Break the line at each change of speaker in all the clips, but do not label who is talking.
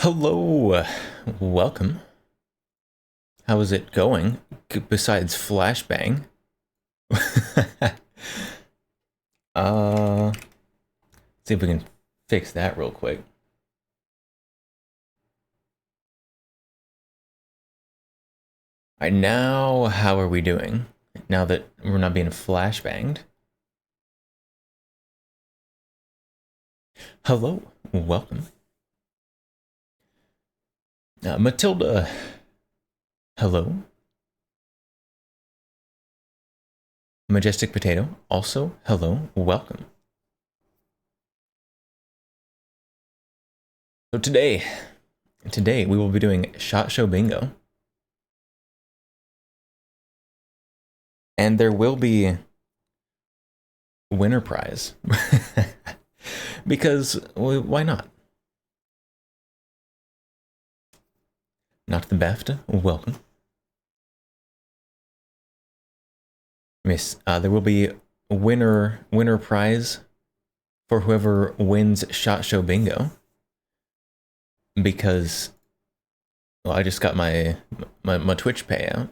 Hello, welcome. How is it going? Besides flashbang. Let's see if we can fix that real quick. Alright, now how are we doing? Now that we're not being flashbanged. Hello, welcome. Matilda, hello. Majestic Potato, also, hello, welcome. So today we will be doing SHOT Show Bingo. And there will be winner prize. Because why not? Not the BAFTA, welcome. Miss, there will be winner prize for whoever wins SHOT Show Bingo. Because, well, I just got my Twitch payout,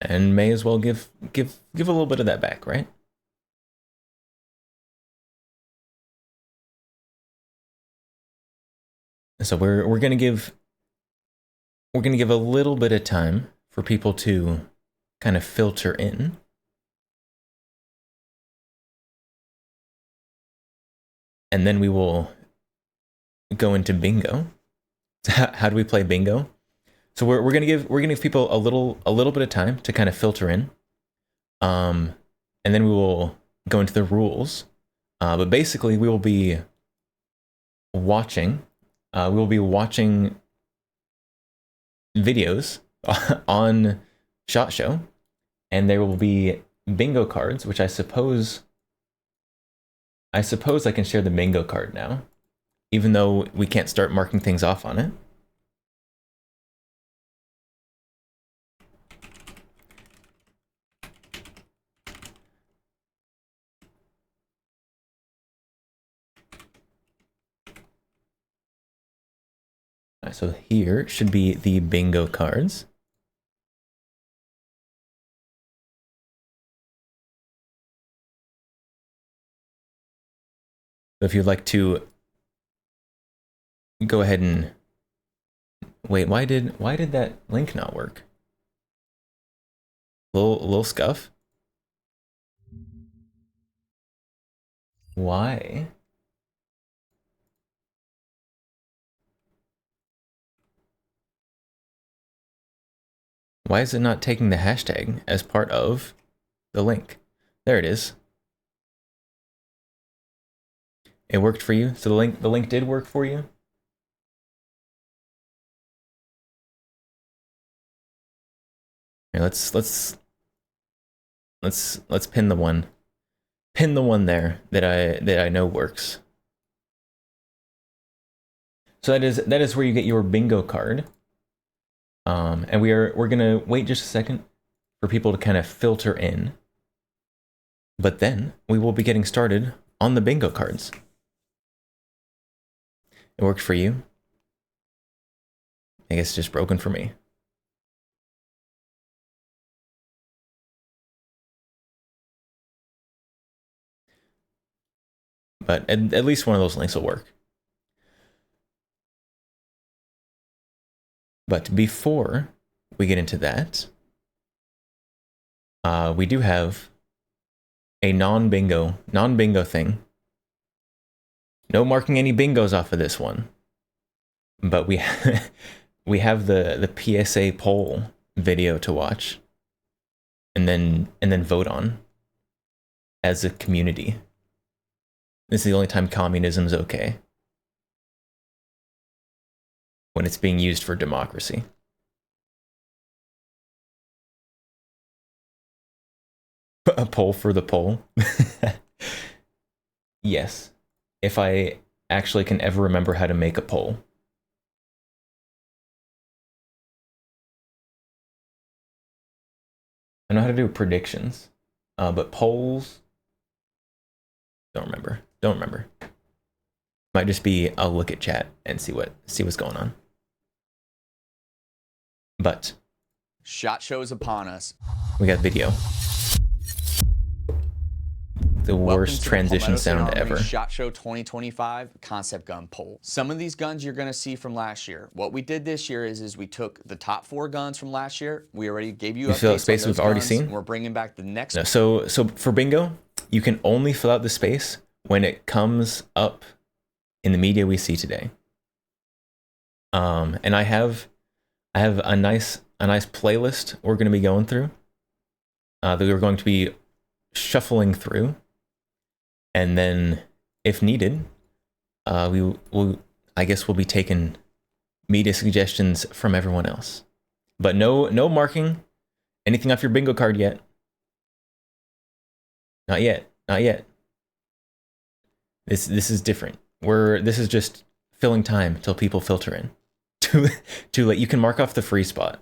and may as well give a little bit of that back, right? So we're gonna give a little bit of time for people to kind of filter in. And then we will go into bingo. So how do we play bingo? So we're gonna give people a little bit of time to kind of filter in, and then we will go into the rules. But basically, we will be watching. We will be watching videos on SHOT Show, and there will be bingo cards, which I suppose I can share the bingo card now, even though we can't start marking things off on it. So here should be the bingo cards. So if you'd like to go ahead and wait, why did that link not work? Little scuff. Why? Why is it not taking the hashtag as part of the link? There it is. It worked for you? So the link did work for you? Here, let's pin the one. Pin the one there that I know works. So that is where you get your bingo card. And we're gonna wait just a second for people to kind of filter in. But then we will be getting started on the bingo cards. It worked for you? I guess it's just broken for me. But at least one of those links will work. But before we get into that, we do have a non-bingo thing. No marking any bingos off of this one. But we we have the PSA poll video to watch and then vote on as a community. This is the only time communism is okay. When it's being used for democracy. A poll for the poll. Yes. If I actually can ever remember how to make a poll. I know how to do predictions, but polls, don't remember. Might just be I'll look at chat and see what's going on. But
SHOT Show is upon us.
We got video. The worst transition sound ever.
SHOT Show 2025 concept gun poll. Some of these guns you're going to see from last year. What we did this year is we took the top 4 guns from last year. We already gave you
fill out space
on those
we've already
guns,
seen.
and we're bringing back the next.
No, so for bingo, you can only fill out the space when it comes up in the media we see today. And I have a nice playlist we're going to be going through. That we're going to be shuffling through. And then, if needed, I guess we'll be taking media suggestions from everyone else. But no marking anything off your bingo card yet. Not yet. This is different. This is just filling time till people filter in. Too late. You can mark off the free spot.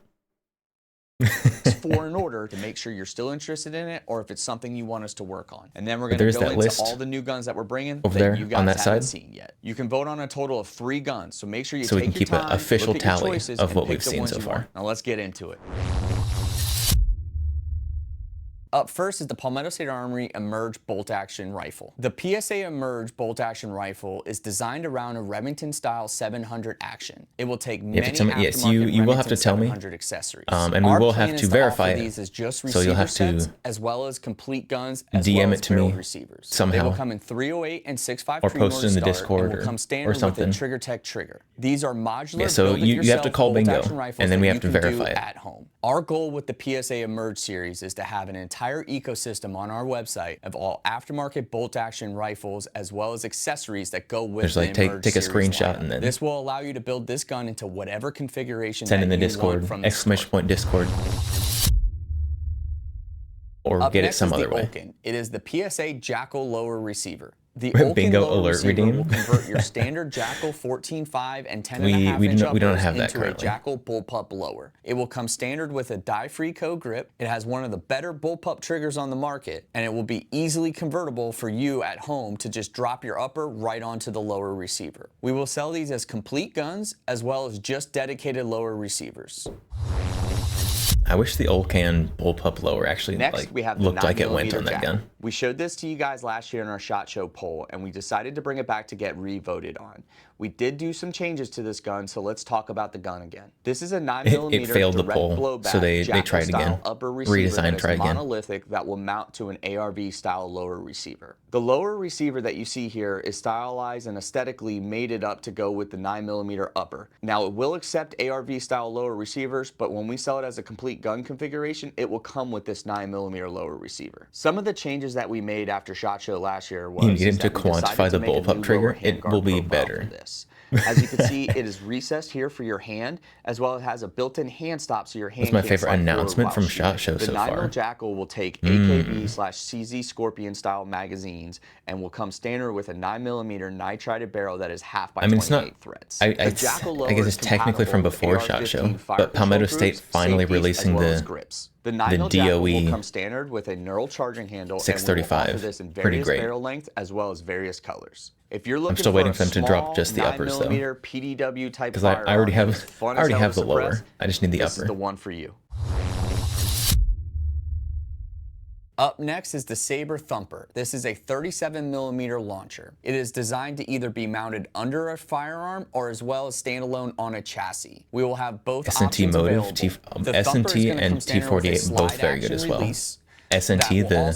For in order to make sure you're still interested in it, or if it's something you want us to work on. And then we're going to go into all the new guns that we're bringing
over there
you guys
on that
haven't
side
seen yet. You can vote on a total of 3 guns, so make sure you
so
take
we can keep an official tally of what we've seen so far.
Now let's get into it. Up first is the Palmetto State Armory Emerge Bolt Action Rifle. The PSA Emerge Bolt Action Rifle is designed around a Remington-style 700 action. It will take many aftermarket
you will have to tell me,
accessories.
and we will have to verify it.
So you'll have to as well as complete guns, as
DM
well
it to me
receivers.
somehow.
They will come in 308 and 6.5
or post it in the Discord
or something. With a Trigger Tech trigger. These are modular.
Yeah, so you have to call bingo, and then we have to verify it
at home. Our goal with the PSA Emerge series is to have an entire ecosystem on our website of all aftermarket bolt action rifles as well as accessories that go with
the Emerge take a screenshot and then
this will allow you to build this gun into whatever configuration
send in the Discord / Discord or get it some other way.
It is the PSA Jackal lower receiver. The
bingo alert redeem
will convert your standard Jackal 14.5 and 10.5
we don't have that
into
currently.
A Jackal bullpup lower. It will come standard with a dye-free co-grip. It has one of the better bullpup triggers on the market, and it will be easily convertible for you at home to just drop your upper right onto the lower receiver. We will sell these as complete guns as well as just dedicated lower receivers.
I wish the Olcan bullpup lower actually looked like it went on that gun.
We showed this to you guys last year in our SHOT Show poll, and we decided to bring it back to get re-voted on. We did do some changes to this gun, so let's talk about the gun again. This is a 9mm
it failed the poll, so they tried again. Redesign, try again.
Monolithic that will mount to an ARV style lower receiver. The lower receiver that you see here is stylized and aesthetically mated up to go with the 9mm upper. Now it will accept ARV style lower receivers, but when we sell it as a complete gun configuration, it will come with this 9mm lower receiver. Some of the changes that we made after SHOT Show last year was
you need him to quantify the bullpup trigger. It will be better.
As you can see, it is recessed here for your hand, as well as has a built-in hand stop so your hand.
That's my favorite announcement from SHOT Show so far.
The 9mm Jackal will take AKB/CZ Scorpion style magazines and will come standard with a 9mm nitrided barrel that is half by 28 threads.
I guess it's technically from before SHOT Show, but Palmetto State finally releasing the DOE
will come standard with a neural charging handle
635.
And will offer this in
Pretty
various
great.
barrel length as well as various colors. If you're looking
I'm still waiting for them to drop just the uppers though, because I already have the lower. I just need the upper.
This is the one for you. Up next is the Saber Thumper. This is a 37mm launcher. It is designed to either be mounted under a firearm or as well as standalone on a chassis. We will have both
S&T
options
Motive,
available.
S&T and T48 both very good as well. S&T, the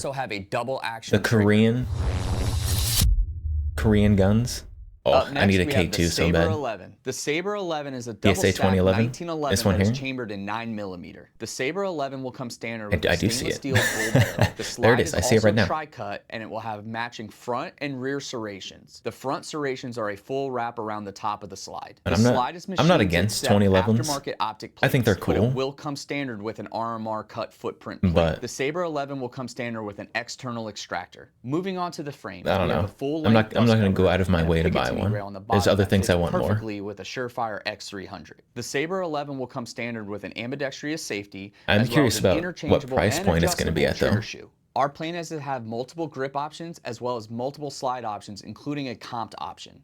Korean guns. Oh, I need a K2 so bad.
11. The Saber 11 is a double
PSA 2011.
1911
This one
that
here?
is chambered in 9mm. The Saber 11 will come standard with
I
a
do see
stainless
it.
steel bull barrel. The slide
There it is. I see it right now.
tri-cut, and it will have matching front and rear serrations. The front serrations are a full wrap around the top of the slide.
And
The slide is
I'm not
machined to
against
accept
2011s.
aftermarket optic
I think they're
plates, but
cool.
It will come standard with an RMR cut footprint plate.
But
the Saber 11 will come standard with an external extractor. Moving on to the frame.
I don't
we have
know.
a full
I'm not
length
going to
bus
go
cover
out of my
and a
way to buy
Picatinny
one.
rail on the
There's
bottom
other
that
things
fits
I want more.
perfectly with a Surefire X300. The Saber 11 will come standard with an ambidextrous safety.
I'm
as
curious
well as an
about what
interchangeable
price
and
point it's going to be at
adjustable
though.
trigger shoe. Our plan is to have multiple grip options as well as multiple slide options, including a comped option.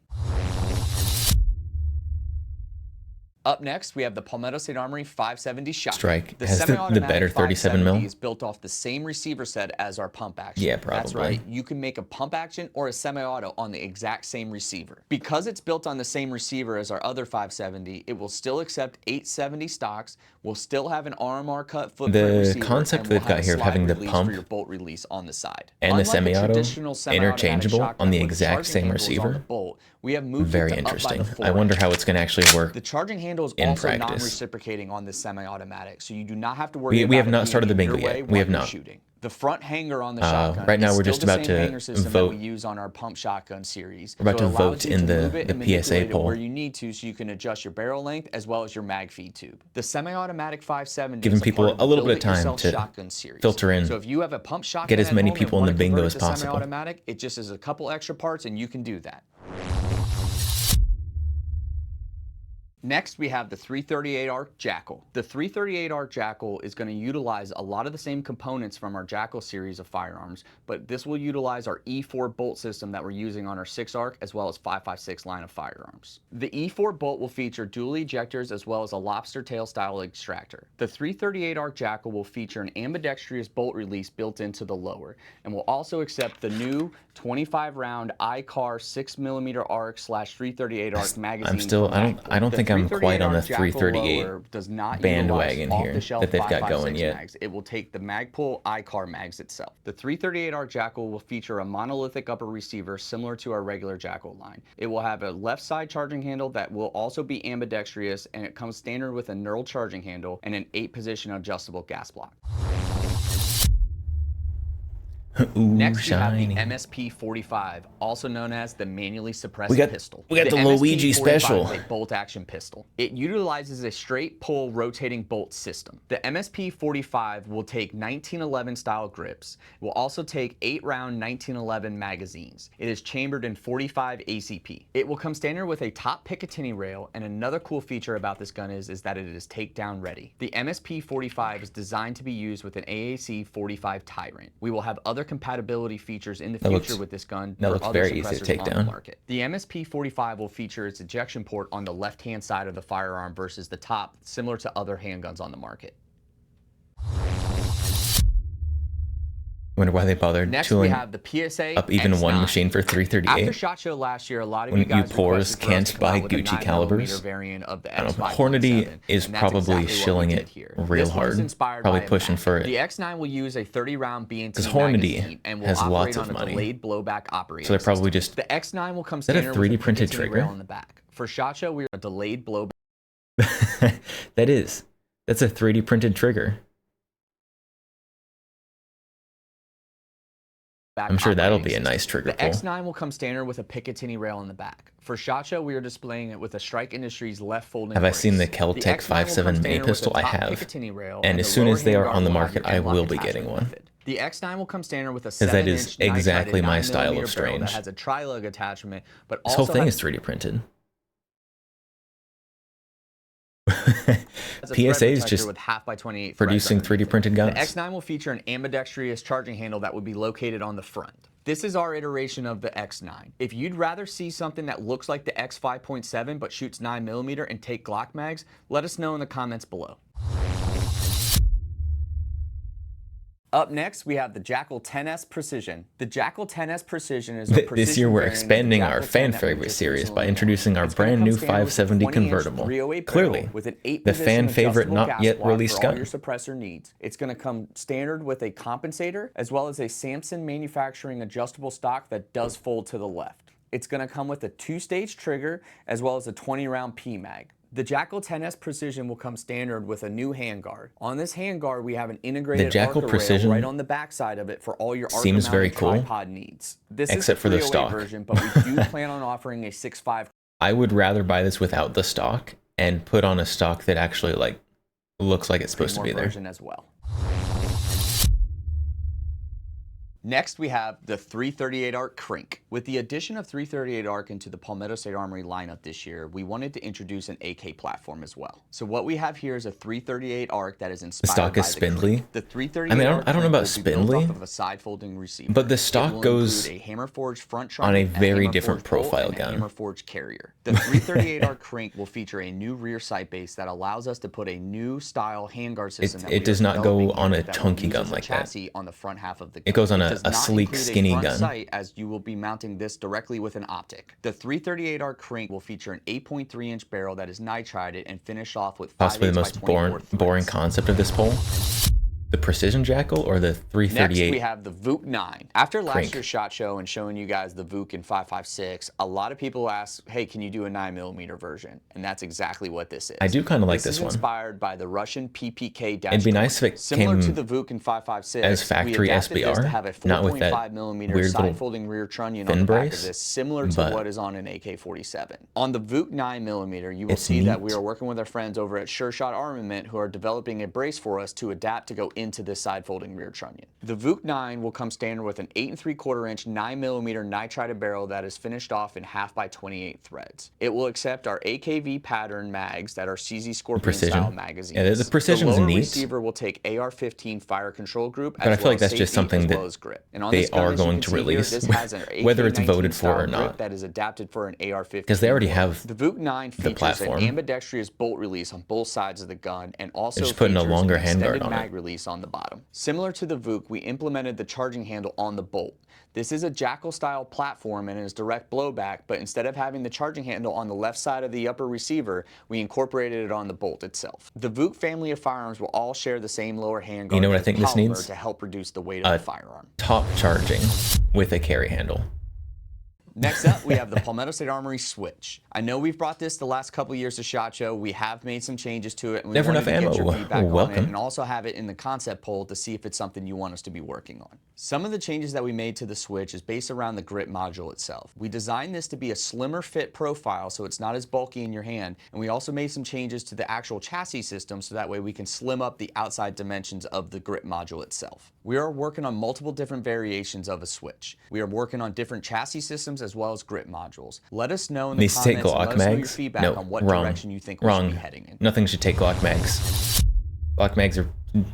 Up next, we have the Palmetto State Armory 570 shotgun.
Strike
The
has the
semi-automatic
better 37 mil.
is built off the same receiver set as our pump action.
Yeah, probably.
That's right. You can make a pump action or a semi-auto on the exact same receiver. Because it's built on the same receiver as our other 570, it will still accept 870 stocks, will still have an RMR cut footprint
The
receiver,
concept
and will
they've got
have a
here of
slide
having the
release
pump
for your bolt release on the side.
and the
Unlike a
semi-auto
traditional semi-automatic
interchangeable
shotgun
on the
with
exact
charging
same
handles on the
receiver.
bolt, we have moved
Very
it to up by the
interesting. I
forearm.
wonder how it's going to actually work.
The charging handle is
in
also
practice.
non-reciprocating on this semi-automatic, so you do not have to worry about
We have
it
not
being
started the
in
bingo
your way
yet. We
while
have
you're
not.
shooting. The front hanger on the shotgun
Right now
is
we're
still
just
the
about
same
to
hanger system
vote.
that we use on our pump shotgun series.
We're about
so
to
it allows
vote
you
in
to
the
move it and
PSA
manipulate it
poll.
where you need to, so you can adjust your barrel length as well as your mag feed tube. The semi-automatic 570
Giving
is
people
part of the
a little bit of
Build It
time
Yourself
to
shotgun series.
filter in,
So if you have a pump shotgun
get as
at
many
home and
people in the
wanna convert
bingo
it
as
to
possible.
Semi-automatic, it just is a couple extra parts and you can do that. Next, we have the 338 ARC Jackal. The 338 ARC Jackal is going to utilize a lot of the same components from our Jackal series of firearms, but this will utilize our E4 bolt system that we're using on our 6-ARC as well as 5.56 line of firearms. The E4 bolt will feature dual ejectors as well as a lobster tail style extractor. The 338 ARC Jackal will feature an ambidextrous bolt release built into the lower and will also accept the new 25 round ICAR 6mm ARC / 338 ARC magazine.
I don't think I'm quite on the 338
does not
bandwagon here
off-the-shelf
that they've got
5.56
going yet.
mags. It will take the Magpul ICAR mags itself. The 338 ARC Jackal will feature a monolithic upper receiver similar to our regular Jackal line. It will have a left side charging handle that will also be ambidextrous, and it comes standard with a knurled charging handle and an 8-position adjustable gas block.
Ooh,
Next,
shiny.
we have the MSP-45, also known as the manually suppressed pistol.
We got the Luigi
MSP-45
special.
is a bolt-action pistol. It utilizes a straight pull rotating bolt system. The MSP-45 will take 1911 style grips. It will also take 8-round 1911 magazines. It is chambered in 45 ACP. It will come standard with a top Picatinny rail, and another cool feature about this gun is that it is takedown ready. The MSP-45 is designed to be used with an AAC-45 Tyrant. We will have other compatibility features in the future with this gun for other
very easy to
suppressors
take
on the
down.
market. The MSP-45 will feature its ejection port on the left-hand side of the firearm versus the top, similar to other handguns on the market.
Wonder why they bothered
Next, we
tooling
have the PSA
up even one
X9.
machine for
After
338.
SHOT Show last year, a lot of
When
you guys
you pours
requested for us
can't
to come out
buy
with a
Gucci
9mm
calibers.
variant of the
I don't know,
X5.7,
Hornady is
and that's
probably
exactly what we
shilling
did
it
here.
real
This one is
hard.
inspired
Probably
by a
pushing
Mac.
for it.
The X9 will use a 30-round BNT
'Cause Hornady
magazine and will
has
operate
lots
on
of
a
money.
delayed blowback operating
So they're probably
system.
just.
The X9 will come
Is that a
standard
3D
with a
printed
Picatinny
trigger?
rail on the back. For SHOT Show, we are a delayed blowback.
That's a 3D printed trigger. I'm sure that'll be a nice trigger
The
pull.
X9 will come standard with a Picatinny rail in the back. For SHOT Show, we are displaying it with a Strike Industries left folding
Have I
brace.
seen the
The
Kel-Tec
X9 will come
5.7 May
standard with a
pistol? I
top
have.
Picatinny rail,
And as
the
soon
lower
as they are
handguard
on the
will have
market,
your
I
M-LOK
will be
attachment
getting one.
method. The X9 will come standard with a
'Cause that is
7-inch
exactly my style of
9mm barrel that
strange.
has a tri-lug attachment, but
This
also
whole thing
has
is 3D printed.
a thread
PSA is
protector
just
with 1/2x28
producing
threads
3D printed
underneath it.
guns.
The X9 will feature an ambidextrous charging handle that would be located on the front. This is our iteration of the X9. If you'd rather see something that looks like the X5.7 but shoots 9mm and take Glock mags, let us know in the comments below. Up next, we have the Jackal 10S Precision. The Jackal 10S Precision is a precision
This year we're
variant of the
expanding our
Jackal
fan
10 that we
favorite
just
series
recently
by
launched.
introducing our
It's gonna
brand
come
new
standard with a
570
20-inch
convertible.
308
Clearly,
barrel with an
the
8-position
fan favorite,
adjustable
not
gas
yet
block
released
for all
gun.
your suppressor needs. It's going to come standard with a compensator as well as a Samson manufacturing adjustable stock that does fold to the left. It's going to come with a 2-stage trigger as well as a 20-round PMAG. The Jackal 10S Precision will come standard with a new handguard. On this handguard, we have an integrated
Jackal
Arca
Precision
rail right on the backside of it for all your Arca
seems very
mounted
cool,
tripod needs. This
except
is
for the
the 308
stock.
version, but we do plan on offering a 6.5
I would rather buy this without the stock and put on a stock that actually looks like it's supposed to be there.
version as well. Next, we have the 338 ARC Crank. With the addition of 338 ARC into the Palmetto State Armory lineup this year, we wanted to introduce an AK platform as well. So what we have here is a 338 ARC that is inspired
stock
by
is spindly.
The 338
I mean,
ARC
I don't know about
will be built
spindly,
off of a side-folding receiver.
but the
It
stock
will
goes
include a hammer forged front
on a
trunk,
very
hammer
different
forged bolt,
profile
and a
gun.
hammer forged carrier. The 338 ARC Crank will feature a new rear sight base that allows us to put a new style handguard system.
It does not go on a chunky gun
like
like that.
chassis on the front half of the gun.
It goes on
does
a
not
sleek,
include a
skinny
front
gun.
sight, as you will be mounting this directly with an optic. The 338 ARC Crank will feature an 8.3-inch barrel that is nitrided and finished off with
Possibly the
5/8
most
by 24
boring
threads.
concept of this pole. The Precision Jackal or the 338?
Next, we have the VOOC 9. After last
Crank.
year's SHOT Show and showing you guys the VOOC in 5.56, a lot of people ask, hey, can you do a 9mm version? And that's exactly what this is.
I do kind of like
This
this
is
one.
inspired by the Russian PPK-20.
It'd be nice if it
Similar
came
to the VOOC in 5.56,
as factory
we adapted this
SBR,
to have a
not with that
4.5mm
weird little
side-folding rear trunnion
fin
on the back
brace,
of this, similar to
but
what is on an AK-47. On the VOOC 9mm, you will
it's
see that we
neat.
are working with our friends over at Sure Shot Armament who are developing a brace for us to adapt to go into this side-folding rear trunnion. The VOOC 9 will come standard with an 8 3/4-inch 9mm nitrided barrel that is finished off in 1/2 by 28 threads. It will accept our AKV pattern mags that are CZ Scorpion
Precision.
style magazines.
Yeah, the precision's
the lower
neat.
receiver will take AR-15 fire control group,
But I feel like that's just something that they are going to release, whether it's voted for or not.
That is adapted for an AR-15.
Because they already have
The VOOC 9
the
features
platform.
an ambidextrous bolt release on both sides of the gun and also
just putting a
features
longer
an
handguard
extended
on
mag
it.
release on the bottom. Similar to the VOOC, we implemented the charging handle on the bolt. This is a Jackal style platform and is direct blowback, but instead of having the charging handle on the left side of the upper receiver, we incorporated it on the bolt itself. The VOOC family of firearms will all share the same lower handguard.
You know what I
as
think this
polymer
needs?
to help reduce the weight of the firearm.
top charging with a carry handle.
Next up, we have the Palmetto State Armory Switch. I know we've brought this the last couple years to SHOT Show. We have made some changes to it. And we
Never
wanted
enough
to get
ammo.
your feedback on
Welcome.
it and also have it in the concept poll to see if it's something you want us to be working on. Some of the changes that we made to the Switch is based around the grip module itself. We designed this to be a slimmer fit profile so it's not as bulky in your hand, and we also made some changes to the actual chassis system so that way we can slim up the outside dimensions of the grip module itself. We are working on multiple different variations of a Switch. We are working on different chassis systems as well as grip modules. Let us know in the
Needs to take
comments and
Glock
let us know your
mags?
feedback
No,
on what
wrong.
direction you think we should be heading in.
Nothing should take Glock mags. Glock mags are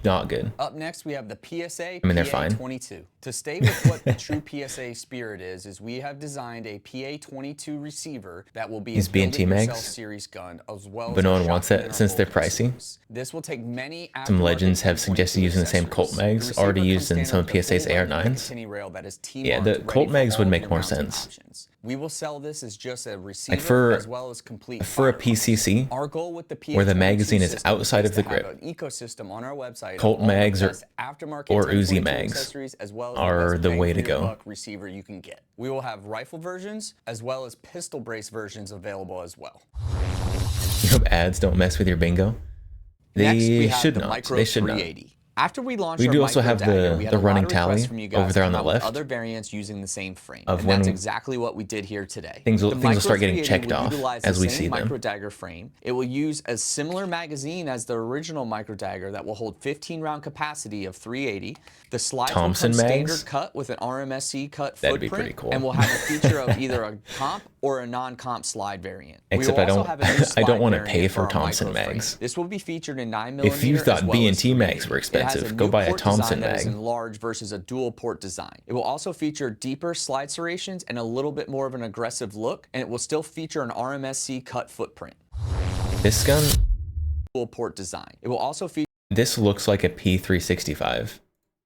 not good.
Up next, we have the PSA
I mean, they're fine.
PA-22. To stay with what the true PSA spirit is we have designed a PA-22 receiver that will be
These
a build
BNT
it yourself
mags?
series gun, as well as
But no
our
one wants
shotgun
that
and our
since they're
bolt
pricey.
systems. This will take many
Some
aftermarket
legends have
M22
suggested using the same Colt
accessories.
mags
The
already
receiver
used in
comes
some of
standard with a
PSA's
full-length
AR9s.
McKinney rail that is
Yeah,
T-marked,
the
ready
Colt
for
mags would
all
make
your
more
mounting
sense.
options. We will sell this as just a receiver
for-
as well as complete
For a
firearms.
PCC,
Our goal with the
where the
PA-22
magazine is
system
outside of
to
the
have
grip.
an ecosystem on our website of
Colt
all the
mags
best aftermarket
or
10/22
Uzi mags
accessories as well as
are
best
the
bang
way
for
to
your
go.
buck receiver you can get. We will have rifle versions as well as pistol brace versions available as well.
You hope ads don't mess with your bingo.
Next, we
They
have
should
the
not.
Micro
They should not.
380. After we launched
We
our
do also
Micro
have
Dagger, we had
the
a lot
running
of requests
tally
from you guys
over there
to
on the
come out with
left
other variants using the same frame.
of
And
when
that's exactly what we did here today.
things will
The
start
Micro
getting
380
checked
will
off
utilize
as
the
we
same
see them.
Micro Dagger frame. It will use a similar magazine as the original Micro Dagger that will hold 15-round capacity of 380. The slides
Thompson
will come
mags?
standard cut with an RMSC cut
That'd be
footprint,
pretty cool.
and will have a feature of either a comp or a non-comp slide variant. We
Except
will
I
also
don't-
have a new
I don't
slide
wanna
variant
pay for
our
Thompson
micro frame.
mags.
This will be featured in 9mm.
If you thought
as well as
B&T mags
380.
were
It has
expensive,
a
go
new
buy a
port design
Thompson
that is
mag.
enlarged versus a dual port design. It will also feature deeper slide serrations and a little bit more of an aggressive look, and it will still feature an RMSC cut footprint.
This gun,
Dual port design. It will also
this looks like a P365.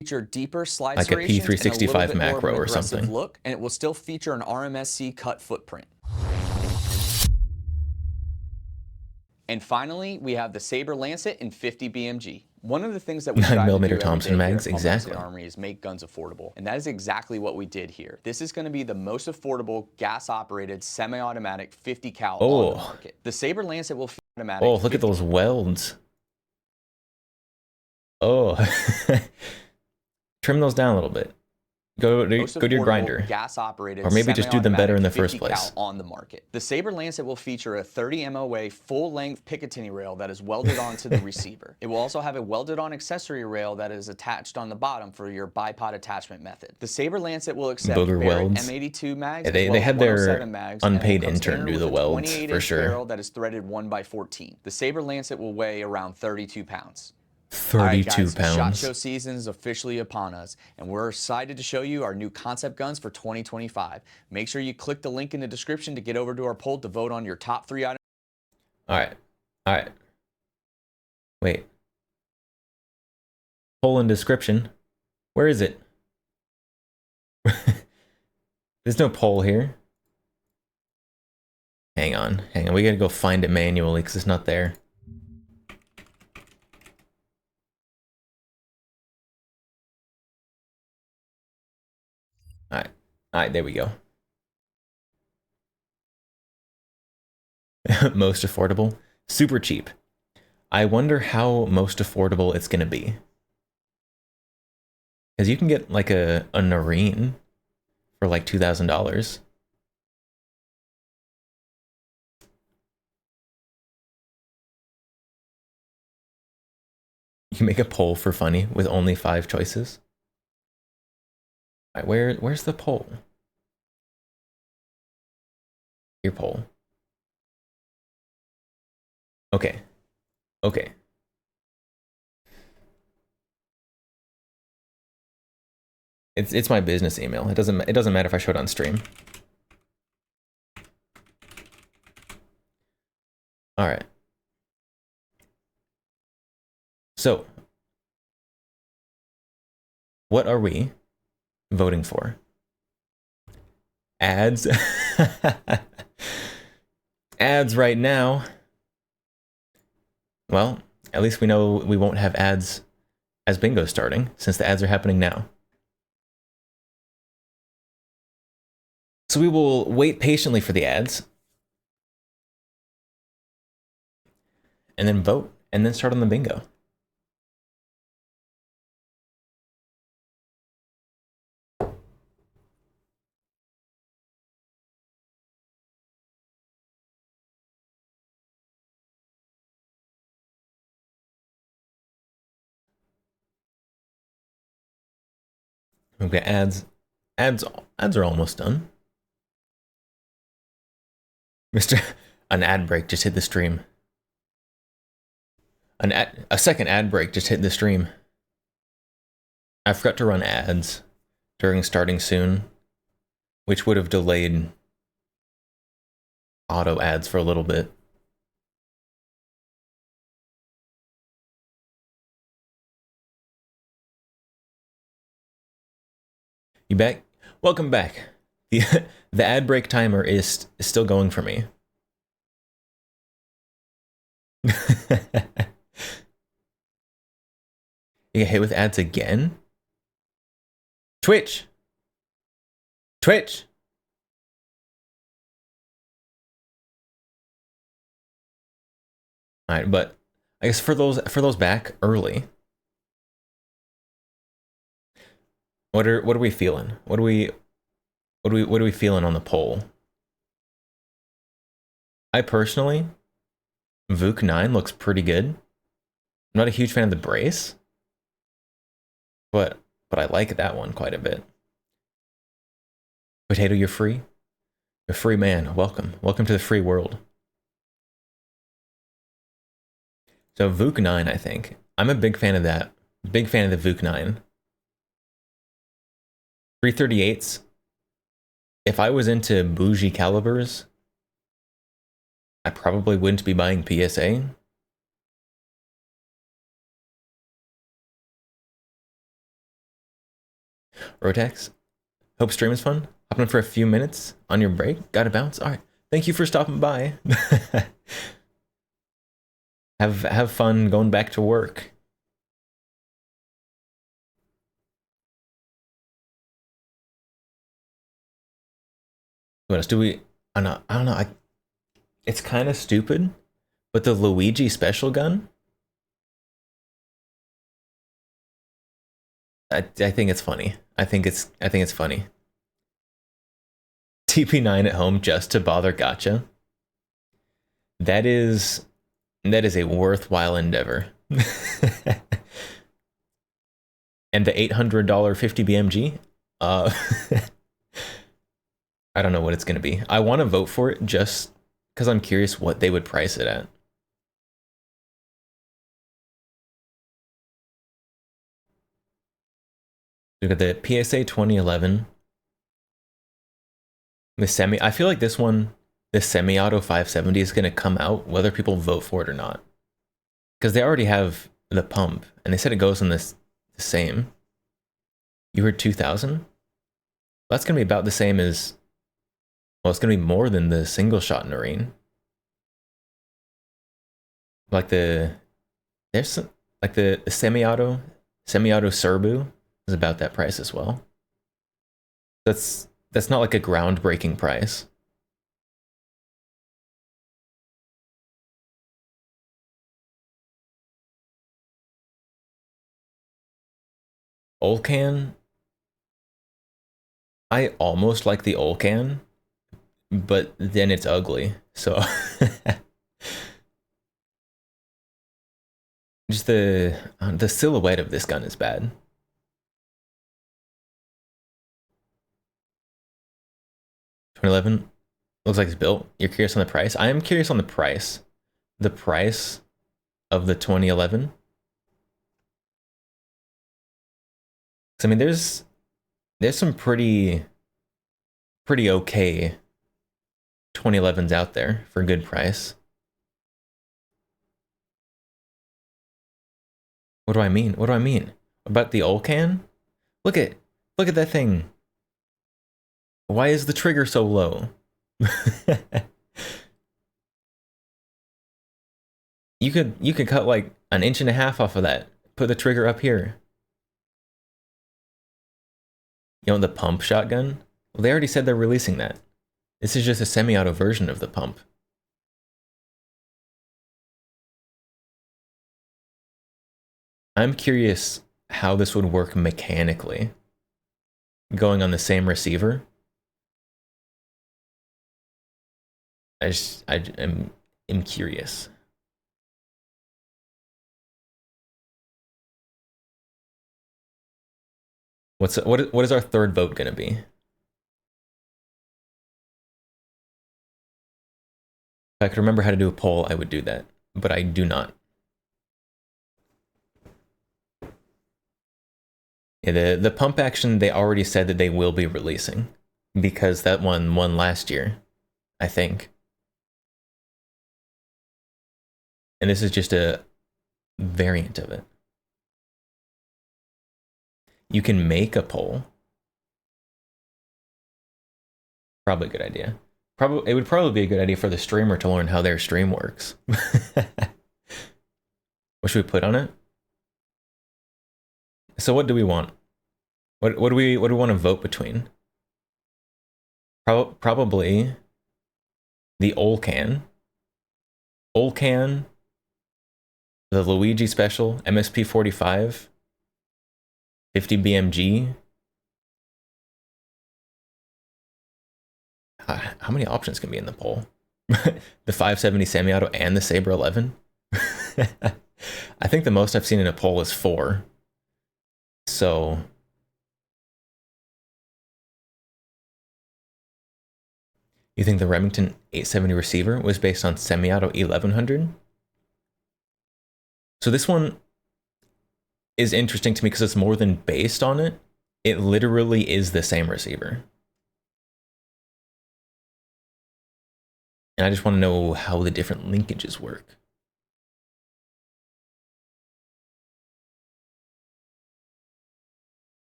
feature deeper slide
Like a
serrations and
P365
a little bit more of
macro
an
or
aggressive
something.
look, and it will still feature an RMSC cut footprint. And finally, we have the Saber Lancet in 50 BMG. One of the things that we strive to
9mm
do every
Thompson
day here
mags,
at Palmetto State
exactly.
Armory is make guns affordable, and that is exactly what we did here. This is going to be the most affordable gas-operated semi-automatic 50 cal on the market. The Saber Lancet will feature automatic.
Oh, look at those welds. Oh. Trim those down a little bit. Go to
Most
your
affordable
grinder.
gas-operated
Or maybe just do them better in the first
semi-automatic 50
place.
cal on the market. The Sabre Lancet will feature a 30 MOA full-length Picatinny rail that is welded onto the receiver. It will also have a welded-on accessory rail that is attached on the bottom for your bipod attachment method. The Sabre Lancet will accept
Booger
Barrett
welds.
M82 mags
Yeah,
as well
they
as
had
107
their
mags, and will
unpaid
come
intern
standard
do
with
the
a
welds for
28-inch
sure.
barrel that is threaded 1x14. The Sabre Lancet will weigh around 32 pounds.
32
All right, guys, SHOT
pounds.
Show season is officially upon us, and we're excited to show you our new concept guns for 2025. Make sure you click the link in the description to get over to our poll to vote on your top 3 items.
All right. Wait. Poll in description. Where is it? There's no poll here. Hang on. We gotta go find it manually because it's not there. All right, there we go. Most affordable? Super cheap. I wonder how most affordable it's gonna be. Because you can get like a Nareen for like $2,000. You make a poll for funny with only 5 choices. All right, where's the poll? Your poll. Okay. It's my business email. It doesn't matter if I show it on stream. All right. So, what are we voting for? Ads. Ads right now. Well, at least we know we won't have ads as bingo starting, since the ads are happening now. So we will wait patiently for the ads, and then vote, and then start on the bingo. We've got ads. Ads are almost done. An ad break just hit the stream. A second ad break just hit the stream. I forgot to run ads during starting soon, which would have delayed auto ads for a little bit. You back? Welcome back. The ad break timer is still going for me. You get hit with ads again? Twitch! Alright, but I guess for those back early, what are we feeling? What are we feeling on the poll? I personally, Vuk 9 looks pretty good. I'm not a huge fan of the brace, but I like that one quite a bit. Potato, you're free? You're a free man. Welcome to the free world. So Vuk 9, I think. I'm a big fan of that. Big fan of the Vuk 9. 338s. If I was into bougie calibers, I probably wouldn't be buying PSA. Rotex, hope stream is fun. Hopping in for a few minutes on your break. Gotta bounce. All right. Thank you for stopping by. Have fun going back to work. What else do we? I don't know. It's kind of stupid, but the Luigi special gun I think it's funny. I think it's funny. TP9 at home just to bother Gotcha. That is a worthwhile endeavor. And the $800 50 BMG, I don't know what it's gonna be. I want to vote for it just because I'm curious what they would price it at. Look at the PSA 2011. The semi, I feel like this one, the semi-auto 570 is gonna come out whether people vote for it or not. Because they already have the pump, and they said it goes in this the same. You heard 2000? That's gonna be about the same as, well, it's gonna be more than the single shot Noreen. Like there's some, like the semi-auto Serbu is about that price as well. That's not like a groundbreaking price. Olcan, I almost like the Olcan, but then it's ugly. So just the silhouette of this gun is bad. 2011 looks like it's built. You're curious on the price? I am curious on the price. The price of the 2011. I mean, there's some pretty okay 2011s out there for a good price. What do I mean? What do I mean? About the Olcan? Look at that thing. Why is the trigger so low? You could cut like an inch and a half off of that. Put the trigger up here. You know, the pump shotgun? Well, they already said they're releasing that. This is just a semi-auto version of the pump. I'm curious how this would work mechanically. Going on the same receiver. I'm curious. What is our third vote gonna be? If I could remember how to do a poll, I would do that, but I do not. Yeah, the pump action, they already said that they will be releasing because that one won last year, I think. And this is just a variant of it. You can make a poll. Probably a good idea. It would probably be a good idea for the streamer to learn how their stream works. What should we put on it? So what do we want? What do we want to vote between? Probably the Olcan. Olcan, the Luigi Special, MSP 45, 50 BMG. How many options can be in the poll? The 570 semi-auto and the Saber 11? I think the most I've seen in a poll is 4. So you think the Remington 870 receiver was based on semi-auto 1100? So this one is interesting to me because it's more than based on it. It literally is the same receiver. And I just want to know how the different linkages work.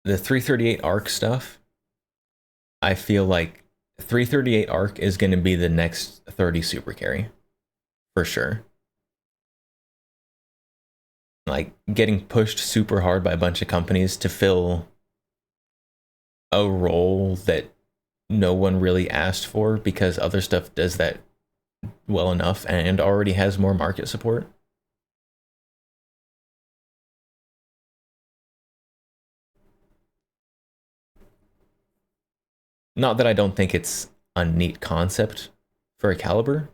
The 338 ARC stuff, I feel like 338 ARC is going to be the next 30 super carry for sure. Like getting pushed super hard by a bunch of companies to fill a role that no one really asked for because other stuff does that well enough and already has more market support. Not that I don't think it's a neat concept for a caliber,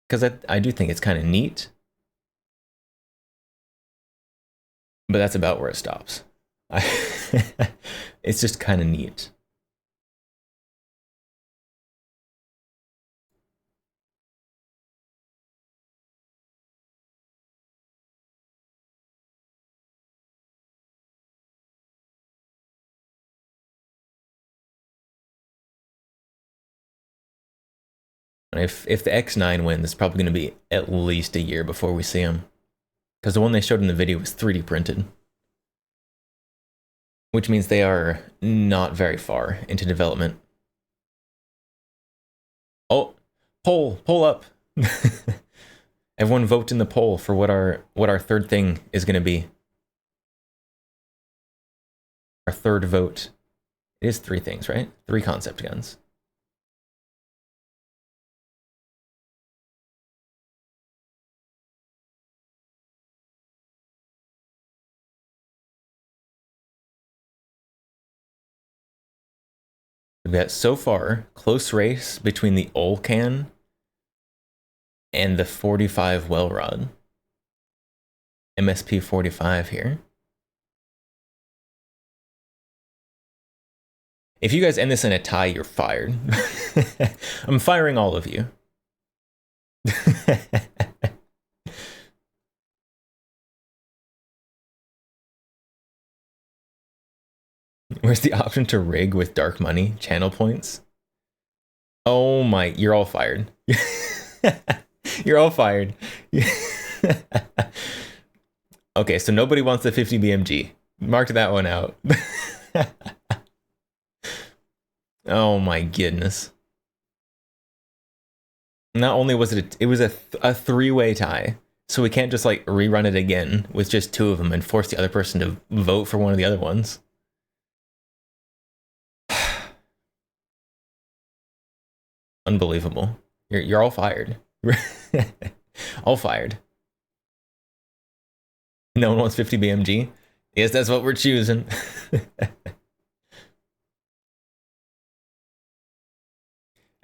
because I do think it's kind of neat, but that's about where it stops. It's just kind of neat. If the X9 wins, it's probably going to be at least a year before we see him. Because the one they showed in the video was 3D printed. Which means they are not very far into development. Oh, poll up. Everyone vote in the poll for what our third thing is going to be. Our third vote. It is 3 things, right? 3 concept guns. We've got so far close race between the Olcan and the 45 Welrod. MSP 45 here. If you guys end this in a tie, you're fired. I'm firing all of you. Where's the option to rig with dark money channel points? Oh my, you're all fired. You're all fired. Okay, so nobody wants the 50 BMG. Mark that one out. Oh my goodness. Not only was it was a 3-way tie, so we can't just like rerun it again with just 2 of them and force the other person to vote for one of the other ones. Unbelievable. You're all fired. All fired. No one wants 50 BMG? Yes, that's what we're choosing.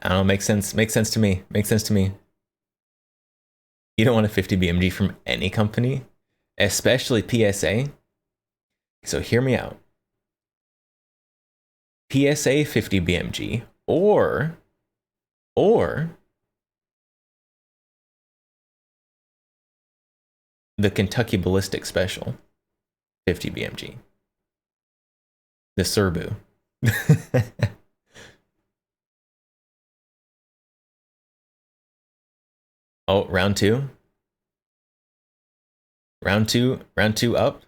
I don't know, makes sense. Makes sense to me. Makes sense to me. You don't want a 50 BMG from any company, especially PSA. So hear me out. PSA 50 BMG or the Kentucky Ballistic Special 50 BMG. The Serbu. Oh, round 2. Round two up.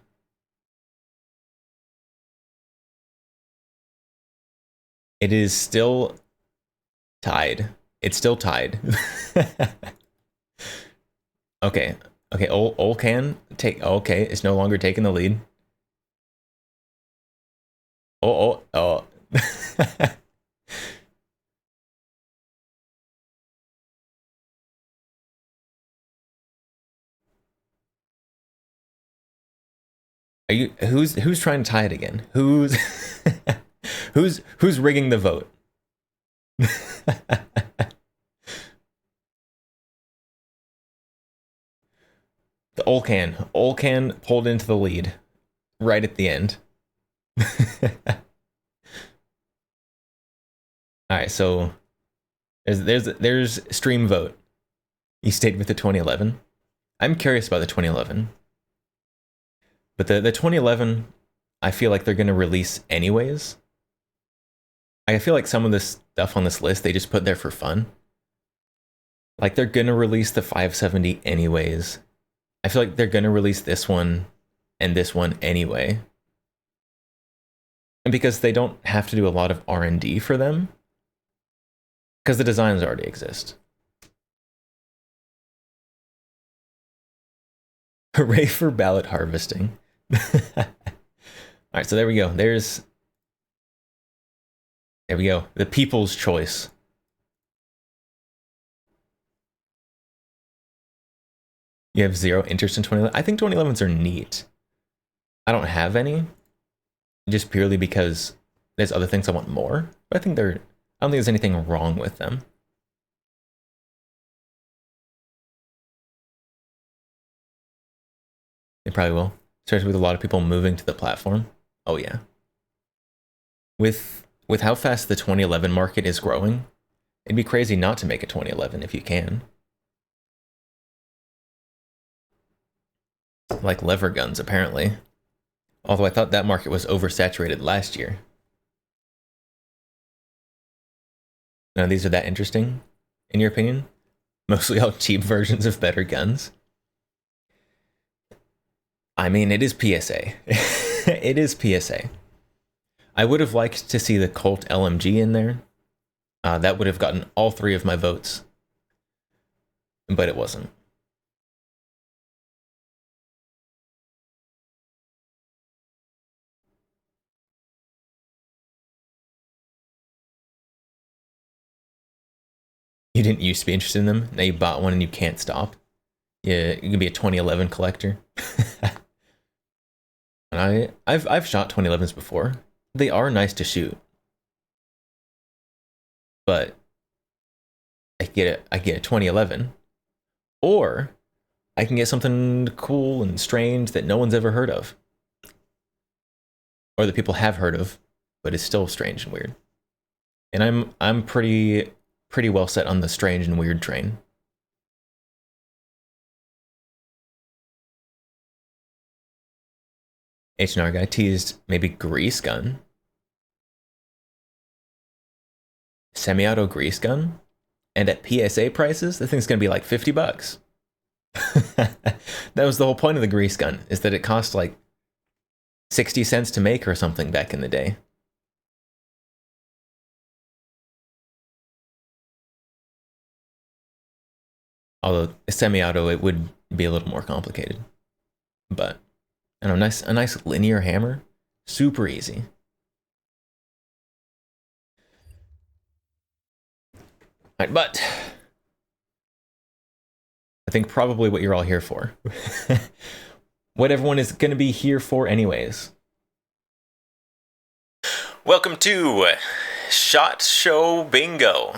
It is still tied. It's still tied. Okay. Okay, Olcan take okay, it's no longer taking the lead. Oh. Are you who's trying to tie it again? Who's who's rigging the vote? The Olcan pulled into the lead right at the end. All right, so there's stream vote. You stayed with the 2011. I'm curious about the 2011. But the 2011, I feel like they're going to release anyways. I feel like some of this stuff on this list, they just put there for fun. Like, they're going to release the 570 anyways. I feel like they're going to release this one and this one anyway. And because they don't have to do a lot of R&D for them. Because the designs already exist. Hooray for ballot harvesting. All right, so there we go. There's There we go. The people's choice. You have zero interest in 2011? I think 2011s are neat. I don't have any, just purely because there's other things I want more. But I don't think there's anything wrong with them. They probably will, especially with a lot of people moving to the platform. Oh yeah. With how fast the 2011 market is growing, it'd be crazy not to make a 2011 if you can. Like lever guns, apparently. Although I thought that market was oversaturated last year. None of these are that interesting, in your opinion? Mostly all cheap versions of better guns. I mean, it is PSA. It is PSA. I would have liked to see the Colt LMG in there. That would have gotten all 3 of my votes. But it wasn't. You didn't used to be interested in them. Now you bought one and you can't stop. Yeah, you can be a 2011 collector. And I've shot 2011s before. They are nice to shoot. But I get a 2011. Or I can get something cool and strange that no one's ever heard of. Or that people have heard of, but is still strange and weird. And I'm pretty well set on the strange and weird train. H&R guy teased maybe grease gun. Semi-auto grease gun? And at PSA prices, the thing's gonna be like 50 bucks. That was the whole point of the grease gun, is that it cost like 60 cents to make or something back in the day. Although semi-auto, it would be a little more complicated. But I don't know, a nice linear hammer, super easy. All right, but I think probably what you're all here for. What everyone is going to be here for anyways. Welcome to SHOT Show Bingo.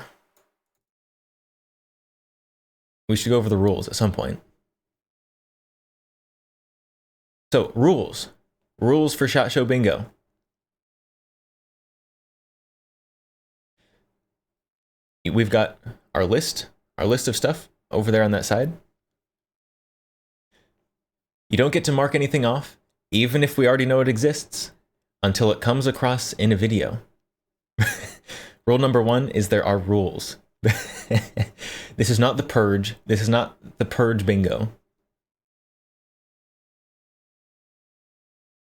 We should go over the rules at some point. So, rules. Rules for SHOT Show Bingo. We've got our list of stuff over there on that side. You don't get to mark anything off, even if we already know it exists, until it comes across in a video. Rule number 1 is there are rules. This is not the purge. This is not the purge bingo.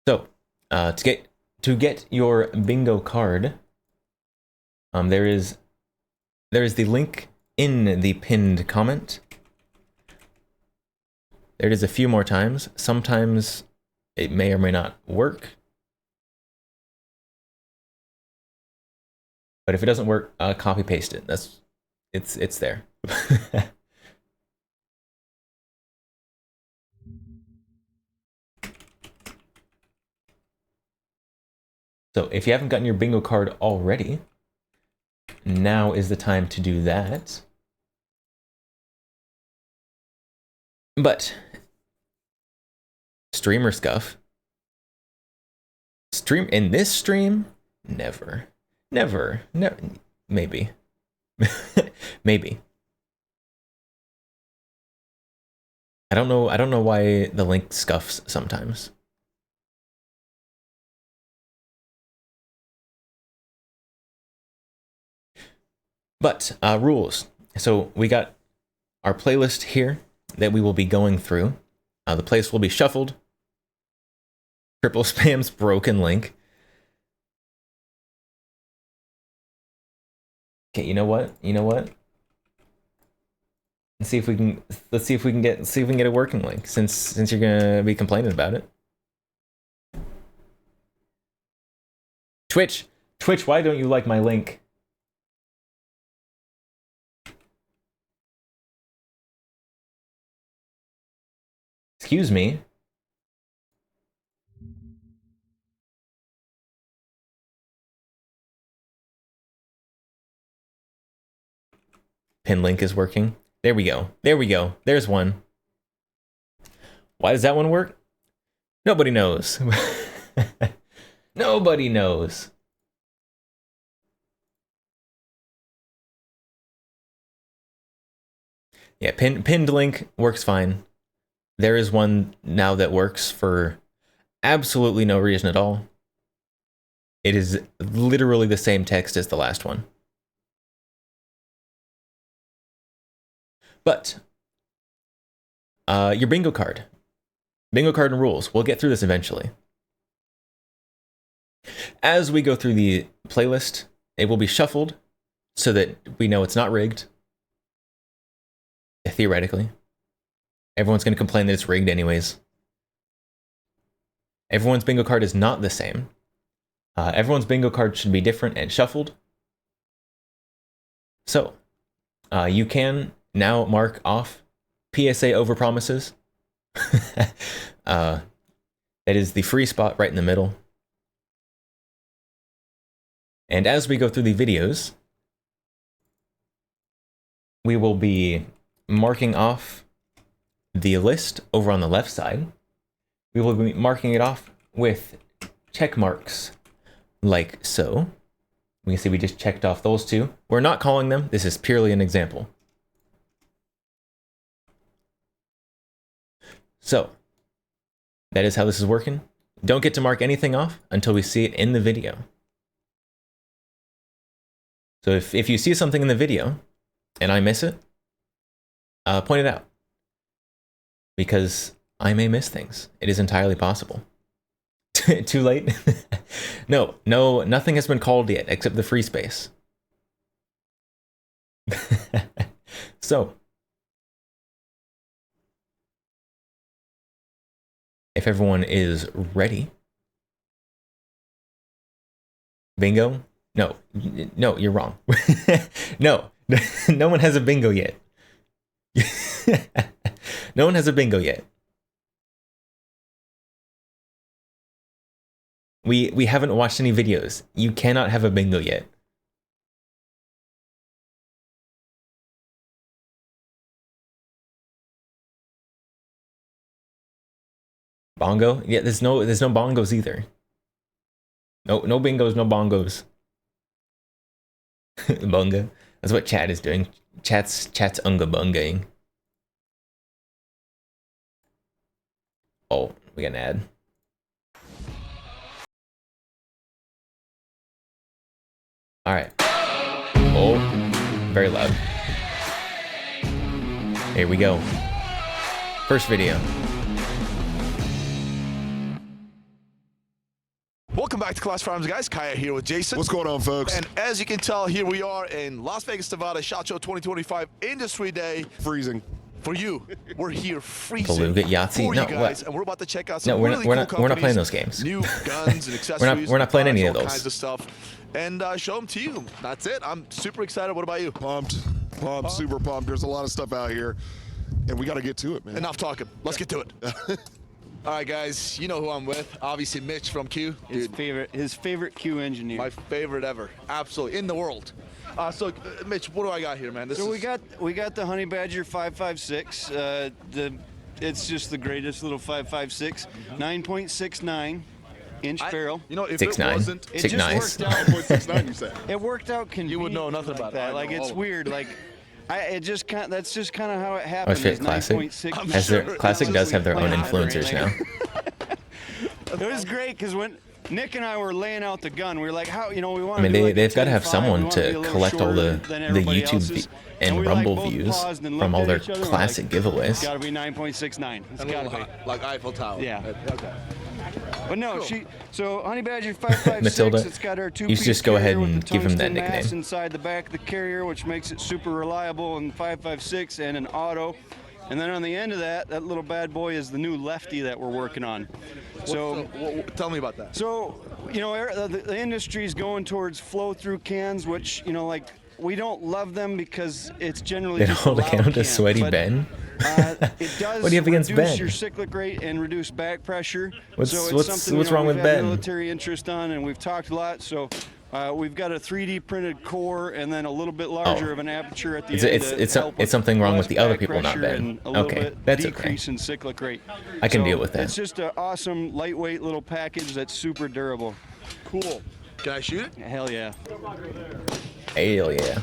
So, to get your bingo card, there is the link in the pinned comment. There it is a few more times. Sometimes it may or may not work. But if it doesn't work, copy paste it. It's there. So if you haven't gotten your bingo card already, now is the time to do that. But streamer scuff. In this stream? Never. Maybe. Maybe. I don't know why the link scuffs sometimes. But rules. So we got our playlist here that we will be going through. The playlist will be shuffled. Triple spam's broken link. Okay, you know what? Let's see if we can get a working link since you're gonna be complaining about it. Twitch, Twitch, why don't you like my link? Excuse me. Pin link is working. There we go. There we go. There's one. Why does that one work? Nobody knows. Nobody knows. Yeah, pinned link works fine. There is one now that works for absolutely no reason at all. It is literally the same text as the last one. But your bingo card. Bingo card and rules. We'll get through this eventually. As we go through the playlist, it will be shuffled so that we know it's not rigged. Theoretically. Everyone's going to complain that it's rigged anyways. Everyone's bingo card is not the same. Everyone's bingo card should be different and shuffled. So, you can now mark off PSA overpromises. That is the free spot right in the middle. And as we go through the videos, we will be marking off the list over on the left side. We will be marking it off with check marks like so. We can see we just checked off those two. We're not calling them. This is purely an example. So, that is how this is working. Don't get to mark anything off until we see it in the video. So if you see something in the video and I miss it, point it out. Because I may miss things. It is entirely possible. Too late? No, nothing has been called yet except the free space. So, if everyone is ready. Bingo? No, you're wrong. No, no one has a bingo yet. No one has a bingo yet. We haven't watched any videos. You cannot have a bingo yet. Bongo? Yeah, there's no bongos either. No bingos, no bongos. Bunga. That's what chat is doing. Chat's unga bungaing. Oh, we got an ad. All right. Oh, very loud. Here we go. First video.
Welcome back to Clash Farms, guys. Kaya here with Jason.
What's going on, folks?
And as you can tell, here we are in Las Vegas, Nevada, SHOT Show 2025 Industry Day.
Freezing.
For you, we're here freezing
Beluga Yahtzee?
for
No,
you guys,
what?
and we're about to check out some
No, we're
really
not,
cool
we're not playing those
companies,
games.
New guns and accessories.
we're not playing any of
all
those.
kinds of stuff, and show them to you. That's it. I'm super excited. What about you?
Pumped, super pumped. There's a lot of stuff out here, and we got to get to it, man.
Enough talking. Let's get to it. All right, guys. You know who I'm with. Obviously, Mitch from Q.
His favorite Q engineer.
My favorite ever. Absolutely. In the world. Mitch, what do I got here, man?
So we got the Honey Badger 556. It's just the greatest little 556. 9.69 inch barrel.
You know, if
6'9".
it wasn't,
It
Six
just
nice.
worked out.
1.69, you said.
It worked out convenient.
You would know nothing about it. I know
Like
all
it's
of it.
weird. Like that's just kind of how it happened.
shit,
is
Classic.
9.6.
I'm
As their
sure.
Classic does have their own
Playing
influencers now.
It was great because when Nick and I were laying out the gun, we were like, "How we want?"
I mean, they've got to have someone to collect all the YouTube and Rumble views from all their classic giveaways.
It's got to be 9.69. It's
And
got to
little
be.
hot, like Eiffel Tower.
Yeah.
Okay.
But no,
Cool.
so Honey Badger 556,
Matilda,
it's got our two-piece
you should just go ahead
carrier with
and
the
give him that
tungsten mass
nickname.
inside the back of the carrier, which makes it super reliable in 556 and an auto. And then on the end of that little bad boy is the new lefty that we're working on. So
tell me about that.
So, you know, the industry's going towards flow-through cans, which, you know, like, we don't love them because it's generally
They
just
don't hold a
loud
candle to
can,
Sweaty
but,
Ben.
it does
What do you have against
reduce
Ben?
your cyclic rate and reduce back pressure.
What's-
so it's
what's-
something,
what's
you know,
wrong with
we've had
Ben?
military interest on, and we've talked a lot. So we've got a 3D printed core and then a little bit larger of an aperture at the end.
It's something wrong with the other
back
people, not
pressure
Ben.
and a little
Okay,
bit
that's okay.
decrease in cyclic rate.
I can
So
deal with that.
It's just an awesome, lightweight little package that's super durable.
Cool. Can I shoot it?
Hell yeah.
Hell yeah.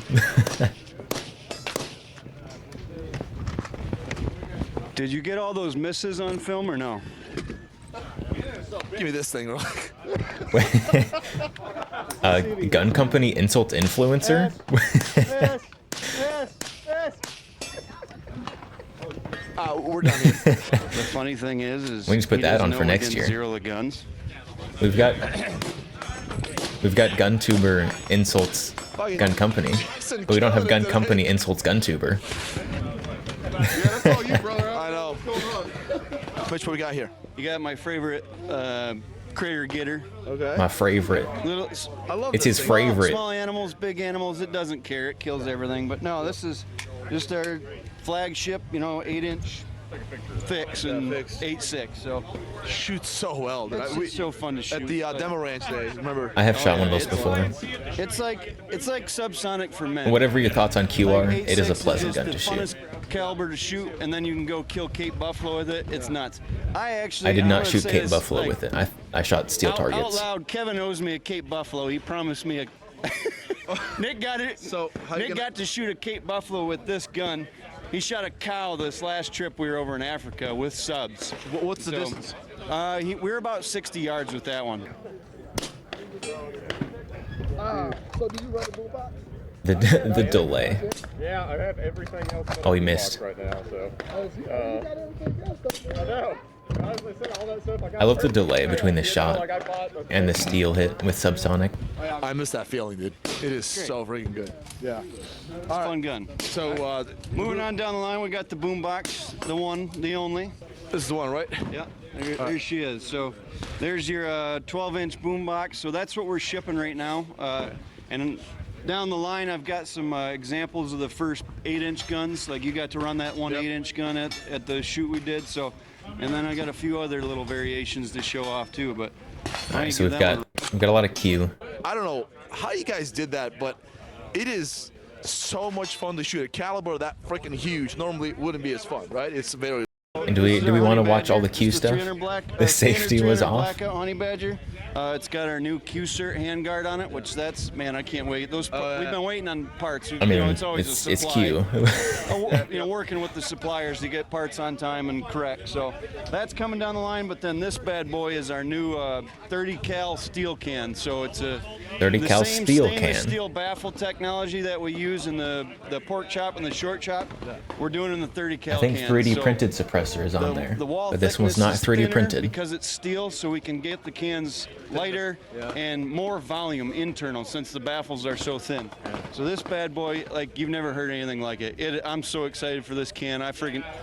Did you get all those misses on film or no?
Give me this thing.
Gun company insult influencer?
We're done here.
The funny thing is
We can just put
he
that
doesn't
on for
know
next
against
year.
Zero the guns.
We've got GunTuber insults Gun Company, but we don't have Gun Company insults GunTuber.
Yeah, that's all you, brother.
I know. Mitch, what we got here?
You got my favorite crater getter.
Okay.
My favorite.
Little
I love
It's
this
his
thing.
favorite.
small animals, big animals. It doesn't care. It kills everything. But no, this is just our flagship. You know, 8-inch fix and
fix.
8.6. So
Shoots so well. dude.
it's so fun to shoot.
At the demo ranch days, remember?
I have shot one of those
it's-
before.
It's like subsonic for men.
Whatever your thoughts on QR,
Like,
it is a
8.6
pleasant
just
gun to
the
shoot.
funnest caliber to shoot, and then you can go kill Cape Buffalo with it. It's nuts. I
I did not
wanna
shoot
say
Cape
this,
Buffalo
like,
with it. I shot steel
Out
targets.
loud, Kevin owes me a Cape Buffalo. He promised me a. Nick got it.
So, how you
Nick
gonna-
got to shoot a Cape Buffalo with this gun. He shot a cow this last trip we were over in Africa with subs.
What's the distance?
We were about 60 yards with that one.
So do you run the boombox?
The delay.
Yeah, I have everything else on
Oh, he
the
missed.
box right now, so.
You got everything else, don't you?
I know. As I said, all that stuff,
I love the delay between the
you know,
shot
like I bought a-
and the steel hit with subsonic.
I miss that feeling, dude. It is so freaking good.
Yeah.
It's a fun gun.
So,
Moving on down the line, we got the boombox, the one, the only.
this is the one, right?
Yeah, there she is. So there's your 12-inch boombox. So that's what we're shipping right now. And down the line, I've got some examples of the first 8-inch guns. Like you got to run that one 8-inch gun at the shoot we did. So, and then I got a few other little variations to show off too. But
All right, so we've got a lot of Q.
I don't know how you guys did that, but it is so much fun to shoot. A caliber that freaking huge normally wouldn't be as fun, right? It's very.
And do we want to watch all the Q stuff? The safety was off.
Blackout Honey Badger. It's got our new Q-Cert handguard on it, which man, I can't wait. We've been waiting on parts.
I mean,
it's always a
it's
supply.
Q.
Working with the suppliers to get parts on time and correct. So that's coming down the line. But then this bad boy is our new 30 cal steel can. So it's a
30
the
cal
same
steel
stainless
can.
steel baffle technology that we use in the pork chop and the short chop. We're doing in the 30 cal.
I think
can.
3D
So
printed suppressor is on there,
the wall
but this one's
thickness
not
is
3D
thinner
printed.
because it's steel, so we can get the cans lighter and more volume internal since the baffles are so thin. So this bad boy, like you've never heard anything like it. I'm so excited for this can.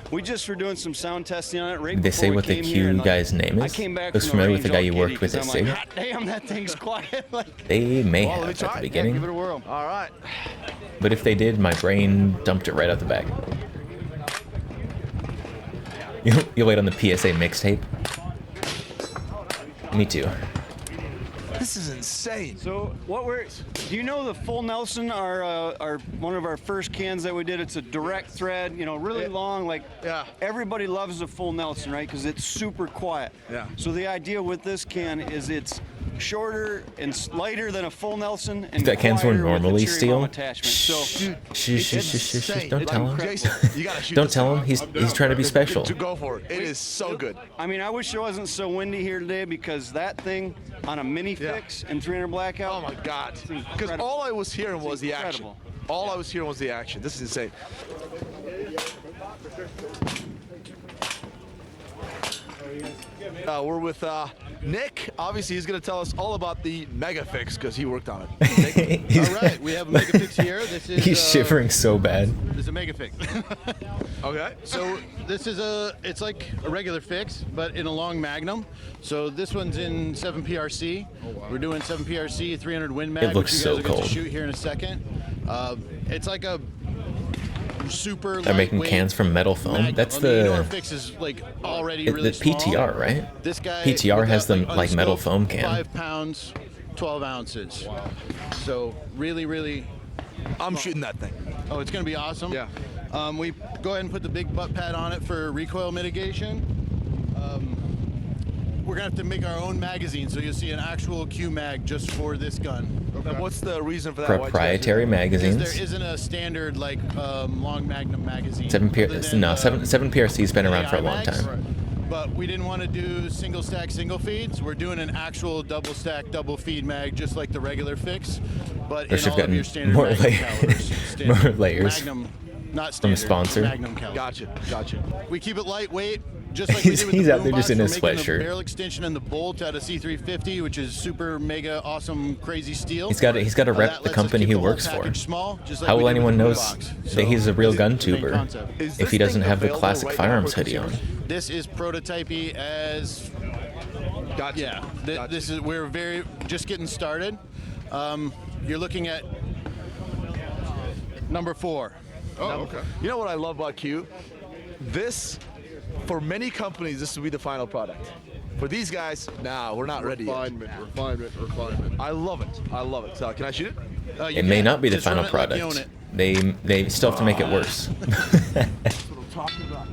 We just were doing some sound testing on it right
Did they
before
say
we
what the
came
Q
here, and, like,
guy's name
I
is?
came back
Looks
from the
familiar with the
range
guy
all
you worked
giddy
with
'cause
at
I'm
SIG.
like, "God damn, that thing's quiet." Like,
They may
Well, let me
have
try
at the
it.
beginning,
give it a whirl.
All right.
but if they did, my brain dumped it right out the back. You'll wait on the PSA mixtape. Me too.
This is insane.
So do you know the Full Nelson, our one of our first cans that we did? It's a direct thread, really long. Like everybody loves the Full Nelson, right? Because it's super quiet.
Yeah.
So the idea with this can is it's shorter and lighter than a Full Nelson, and
That cans were
quieter with the
normally
cherry
steel.
bomb attachment. So
Insane.
Don't tell him.
Jason, you gotta shoot
Don't
this
tell
thing.
him. He's trying to be special.
To go for it. It is so good.
I mean, I wish it wasn't so windy here today because that thing on a mini fix and 300 blackout.
Oh my God.
it's
Because
incredible.
all I was hearing was the action.
incredible.
All I was hearing was the action. This is insane. We're with Nick. Obviously, he's going to tell us all about the Mega Fix because he worked on it.
He's,
All right, we have a Mega Fix here. This is
he's shivering so bad.
This is a Mega Fix.
Okay.
So this is it's like a regular fix, but in a long Magnum. So this one's in 7PRC. We're doing 7PRC 300 Win Mag.
It looks
which you
so
guys will get
cold.
to shoot here in a second. It's like a super.
They're making
lightweight
cans from metal foam.
Magnum.
That's
I mean,
the
our fix is like already really
the PTR,
small.
right?
This guy
PTR has the
without,
like metal
unscoped,
foam can.
5 pounds, 12 ounces. Wow. So really.
I'm shooting that thing.
Oh, it's gonna be awesome.
Yeah.
We go ahead and put the big butt pad on it for recoil mitigation. We're gonna have to make our own magazine, so you'll see an actual Q mag just for this gun.
And what's the reason for that? Why'd you guys do
Proprietary
that?
Because
magazines.
there isn't a standard like long Magnum magazine.
7PRC's been around for a long
AI
time.
mags. But we didn't want to do single stack, single feeds. We're doing an actual double stack, double feed mag, just like the regular fix. But
Or
in
should
all
have
of your
gotten
standard
more
Magnum
layers.
calibers.
More layers
Magnum, not
from
standard,
sponsor.
Magnum caliber.
Gotcha.
We keep it lightweight, just like we did with
He's
the
out there just
boombox.
in
We're
his
making the
sweatshirt.
barrel extension and the bolt out of C350, which is super mega awesome crazy steel.
He's got to rep
That
the
lets us
company
keep
he
the whole
works for.
package small, just like
How
we
will
did with
anyone
the
know
boombox.
that he's a real gun
this is the main
tuber
concept.
Is
if he
this
doesn't
thing
have the
available
classic
right now
firearms
for
hoodie on?
consumers?
This is prototypey as
Gotcha.
yeah.
Gotcha.
This is we're very just getting started. You're looking at number 4.
Oh, okay. You know what I love about Q? This, for many companies, this will be the final product. For these guys, nah, we're not ready yet.
Refinement.
I love it. So, can I shoot it?
It may not be the final product. They still have to make it worse.
That's what I'm talking about.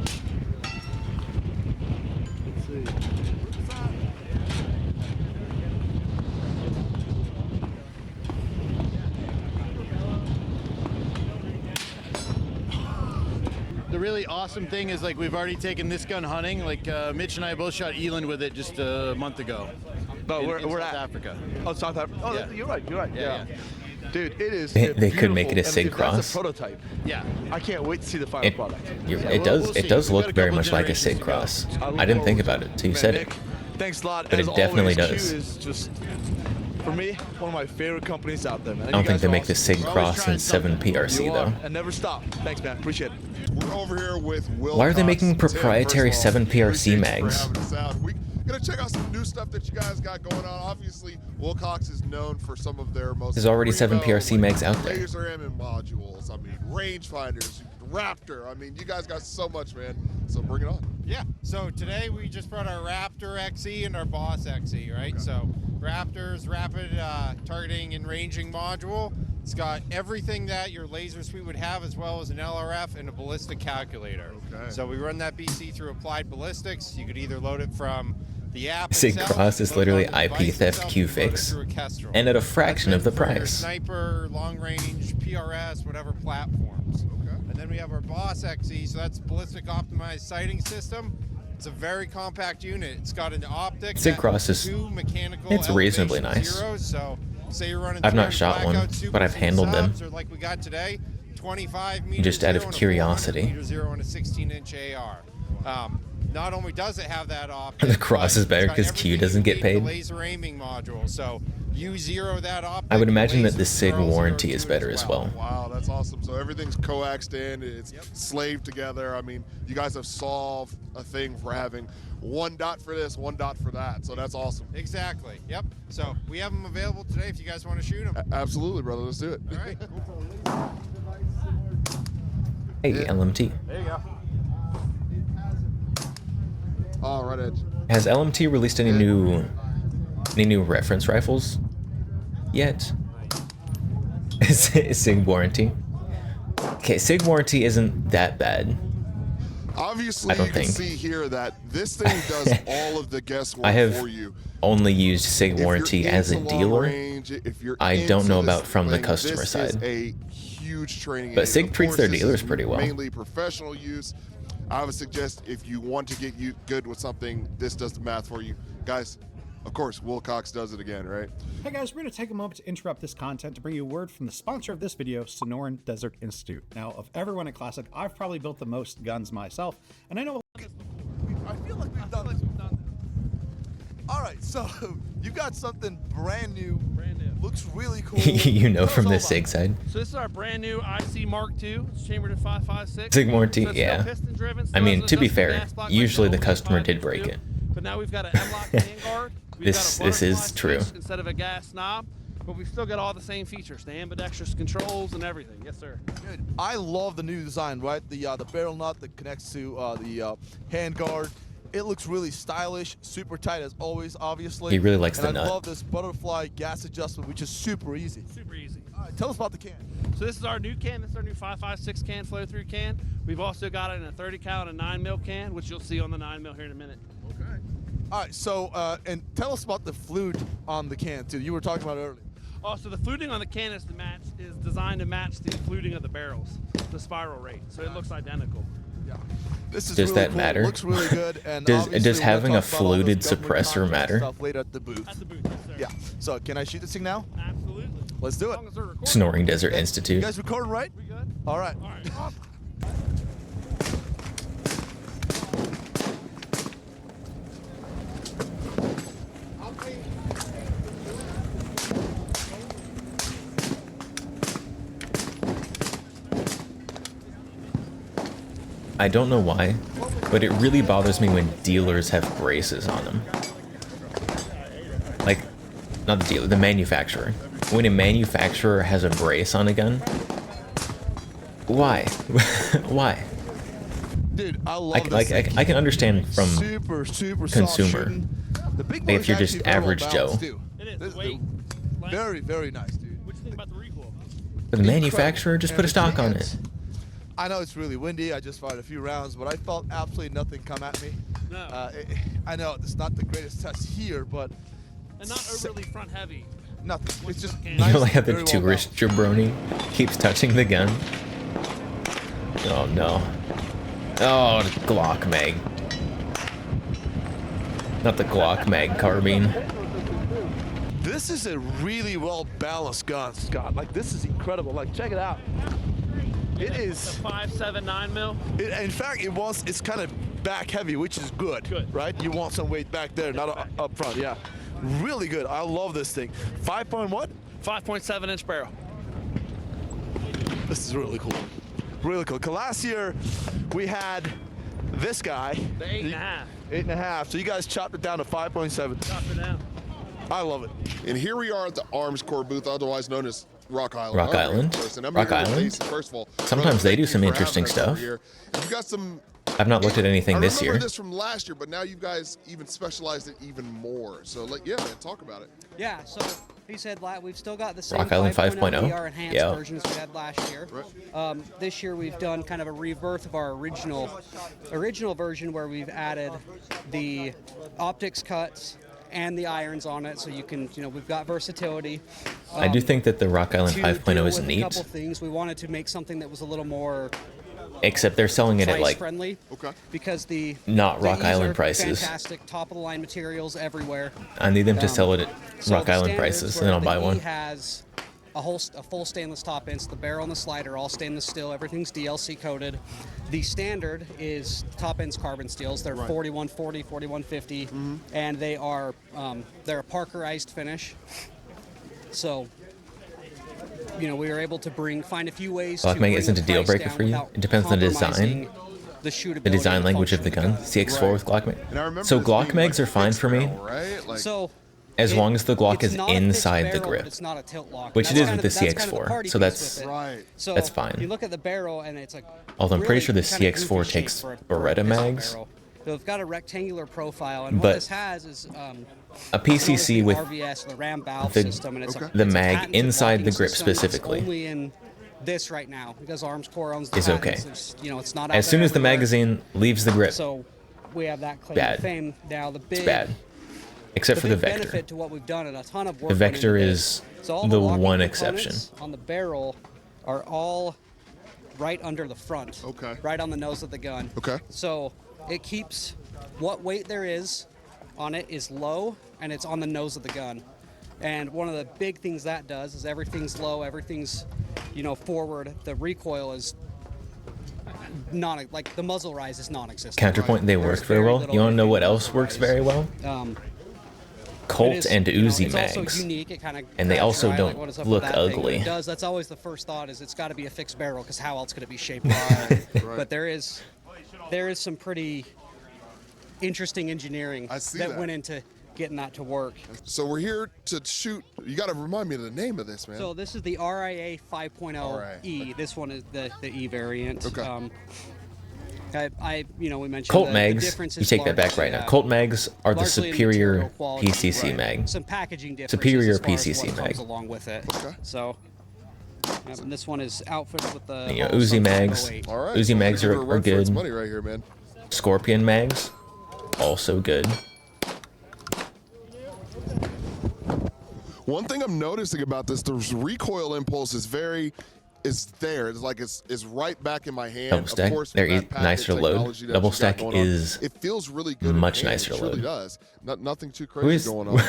The really awesome thing is like we've already taken this gun hunting. Like Mitch and I both shot eland with it just a month ago.
No,
in
we're
South
at
Africa.
Oh, South Africa. Oh,
Yeah.
you're right.
Yeah.
Dude, it is.
They could make it a
beautiful,
Sig
and if
Cross.
That's a prototype.
Yeah.
I can't wait to see the final
It,
product.
it
we'll see.
does
We've
look
got a
very
couple
much like a
generations
Sig
to go.
Cross.
look
I didn't think
forward
about
to
it till you
Man,
said
Nick,
it.
thanks a lot.
But
As
it definitely
always,
does.
Q is just, for me, one of my favorite companies out there, man.
I don't think they make the Sig
We're always
Cross
trying
in
something.
7PRC
You are,
though.
and never stop. Thanks, man. Appreciate it.
We're over here with Will.
Why are they
Cox.
making
Tim,
proprietary
first of all,
7PRC
appreciate you for
mags?
having us out. We gonna check out some new stuff that you guys got going on. Obviously, Wilcox is known for some of their most.
There's already
primo,
7PRC mags out there.
Laser aiming modules. I mean, rangefinders, Raptor. I mean, you guys got so much, man. So bring it on.
Yeah, so today we just brought our Raptor XE and our Boss XE, right?
Okay.
So Raptor's rapid targeting and ranging module. It's got everything that your laser suite would have, as well as an LRF and a ballistic calculator.
Okay.
So we run that BC through Applied Ballistics. You could either load it from the app
Sig
itself,
Cross is
load it on
literally
the
IP
device
theft
itself,
Q
or load it
fix.
through a Kestrel.
And at a fraction
That's
of the
meant for your
price.
Sniper, long range, PRS, whatever platforms.
Okay.
And then we have our Boss XE, so that's ballistic optimized sighting system. It's a very compact unit. It's got an optic.
Sig
that
Cross is-
2 mechanical
it's reasonably
elevation
nice.
zeros, so say you're running
I've not
300
shot one,
blackout
but
supers
I've
and
handled them.
subs, or like we got today, 25 meters
Just out of
zero and a
curiosity.
400 meter zero and a 16-inch AR. Not only does it have that optic,
The Cross
but
is better
it's got
'cause Q
everything
doesn't
you
get
need for
paid.
the laser aiming module. So you zero that optic.
I would imagine that
laser
the Sig
zero
warranty
to
is
it
better as well.
Wow, that's awesome. So everything's coaxed in, it's slaved together. I mean, you guys have solved a thing for having one dot for this, one dot for that. So that's awesome.
Exactly. Yep. So we have them available today if you guys want to shoot them.
Absolutely, brother. Let's do it.
All right.
Hey, LMT.
There you go.
Oh, right edge.
Has LMT released any new reference rifles yet? Sig warranty. Okay, Sig warranty isn't that bad.
Obviously,
I don't
you can
think.
see here that this thing does all of the guesswork
I have
for you.
only used Sig
If you're
warranty as a
into long
dealer.
range, if you're
I don't
into
know
this
about from the
thing,
customer
this
side.
Is a huge training
But
aid.
Sig
Of
treats
course,
their
this
dealers
is
pretty well.
Mainly professional use. I would suggest if you want to get you good with something, this does the math for you, guys. Of course, Wilcox does it again, right?
Hey guys, we're going to take a moment to interrupt this content to bring you a word from the sponsor of this video, Sonoran Desert Institute. Now, of everyone at Classic, I've probably built the most guns myself, and I know
I feel like we've done All right, so you got something brand new.
Brand new.
Looks really cool.
You know
Tell us
from
all
the
about
SIG
it.
side.
So this is our brand new IC Mark II. It's chambered in 5.56.
SIG Mark II,
So it's still
yeah.
piston-driven,
I
still
mean,
has
to be
adjustable
fair,
gas block
usually
like
the
old
customer
85
did
used
break
to.
it.
But now we've got an M-LOK handguard. We've
This
got a
is
butterfly
true.
switch instead of a gas knob. But we've still got all the same features, the ambidextrous controls and everything. Yes, sir.
Good. I love the new design, right? The barrel nut that connects to the hand guard. It looks really stylish, super tight as always, obviously.
He really likes
and
the
I
nut.
love this butterfly gas adjustment, which is super easy.
Super easy.
All right, tell us about the can.
So this is our new can. This is our new 5.56 can, flow-through can. We've also got it in a 30 cal and a 9 mil can, which you'll see on the 9 mil here in a minute.
Okay. All right, so and tell us about the flute on the can too. You were talking about it earlier.
Also, the fluting on the can is designed to match the fluting of the barrels, the spiral rate, so it looks identical.
Yeah. This is
Does
really
that
cool.
matter?
It looks really good. And
Does
obviously we're gonna
having a
talk about all
fluted
those government
suppressor
contract
matter?
Stuff later at the booth.
At the booth, yes, sir.
Yeah. So can I shoot this thing now?
Absolutely.
Let's do
As
it.
long as they're recording.
Snoring Desert
You
Institute.
guys recording right?
We good?
All right.
All right.
I don't know why, but it really bothers me when dealers have braces on them. Like, not the dealer, the manufacturer. When a manufacturer has a brace on a gun, why? Why?
Dude, I love
I,
this
like,
thing.
I can understand from
super soft
consumer.
shooting. The big
If
body's
you're just
actually very well
average
balanced,
Joe.
too.
It is.
This-
Weight. length.
Very, very nice, dude.
What do you think about the recoil?
the manufacturer, just
And
put a
the
stock on
cans.
it.
I know it's really windy. I just fired a few rounds, but I felt absolutely nothing come at me.
No.
I know it's not the greatest test here, but
And not overly front heavy.
nothing. It's just
You
nice.
You like how the
very well
tourist jabroni keeps touching the gun? Oh no. Oh, the Glock mag. Not the Glock mag carbine.
This is a really well balanced gun, Scott. Like, this is incredible. Like, check it out. It
The
is.
5.7 9 mil.
In fact, it's kind of back heavy, which is good.
Good.
Right? You want some weight back there, not up front. Yeah. Really good. I love this thing. 5 point what?
5.7 inch barrel.
This is really cool. Really cool. 'Cause last year we had this guy.
The 8.5.
8.5. So you guys chopped it down to 5.7.
Drop it down.
I love it.
And here we are at the Arms Corps booth, otherwise known as Rock Island.
Rock
All right,
Island?
first, and I'm
Rock
here with
Island?
Jason, first of all.
Sometimes
brother,
they
thank
do
you
some
for
interesting
having us over
stuff.
here. And you got some.
I've not looked at anything this
I
year.
remember this from last year, but now you guys even specialized it even more. So, like, yeah, man, talk about it.
Yeah, so he said we've still got the same
Rock Island 5.0?
VR enhanced
Yeah.
version as we had last year. This year we've done kind of a rebirth of our original version where we've added the optics cuts and the irons on it, so you can, we've got versatility.
I do think that the Rock Island
To
5.0
deal
is
with a
neat,
couple things. We wanted to make something that was a little more
except they're selling it at
price
like
friendly.
Okay.
Because the
Not Rock
these
Island
are
prices.
Fantastic, top of the line materials everywhere.
I need them to sell it at
So
Rock
the
Island
standards
prices, and
where
then I'll buy
the
one.
E has a full stainless top ends, the barrel and the slider all stainless steel. Everything's DLC coated. The standard is top ends carbon steels. They're 4140, 4150, and they are they're a Parkerized finish. So, we were able to find a few ways
Glock
to
mag
bring
isn't
the
a deal
price
breaker
down
for you.
without
It depends on the design.
compromising the shootability
The design
and
language of the
function
gun. CX4 with Glock mag.
And I remember
So
this
Glock
being,
mags
like,
are fine
fixed
for me,
barrel, right? Like,
So
as long as the Glock
it's
is
not a fixed
inside the
barrel, but
grip,
It's not a tilt lock.
which
That's
it is
kind
with
of
the
that's kind of
CX4.
party
So
piece
that's
with it.
right.
So
that's fine.
You look at the barrel, and it's like.
Although I'm pretty sure the
really kinda
CX4
goofy shape
takes
for a
Beretta
pistol
mags.
barrel. So it's got a rectangular profile, and
But
what this has is
a PCC with
RVS, the Ram valve
the-
system, and it's
the
it's a
mag
patented
inside the
locking
grip
system that's
specifically
only in this right now because Arms Corps owns the
is okay.
patents. It's not out
As soon
there
as the
everywhere.
magazine leaves the grip,
So we have that claim
Bad.
to fame. Now the big
it's bad. Except for the
big
Vector.
benefit to what we've done and a ton of work.
The
went
Vector
into
is
this. So all
the
locking
one
components
exception.
on the barrel are all right under the front.
Okay.
Right on the nose of the gun.
Okay.
So it keeps what weight there is on it is low, and it's on the nose of the gun. And one of the big things that does is everything's low, everything's forward. The recoil is like the muzzle rise is non-existent.
Counterpoint, they work
There's
very well.
little
You want to know what
muzzle
else works
rise.
very well? Colt
It is,
and
you know,
Uzi
it's also
mags.
unique. It kind of
And they also
like,
don't
what is up with
look
that thing? But
ugly.
It does. That's always the first thought. Is it's got to be a fixed barrel because how else could it be shaped right? But there is some pretty interesting engineering that went into getting that to work.
So we're here to shoot. You got to remind me of the name of this, man.
So this is the RIA 5.0 E. This one is the E variant.
Okay.
We mentioned
Colt
the
mags,
difference
you
is
take that back
largely,
right now. Colt mags are the
largely in
superior
material quality.
PCC mag.
Some packaging differences
Superior
as far as
PCC
what
mag.
comes along with it.
Okay.
So, and this one is outfitted with the
You know,
Holo
Uzi
Sub
mags.
508.
All right.
Uzi mags
Give it a
are
run for its
good.
money right here, man.
Scorpion mags, also good.
One thing I'm noticing about this, the recoil impulse is there. It's like it's right back in my hand.
Double stack,
Of course,
they're
with that patented
nicer to load.
technology that
Double
you got
stack
going on,
is
it feels really good.
much
in hand.
nicer to
It truly
load.
does. Nothing too
Who
crazy
is?
going on.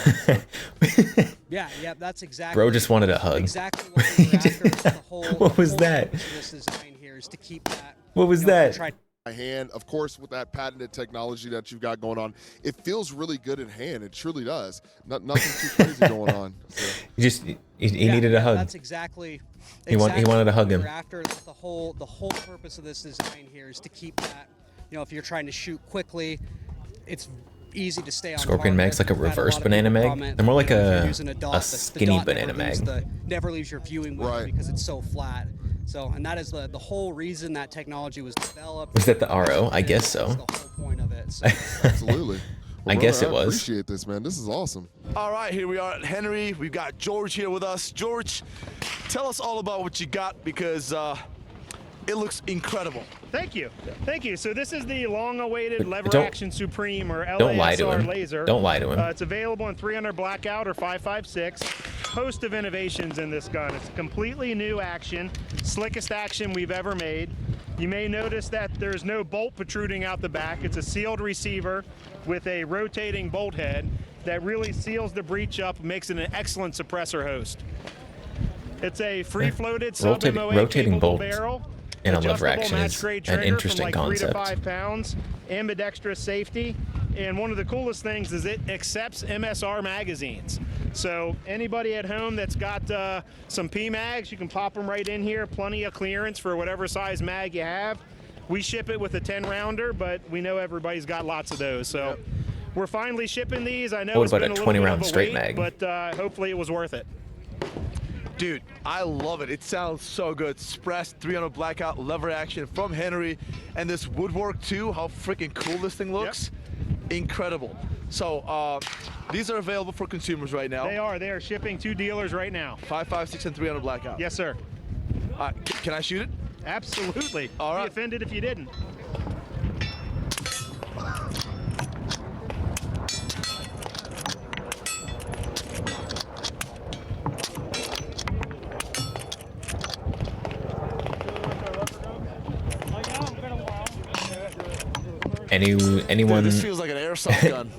Yeah, that's exactly.
Bro just wanted a hug.
Exactly what we were after. Is the whole,
What was
the whole
that?
purpose of this design here is to keep that.
What was that?
My hand, of course, with that patented technology that you've got going on, it feels really good in hand. It truly does. Nothing too crazy going on. So.
He needed a hug.
That's exactly.
He wanted to hug
what we
him.
were after. The whole purpose of this design here is to keep that. If you're trying to shoot quickly, it's easy to stay on
Scorpion
target.
mag's like a
We've had
reverse
lot of
banana
people
mag.
comment
They're more like
that, if you're
a
using dot, the
skinny
dot
banana
never leaves your viewing window
Right.
because it's so flat. So, and that is the whole reason that technology was developed.
Was that the RO? I guess so.
That's the whole point of it. So.
Absolutely.
I guess it
I
was.
appreciate this, man. This is awesome.
All right, here we are at Henry. We've got George here with us. George, tell us all about what you got because it looks incredible.
Thank you. Thank you. So this is the long-awaited
But
Lever
don't-
Action Supreme or
Don't lie to
LASR
him.
laser.
Don't lie to him.
It's available in 300 blackout or 556. Host of innovations in this gun. It's a completely new action, slickest action we've ever made. You may notice that there's no bolt protruding out the back. It's a sealed receiver with a rotating bolt head that really seals the breech up, makes it an excellent suppressor host. It's a free-floated sub-MOA
rotating
capable
bolt
barrel.
in a lever
Adjustable
action is
match-grade
an
trigger
interesting
from like 3 to
concept.
5 pounds, ambidextrous safety, and one of the coolest things is it accepts MSR magazines. So anybody at home that's got some PMags, you can pop them right in here. Plenty of clearance for whatever size mag you have. We ship it with a 10-rounder, but we know everybody's got lots of those. So we're finally shipping these. I know
What
it's
about
been
a
a little bit
20-round
of a
straight
wait,
mag?
but hopefully it was worth it.
Dude, I love it. It sounds so good. Spress 300 blackout lever action from Henry, and this woodwork too. How freaking cool this thing looks! Incredible. So these are available for consumers right now.
They are. They are shipping to dealers right now.
556 and 300 blackout.
Yes, sir.
Can I shoot it?
Absolutely.
All right.
Be offended if you didn't.
Anyone?
Dude, this feels like an airsoft gun.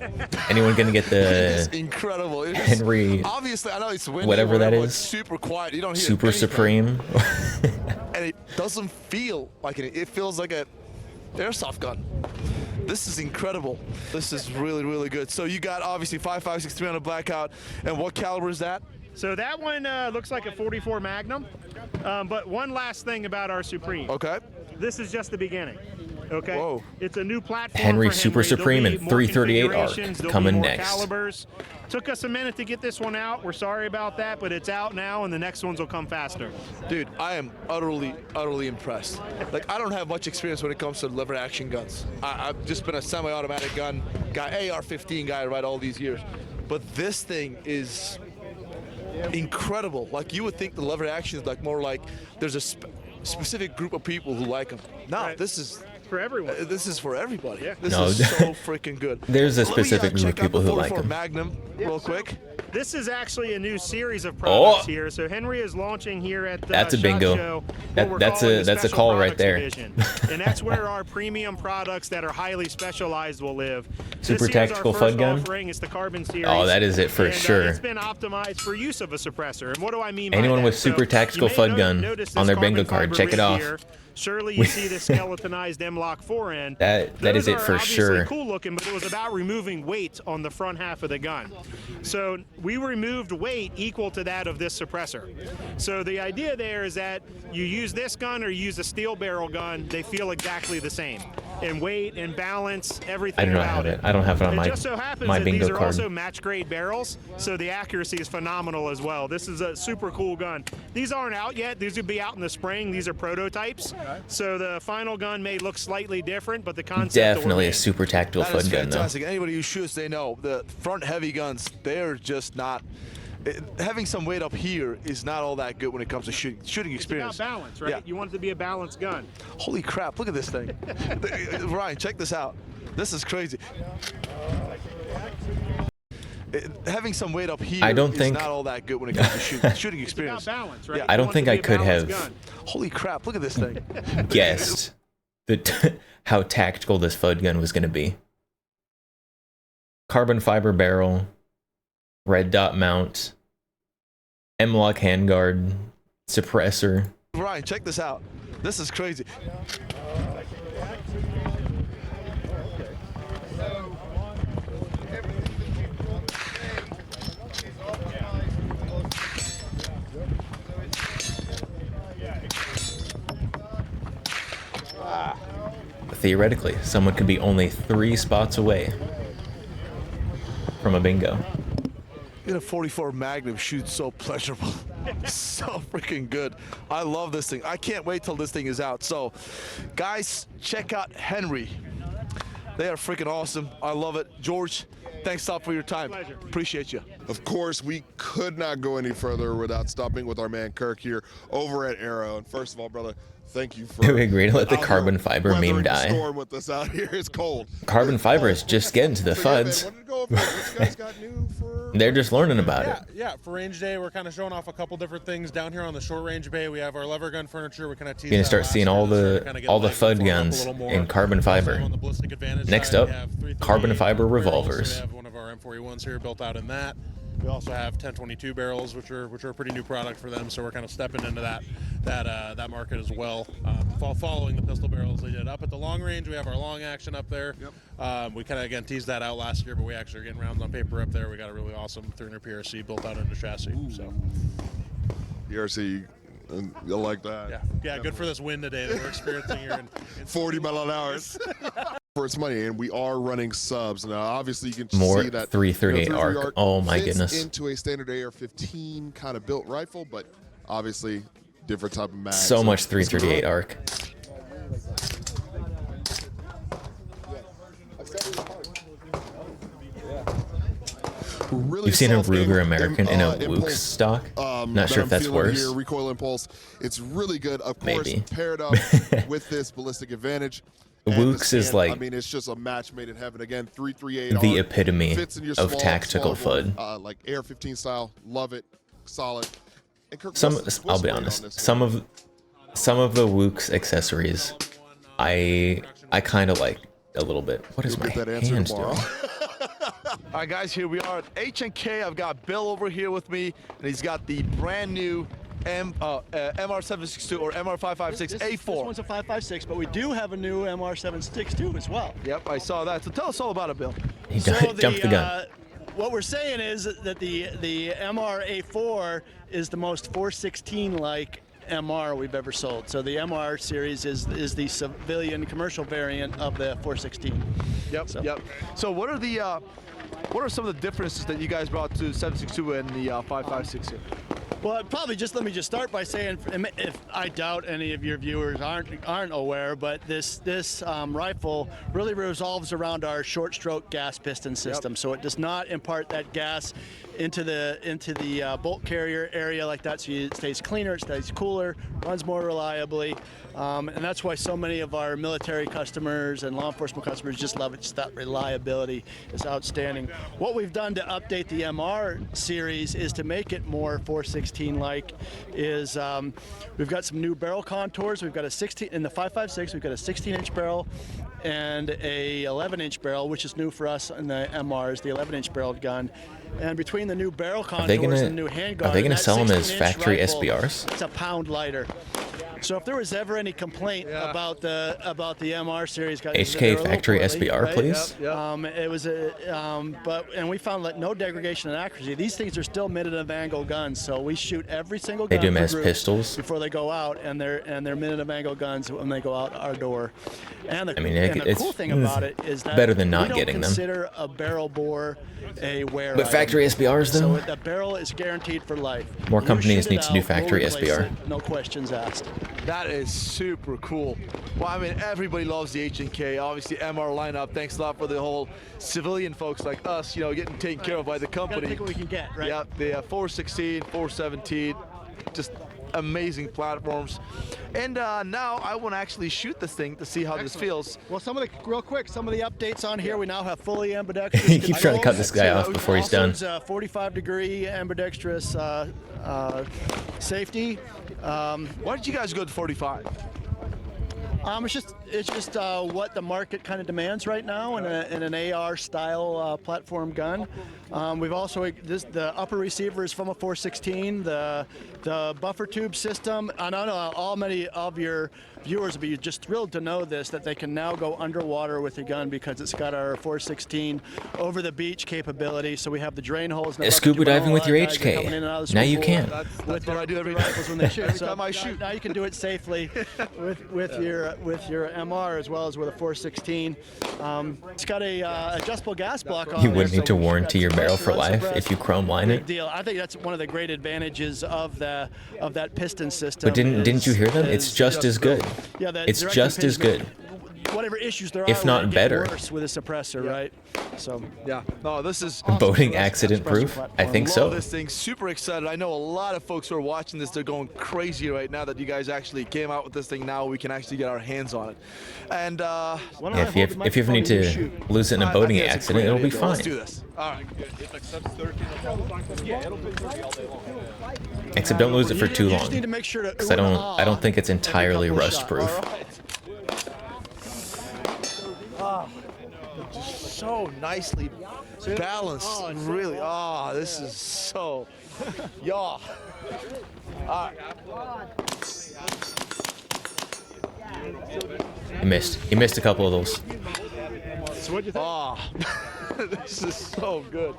Anyone gonna get
It's
the
incredible. It is-
Henry?
Obviously, I know it's windy.
Whatever
or
that
whatever,
is.
It's super quiet. You don't hear
Super
anything.
Supreme?
And it doesn't feel like it feels like a airsoft gun. This is incredible. This is really, really good. So you got obviously 5.56 300 blackout, and what caliber is that?
So that one looks like a 44 Magnum. But one last thing about our Supreme.
Okay.
This is just the beginning. Okay.
Whoa.
It's a new platform.
Henry
for
Super
There'll
Supreme
be
and
more
338 arc
configurations, there'll
coming
be more
next.
Calibers. Took us a minute to get this one out. We're sorry about that, but it's out now, and the next ones will come faster.
Dude, I am utterly, utterly impressed. Like, I don't have much experience when it comes to lever action guns. I've just been a semi-automatic gun guy, AR-15 guy, right, all these years. But this thing is incredible. Like, you would think the lever action is like more like there's a specific group of people who like them. No,
Right.
this is
For everyone.
this is for everybody.
Yeah.
This
No.
is so freaking good.
There's a
Let me,
specific group of
check out
people
the
who like
44
them.
Magnum real quick.
This is actually a new series of products here. So Henry is launching here at the
That's a
SHOT
bingo.
Show,
That's a
special
call right
products
there.
division. And that's where our premium products that are highly specialized will live.
Super
This year's
tactical
our first
FUD gun?
offering. It's the Carbon series.
Oh, that is it for
And,
sure.
It's been optimized for use of a suppressor. And what do I mean by
Anyone
that?
with super tactical
you may
FUD gun
notice
on
this
their bingo
carbon
card,
fiber
check it
rig
off.
here. Surely you see the skeletonized M-LOK forend.
That is
Those
it
are
for
obviously
sure.
cool looking, but it was about removing weight on the front half of the gun. So we removed weight equal to that of this suppressor. So the idea there is that you use this gun or you use a steel barrel gun, they feel exactly the same. In weight and balance, everything
I do not
about
have it. I don't have it on
It
my
just so happens
my
that
bingo
these are
card.
also match grade barrels, so the accuracy is phenomenal as well. This is a super cool gun. These aren't out yet. These will be out in the spring. These are prototypes. So the final gun may look slightly different, but the concept will
Definitely a
remain.
super tactical
That is
FUD gun though.
fantastic. Anybody who shoots, they know the front heavy guns, they're just not. Having some weight up here is not all that good when it comes to shooting experience.
It's about balance, right?
Yeah.
You want it to be a balanced gun.
Holy crap, look at this thing. Ryan, check this out. This is crazy. Having some weight up here
I don't
is
think-
not all that good when it comes to shooting experience.
It's about balance, right?
Yeah.
I
You
don't
want
think
it to
I
be a
could
balanced
have
gun.
Holy crap, look at this thing.
guessed how tactical this FUD gun was going to be. Carbon fiber barrel, red dot mount, M-LOK handguard, suppressor.
Ryan, check this out. This is crazy.
Theoretically, someone could be only 3 spots away from a bingo.
In a 44 Magnum shoots so pleasurable. So freaking good. I love this thing. I can't wait till this thing is out. So, guys, check out Henry. They are freaking awesome. I love it. George, thanks a lot for your time.
Pleasure.
Appreciate you.
Of course, we could not go any further without stopping with our man Kirk here over at Arrow. And first of all, brother, thank you for.
We agree to let the
out here
carbon fiber meme
weathering the
die.
storm with us out here. It's cold.
Carbon fiber is just getting to the
So, yeah, man,
FUDs.
what did it go over? What you guys got new for?
They're just learning about it.
Yeah, for range day, we're kind of showing off a couple different things down here on the short range bay. We have our lever gun furniture. We kind of teased
You're gonna
that
start
last
seeing
year.
all
This year,
the
kinda get
all the
light
FUD
form up a
guns
little more.
in carbon
Also
fiber.
on the ballistic advantage
Next
side,
up,
we have 338
carbon fiber
barrels.
revolvers.
We have one of our M41s here built out in that. We also have 1022 barrels, which are a pretty new product for them. So we're kind of stepping into that market as well, following the pistol barrels they did. Up at the long range, we have our long action up there. Yep. We kind of again teased that out last year, but we actually are getting rounds on paper up there. We got a really awesome 300 PRC built out into chassis.
Ooh.
So
ERC, I like that.
yeah, good for this wind today that we're experiencing here. In
40 mile an hour. For its money, and we are running subs now. Obviously, you can
More
see that
338 arc. Oh my
fits
goodness.
into a standard AR-15 kind of built rifle, but obviously different type of mag.
So much 338 arc.
Really
You've seen a
soft
Ruger American in a
impulse,
Wooks stock? Not
that
sure
I'm
if that's
feeling
worse.
Here, recoil impulse. It's really good. Of course,
Maybe.
paired up with this ballistic advantage. and the
Wooks is
stand,
like
I mean, it's just a match made in heaven. Again, 338
the
arc,
epitome
fits in your
of
small,
tactical
small,
FUD.
like AR-15 style. Love it. Solid. And Kirk,
Some,
what's the twist
I'll be
rate on
honest.
this
Some
one?
of the Wooks accessories, I kind of like a little bit. What is
You'll
my
get that answer
hands
tomorrow.
doing?
All right, guys, here we are at H&K. I've got Bill over here with me, and he's got the brand new MR762 or MR556 A4.
This one's a 556, but we do have a new MR762 as well.
Yep, I saw that. So tell us all about it, Bill.
He jumped the gun.
What we're saying is that the MR A4 is the most 416-like MR we've ever sold. So the MR series is the civilian commercial variant of the 416.
Yep. So what are some of the differences that you guys brought to 762 and the 556 here?
Well, probably let me start by saying, if I doubt any of your viewers aren't aware, but this rifle really revolves around our short stroke gas piston system. So it does not impart that gas into the bolt carrier area like that, so it stays cleaner, it stays cooler, runs more reliably, and that's why so many of our military customers and law enforcement customers just love it. Just that reliability is outstanding. What we've done to update the MR series is to make it more 416-like. We've got some new barrel contours. We've got a 16 in the 5.56. We've got a 16-inch barrel and a 11-inch barrel, which is new for us in the MRs, the 11-inch barreled gun. And between the new barrel contours and the new handgun,
are they gonna sell them as factory SBRs?
It's a pound lighter. So if there was ever any complaint about the MR series,
HK factory SBR, right? Please.
It was and we found like no degradation in accuracy. These things are still minute of angle guns, so we shoot every single gun.
They do them as pistols
before they go out, and they're minute of angle guns when they go out our door. And the,
the
cool thing about it is that
better than not
we
getting
don't
them.
Consider a barrel bore a wear.
But factory SBRs though?
So the barrel is guaranteed for life.
More companies need to do factory SBR.
No questions asked.
That is super cool. Well, I mean, everybody loves the H&K. Obviously, MR lineup. Thanks a lot for the whole civilian folks like us, you know, getting taken care of by the company.
Gotta take what we can get, right?
Yeah, the 416, 417, just amazing platforms. And now I want to actually shoot this thing to see how this feels.
Well, some of the updates on here. We now have fully ambidextrous.
He keeps trying to cut this guy off before he's done.
45-degree ambidextrous safety.
Why did you guys go to 45?
It's just what the market kind of demands right now in an AR style platform gun. We've also the upper receiver is from a 416. The buffer tube system. I know many of your viewers will be just thrilled to know this, that they can now go underwater with the gun because it's got our 416 over the beach capability. So we have the drain holes.
Scuba diving with your HK. Now you can.
That's what I do every night
when they shoot.
Every time I shoot.
Now you can do it safely with your MR as well as with a 416. It's got a adjustable gas block on.
You wouldn't need to warranty your barrel for life if you chrome line it.
Big deal. I think that's one of the great advantages of that piston system.
But didn't you hear them? It's just as good.
Yeah,
it's just as good.
Whatever issues there are,
if not better,
worse with a suppressor, right? So
yeah, no, this is
boating accident proof. I think so.
Love this thing, super excited. I know a lot of folks who are watching this, they're going crazy right now that you guys actually came out with this thing. Now we can actually get our hands on it. And
if you ever need to lose it in a boating accident, it'll be fine.
Let's do this. All right.
Except don't lose it for too long, because I don't think it's entirely rust proof.
Just so nicely balanced, really. This is so, yeah.
He missed a couple of those.
So what'd you think? This is so good.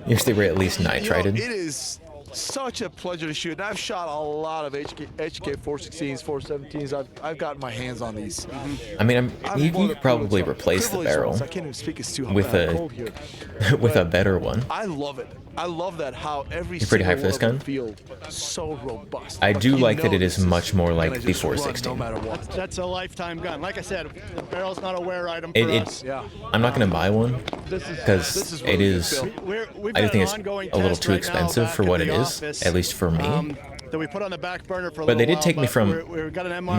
You wish they were at least nitrated.
It is such a pleasure to shoot. And I've shot a lot of HK 416s, 417s. I've gotten my hands on these.
I mean, you could probably replace the barrel with a better one.
I love it. I love that how every
You're pretty high for this gun?
feel so robust.
I do like that it is much more like the 416.
No matter what.
That's a lifetime gun. Like I said, the barrel's not a wear item for us.
Yeah.
I'm not going to buy one because it is. I do think it's a little too expensive for what it is, at least for me.
That we put on the back burner for a
but they
little
did take
while,
me from
we got an MR,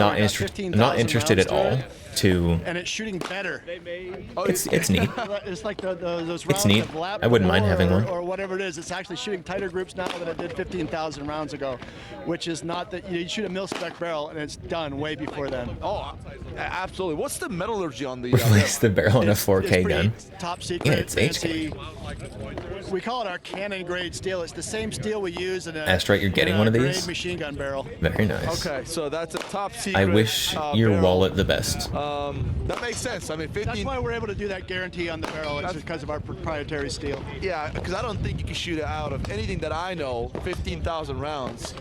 not interested at all to.
And it's shooting better.
It's neat.
It's like those rounds
It's neat.
of lap
I wouldn't mind having one.
or whatever it is. It's actually shooting tighter groups now than it did 15,000 rounds ago, which is not that you shoot a mil-spec barrel and it's done way before then.
Oh, absolutely. What's the metallurgy on the?
Replace the barrel in a 4K gun.
Top secret.
Yeah, it's HK.
We call it our cannon grade steel. It's the same steel we use in a
Astrite, you're getting one of these?
machine gun barrel.
Very nice.
Okay, so that's a top secret.
I wish your
barrel.
wallet the best.
That makes sense. I mean, 15.
That's why we're able to do that guarantee on the barrel. It's because of our proprietary steel.
Yeah, because I don't think you can shoot it out of anything that I know, 15,000 rounds,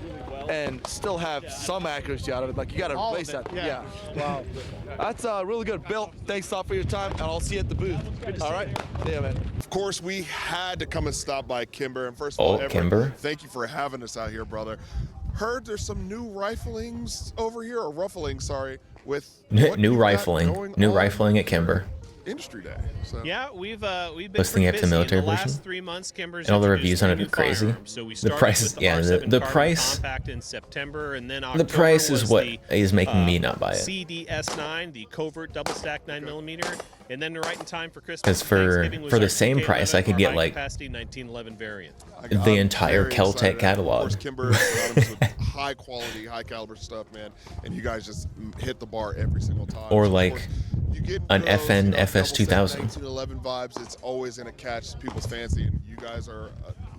and still have some accuracy out of it. Like, you got to replace that.
Yeah.
Wow. That's really good. Bill, thanks a lot for your time, and I'll see you at the booth. All right? Yeah, man.
Of course, we had to come and stop by Kimber. And first of all, Everett,
Kimber.
Thank you for having us out here, brother. Heard there's some new riflings over here, or ruffling, sorry, with
new rifling at Kimber.
Industry Day. So.
Yeah, we've been
Listing
pretty
up the
busy.
military
In the
version.
last 3 months, Kimber's
And all the
introduced
reviews on
three
it
new
are crazy.
firearms. So we
The
started
price
with
is yeah,
R7
the
Carbon
price
Compact in September, and then
the
October
price is
was
what
the,
is making me not buy it.
CDS9, the covert double stack 9mm, and then right in time for Christmas.
Because
and
for
Thanksgiving was
the
our
same
2K11,
price, I could
our
get
high
like
capacity 1911 variant.
the entire
very
Keltec
excited. Of
catalog.
course, Kimber is synonymous with high quality, high caliber stuff, man. And you guys just hit the bar every single time.
Or
So, of
like
course, you get
an
those,
FN
you know,
FS
double
2000.
1911 vibes. It's always going to catch people's fancy, and you guys are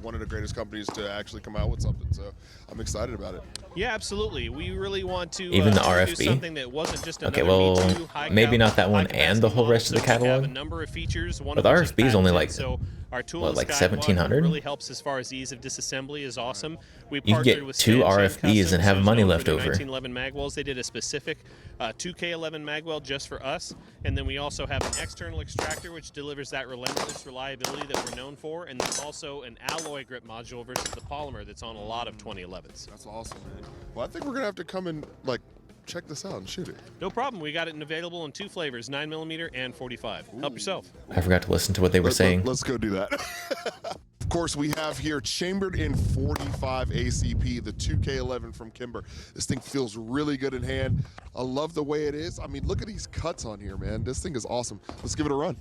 one of the greatest companies to actually come out with something. So I'm excited about it.
Yeah, absolutely. We really want to
Even the
introduce
RFB?
something that wasn't just
Okay,
another
well,
Me Too, high
maybe not that
high
one
capacity
and the whole
model.
rest of the
So we have
catalog.
a number of features. One
But
of
the
which is
RFB is only
patented,
like,
so our tool
what,
in
like
Skywalker
1700?
really helps as far as ease of disassembly is awesome. We
You can
partnered
get
with
2
Stan Chain
RFBs and
Customs,
have
who's
money
known for
left
their
over.
1911 magwells. They did a specific 2K11 magwell just for us, and then we also have an external extractor which delivers that relentless reliability that we're known for, and then also an alloy grip module versus the polymer that's on a lot of 2011s.
That's awesome, man. Well, I think we're gonna have to come and like check this out and shoot it.
No problem. We got it available in 2 flavors, 9mm and 45. Help yourself.
I forgot to listen to what they were saying.
Let's go do that. Of course, we have here chambered in 45 ACP, the 2K11 from Kimber. This thing feels really good in hand. I love the way it is. I mean, look at these cuts on here, man. This thing is awesome. Let's give it a run.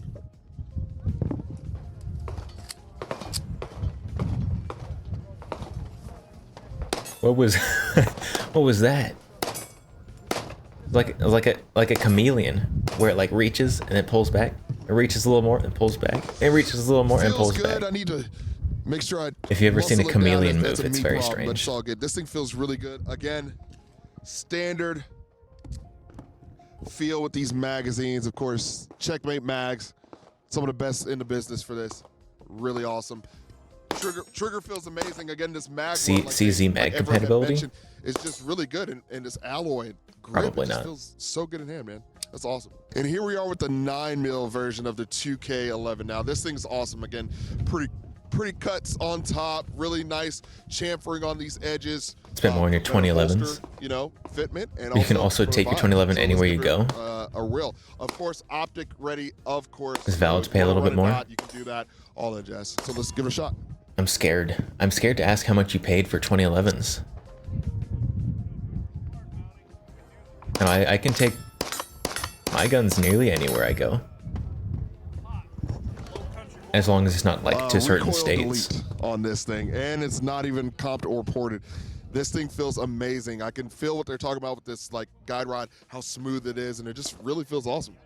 What was what was that? Like a chameleon where it like reaches and it pulls back. It reaches a little more and pulls back. It reaches a little more and
Feels
pulls
good.
back.
I need to make sure I.
If you've ever seen a
muscle it down.
chameleon
That's
move,
a
it's
me
very
problem, but
strange.
it's all good. This thing feels really good. Again, standard feel with these magazines. Of course, Checkmate mags, some of the best in the business for this. Really awesome. Trigger feels amazing. Again, this mag
CZ mag compatibility?
is just really good, and this alloy grip
Probably
it just
not.
feels so good in hand, man. That's awesome. And here we are with the 9mm version of the 2K11. Now this thing's awesome. Again, pretty cuts on top, really nice chamfering on these edges.
Spend more on your 2011s.
Holster, you know, fitment, and
You can also
for the
take your
vibe.
2011
So let's
anywhere you
give
go.
it, a real, of course, optic ready. Of course,
Is valid to pay a little bit
Run
more?
dot, you can do that. All that jazz. So let's give it a shot.
I'm scared. I'm scared to ask how much you paid for 2011s. No, I can take my guns nearly anywhere I go. As long as it's not like to certain
recoil
states.
delete on this thing, and it's not even comped or ported. This thing feels amazing. I can feel what they're talking about with this like guide rod, how smooth it is, and it just really feels awesome.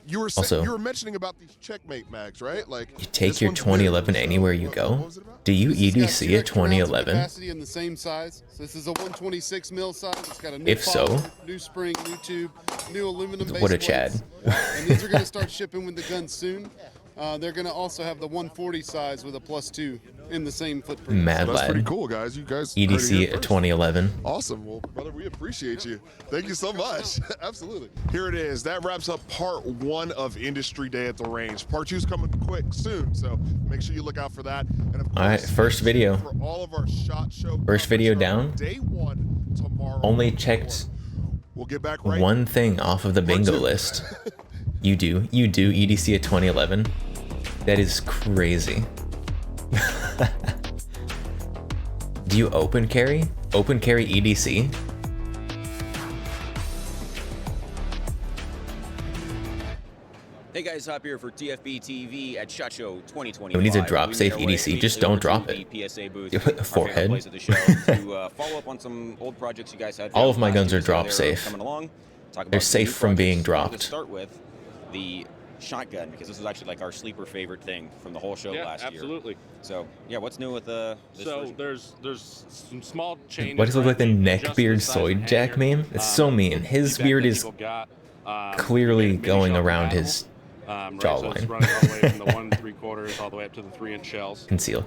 You were
Also,
you were mentioning about these Checkmate mags, right? Like
You take
this
your
one's
2011
new, so
anywhere you
what
go.
was it about?
Do you
This has got
EDC
2
a
extra rounds of
2011?
capacity in the same size. So this is a 126 mil size. It's got a new
If so,
polymer, new spring, new tube, new aluminum base
what a Chad.
and these are going to start shipping with the guns soon. They're going to also have the 140 size with a +2 in the same footprint.
Mad
That's
lad.
pretty cool, guys. You guys heard it here
EDC a
first.
2011.
Awesome. Well, brother, we appreciate you. Thank you so much. Absolutely. Here it is. That wraps up part 1 of Industry Day at the range. Part 2 is coming quick soon, so make sure you look out for that. And of course,
Alright, first video.
for all of our SHOT Show
First video
coverage
down.
Day 1 tomorrow.
Only checked
We'll get back right.
one thing off of the bingo
2.
list. You do EDC a 2011. That is crazy. Do you open carry? Open carry EDC?
Hey guys, Hop here for TFB TV at SHOT Show 2025.
Who needs a drop
We
safe
made our way
EDC? Just
immediately
don't
over
drop
to
it.
the PSA booth,
Give it a
our favorite
forehead.
place of the show, to follow up on some old projects you guys had.
All of my
last
guns
year,
are
so
drop
they're
safe.
Coming along, talk
They're
about some new
safe from being
projects. We'll
dropped.
start with the shotgun because this is actually like our sleeper favorite thing from the whole show last year.
Absolutely.
So yeah, what's new with this
So
version?
there's some small changes.
Why does it look like the
right? Adjusted
neckbeard
size of the
Soyd Jack
hanger.
meme? It's so mean. His
feedback
beard
that
is
people got,
clearly
mini
going
shell
around
compatible.
his
Right, so it's
jawline.
running all the way from the 1 3/4 all the way up to the 3-inch shells.
Conceal.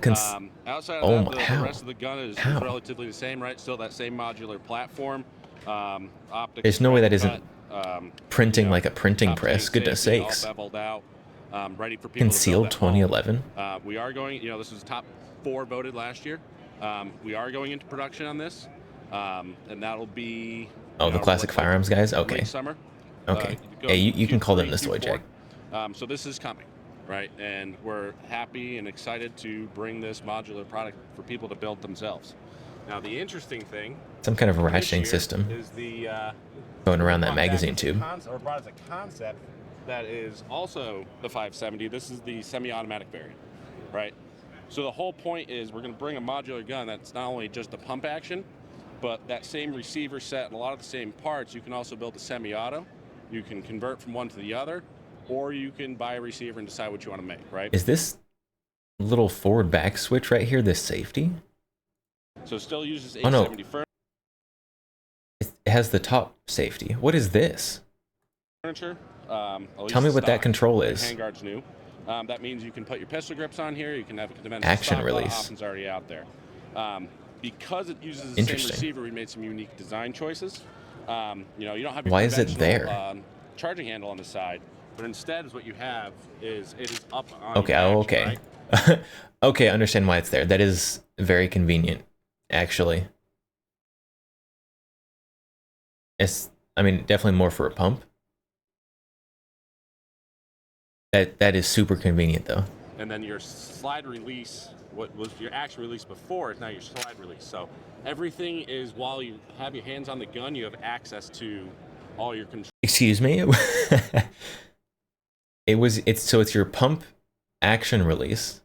Outside of
Oh
that,
my-
the
how?
rest of the gun is
How?
relatively the same, right? Still that same modular platform. Optics
There's no way that
cut,
isn't printing like a printing press. Goodness
safety, all
sakes.
beveled out, ready for people to
Concealed
build at home.
2011.
We are going, this was top 4 voted last year. We are going into production on this, and that'll be.
Oh, the classic firearms guys? Okay.
Late summer.
Okay.
Go
Yeah, you can call them the
Q3,
Soy Jack.
So this is coming, right? And we're happy and excited to bring this modular product for people to build themselves. Now, the interesting thing,
Some kind of
this
ratcheting
year
system
is the
going around that
brought back
magazine
as a
tube.
or brought as a concept that is also the 570. This is the semi-automatic variant, right? So the whole point is we're going to bring a modular gun that's not only just a pump action, but that same receiver set and a lot of the same parts. You can also build a semi-auto. You can convert from one to the other, or you can buy a receiver and decide what you want to make, right?
Is this little forward back switch right here this safety?
So it still uses
Oh, no.
870
It has the top safety. What is this?
furniture. At least
Tell me
the
what that
stock.
control
The
is.
handguard's new. That means you can put your pistol grips on here. You can have a conventional
Action
stock. A lot of
release.
options already out there. Because it uses the same
Interesting.
receiver, we made some unique design choices. You know, you don't have your
Why is it
conventional,
there?
Charging handle on the side, but instead is what you have is it is up on
Okay,
your
oh,
action,
okay.
right?
Okay, I understand why it's there. That is very convenient, actually. It's, I mean, definitely more for a pump. That is super convenient, though.
And then your slide release, what was your action release before, is now your slide release. So everything is, while you have your hands on the gun, you have access to all your controls.
Excuse me? It's your pump action release,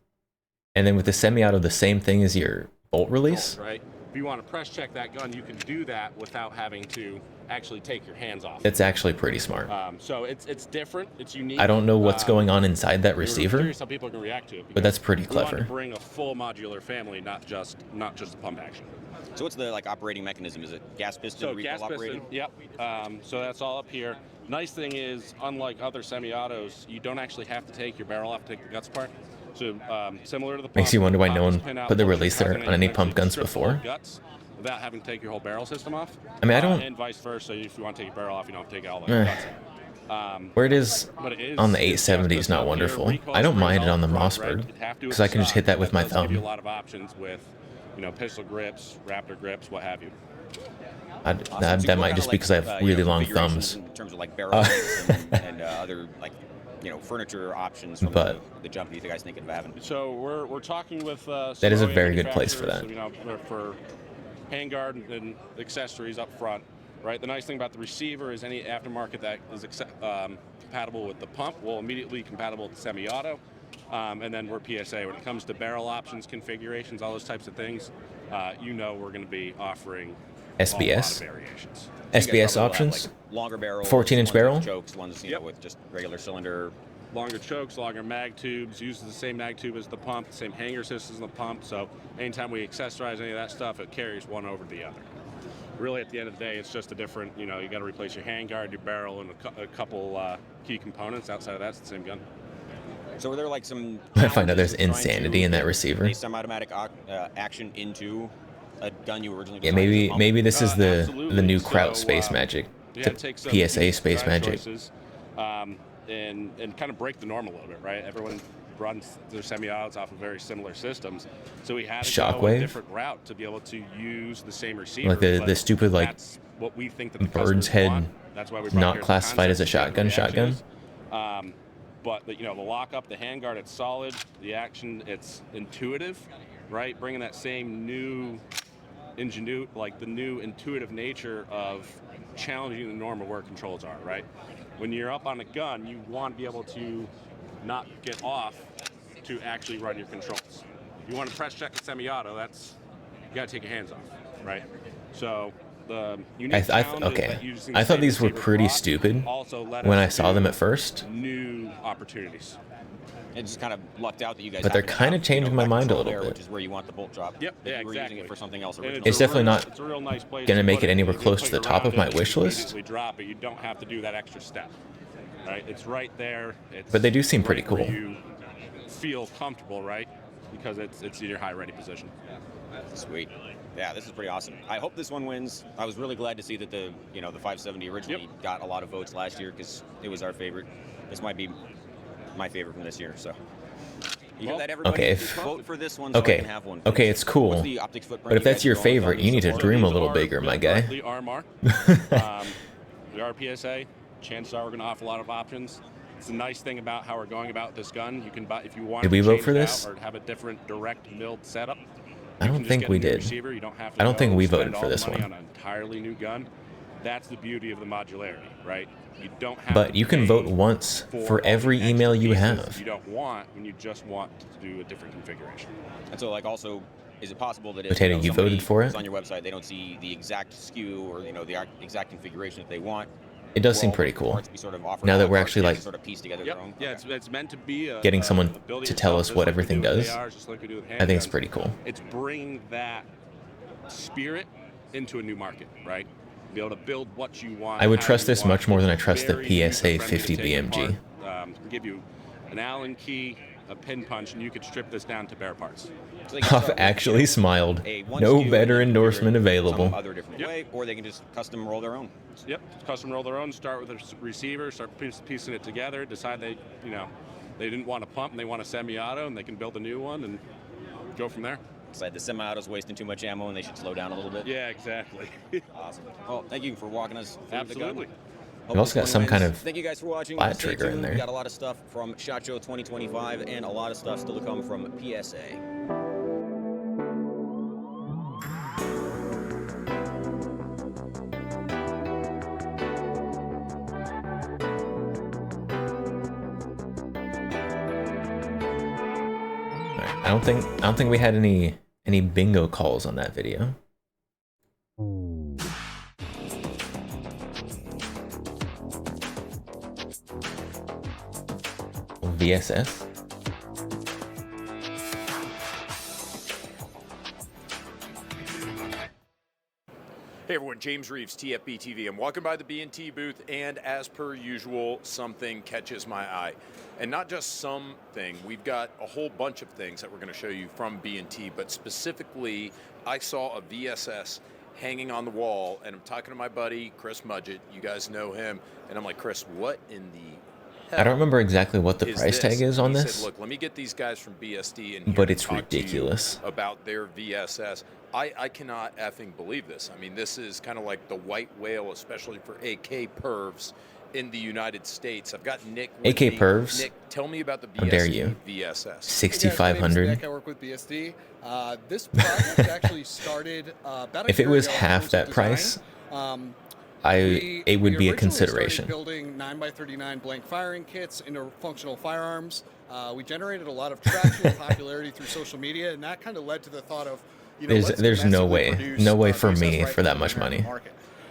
and then with the semi-auto, the same thing as your bolt release?
Right? If you want to press check that gun, you can do that without having to actually take your hands off.
That's actually pretty smart.
So it's different. It's unique.
I don't know what's going on inside that
I'm
receiver,
curious how people can react to it.
but that's pretty
We wanted
clever.
to bring a full modular family, not just a pump action.
So what's the operating mechanism? Is it gas piston,
So
recoil
gas
operated?
piston, yep. So that's all up here. Nice thing is, unlike other semi-autos, you don't actually have to take your barrel off to take the guts apart. So similar to the pump,
Makes you wonder why no
pop
one
this pin out,
put the
pull your
release there
cousin in,
on any
and
pump
actually
guns
strip the whole
before.
guts without having to take your whole barrel system off.
I mean, I don't-
And vice versa. If you want to take your barrel off, you don't have to take all the
Eh.
guts out.
Where it is
But it is-
on the
it's
870 is
just
not
up here,
wonderful.
recoil
I don't
springs
mind it
all
on the
front, right?
Mossberg,
You'd have to
because I can just hit that with my
does give you a
thumb.
lot of options with, you know, pistol grips, Raptor grips, what have you.
That might just be because I have really long thumbs.
In terms of like barrel lengths and other furniture options from
But-
the jump you guys thinking of having.
So we're talking with
That is a
Soroya
very good place for
manufacturers,
that.
You know, for handguard and accessories up front, right? The nice thing about the receiver is any aftermarket that is compatible with the pump will immediately compatible with the semi-auto, and then we're PSA. When it comes to barrel options, configurations, all those types of things, you know we're going to be offering
SBS?
a lot of variations.
SBS options?
Longer barrels,
14-inch
ones
barrel?
with chokes, ones with just regular cylinder.
Longer chokes, longer mag tubes, uses the same mag tube as the pump, the same hanger system as the pump, so anytime we accessorize any of that stuff, it carries one over the other. Really, at the end of the day, it's just a different, you know, you got to replace your handguard, your barrel, and a couple key components. Outside of that, it's the same gun.
So were there like some
I find out there's
challenges in trying
insanity
to
in that
get
receiver.
a semi-automatic action into a gun you originally
Yeah,
designed as a pump?
maybe this is the
Absolutely.
new
So,
Kraut Space Magic,
Yeah,
to
it takes some
PSA Space
design
Magic.
choices, and kind of break the norm a little bit, right? Everyone runs their semi-autos off of very similar systems, so we had to go a
Shockwave?
different route to be able to use the same receiver.
Like the
but
stupid like
that's what we think that the
bird's
customers
head,
want. That's why we brought
not
here the
classified as a
concept of
shotgun.
reactions. But the lockup, the handguard, it's solid. The action, it's intuitive, right? Bringing that same new the new intuitive nature of challenging the norm of where controls are, right? When you're up on a gun, you want to be able to not get off to actually run your controls. You want to press check a semi-auto, that's, you got to take your hands off, right? So the unique challenge is that using the
I thought
same
these were
receiver
pretty
block
stupid
also led
when
us
I saw
to
them at first,
new opportunities.
It just kind of lucked out that you guys.
but they're
happened to
kind of
have,
changing my
that
mind a
control
little
there,
bit.
which is where you want the bolt drop.
Yep,
If
yeah,
you were using it
exactly.
for something else
And
originally.
It's definitely not
it's a real nice place
gonna
to
make
put
it anywhere
You
close
put
to the
your
top of
round
my
in, you
wish
can
list.
easily drop it. You don't have to do that extra step, right? It's right there. It's
But they do seem pretty
right where
cool.
You feel comfortable, right? Because it's in your high ready position.
Sweet. Yeah, this is pretty awesome. I hope this one wins. I was really glad to see that the 570 originally got a lot of votes last year because it was our favorite. This might be my favorite from this year. So you hear that, everybody?
Okay, if-
Vote for this one so I can have one.
Okay, it's cool.
What's the optics footprint
But if
you
that's
guys
your
are going with
favorite,
on
you need to
this?
dream a
These
little
are
bigger, my guy.
directly RMR. We are PSA. Chances are we're going to offer a lot of options. It's the nice thing about how we're going about this gun. You can buy if you want.
Did we vote for this?
Or have a different direct milled setup.
I don't think we did.
You don't have to
I don't think we voted
spend
for
all the
this
money
one.
on an entirely new gun. That's the beauty of the modularity, right? You don't have
But
to
you can
pay
vote once for
all
every
the
email
extra
you
pieces
have.
You don't want when you just want to do a different configuration.
And so, like, also, is it possible that if
Potato, you
somebody
voted for it?
is on your website, they don't see the exact SKU or the exact configuration that they want?
It does
Will
seem
all
pretty
the
cool.
parts be sort of offered
Now
à
that
la
we're
carte,
actually
they
like
can sort of piece together
Yep.
their own.
Yeah, it's meant to be
getting someone
ability
to tell
sell
us
just
what
like we
everything
do with
does.
ARs, just like we do with
I think it's
handguns.
pretty cool.
It's bringing that spirit into a new market, right? Be able to build what you want.
I would
how
trust
you
this
want.
much more than I
It's
trust the
very
PSA
user-friendly to
50
take
BMG.
apart. Give you an Allen key, a pin punch, and you could strip this down to bare parts.
So they can
Hoff
start with,
actually smiled.
one
No
SKU
better
and then configure
endorsement
it
available.
Some other different way, or they can just custom roll their own.
Yep, custom roll their own. Start with a receiver, start piecing it together. Decide they didn't want a pump and they want a semi-auto, and they can build a new one and go from there.
Decide the semi-auto's wasting too much ammo and they should slow down a little bit.
Yeah, exactly.
Awesome. Well, thank you for walking us through
Absolutely.
the gun.
We've also got some kind of
Thank you guys for watching.
flat
Stay
trigger in
tuned.
there.
We got a lot of stuff from SHOT Show 2025 and a lot of stuff still to come from PSA.
I don't think we had any bingo calls on that video. VSS.
Hey everyone, James Reeves, TFB TV. I'm walking by the B&T booth, and as per usual, something catches my eye. And not just something, we've got a whole bunch of things that we're going to show you from B&T, but specifically, I saw a VSS hanging on the wall, and I'm talking to my buddy, Chris Mudgett. You guys know him, and I'm like, Chris, what in the hell
I don't remember exactly what the
is
price tag
this?
is on
He
this,
said, look, let me get these guys from BSD in here
but
to
it's
talk to you
ridiculous.
about their VSS. I cannot effing believe this. I mean, this is kind of like the white whale, especially for AK pervs in the United States. I've got Nick with
AK
me.
pervs?
Nick, tell me about the
How dare you.
VSS.
6,500.
Nick, I work with BSD. This project actually started about a
If it
year
was
ago in
half
terms
that
of
price,
design.
it would be a
We originally
consideration.
started building 9x39 blank firing kits into functional firearms. We generated a lot of traction and popularity through social media, and that kind of led to the thought of, let's
There's no
domestically
way,
produce,
for
VSS
me
rifles
for that
in
much
the American
money.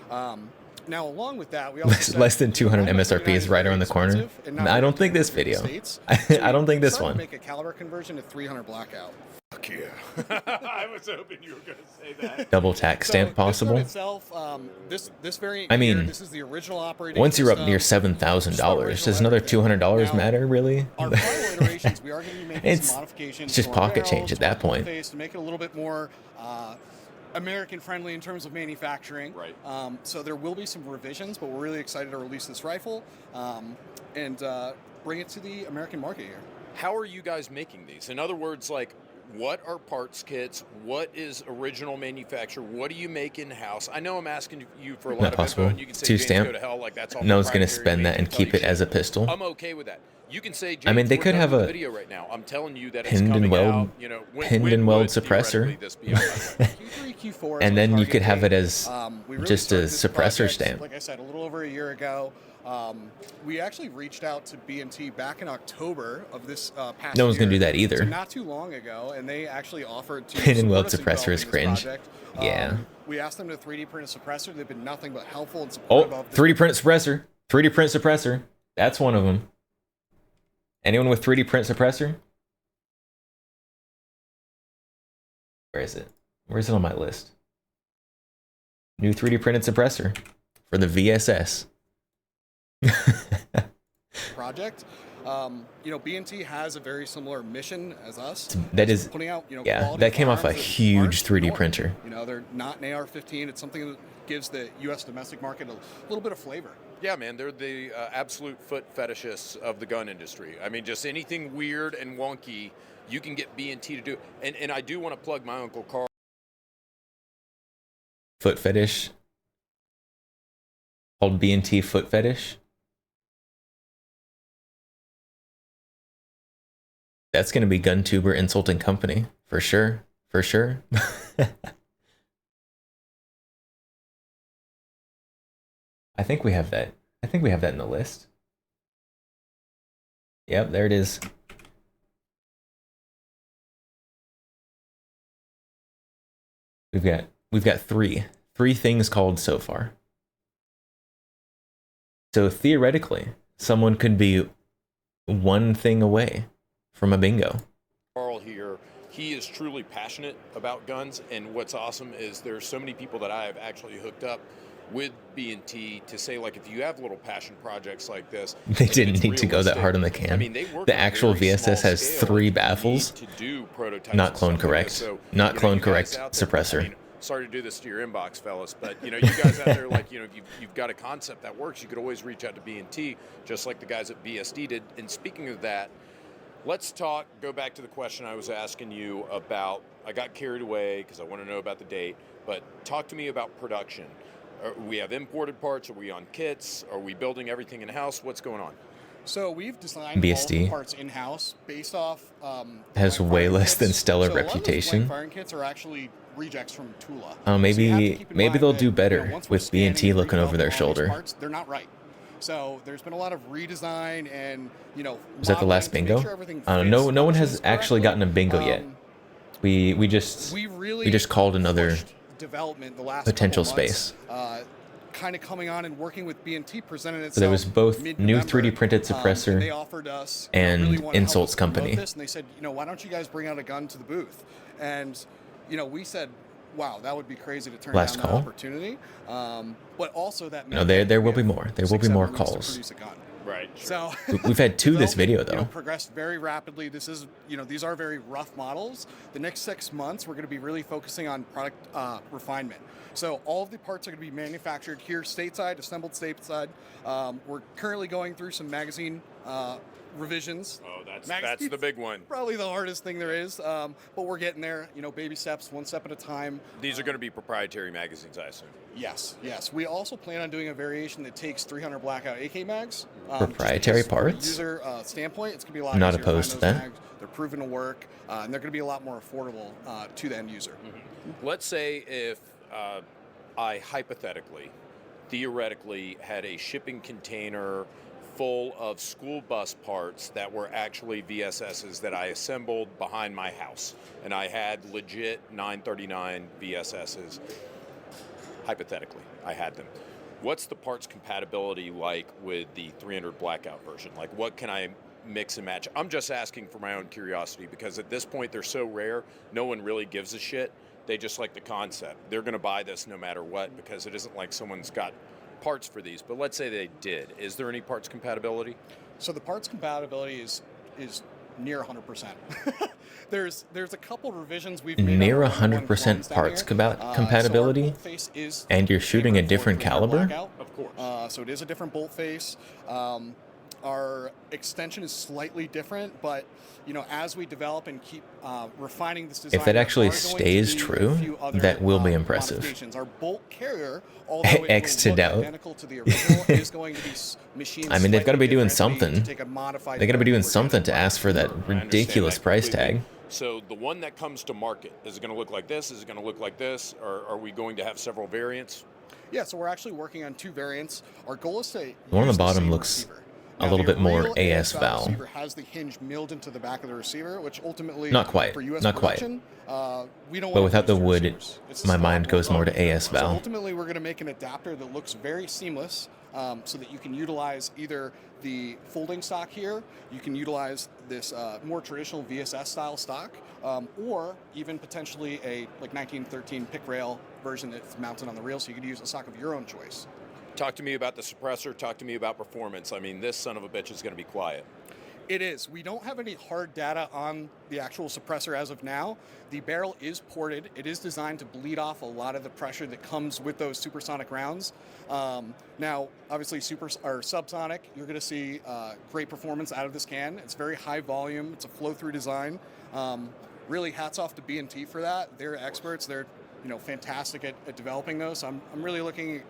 market. Now, along with that, we also
Less than 200 MSRP is right around the corner. I don't think this video. I don't think this one.
Make a caliber conversion to 300 blackout.
Fuck yeah. I was hoping you were going to say that.
Double tax stamp
So this gun
possible.
itself, this variant
I
here,
mean,
this is the original operating
once you're up
system.
near $7,000, does another $200 matter really?
Our final iterations, we are going to be making
It's
some modifications.
it's just
to our
pocket change
barrels,
at
to our
that point.
face to make it a little bit more American friendly in terms of manufacturing.
Right.
So there will be some revisions, but we're really excited to release this rifle and bring it to the American market here.
How are you guys making these? In other words, like, what are parts kits? What is original manufacture? What do you make in-house? I know I'm asking you for a lot
Not
of
possible.
info, and you can say,
Two
James,
stamp.
go to hell, like that's all
No one's gonna
proprietary,
spend
we
that and
can't tell
keep
you
it as a
shit.
pistol.
I'm okay with that. You can say, James,
I mean, they
we're
could
done
have
with
a
the video right now. I'm telling you that it's
pinned and
coming
weld,
out, you know,
pinned and weld
would
suppressor,
theoretically this be on my
Q3, Q4 is
and
our
then you
target
could have
date.
it as
We really
just a
started this
suppressor
project,
stamp.
Like I said, a little over a year ago. We actually reached out to B&T back in October of this past
No one's gonna
year,
do that either.
so not too long ago, and they actually offered to
Pin and weld
support us in
suppressor is
developing
cringe.
this project.
Yeah.
We asked them to 3D print a suppressor. They've been nothing but helpful and supportive
Oh,
of this.
3D print suppressor. 3D print suppressor. That's one of them. Anyone with 3D print suppressor? Where is it? Where is it on my list? New 3D printed suppressor for the VSS.
project. B&T has a very similar mission as us.
That is,
putting out,
yeah,
quality
that came off a
firearms that
huge
aren't
3D
normal.
printer.
They're not an AR-15. It's something that gives the U.S. domestic market a little bit of flavor.
Yeah, man, they're the absolute foot fetishists of the gun industry. I mean, just anything weird and wonky, you can get B&T to do. And I do want to plug my Uncle Carl.
Foot fetish. Called B&T foot fetish. That's going to be GunTuber insulting company for sure. For sure. I think we have that. I think we have that in the list. Yep, there it is. We've got three things called so far. So theoretically, someone could be one thing away from a bingo.
Carl here, he is truly passionate about guns, and what's awesome is there's so many people that I have actually hooked up with B&T to say, like, if you have little passion projects like this,
They didn't need to go that hard on the can.
I mean, they work
the
on a
actual
very
VSS
small
has
scale
3
to
baffles.
to do prototypes
Not
and
clone
stuff like
correct.
this. So,
Not
you know,
clone
you guys
correct
out there,
suppressor.
I mean, sorry to do this to your inbox, fellas, but you know, you guys out there, like, you know, you've got a concept that works, you could always reach out to B&T, just like the guys at BSD did. And speaking of that, let's go back to the question I was asking you about. I got carried away because I want to know about the date, but talk to me about production. We have imported parts? Are we on kits? Are we building everything in-house? What's going on?
So we've designed
BSD
all the parts in-house based off
has way less than stellar
so
reputation.
A lot of those firing kits are actually rejects from Tula.
Oh, maybe they'll do better with B&T looking over their shoulder.
Parts, they're not right. So there's been a lot of redesign and, you know,
Was that the last bingo? No one has actually gotten a bingo yet. We just called another
development the last
potential
couple months,
space.
Kind of coming on and working with B&T presented itself.
So there was both new
mid-November,
3D printed suppressor
and they offered us,
and
really wanna help
Insults
us promote
company.
this, and they said, you know, why don't you guys bring out a gun to the booth? And you know, we said, wow, that would be crazy to turn
Last
down
call.
that opportunity. But also that
No, there will be more. There will be more calls.
produce a gun.
Right.
So
We've had 2 this video
you know,
though.
progressed very rapidly. This is, you know, these are very rough models. The next 6 months, we're going to be really focusing on product refinement. So all of the parts are going to be manufactured here stateside, assembled stateside. We're currently going through some magazine revisions.
Oh, that's the big one.
Probably the hardest thing there is, but we're getting there. You know, baby steps, one step at a time.
These are going to be proprietary magazines, I assume.
Yes. We also plan on doing a variation that takes 300 blackout AK mags.
Proprietary
just because
parts?
From a user standpoint, it's going to be a lot
Not
easier to
opposed
find
to
those
that.
mags. They're proven to work, and they're going to be a lot more affordable to the end user.
Let's say if I hypothetically, theoretically, had a shipping container full of school bus parts that were actually VSSs that I assembled behind my house, and I had legit 939 VSSs. Hypothetically, I had them. What's the parts compatibility like with the 300 blackout version? Like, what can I mix and match? I'm just asking for my own curiosity, because at this point they're so rare, no one really gives a shit. They just like the concept. They're going to buy this no matter what, because it isn't like someone's got parts for these. But let's say they did. Is there any parts compatibility?
So the parts compatibility is near 100%. There's a couple revisions we've made.
Near
on our
100% parts
so our
compatibility,
bolt face is
and you're shooting a
tailored for
different
300
caliber?
blackout. Of course. So it is a different bolt face. Our extension is slightly different, but you know, as we develop and keep refining this design,
If that actually
there are going to
stays
be a
true,
few other,
that will be impressive.
modifications. Our bolt carrier, although it
X to
will look
doubt.
identical to the original, is going to be machined
I mean, they've got to be
slightly
doing
differently to
something.
take a modified
They got to be doing
version.
something to ask for that ridiculous price tag.
So the one that comes to market, is it going to look like this? Is it going to look like this? Or are we going to have several variants?
Yeah, so we're actually working on 2 variants. Our goal is to
The one on
use
the bottom
same
looks
receiver.
a
Now,
little
the
bit more
real
AS
style
Val.
receiver has the hinge milled into the back of the receiver, which ultimately
Not quite,
for US
not quite.
production, we don't
But
want
without the wood,
It's a
my
stock
mind goes
bolt.
more to AS
So
Val.
ultimately, we're going to make an adapter that looks very seamless, so that you can utilize either the folding stock here, you can utilize this more traditional VSS style stock, or even potentially a like 1913 pick rail version that's mounted on the reel, so you could use a stock of your own choice.
Talk to me about the suppressor. Talk to me about performance. I mean, this son of a bitch is going to be quiet.
It is. We don't have any hard data on the actual suppressor as of now. The barrel is ported. It is designed to bleed off a lot of the pressure that comes with those supersonic rounds. Now, obviously, subsonic, you're going to see great performance out of this can. It's very high volume. It's a flow-through design. Really, hats off to B&T for that. They're experts. They're fantastic at developing those. So I'm really looking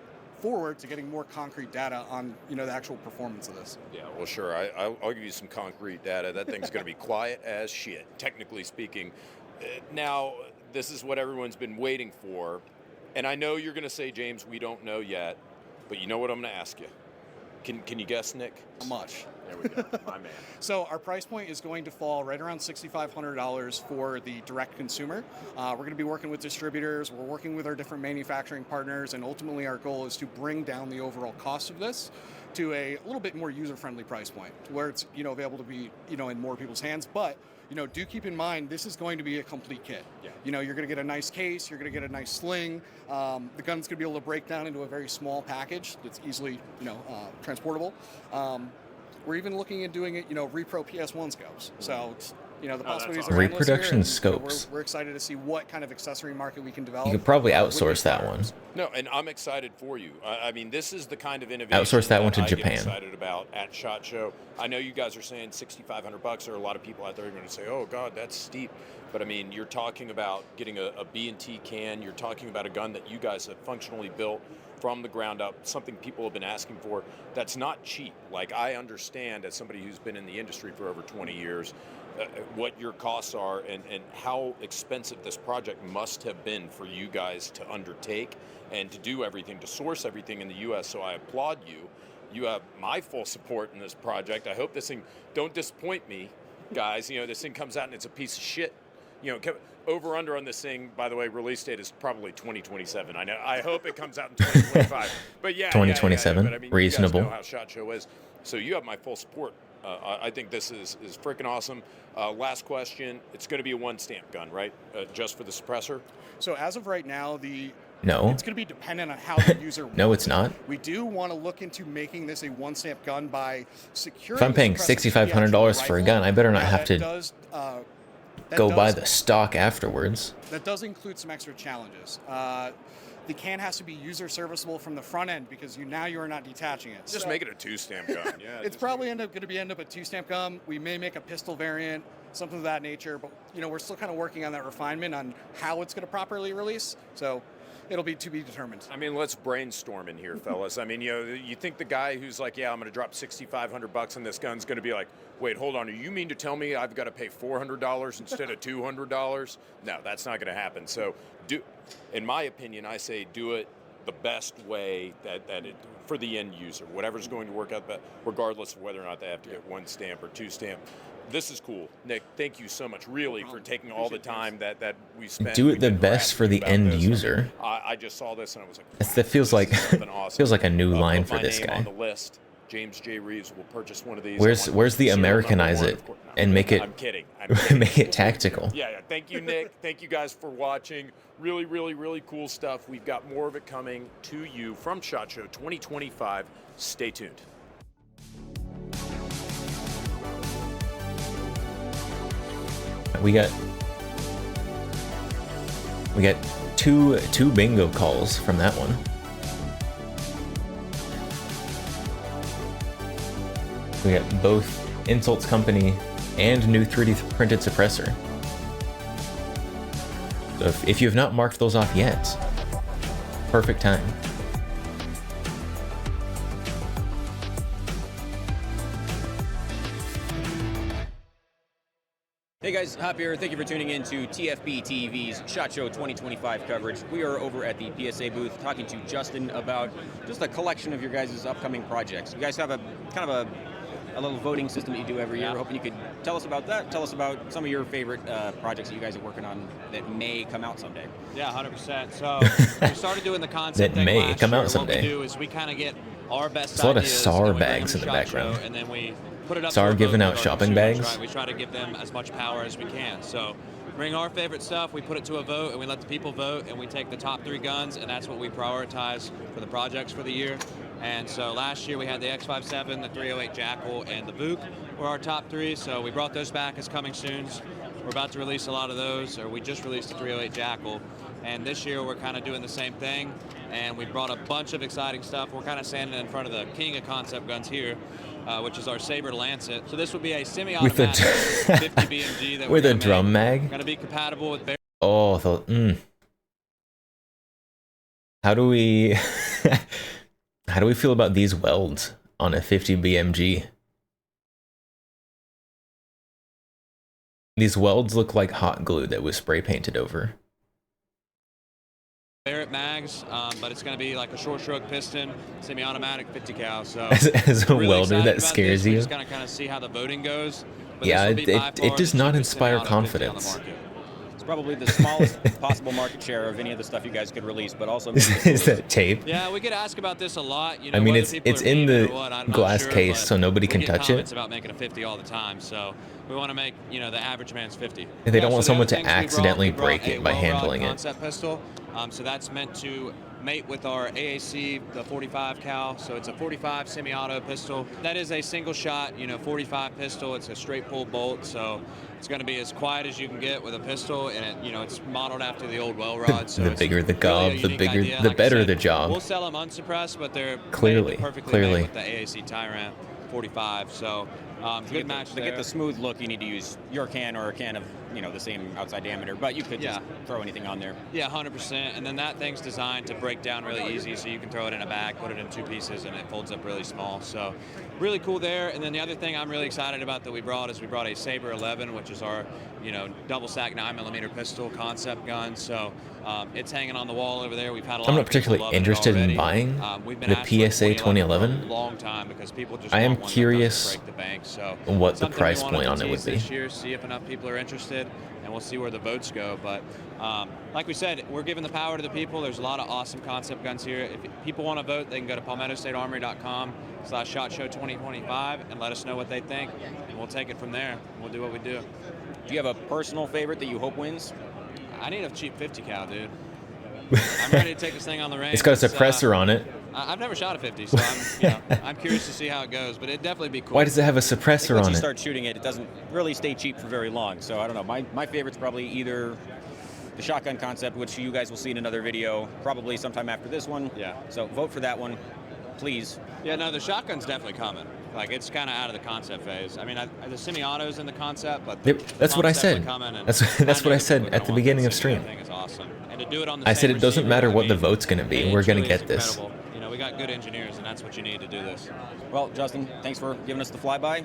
forward to getting more concrete data on, you know, the actual performance of this.
Yeah, well, sure. I'll give you some concrete data. That thing's going to be quiet as shit, technically speaking. Now, this is what everyone's been waiting for. And I know you're going to say, James, we don't know yet. But you know what I'm going to ask you. Can you guess, Nick?
How much?
There we go, my man.
So our price point is going to fall right around $6,500 for the direct consumer. We're going to be working with distributors. We're working with our different manufacturing partners, and ultimately our goal is to bring down the overall cost of this to a little bit more user-friendly price point, where it's, you know, available to be, you know, in more people's hands. But, you know, do keep in mind this is going to be a complete kit.
Yeah.
You know, you're going to get a nice case, you're going to get a nice sling. The gun's going to be able to break down into a very small package that's easily, you know, transportable. We're even looking at doing it, you know, repro PS1 scopes. So, you know, the possibilities are endless here,
reproduction
and,
scopes.
You know, we're excited to see what kind of accessory market we can develop.
You could probably
with
outsource
these
that
firearms.
one.
No, and I'm excited for you. I mean, this is the kind of innovation
Outsource that one to
I get
Japan.
excited about at SHOT Show. I know you guys are saying $6,500. There are a lot of people out there who are going to say, "Oh God, that's steep." But I mean, you're talking about getting a B&T can. You're talking about a gun that you guys have functionally built from the ground up, something people have been asking for. That's not cheap. Like, I understand, as somebody who's been in the industry for over 20 years, what your costs are and how expensive this project must have been for you guys to undertake and to do everything, to source everything in the U.S. So I applaud you. You have my full support in this project. I hope this thing, don't disappoint me, guys. You know, this thing comes out and it's a piece of shit. You know, over under on this thing, by the way, release date is probably 2027. I know. I hope it comes out in 2025. But yeah,
2027,
but I mean,
reasonable.
You guys know how SHOT Show is. So you have my full support. I think this is freaking awesome. Last question. It's going to be a one stamp gun, right? Just for the suppressor?
So as of right now,
No.
it's going to be dependent on how the user
No,
wants
it's not.
it. We do want to look into making this a one-stamp gun by securing.
If I'm paying
the suppressor to the
$6,500
actual
for a
rifle.
gun, I better not
Now,
have
that
to
does, that
go buy
does-
the stock afterwards.
That does include some extra challenges. The can has to be user serviceable from the front end because you are not detaching it.
Just
So-
make it a two stamp gun. Yeah.
it's probably end up a two-stamp gun. We may make a pistol variant, something of that nature, but you know, we're still kind of working on that refinement on how it's going to properly release. So it'll be to be determined.
I mean, let's brainstorm in here, fellas. I mean, you know, you think the guy who's like, yeah, I'm going to drop $6,500 on this gun's going to be like, wait, hold on, you mean to tell me I've got to pay $400 instead of $200? No, that's not going to happen. So, in my opinion, I say do it the best way that it, for the end user, whatever's going to work out, but regardless of whether or not they have to get one stamp or two stamp. This is cool. Nick, thank you so much, really, for taking all the time that we spent.
Do it the best for the end user.
I just saw this and I was like,
That feels like
awesome.
feels like a new line
put
for
my
this
name
guy.
on the list. James J. Reeves will purchase one of these.
Where's the
serial number
Americanize
one,
it
of course. No,
and make it
I'm kidding. I'm kidding.
make it tactical?
Yeah. Thank you, Nick. Thank you guys for watching. Really, really, really cool stuff. We've got more of it coming to you from SHOT Show 2025. Stay tuned.
We got two bingo calls from that one. We got both Insults Company and new 3D printed suppressor. So if you have not marked those off yet, perfect time.
Hey guys, Hop here. Thank you for tuning in to TFB TV's SHOT Show 2025 coverage. We are over at the PSA booth talking to Justin about just a collection of your guys' upcoming projects. You guys have a kind of a little voting system that you do every year. Hoping you could tell us about that. Tell us about some of your favorite projects that you guys are working on that may come out someday.
Yeah, 100%. So we started doing the concept
That
thing
may
last
come
year.
out someday.
What we do is we kind of get our best
There's a lot of
ideas,
SAR
and then we bring
bags
them
in
to
the
SHOT Show,
background.
and then we put it up
SAR
to a
giving
vote
out
with our
shopping
consumers,
bags?
right? We try to give them as much power as we can. So bring our favorite stuff, we put it to a vote, and we let the people vote, and we take the top 3 guns, and that's what we prioritize for the projects for the year. And so last year we had the X57, the 308 Jackal, and the Vuk were our top 3. So we brought those back as coming soon. We're about to release a lot of those, or we just released the 308 Jackal. And this year we're kind of doing the same thing, and we brought a bunch of exciting stuff. We're kind of standing in front of the king of concept guns here, which is our Saber Lancet. So this would be a semi-automatic 50 BMG that
with
we're
a
gonna
drum
make.
mag.
Going to be compatible with barrel.
Oh, How do we How do we feel about these welds on a 50 BMG? These welds look like hot glue that was spray painted over.
Barrett mags, but it's going to be like a short stroke piston, semi-automatic 50 cal. So
As a
really
welder,
excited
that
about
scares
this. We're
you.
just going to kind of see how the voting goes. But
Yeah,
this will be by far
it does
the
not
cheapest
inspire
semi-auto 50 on the
confidence.
market.
It's probably the smallest possible market share of any of the stuff you guys could release, but also
Is that tape?
Yeah, we get asked about this a lot. You know,
I mean,
whether
it's
people are
in
memeing
the
or what, I'm not
glass
sure,
case,
but
so nobody
we
can
get
touch
comments
it.
about making a 50 all the time, so we want to make, you know, the average man's 50.
They don't want
so the
someone
other
to
things we brought,
accidentally
we brought
break
a
it by
well-rod
handling it.
concept pistol. So that's meant to mate with our AAC, the 45 cal. So it's a 45 semi-auto pistol. That is a single shot, you know, 45 pistol. It's a straight pull bolt, so it's going to be as quiet as you can get with a pistol, and it, you know, it's modeled after the old well rod. So
The
it's
bigger the
really
gob,
a
the
unique
bigger,
idea.
the
Like I
better
said,
the job.
We'll sell them unsuppressed, but they're
Clearly,
perfectly
clearly.
made with the AAC Tyrant 45. So good match
To
there.
get the smooth look, you need to use your can or a can of, you know, the same outside diameter, but you could just throw anything on there.
Yeah, 100%. And then that thing's designed to break down really easy, so you can throw it in a bag, put it in 2 pieces, and it folds up really small. So really cool there. And then the other thing I'm really excited about that we brought is we brought a Saber 11, which is our, you know, double stack 9mm pistol concept gun. So it's hanging on the wall over there. We've had a lot
I'm not
of people
particularly
loving it
interested in
already.
buying
We've been
the
asked for a
PSA 2011.
for a long time because people just
I am
want one that
curious
doesn't break the bank. So
what the
something we
price
wanted
point
to
on it would
tease
be.
this year, see if enough people are interested, and we'll see where the votes go. But like we said, we're giving the power to the people. There's a lot of awesome concept guns here. If people want to vote, they can go to palmettostatearmory.com/SHOT Show 2025 and let us know what they think, and we'll take it from there. We'll do what we do.
Do you have a personal favorite that you hope wins?
I need a cheap 50 cal, dude. I'm ready to take this thing on the range.
It's got a suppressor on it.
I've never shot a 50, so I'm curious to see how it goes, but it'd definitely be cool.
Why does it have a suppressor
Once
on
you
it?
start shooting it, it doesn't really stay cheap for very long. So I don't know. My favorite's probably either the shotgun concept, which you guys will see in another video, probably sometime after this one.
Yeah.
So vote for that one, please.
Yeah, no, the shotgun's definitely coming. Like, it's kind of out of the concept phase. I mean, the semi-auto's in the concept, but the
That's what I
pump's
said.
definitely coming, and
That's what I said at the beginning of stream.
I think it's awesome. And to do it on the
I
same
said it doesn't
receiver,
matter
I
what the
mean,
vote's going to be.
it
We're going to
truly is
get this.
incredible. You know, we got good engineers, and that's what you need to do this.
Well, Justin, thanks for giving us the flyby.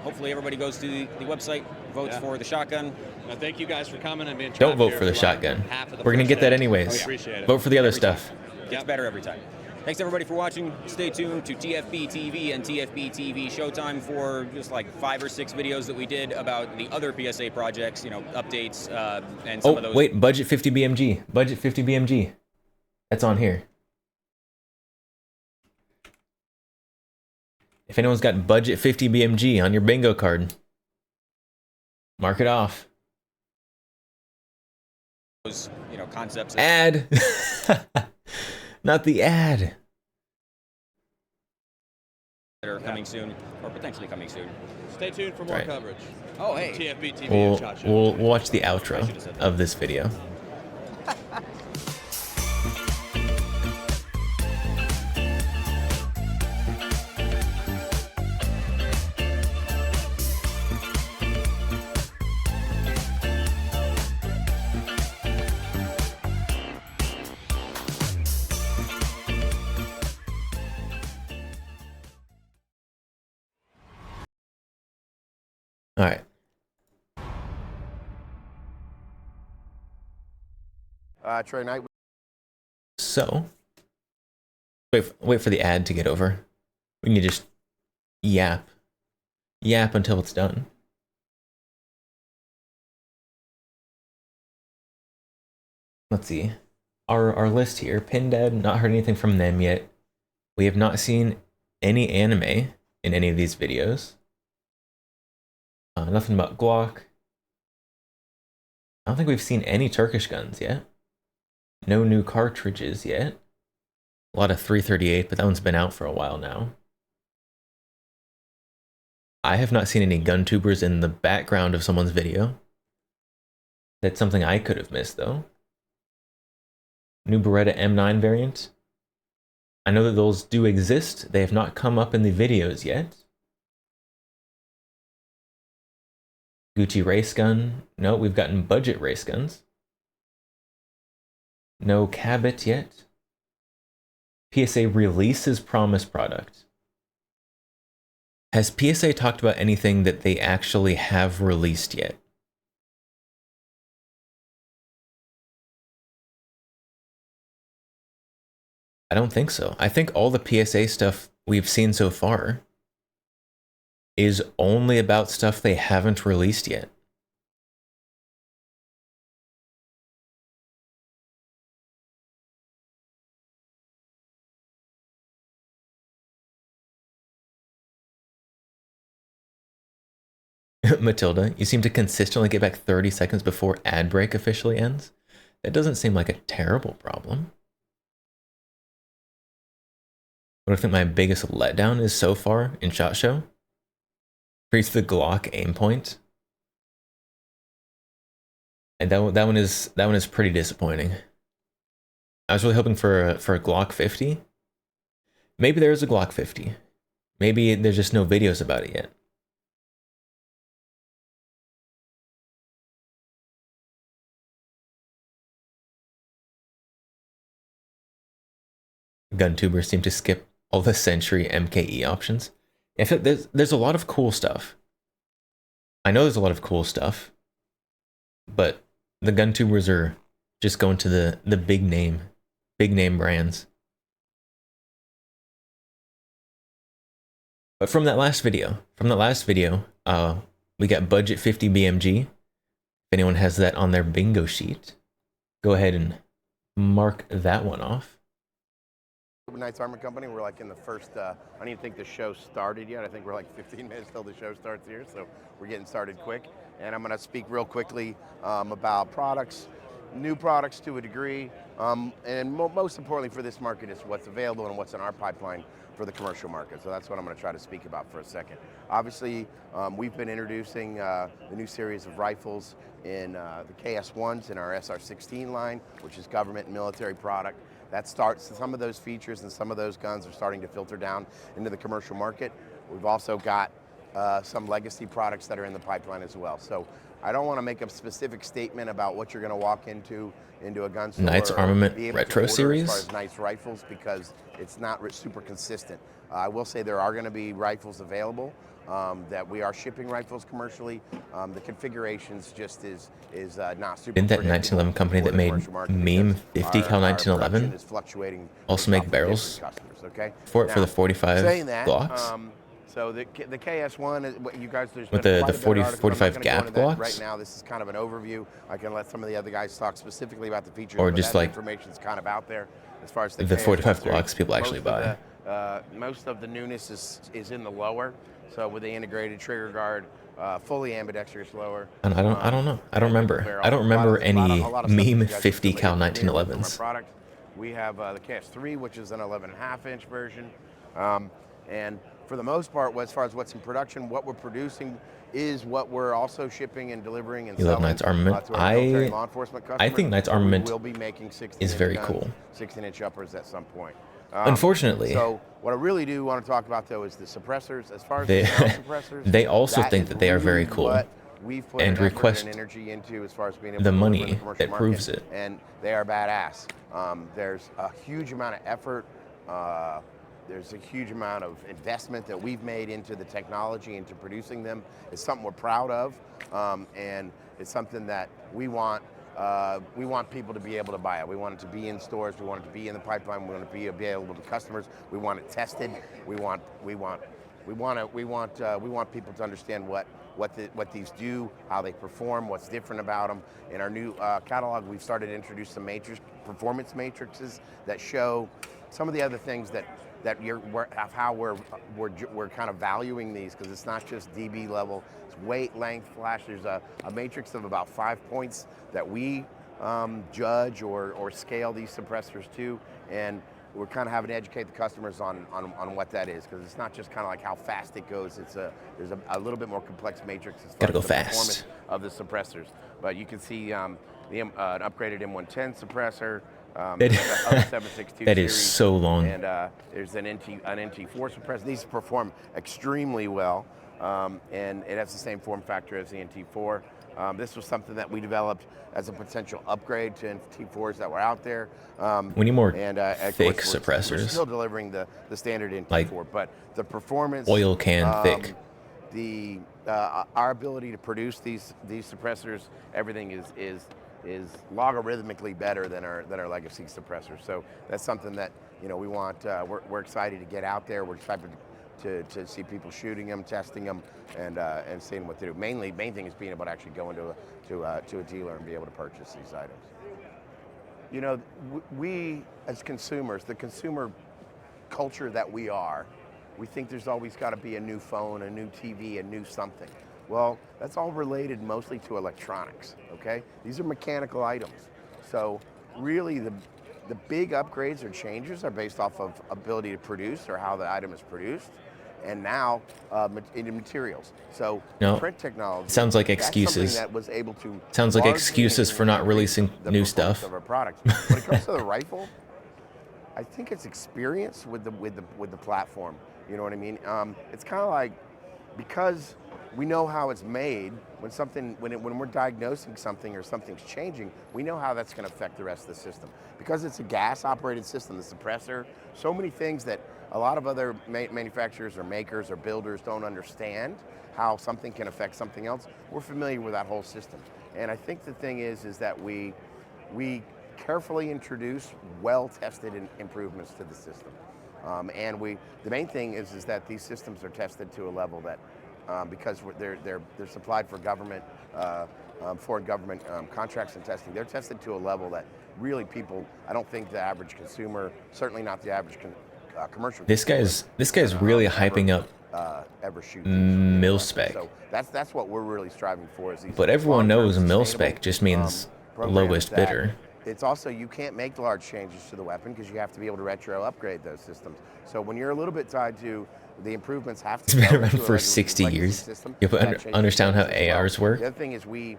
Hopefully everybody goes to the website, votes for the shotgun.
Now, thank you guys for coming and being
Don't
trapped
vote
here
for the
like
shotgun.
half of the
We're going to
first
get that
day.
anyways.
Oh, yeah. Appreciate it.
Vote for the other
Every time.
stuff.
Gets better every time. Thanks everybody for watching. Stay tuned to TFB TV and TFB TV Showtime for just like 5 or 6 videos that we did about the other PSA projects, you know, updates and some of those.
Oh, wait, budget 50 BMG. Budget 50 BMG. That's on here. If anyone's got budget 50 BMG on your bingo card, mark it off.
Those, you know, concepts.
Ad. Not the ad.
That are coming soon, or potentially coming soon.
Stay tuned for more
Right.
coverage.
Oh, hey.
TFB TV
We'll,
and SHOT Show.
we'll watch the outro of this video. All right.
Trey Knight.
So, wait for the ad to get over. We can just yap until it's done. Let's see. Our list here. Pindead, not heard anything from them yet. We have not seen any anime in any of these videos. Nothing about Glock. I don't think we've seen any Turkish guns yet. No new cartridges yet. A lot of 338, but that one's been out for a while now. I have not seen any gun tubers in the background of someone's video. That's something I could have missed, though. New Beretta M9 variant. I know that those do exist. They have not come up in the videos yet. Gucci race gun. No, we've gotten budget race guns. No Cabot yet. PSA releases promised product. Has PSA talked about anything that they actually have released yet? I don't think so. I think all the PSA stuff we've seen so far is only about stuff they haven't released yet. Matilda, you seem to consistently get back 30 seconds before ad break officially ends. That doesn't seem like a terrible problem. What do I think my biggest letdown is so far in SHOT Show? Reach the Glock aim point. And that one is pretty disappointing. I was really hoping for a Glock 50. Maybe there is a Glock 50. Maybe there's just no videos about it yet. Gun tubers seem to skip all the Century MKE options. I feel there's a lot of cool stuff. I know there's a lot of cool stuff, but the gun tubers are just going to the big name brands. But from that last video, we got budget 50 BMG. If anyone has that on their bingo sheet, go ahead and mark that one off.
Knights Armament Company, we're like in the first, I don't even think the show started yet. I think we're like 15 minutes till the show starts here, so we're getting started quick. And I'm going to speak real quickly about products, new products to a degree, and most importantly for this market is what's available and what's in our pipeline for the commercial market. So that's what I'm going to try to speak about for a second. Obviously, we've been introducing the new series of rifles in the KS1s in our SR16 line, which is government and military product. That starts, some of those features and some of those guns are starting to filter down into the commercial market. We've also got some legacy products that are in the pipeline as well. So I don't want to make a specific statement about what you're going to walk into a gun store.
Knights Armament Retro Series?
As far as Knights rifles, because it's not super consistent. I will say there are going to be rifles available. That we are shipping rifles commercially. The configurations just is not super.
Didn't that 1911 company that made Meme 50 cal 1911 also make barrels for the 45 Glocks?
So the KS1, you guys, there's
with
been
the
quite a bit of
45 gap Glocks.
Right now, this is kind of an overview. I can let some of the other guys talk specifically about the features.
Or just like
information's kind of out there as far as
the 45 Glocks people actually buy.
Most of the newness is in the lower. So with the integrated trigger guard, fully ambidextrous lower.
And I don't know. I don't remember. I don't remember any Meme 50 cal 1911s.
We have the KS3, which is an 11.5 inch version. And for the most part, as far as what's in production, what we're producing is what we're also shipping and delivering and
selling. You love Knights Armament?
To our military law enforcement customers.
I think Knights Armament
will be making 16
is very cool.
16-inch uppers at some point.
Unfortunately.
So what I really do want to talk about though is the suppressors. As far as the suppressors,
they also think that they are very cool and request
energy into as far as being able
the
to
money that proves it.
And they are badass. There's a huge amount of effort. There's a huge amount of investment that we've made into the technology, into producing them. It's something we're proud of, and it's something that we want people to be able to buy it. We want it to be in stores. We want it to be in the pipeline. We want it to be available to customers. We want it tested. We want people to understand what these do, how they perform, what's different about them. In our new catalog, we've started to introduce some performance matrices that show some of the other things how we're kind of valuing these, because it's not just DB level. It's weight, length, flash. There's a matrix of about 5 points that we judge or scale these suppressors to, and we're kind of having to educate the customers on what that is, because it's not just kind of like how fast it goes. There's a little bit more complex matrix as far as the performance of the suppressors. But you can see an upgraded M110 suppressor.
That is so long.
And there's an NT4 suppressor. These perform extremely well, and it has the same form factor as the NT4. This was something that we developed as a potential upgrade to T4s that were out there.
We need more
of
thick
course,
suppressors.
We're still delivering the standard in
Like
T4, but the performance,
oil can thick.
Our ability to produce these suppressors, everything is logarithmically better than our legacy suppressors. So that's something that we want. We're excited to get out there. We're excited to see people shooting them, testing them, and seeing what they do. Main thing is being able to actually go into to a dealer and be able to purchase these items. We as consumers, the consumer culture that we are, we think there's always got to be a new phone, a new TV, a new something. Well, that's all related mostly to electronics, okay? These are mechanical items. So really the big upgrades or changes are based off of ability to produce or how the item is produced, and now into materials. So print technology
sounds like excuses.
That was able to
sounds like excuses for not releasing new stuff.
Of our product. When it comes to the rifle, I think it's experience with the platform. You know what I mean? It's kind of like, because we know how it's made, when we're diagnosing something or something's changing, we know how that's going to affect the rest of the system. Because it's a gas-operated system, the suppressor, so many things that a lot of other manufacturers or makers or builders don't understand how something can affect something else. We're familiar with that whole system. And I think the thing is that we carefully introduce well-tested improvements to the system. And the main thing is that these systems are tested to a level that, because they're supplied for government, foreign government contracts and testing, they're tested to a level that really I don't think the average consumer, certainly not the average commercial.
This guy's really hyping up mil-spec.
So that's what we're really striving for. Is these
but everyone knows mil-spec just means lowest bidder.
It's also, you can't make large changes to the weapon because you have to be able to retro upgrade those systems. So when you're a little bit tied to the improvements have to
It's been around for 60 years. You have to understand how ARs work.
The other thing is
weren't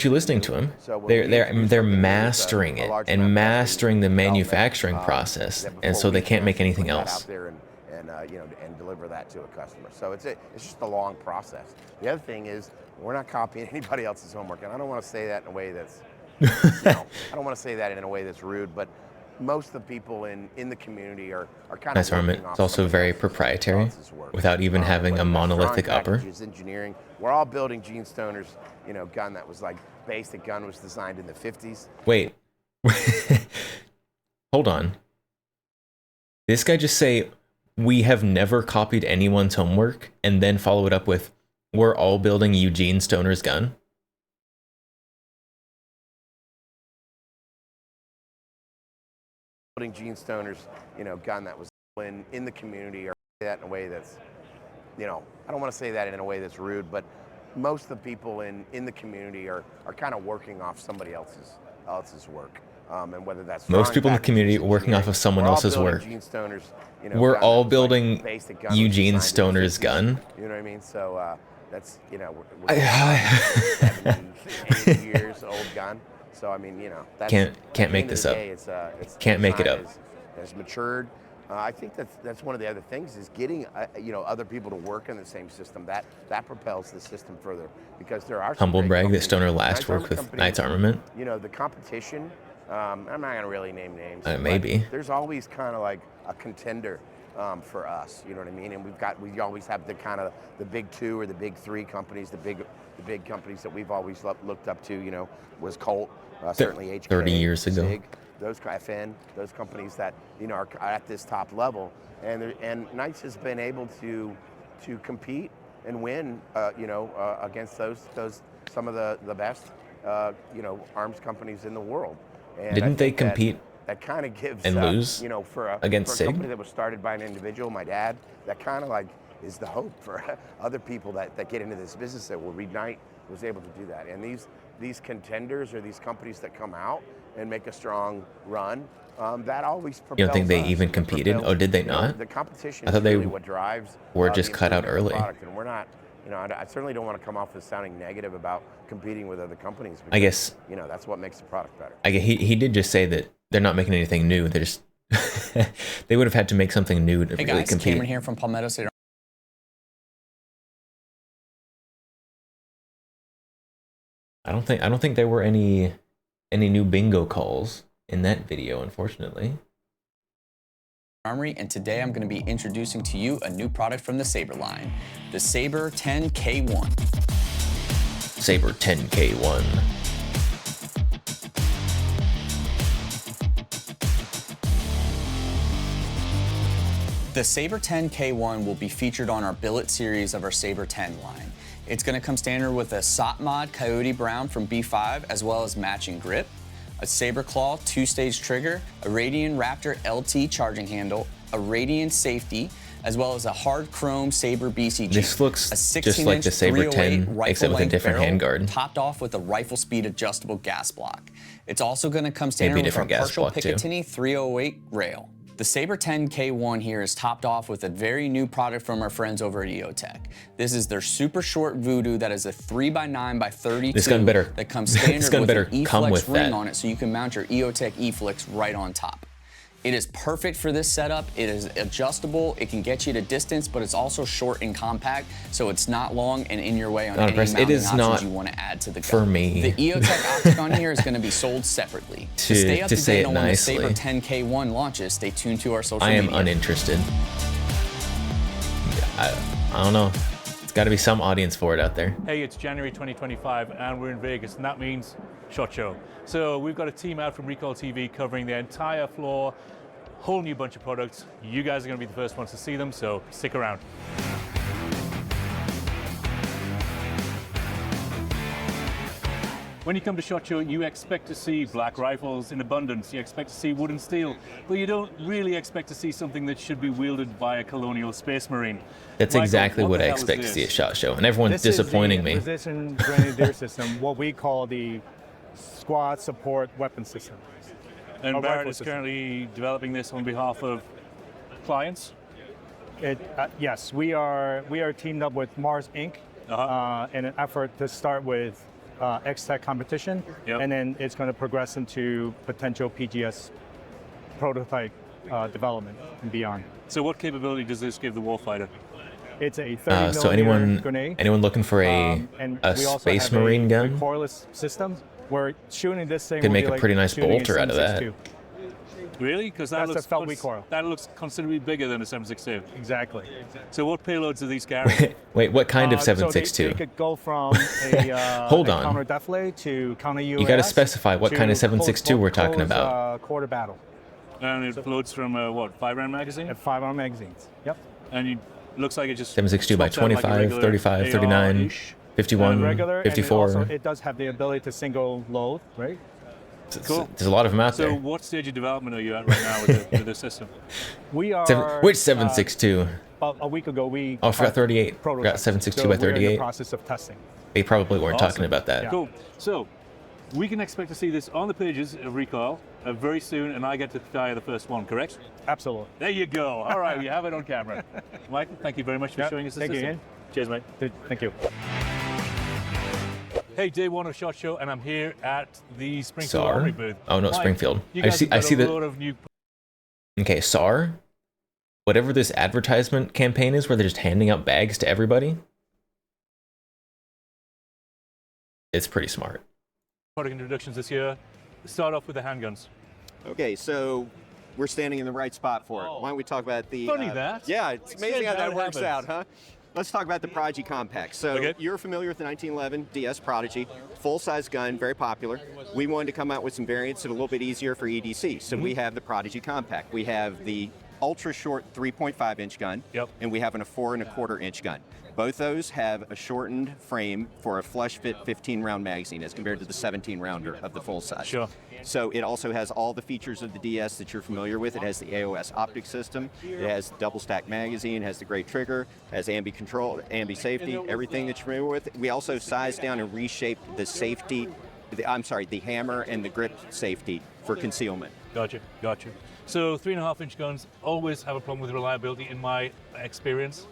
you listening to him? They're mastering it and mastering the manufacturing process, and so they can't make anything else.
And deliver that to a customer. So it's just a long process. The other thing is, we're not copying anybody else's homework, and I don't want to say that in a way that's I don't want to say that in a way that's rude, but most of the people in the community are kind of.
Nice armament. It's also very proprietary, without even having a monolithic upper.
Engineering. We're all building Gene Stoner's, gun that was like basic gun was designed in the 50s.
Wait, hold on. This guy just say, "We have never copied anyone's homework," and then follow it up with, "We're all building Eugene Stoner's gun."
Building Gene Stoner's, gun that was in the community, or that in a way that's, I don't want to say that in a way that's rude, but most of the people in the community are kind of working off somebody else's work. And whether that's
most people in the community working off of someone else's work. We're all building Eugene Stoner's gun.
You know what I mean? So that's we're 70 years old gun. So I mean, that's,
can't make this up. Can't make it up.
Has matured. I think that's one of the other things is getting other people to work in the same system. That propels the system further, because there are
humble brag that Stoner last worked with Knight's Armament.
The competition. I'm not gonna really name names.
Maybe.
There's always kind of like a contender for us. You know what I mean? And we always have the big two or the big three companies. The big companies that we've always looked up to. Was Colt, certainly HK,
30 years ago.
SIG, those FN, those companies that are at this top level, and Knights has been able to compete and win. Against those some of the best arms companies in the world. And
didn't they compete
that kind of gives
and lose
for a company that was started by an individual, my dad, that kind of like is the hope for other people that get into this business that will Knight was able to do that. And these contenders or these companies that come out and make a strong run, that always propels.
You don't think they even competed? Oh, did they not?
The competition
I thought
is really
they
what drives
were just cut out early.
And we're not. I certainly don't want to come off as sounding negative about competing with other companies. Because,
I guess
that's what makes the product better.
I guess he did just say that they're not making anything new. They're just they would have had to make something new to really compete.
Cameron here from Palmetto State
I don't think there were any new bingo calls in that video, unfortunately.
Armory, and today I'm going to be introducing to you a new product from the Saber line, the Saber 10K1.
Saber 10K1.
The Saber 10K1 will be featured on our billet series of our Saber 10 line. It's going to come standard with a SOT mod Coyote Brown from B5, as well as matching grip, a Saber Claw 2-stage trigger, a Radian Raptor LT charging handle, a Radian safety, as well as a hard chrome Saber BCG.
This looks
a
just like the Saber 10, except with a different handguard.
Topped off with a rifle speed adjustable gas block. It's also going to come standard with our partial Picatinny 308 rail. The Saber 10K1 here is topped off with a very new product from our friends over at EOTech. This is their super short Voodoo that is a 3x9x32
this gun better.
that comes standard
this gun
with
better
an E-Flex
come with
ring
that.
on it, so you can mount your EOTech E-Flex right on top. It is perfect for this setup. It is adjustable. It can get you to distance, but it's also short and compact, so it's not long and in your way on any mounting options you want to add to the gun.
For me.
The EOTech Opticon here is going to be sold separately. To stay up to date on when the Saber 10K1 launches, stay tuned to our social media.
I am uninterested. I don't know. It's got to be some audience for it out there.
Hey, it's January 2025 and we're in Vegas, and that means SHOT Show. So we've got a team out from Recoil TV covering the entire floor, whole new bunch of products. You guys are going to be the first ones to see them, so stick around. When you come to SHOT Show, you expect to see black rifles in abundance. You expect to see wood and steel, but you don't really expect to see something that should be wielded by a Colonial Space Marine.
That's
Michael,
exactly what I
the hell is
expect to
this?
see at SHOT Show, and everyone's disappointing me.
This is the Precision Grenadier System, what we call the Squad Support Weapon System.
And Barrett is currently developing this on behalf of clients?
Yes, we are teamed up with Mars Inc. In an effort to start with X-Tech competition, and then it's going to progress into potential PGS prototype development and beyond.
So what capability does this give the warfighter?
It's a 30
so
grenade.
anyone looking for a Space Marine gun?
Recoilless system. We're shooting this thing.
Could make a pretty nice bolter out of that.
Really? Because
that's a felt recoil.
That looks considerably bigger than a 7.62.
Exactly.
So what payloads do these carry?
Wait, what kind of 7.62?
So they could go from a
Hold on.
counter deflate to counter UAS.
You got to specify what kind of 7.62 we're talking about.
Quarter battle.
And it loads from what, 5-round magazine?
5-round magazines. Yep.
And it looks like it just
7.62 by 25, 35, 39, 51,
regular,
54.
And it does have the ability to single load, right?
Cool.
There's a lot of them out
so
there.
What stage of development are you at right now with the system?
We are.
Which 7.62?
About a week ago, we.
Oh, I forgot 38. Forgot 7.62 by 38.
We're in the process of testing.
They probably weren't talking about that.
Cool. So we can expect to see this on the pages of Recoil very soon, and I get to fire the first one, correct?
Absolutely.
There you go. All right, we have it on camera. Michael, thank you very much for showing us the
Thank
system.
you, Ian.
Cheers, mate.
Thank you.
Hey, day one of SHOT Show, and I'm here at the Springfield
SAR?
Armory booth.
Oh no,
Mike,
Springfield.
You
I
guys
see.
have
I
got
see
a
that.
lot of new.
Okay, SAR. Whatever this advertisement campaign is, where they're just handing out bags to everybody. It's pretty smart.
Product introductions this year. Start off with the handguns.
Okay, so we're standing in the right spot for it. Why don't we talk about the...
Funny that.
Yeah, it's amazing how that works
happens.
out, huh? Let's talk about the Prodigy Compact. So you're familiar with the 1911 DS Prodigy, full-size gun, very popular. We wanted to come out with some variants that are a little bit easier for EDC. So we have the Prodigy Compact. We have the ultra-short 3.5-inch gun, and we have a 4.25-inch gun. Both those have a shortened frame for a flush-fit 15-round magazine as compared to the 17-rounder of the full-size.
Sure.
So it also has all the features of the DS that you're familiar with. It has the AOS optic system. It has double-stack magazine. It has the great trigger. It has ambi control, ambi safety, everything that you're familiar with. We also sized down and reshaped the safety, the hammer and the grip safety for concealment.
Gotcha. So 3.5-inch guns always have a problem with reliability in my experience.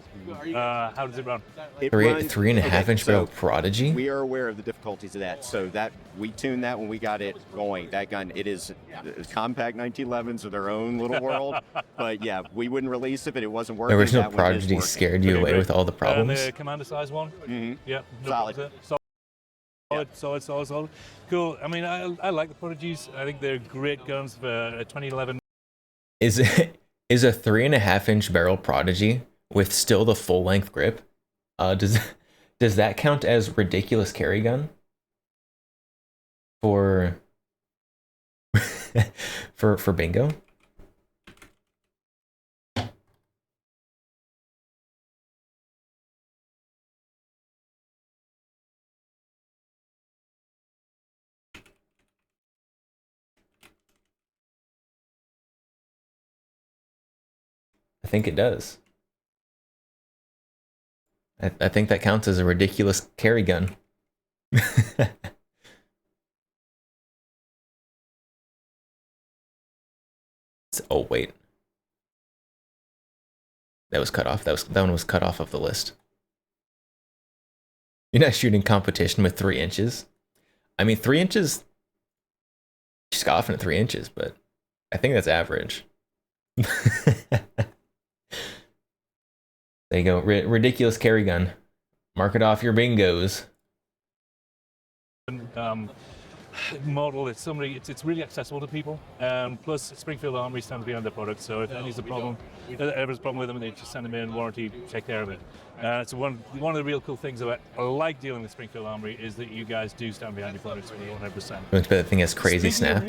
How does it run?
It
runs 3.5-inch barrel Prodigy.
We are aware of the difficulties of that. So that we tuned that when we got it going. That gun, it is compact 1911s are their own little world. But yeah, we wouldn't release it if it wasn't working.
There was no Prodigy scared you away with all the problems.
The commander size one.
Mm-hmm.
Yeah.
Solid.
solid. Cool. I mean, I like the Prodigies. I think they're great guns for 2011.
Is a 3.5-inch barrel Prodigy with still the full length grip? Does that count as ridiculous carry gun for for bingo? I think it does. I think that counts as a ridiculous carry gun. Oh wait, that was cut off. That one was cut off of the list. You're not shooting competition with 3 inches. I mean, 3 inches. You're scoffing at 3 inches, but I think that's average. There you go. Ridiculous carry gun. Mark it off your bingos.
Model, it's really accessible to people. Plus, Springfield Armory stands behind the product, so if there's a problem, ever a problem with them, they just send them in, warranty, take care of it. So one of the real cool things about I like dealing with Springfield Armory is that you guys do stand behind your products 100%.
But that thing has crazy snap.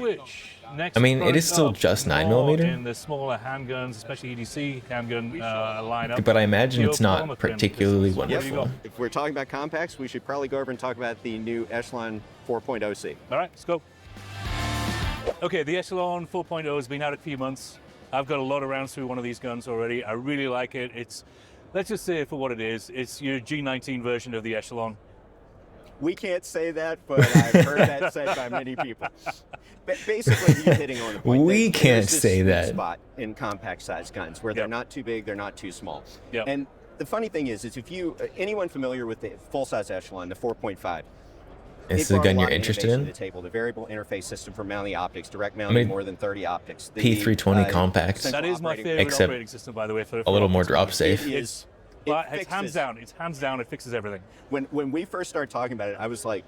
I mean, it is still just 9mm.
In the smaller handguns, especially EDC handgun lineup.
But I imagine it's not particularly wonderful.
If we're talking about compacts, we should probably go over and talk about the new Echelon 4.0C.
All right, let's go. Okay, the Echelon 4.0 has been out a few months. I've got a lot of rounds through one of these guns already. I really like it. It's, let's just say it for what it is. It's your G19 version of the Echelon.
We can't say that, but I've heard that said by many people. But basically, you're hitting on the point.
We can't say that.
Spot in compact size guns where they're not too big, they're not too small.
Yep.
And the funny thing is if you anyone familiar with the full size Echelon, the 4.5.
Is the gun you're interested in?
The table, the variable interface system for mounting optics, direct mounting more than 30 optics.
P320 compact.
That is my favorite operating system, by the way. For
a little more drop safe.
It's
hands down. It's hands down. It fixes everything.
When we first started talking about it, I was like,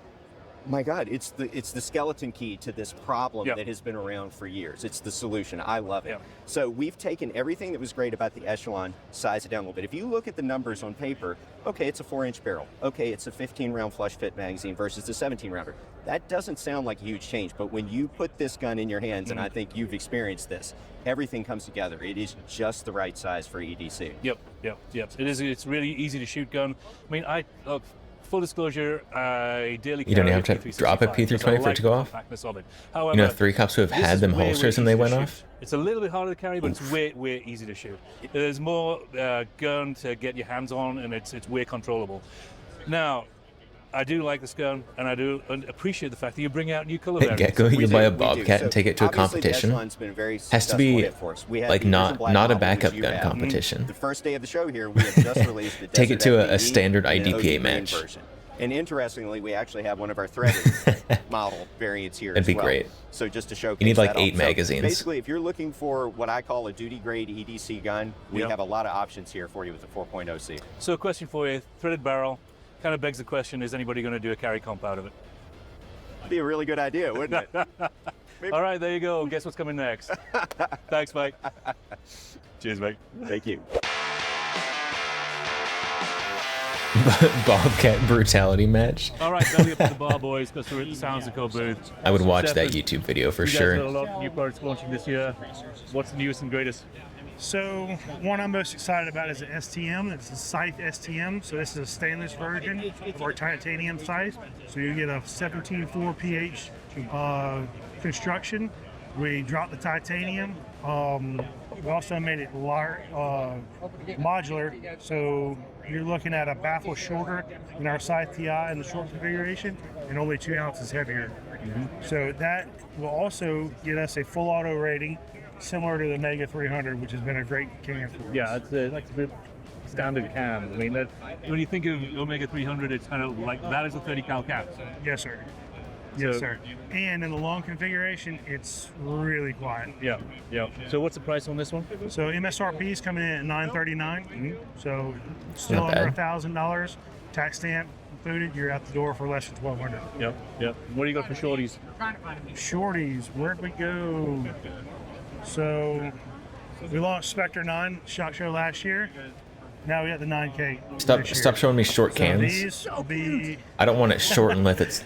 my God, it's the skeleton key to this problem that has been around for years. It's the solution. I love it. So we've taken everything that was great about the Echelon, sized it down a little bit. If you look at the numbers on paper, okay, it's a 4-inch barrel. Okay, it's a 15-round flush fit magazine versus the 17-rounder. That doesn't sound like a huge change, but when you put this gun in your hands, and I think you've experienced this, everything comes together. It is just the right size for EDC.
Yep. It is. It's really easy to shoot gun. I mean, full disclosure, I daily.
You don't have to drop a P320 for it to go off.
However,
you know, 3 cops who have had them holsters and they went off.
It's a little bit harder to carry, but it's way easy to shoot. There's more gun to get your hands on, and it's way controllable. Now, I do like this gun, and I do appreciate the fact that you bring out new color variants.
Gecko, you buy a Bobcat and take it to a competition. Has to be like not a backup gun competition.
The first day of the show here, we have just released the
take it to a standard IDPA match.
And interestingly, we actually have one of our threaded model variants here.
That'd be great.
So just to showcase,
you need like 8 magazines.
Basically, if you're looking for what I call a duty grade EDC gun, we have a lot of options here for you with the 4.0C.
So a question for you: threaded barrel. Kind of begs the question, is anybody going to do a carry comp out of it?
Be a really good idea, wouldn't it?
All right, there you go. Guess what's coming next? Thanks, mate. Cheers, mate.
Thank you.
Bobcat brutality match.
All right, belly up to the bar, boys, because we're at the Sounds of Co booth.
I would watch that YouTube video for sure.
You guys got a lot of new products launching this year. What's the newest and greatest?
So one I'm most excited about is the STM. It's a Scythe STM. So this is a stainless version of our titanium scythe. So you get a 17.4 pH construction. We dropped the titanium. We also made it modular. So you're looking at a baffle shorter than our Scythe TI in the short configuration and only 2 ounces heavier. So that will also get us a full auto rating, similar to the Mega 300, which has been a great can for us.
Yeah, it's a standard can. I mean, when you think of Omega 300, it's kind of like that is a 30 cal can.
Yes, sir. Yes, sir. And in the long configuration, it's really quiet.
Yeah. So what's the price on this one?
So MSRP is coming in at $939. So still under $1,000. Tax stamp
booted, you're out the door for less than $1,200.
Yep, yep. What do you got for shorties?
Shorties, where'd we go? So we launched Spectre 9 SHOT Show last year. Now we got the 9K.
Stop showing me short
So
cans.
these will be
I don't want it short unless it's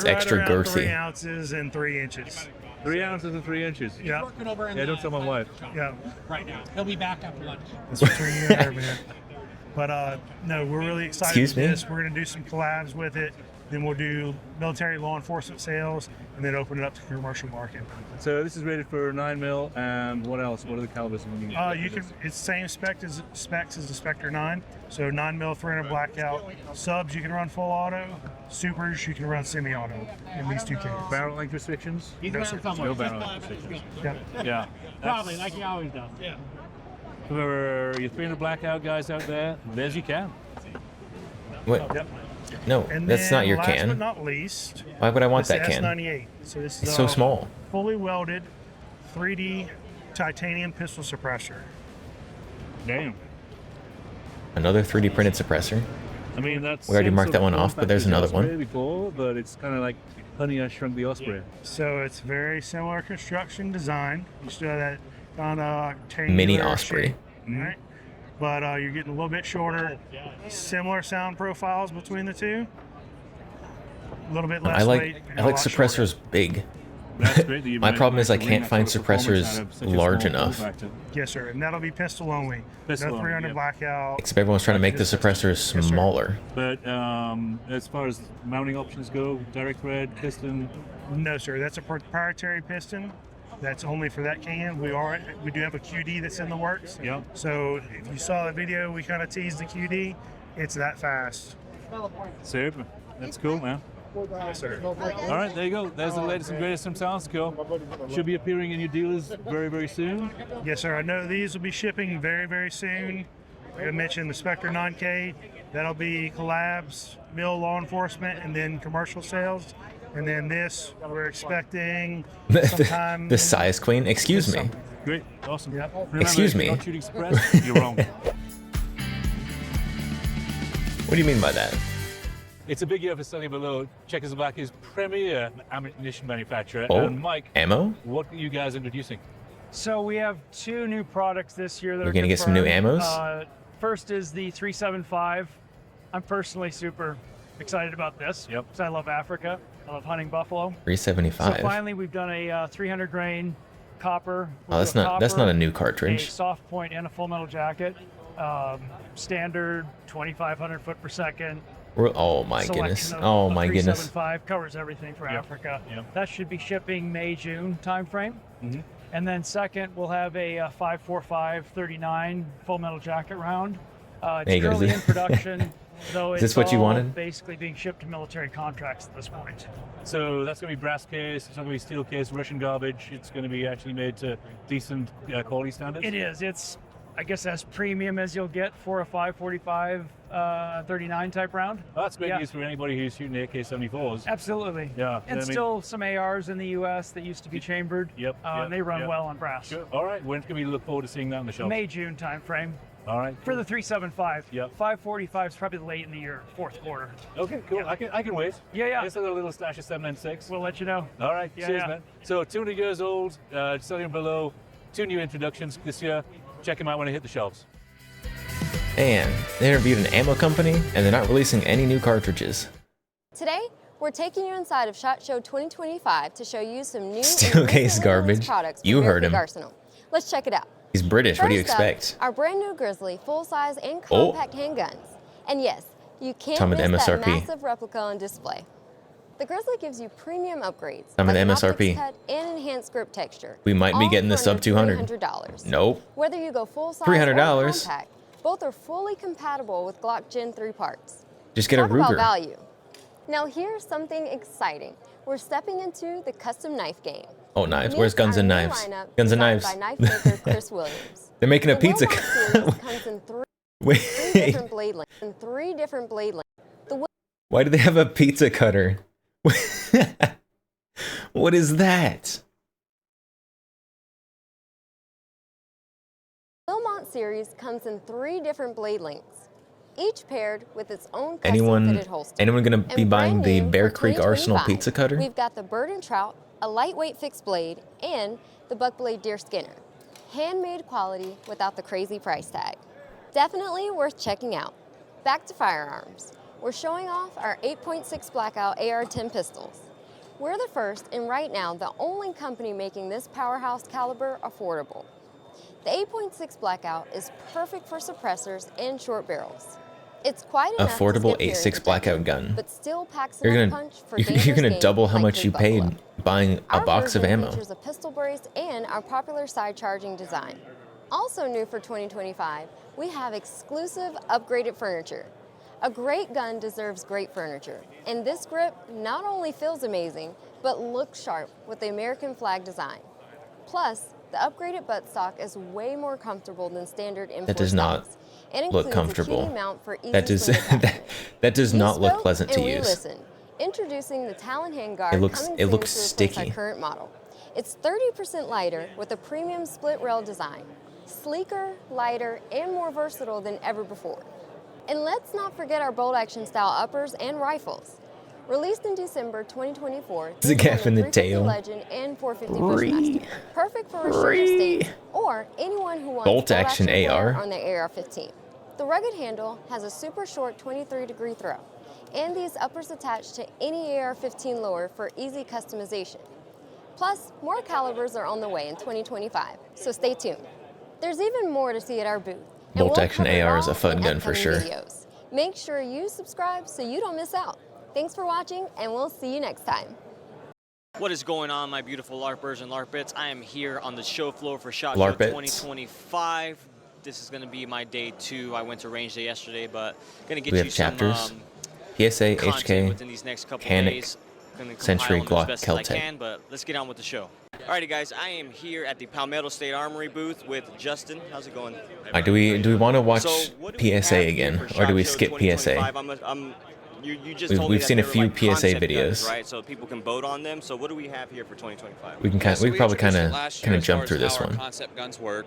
right
extra
around 3
girthy.
ounces and 3 inches.
3 ounces and 3 inches.
Yeah.
Yeah, don't tell my wife.
Yeah.
Right now. He'll be back after lunch.
That's between you and her, man. But no, we're really excited
Excuse
with
me?
this. We're going to do some collabs with it. Then we'll do military law enforcement sales, and then open it up to the commercial market.
So this is rated for 9mm, and what else? What are the calibers?
You can. It's same specs as the Spectre 9. So 9mm 300 blackout. Subs you can run full auto. Supers you can run semi-auto in these 2 cases.
Barrel length restrictions?
No, sir.
No barrel length restrictions. Yeah.
Probably, like he always does. Yeah.
For your 300 blackout guys out there, there's your can.
What?
Yep.
No,
And
that's
then
not your
last
can.
but not least,
Why would I want
this
that can?
S98. So this is
It's so small.
fully welded 3D titanium pistol suppressor.
Damn.
Another 3D printed suppressor.
I mean, that's.
We already marked that one off, but there's another one.
Before, but it's kind of like Honey, I Shrunk the Osprey.
So it's very similar construction design. You still have that kind of
Mini Osprey.
right? But you're getting a little bit shorter. Similar sound profiles between the two. A little bit less
I
weight.
like
and
I
a
like
lot shorter.
suppressors big.
That's great that you
My
managed
problem is I
to wring
can't
that
find
sort of performance
suppressors
out of such a
large
small
enough.
form factor.
Yes, sir. And that'll be pistol only.
Pistol
no
only,
300
yep.
blackout.
Except everyone's trying to make the suppressors smaller.
But as far as mounting options go, direct thread, piston.
No, sir. That's a proprietary piston. That's only for that can. We do have a QD that's in the works.
Yep.
So if you saw the video, we kind of teased the QD. It's that fast.
Super. That's cool, man.
Yes, sir.
All right, there you go. There's the latest and greatest from Soundsco. Should be appearing in your dealers very, very soon.
Yes, sir. I know these will be shipping very, very soon. Like I mentioned, the Spectre 9K. That'll be collabs, mill law enforcement, and then commercial sales. And then this, we're expecting sometime.
The size queen. Excuse me.
Great, awesome.
Yep.
Remember,
Excuse
if
me.
you're not shooting express, you're wrong.
What do you mean by that?
It's a big year for Sonny Below. Czechoslovakia's premier ammunition manufacturer.
Oh,
and Mike,
ammo?
what are you guys introducing?
So we have 2 new products this year that
We're
are
gonna get some new
confirmed.
ammos?
First is the 375. I'm personally super excited about this because I love Africa. I love hunting buffalo.
375.
So finally, we've done a 300 grain copper.
Oh, that's
with
not a new
A
cartridge.
soft point and a full metal jacket. Standard 2,500 foot per second.
Oh my
Selection
goodness.
of
Oh
a
my goodness.
375 covers everything for Africa. That should be shipping May-June timeframe.
Mm-hmm.
And then second, we'll have a 5.45-39 full metal jacket round.
There
It's
you go.
currently in production, though
Is
it's
this what you
all
wanted?
basically being shipped to military contracts at this point.
So that's going to be brass case, it's not going to be steel case, Russian garbage. It's going to be actually made to decent quality standards.
It is. It's, I guess, as premium as you'll get for a 5.45-39 type round.
Well, that's great news for anybody who's shooting AK-74s.
Absolutely.
Yeah.
And still some ARs in the U.S. that used to be chambered.
Yep.
And they run well on brass.
Sure. All right. When can we look forward to seeing that on the shelf?
May-June timeframe.
All right.
For the 375.
Yep.
545 is probably late in the year, fourth quarter.
Okay, cool.
Yeah.
I can wait.
Yeah.
Just a little stash of 796.
We'll let you know.
All right.
Yeah,
Cheers,
yeah.
man. So 200 years old, selling below. 2 new introductions this year. Check them out when they hit the shelves.
And they interviewed an ammo company, and they're not releasing any new cartridges.
Today, we're taking you inside of SHOT Show 2025 to show you some new
Steel case garbage.
products from
You heard
Bear Creek
him.
Arsenal. Let's check it out.
He's British. What do you
First up,
expect?
our brand new Grizzly full-size and
Oh.
compact handguns. And yes, you can't
Tell me the
miss that
MSRP.
massive replica on display. The Grizzly gives you premium upgrades
Tell me
like
the
an
MSRP.
optics cut and enhanced grip texture.
We might be
all
getting the
for
sub
under
200.
$300.
Nope.
Whether you go full-size
$300.
or compact, both are fully compatible with Glock Gen 3 parts.
Just get a
Talk about
Ruger.
value. Now here's something exciting. We're stepping into the custom knife game.
Oh, knives.
Meet
Where's Guns
our
and
new
Knives?
lineup
Guns and
designed
Knives.
by knife maker Chris Williams.
They're making a
The
pizza.
Wilmot series comes in three
Wait.
different blade lengths.
Why do they have a pizza cutter? What is that?
Wilmot series comes in 3 different blade lengths. each paired with its own
Anyone
custom-fitted holster.
gonna be
And
buying
brand
the
new
Bear
for
Creek Arsenal
2025,
pizza cutter?
We've got the Bird and Trout, a lightweight fixed blade, and the Buckblade Deer Skinner. Handmade quality without the crazy price tag. Definitely worth checking out. Back to firearms. We're showing off our 8.6 Blackout AR-10 pistols. We're the first and right now the only company making this powerhouse caliber affordable. The 8.6 Blackout is perfect for suppressors and short barrels. It's quite enough
Affordable
to skip
8.6 Blackout gun.
but still packs
You're
enough
gonna
punch for
you're
dangerous
gonna
games
double how
like
much you
Big
paid
Buffalo.
buying a
Our
box of
version
ammo.
features a pistol brace and our popular side charging design. Also new for 2025, we have exclusive upgraded furniture. A great gun deserves great furniture, and this grip not only feels amazing, but looks sharp with the American flag design. Plus, the upgraded buttstock is way more comfortable than standard M4
That does not
stocks, and
look
includes a
comfortable.
QD mount for easy
That does
swing attachment.
that does
We
not look
spoke
pleasant to
and we
use.
listened. Introducing the Talon handguard
It looks-
coming
it
soon
looks
to replace
sticky.
our current model. It's 30% lighter with a premium split rail design. Sleeker, lighter, and more versatile than ever before. And let's not forget our bolt action style uppers and rifles. Released in December 2024,
There's a
these
gap
come
in the
350
tail.
Legend and 450
Ree.
Bushmaster. Perfect for restricted states or anyone who wants
Bolt action
flair
AR.
on their AR-15. The rugged handle has a super short 23-degree throw, and these uppers attach to any AR-15 lower for easy customization. Plus, more calibers are on the way in 2025, so stay tuned. There's even more to see at our booth. and
Bolt
we'll
action
cover it
AR is a
all
fun
in
gun for
upcoming
sure.
videos. Make sure you subscribe so you don't miss out. Thanks for watching, and we'll see you next time.
What is going on, my beautiful LARPers and LARPits? I am here on the show floor for SHOT Show
LARPits.
2025. This is going to be my day 2. I went to range day yesterday, but going to get
We
you
have chapters.
some
PSA,
content
HK,
within these next couple
Canik,
days. Gonna compile
Century,
them as
Glock,
best as I
Keltec.
can, but let's get on with the show. Alrighty, guys, I am here at the Palmetto State Armory booth with Justin. How's it going?
Do we want to watch
So, what do we have
PSA
here
again,
for
or
SHOT
do we
Show
skip
2025?
PSA?
You just
We've-
told me
we've
that
seen a
they were
few
like
PSA
concept guns,
videos.
right? So people can vote on them. So what do we have here for 2025?
We can
Yeah, so
we probably
introduced
kind
it
of
last year as
jump
far
through
as
this
how our
one.
concept guns work.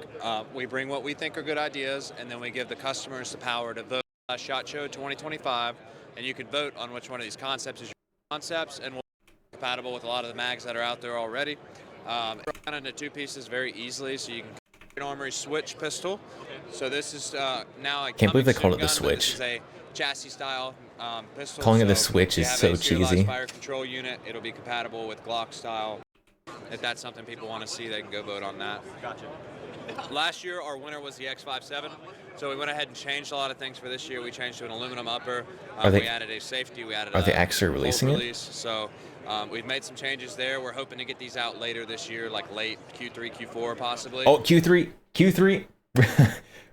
We bring what we think are good ideas, and then we give the customers the power to vote. SHOT Show 2025, and you can vote on which one of these concepts is your concepts, and will be compatible with a lot of the mags that are out there already. It's broken into 2 pieces very easily, so you can an Armory switch pistol. So this is now a
Can't believe they
coming
called it the
soon gun, but
switch.
This is a chassis style pistol.
Calling it the
so
switch
if you
is
have
so
a serialized
cheesy.
Fire control unit, it'll be compatible with Glock style. If that's something people want to see, they can go vote on that.
Gotcha.
Last year, our winner was the X57, so we went ahead and changed a lot of things for this year. We changed to an aluminum upper.
Are they-
we added a safety. We added
are they
a
actually
bolt
releasing it?
release. So we've made some changes there. We're hoping to get these out later this year, like late Q3, Q4 possibly.
Oh, Q3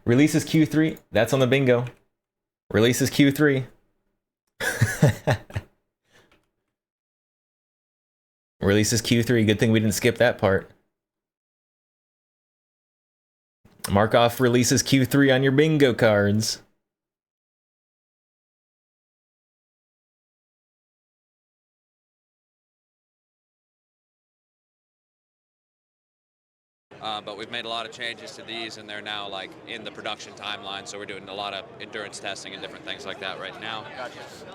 releases Q3. That's on the bingo. Releases Q3. Releases Q3. Good thing we didn't skip that part. Mark off releases Q3 on your bingo cards.
But we've made a lot of changes to these, and they're now like in the production timeline. So we're doing a lot of endurance testing and different things like that right now.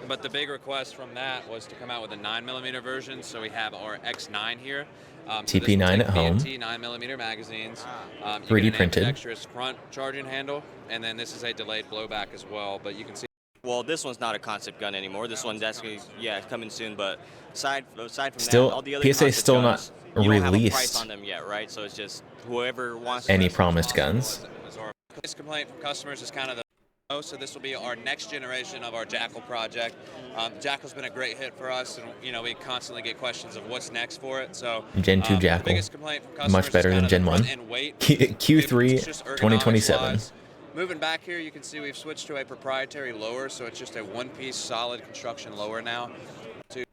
But the big request from that was to come out with a 9mm version. So we have our X9 here. So this will
TP9
take
at home.
BNT 9mm magazines. You
3D
get an
printed.
ambidextrous front charging handle, and then this is a delayed blowback as well. But you can see.
Well, this one's not a concept gun anymore. This one's actually, yeah, coming soon. But aside from
Still,
that, all the other
PSA is
concept
still
guns,
not
you don't have a price
released
on them yet, right? So it's just whoever wants
any
to.
promised guns.
This complaint from customers is kind of the so this will be our next generation of our Jackal project. Jackal's been a great hit for us, and we constantly get questions of what's next for it. So
Gen 2
the
Jackal,
biggest complaint from customers
much better
is
than
kind
Gen
of the
1.
run and weight.
Q3
It's just
2027.
ergonomics-wise. Moving back here, you can see we've switched to a proprietary lower, so it's just a one-piece solid construction lower now. To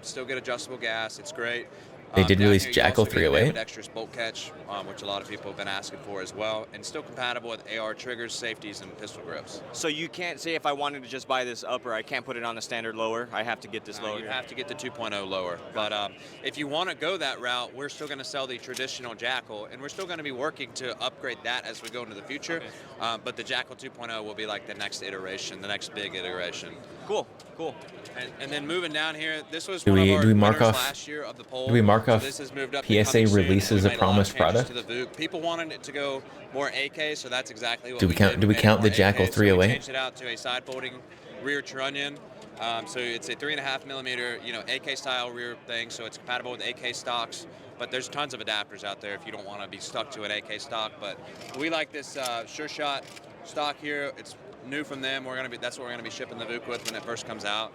still get adjustable gas, it's great.
They did
Down
release
here you
Jackal
also get an
308.
ambidextrous bolt catch, which a lot of people have been asking for as well, and still compatible with AR triggers, safeties, and pistol grips.
So you can't say if I wanted to just buy this upper, I can't put it on the standard lower. I have to get this lower.
You have to get the 2.0 lower. But if you want to go that route, we're still going to sell the traditional Jackal, and we're still going to be working to upgrade that as we go into the future. But the Jackal 2.0 will be like the next iteration, the next big iteration.
Cool, cool.
And then moving down here, this was
Do
one
we
of our
do we mark
winners
off?
last year of the poll.
Do we mark
So
off
this has moved up to
PSA
coming soon.
releases
We
a
made lot of
promised
changes
product?
to the VOOC. People wanted it to go more AK, so that's exactly what
Do we count?
did.
Do we
made it
count the
more
Jackal
AK, so we
308?
changed it out to a side folding rear trunnion. So it's a 3.5 millimeter, AK style rear thing. So it's compatible with AK stocks. But there's tons of adapters out there if you don't want to be stuck to an AK stock. But we like this Sure Shot stock here. It's new from them. That's what we're gonna be shipping the VOOC with when it first comes out.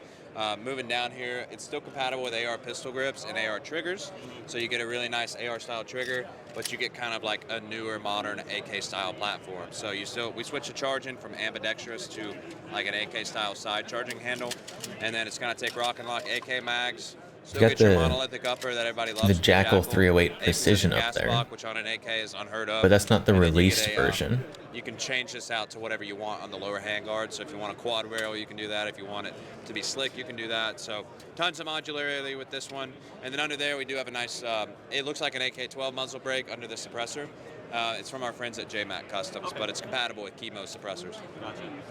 Moving down here, it's still compatible with AR pistol grips and AR triggers. So you get a really nice AR style trigger, but you get kind of like a newer modern AK style platform. So we switch the charging from ambidextrous to like an AK style side charging handle. And then it's gonna take Rock and Lock AK mags. Still
got
get your
the-
monolithic upper that everybody loves.
The
from
Jackal 308
8%
Precision up
gas
there.
block, which on an AK is unheard of.
But that's not the
And then you
released
get a,
version.
You can change this out to whatever you want on the lower handguard. So if you want a quad barrel, you can do that. If you want it to be slick, you can do that. So tons of modularity with this one. And then under there, we do have a nice, it looks like an AK-12 muzzle brake under the suppressor. It's from our friends at JMac Customs, but it's compatible with Chemo suppressors.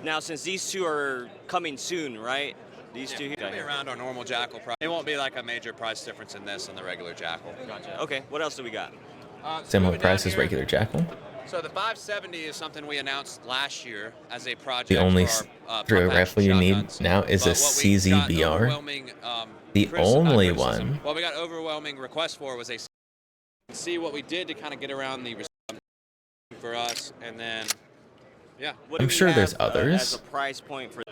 Now, since these two are coming soon, right? These two
It'll be
here.
around our normal Jackal price. It won't be like a major price difference in this and the regular Jackal.
Gotcha. Okay, what else do we got?
Similar price as regular Jackal.
So the 570 is something we announced last year as a project.
The only
for our,
308 rifle you need
shotguns.
now is a
But what we got
CZBR.
overwhelming,
The only one.
What we got overwhelming request for was a see what we did to kind of get around the for us, and then yeah.
What do
I'm
we
sure
have,
there's
as
others.
a price point for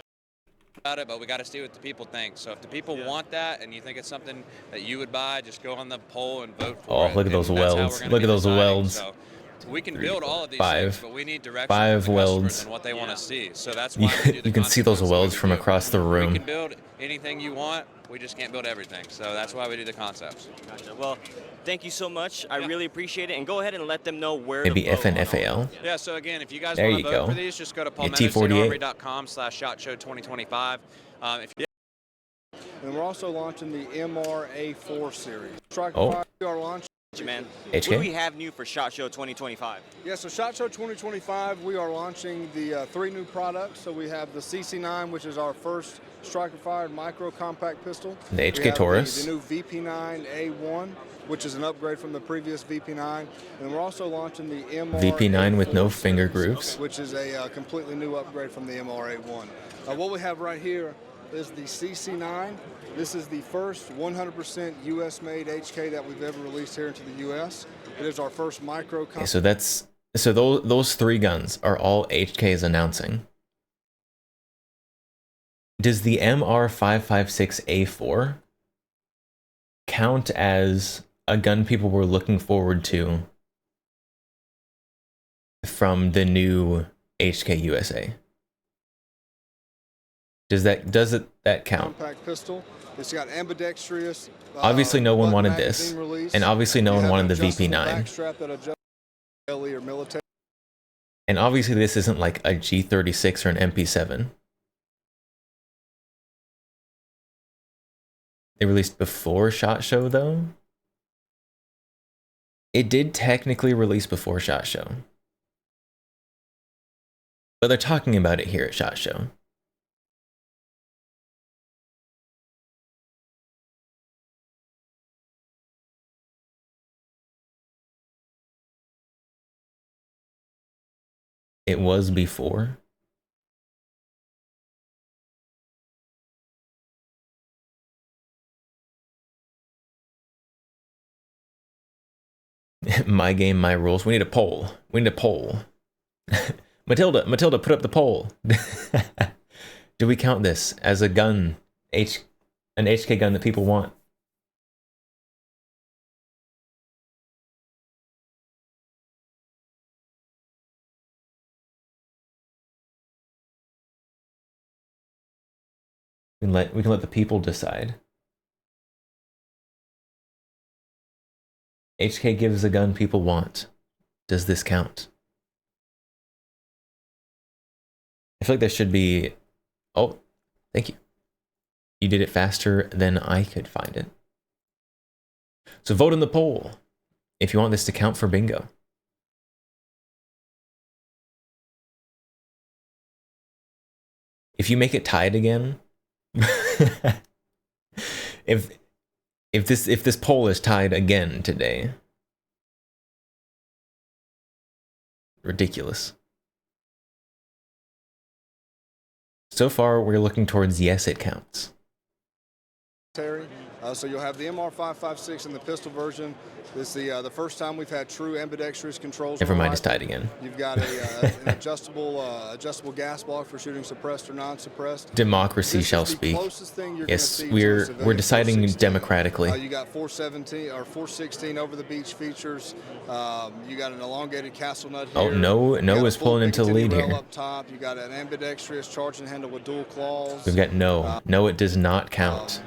About it, but we got to see what the people think. So if the people want that and you think it's something that you would buy, just go on the poll and vote for
Oh,
it.
look at
And
those
that's how we're
welds.
gonna
Look
be
at those
deciding.
welds.
So we can
3,
build all of these
5.
things, but we need direction
5
from the customers
welds.
and what they want to see. So that's
You,
why we do the
you can see those
concept
welds
we
from
do.
across the
We
room.
can build anything you want. We just can't build everything. So that's why we do the concepts.
Gotcha. Well, thank you so much. I really appreciate it. And go ahead and let them know where
Maybe
to vote.
FNFAL.
Yeah, so again, if you guys
There
want
you
to vote
go.
for these, just go to
Get T48.
palmettostatearmory.com/SHOT Show 2025.
And we're also launching the MRA4 series. Striker
Oh.
5, we are launching.
Man,
HK?
what do we have new for SHOT Show 2025?
Yeah, so SHOT Show 2025, we are launching the 3 new products. So we have the CC9, which is our first striker-fired micro compact pistol.
The
We
HK
have
Taurus.
The new VP9A1, which is an upgrade from the previous VP9. And we're also launching the MRA4
VP9 with no finger grooves.
which is a completely new upgrade from the MRA1. What we have right here is the CC9. This is the first 100% US-made HK that we've ever released here into the US. It is our first micro.
Okay, so those 3 guns are all HK's announcing. Does the MR556A4 count as a gun people were looking forward to from the new HK USA? Does that count?
Compact pistol. It's got ambidextrous.
Obviously, no one
butt
wanted
magazine
this,
release.
and obviously, no
You
one
have
wanted
an
the
adjustable
VP9.
backstrap that adjusts LE or military.
And obviously, this isn't like a G36 or an MP7. They released before SHOT Show, though. It did technically release before SHOT Show, but they're talking about it here at SHOT Show. It was before. My game, my rules. We need a poll. We need a poll. Matilda, put up the poll. Do we count this as a gun? An HK gun that people want? We can let the people decide. HK gives the gun people want. Does this count? I feel like there should be... Oh, thank you. You did it faster than I could find it. So vote in the poll if you want this to count for bingo. If you make it tied again, if this poll is tied again today, ridiculous. So far, we're looking towards yes, it counts.
So you'll have the MR556 in the pistol version. This is the first time we've had true ambidextrous controls.
Never mind, it's tied again.
You've got an adjustable gas block for shooting suppressed or non-suppressed.
Democracy shall speak. Yes, we're deciding democratically.
You got 417 or 416 over the beach features. You got an elongated castle nut here.
Oh, no is pulling into the lead here.
Up top. You got an ambidextrous charge and handle with dual claws.
We've got no. No, it does not count.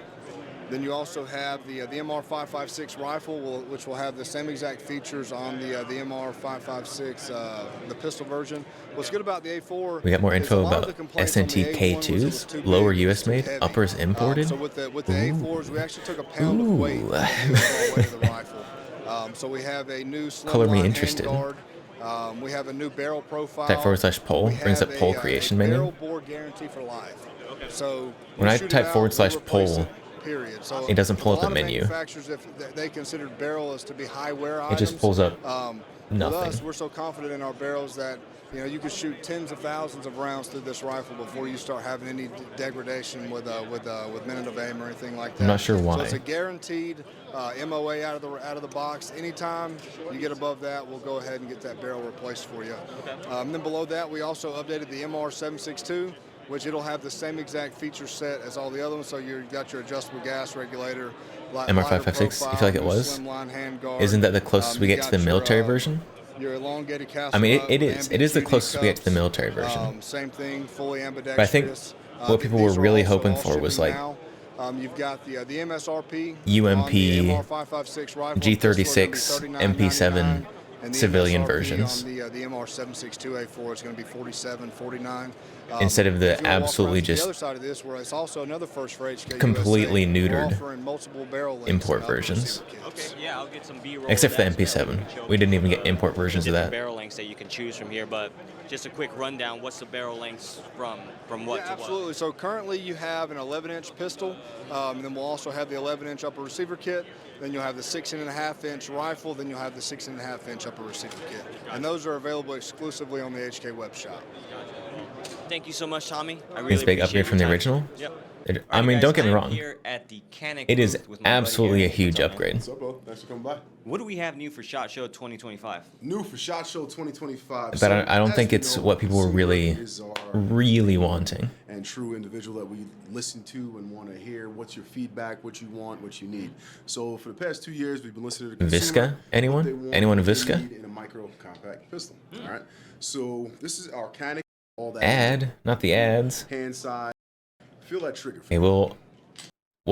Then you also have the MR556 rifle, which will have the same exact features on the MR556, the pistol version. What's good about the A4?
We got more info about SNT K2s, lower US made, uppers imported.
So with the A4s, we actually took a pound of weight of the rifle. So we have a new
color me interested.
We have a new barrel profile.
Type /poll brings up poll creation menu.
Barrel bore guarantee for life. So
when I type /poll.
So
it doesn't pull up a menu.
Manufacturers, if they considered barrels to be high wear items,
it just pulls up nothing.
With us, we're so confident in our barrels that you could shoot tens of thousands of rounds through this rifle before you start having any degradation with minute of aim or anything like that.
I'm not sure why.
So it's a guaranteed MOA out of the box. Anytime you get above that, we'll go ahead and get that barrel replaced for you. Okay. Then below that, we also updated the MR762. Which it'll have the same exact feature set as all the other ones. So you've got your adjustable gas regulator.
MR556, I feel like it was. Isn't that the closest we get to the military version?
Your elongated castle.
I mean, it is. It is the closest we get to the military version.
Same thing, fully ambidextrous.
But I think what people were really hoping for was like
you've got the MSRP,
UMP,
G36,
MP7 civilian versions.
On the MR762A4 is going to be 47, 49.
Instead of the absolutely just
the other side of this, where it's also another first for HK
completely
USA,
neutered import versions.
Okay, yeah, I'll get some B-roll.
Except for the MP7. We didn't even get import versions of that.
Barrel lengths that you can choose from here, but just a quick rundown. What's the barrel lengths from what to
absolutely.
what?
So currently you have an 11-inch pistol. And then we'll also have the 11-inch upper receiver kit. Then you'll have the 16.5-inch rifle. Then you'll have the 6.5-inch upper receiver kit. And those are available exclusively on the HK web shop.
Thank you so much, Tommy. I really
it's a big upgrade from the original.
Yep.
I mean, don't get me wrong.
It
It is absolutely a huge upgrade.
What's up, bro? Thanks for coming by.
What do we have new for SHOT Show 2025?
New for SHOT Show 2025.
But I don't think it's what people were really wanting.
And true individual that we listen to and want to hear. What's your feedback? What you want? What you need? So for the past 2 years, we've been listening to the consumer,
Visca? Anyone? Anyone Visca?
In a micro compact pistol. All right. So this is our Canik. All that
Ad, not the ads.
Hand side. Feel that trigger.
Okay, we'll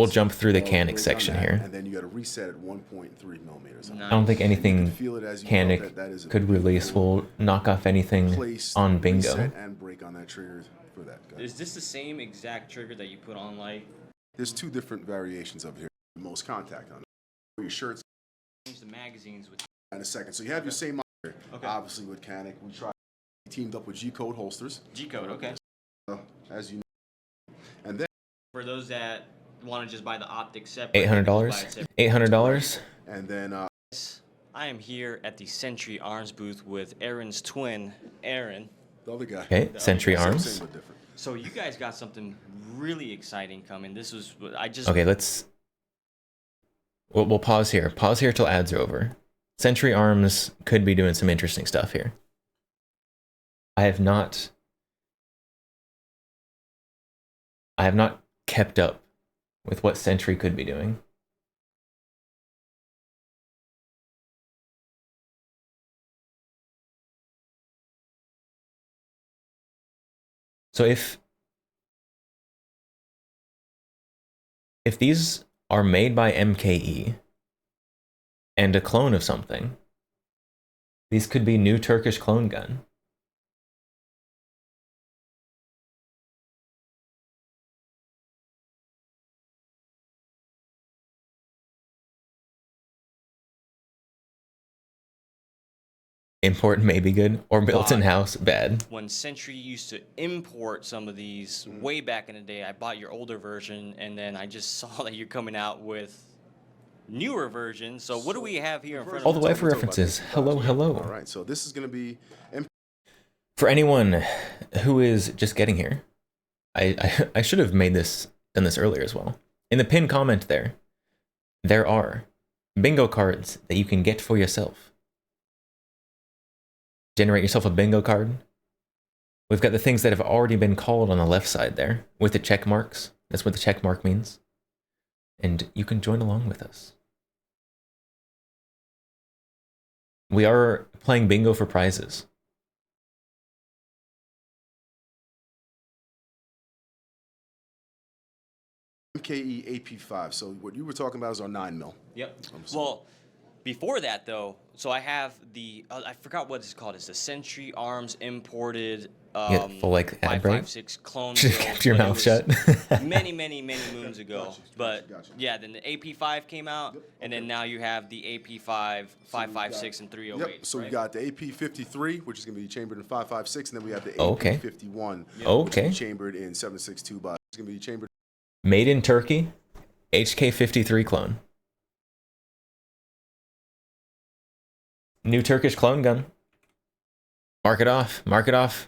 jump through the Canik section here.
And then you got to reset at 1.3 millimeters.
I don't think anything Canik could release will knock off anything on bingo.
And break on that trigger for that gun.
Is this the same exact trigger that you put on light?
There's two different variations of here. Most contact on it. Your shirts.
Change the magazines with.
In a second. So you have your same model. Okay. Obviously with Canik, we teamed up with G-Code holsters.
G-Code, okay.
As you know. And then
for those that want to just buy the optics separate,
$800. $800.
And then
I am here at the Century Arms booth with Aaron's twin, Aaron.
The other guy.
Okay, Century Arms.
Same but different.
So you guys got something really exciting coming. This was
Okay, we'll pause here. Pause here till ads are over. Century Arms could be doing some interesting stuff here. I have not kept up with what Century could be doing. So if these are made by MKE, and a clone of something. These could be new Turkish clone gun. Import may be good, or built in house bad.
When Century used to import some of these way back in the day, I bought your older version, and then I just saw that you're coming out with newer versions. So what do we have here in front of us?
All the way for references. Hello, hello.
All right, so this is going to be
For anyone who is just getting here, I should have done this earlier as well. In the pinned comment there are bingo cards that you can get for yourself. Generate yourself a bingo card. We've got the things that have already been called on the left side there with the check marks. That's what the check mark means. And you can join along with us. We are playing bingo for prizes.
MKE AP5. So what you were talking about is our 9mm.
Yep. Well, before that though, so I have the I forgot what it's called. It's the Century Arms imported
Full like ad break.
5.56 clone.
Just
build,
kept your
but it
mouth
was
shut.
many moons ago. But yeah, then the AP5 came out, and then now you have the AP5, 5.56, and 3.08.
Yep. So we got the AP53, which is going to be chambered in 5.56, and then we have the
Okay.
AP51, which
Okay.
is chambered in 7.62 by. It's going to be chambered.
Made in Turkey, HK53 clone. New Turkish clone gun. Mark it off. Mark it off.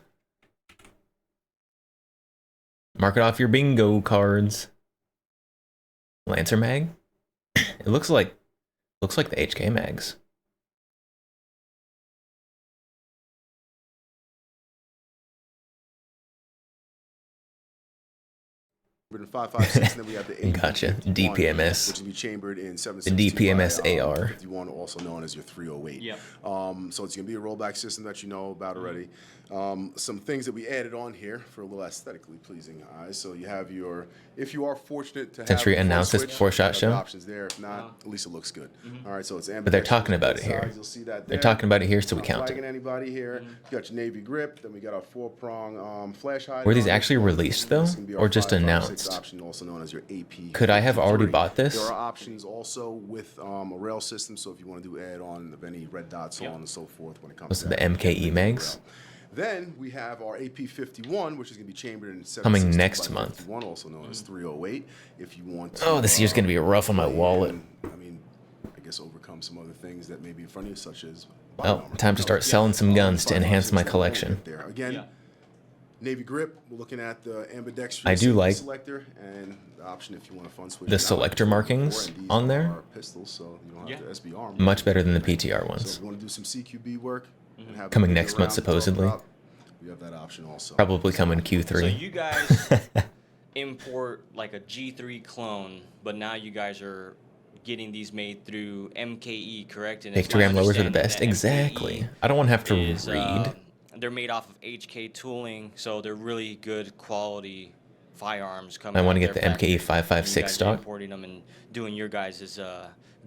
Mark it off your bingo cards. Lancer mag. It looks like the HK mags.
In 5.56, and then we have the AP51,
Gotcha. DPMS.
which will be chambered in 7.62
The DPMS
by,
AR.
51, also known as your 308.
Yep.
So it's going to be a rollback system that you know about already. Some things that we added on here for a little aesthetically pleasing eyes. So you have your, if you are fortunate to have
Century
a full
announced this
switch,
before SHOT
you have the
Show?
options there. If not, at least it looks good. All right, so it's
But they're talking about it here.
sides, you'll see that
They're
there.
talking about it here, so we
Not
count
flagging
it.
anybody here. You got your Navy grip. Then we got our 4-prong flash hide.
Were these
on it.
actually released though,
This is gonna be our
or just
5.56
announced?
option, also known as your AP.
Could I have already bought this?
There are options also with a rail system, so if you want to do add-on of any red dots, so on and so forth when it comes
Was
to
it the
that,
MKE
you can
mags?
rail. Then we have our AP51, which is going to be chambered in 7.62
Coming
by
next month.
51, also known as 308. If you want to,
Oh, this year's gonna be rough on my wallet.
I mean, I guess overcome some other things that may be in front of you, such as.
Oh, time to start selling some guns to enhance my collection.
There again, Navy grip. We're looking at the ambidextrous
I do like
selector and the option if you want to fun switch.
the
it out.
selector markings
And these
on there.
are pistols, so you don't have the SB arm.
Much better than the PTR
So
ones.
if you want to do some CQB work, and have
Coming
a bigger
next month,
round to talk
supposedly.
about, we have that option also.
Probably coming Q3.
So you guys import like a G3 clone, but now you guys are getting these made through MKE, correct? And it's my
Pictogram lowers are the
understanding
best.
that
Exactly.
MKE
I don't want to have to
is,
read.
they're made off of HK tooling, so they're really good quality firearms coming
I
out
want to
of
get the
their
MKE
factory, and you
5.56
guys
stock.
importing them and doing your guys'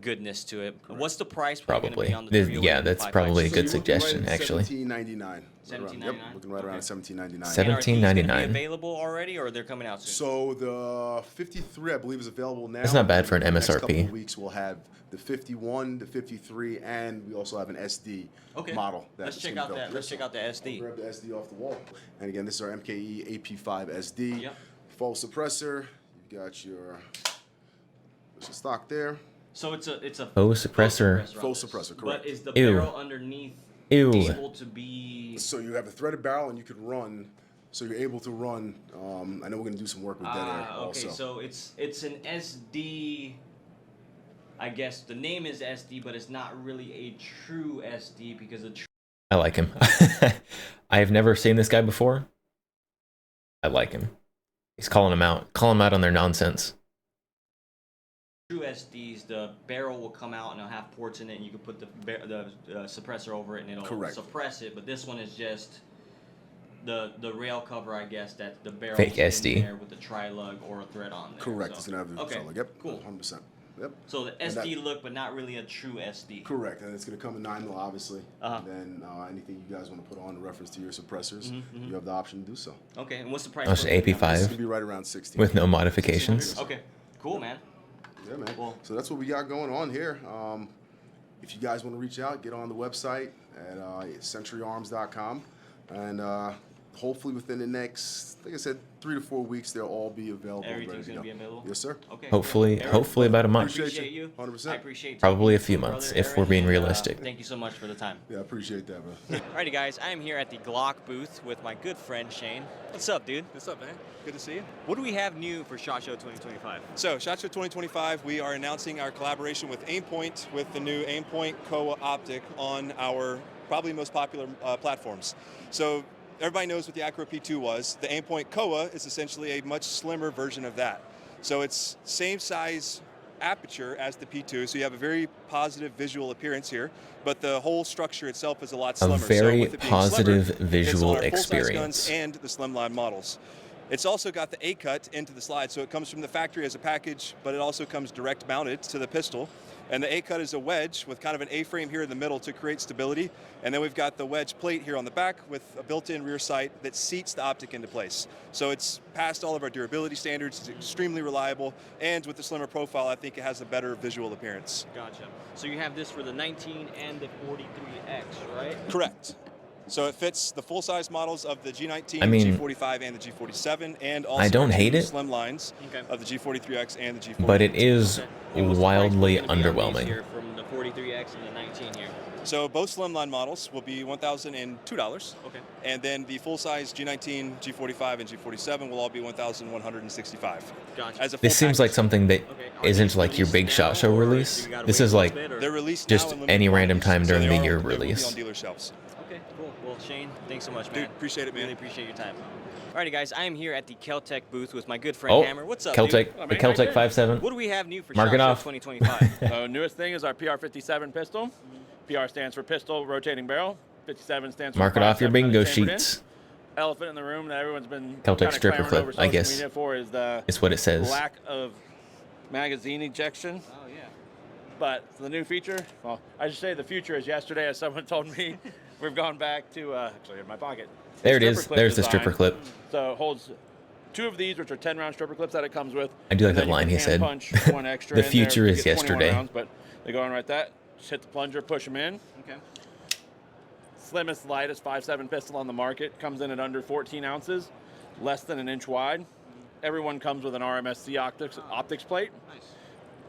goodness to it. What's the price point gonna
Probably.
be on the
This-
308
yeah,
and
that's
5.56?
probably a good
You're looking
suggestion,
right at
actually.
$17.99. Yep, looking right around $17.99.
And are these gonna be
$17.99.
available already, or they're coming out soon?
So the 53, I believe, is available now.
That's not bad for an
In the next couple
MSRP.
of weeks, we'll have the 51, the 53, and we also have an SD
Okay.
model.
Let's
that's
check
gonna
out
be
that.
built.
Let's check out the SD.
Grab the SD off the wall. And again, this is our MKE AP5 SD.
Yep.
Full suppressor. You've got your there's a stock there.
So it's a
Faux suppressor.
Faux suppressor, correct.
But is the
Ew.
barrel underneath
Ew.
able to be?
So you have a threaded barrel, and you can run. So you're able to run. I know we're going to do some work with dead air
Okay,
also.
so it's an SD. I guess the name is SD, but it's not really a true SD because a
I like him. I have never seen this guy before. I like him. He's calling him out. Calling him out on their nonsense.
true SDs, the barrel will come out and it'll have ports in it, and you can put the suppressor over it, and it'll
Correct.
suppress it. But this one is just the rail cover, I guess, that the barrel
Fake SD.
there with the tri-lug or a thread on there.
Correct.
So.
It's going to have the
Okay.
color. Yep.
Cool.
100%. Yep.
So the
And that-
SD look, but not really a true SD.
Correct, and it's going to come in 9mm, obviously.
Uh-huh.
And then anything you guys want to put on in reference to your suppressors,
Mhm, mhm.
you have the option to do so.
Okay, and what's the price?
Oh, it's
for it?
AP5
It's gonna be right around 16.
with no modifications.
Okay, cool, man.
Yeah, man. So that's what we got going on here. If you guys want to reach out, get on the website at centuryarms.com, and hopefully within the next, like I said, 3 to 4 weeks, they'll all be available. and
Everything's
ready to
gonna
go.
be available?
Yes, sir.
Okay.
Hopefully about a month.
Appreciate you.
100%.
I appreciate you.
Probably a few months if we're being realistic.
Thank you so much for the time.
Yeah, I appreciate that, bro.
Alrighty, guys, I am here at the Glock booth with my good friend Shane. What's up, dude?
What's up, man? Good to see you.
What do we have new for SHOT Show 2025?
So, SHOT Show 2025, we are announcing our collaboration with Aimpoint with the new Aimpoint Koa optic on our probably most popular platforms. So, everybody knows what the Acro P2 was. The Aimpoint Koa is essentially a much slimmer version of that. So, it's same size aperture as the P2, so you have a very positive visual appearance here, but the whole structure itself is a lot slimmer.
very
so with it being
positive
slimmer,
visual
it's on our full-size
experience.
guns and the slimline models. It's also got the A-cut into the slide, so it comes from the factory as a package, but it also comes direct mounted to the pistol. And the A-cut is a wedge with kind of an A-frame here in the middle to create stability. And then we've got the wedge plate here on the back with a built-in rear sight that seats the optic into place. So it's passed all of our durability standards, it's extremely reliable, and with the slimmer profile, I think it has a better visual appearance.
Gotcha. So you have this for the 19 and the 43X, right?
Correct. So it fits the full-size models of the G19,
I mean,
G45, and the G47, and also
I don't hate
two
it.
slim lines of the G43X and the G40.
But it is wildly underwhelming.
Here from the 43X and the 19 here.
So both slimline models will be $1,002.
Okay.
And then the full-size G19, G45, and G47 will all be $1,165.
Gotcha.
As a full
This seems like something that isn't like your big SHOT Show release. This is like
They're released
just
now in limited
any random time
quantities, so
during the year
they will be
release.
on dealer shelves.
Okay, cool. Well, Shane, thanks so much, man.
Dude, appreciate it, man.
Really appreciate your time. Alrighty, guys, I am here at the Keltec booth with my good friend
Oh,
Hammer. What's up,
Keltec,
dude?
the Keltec 5.7.
What do we have new for
Mark
SHOT
it
Show
off.
2025?
So newest thing is our PR57 pistol. PR stands for pistol rotating barrel. 57 stands for
Mark it off your
5.7
bingo
chambered in.
sheets.
Elephant in the room that everyone's been
Keltec
kinda
stripper
clamoring
clip,
over
I
social
guess.
media for is the
It's what it says.
lack of magazine ejection.
Oh yeah.
But the new feature, well, I should say the future is yesterday, as someone told me. We've gone back to actually in my pocket.
There it
Stripper
is.
clip
There's the
design.
stripper clip.
So it holds 2 of these, which are 10-round stripper clips that it comes with.
I do like
And then
that line
you
he
can
said.
hand punch one extra
The
in there
future
to
is
get 21
yesterday.
rounds, but they go on right that. Just hit the plunger, push them in.
Okay.
Slimmest, lightest 5.7 pistol on the market. Comes in at under 14 ounces, less than an inch wide. Everyone comes with an RMSC optics plate.
Nice.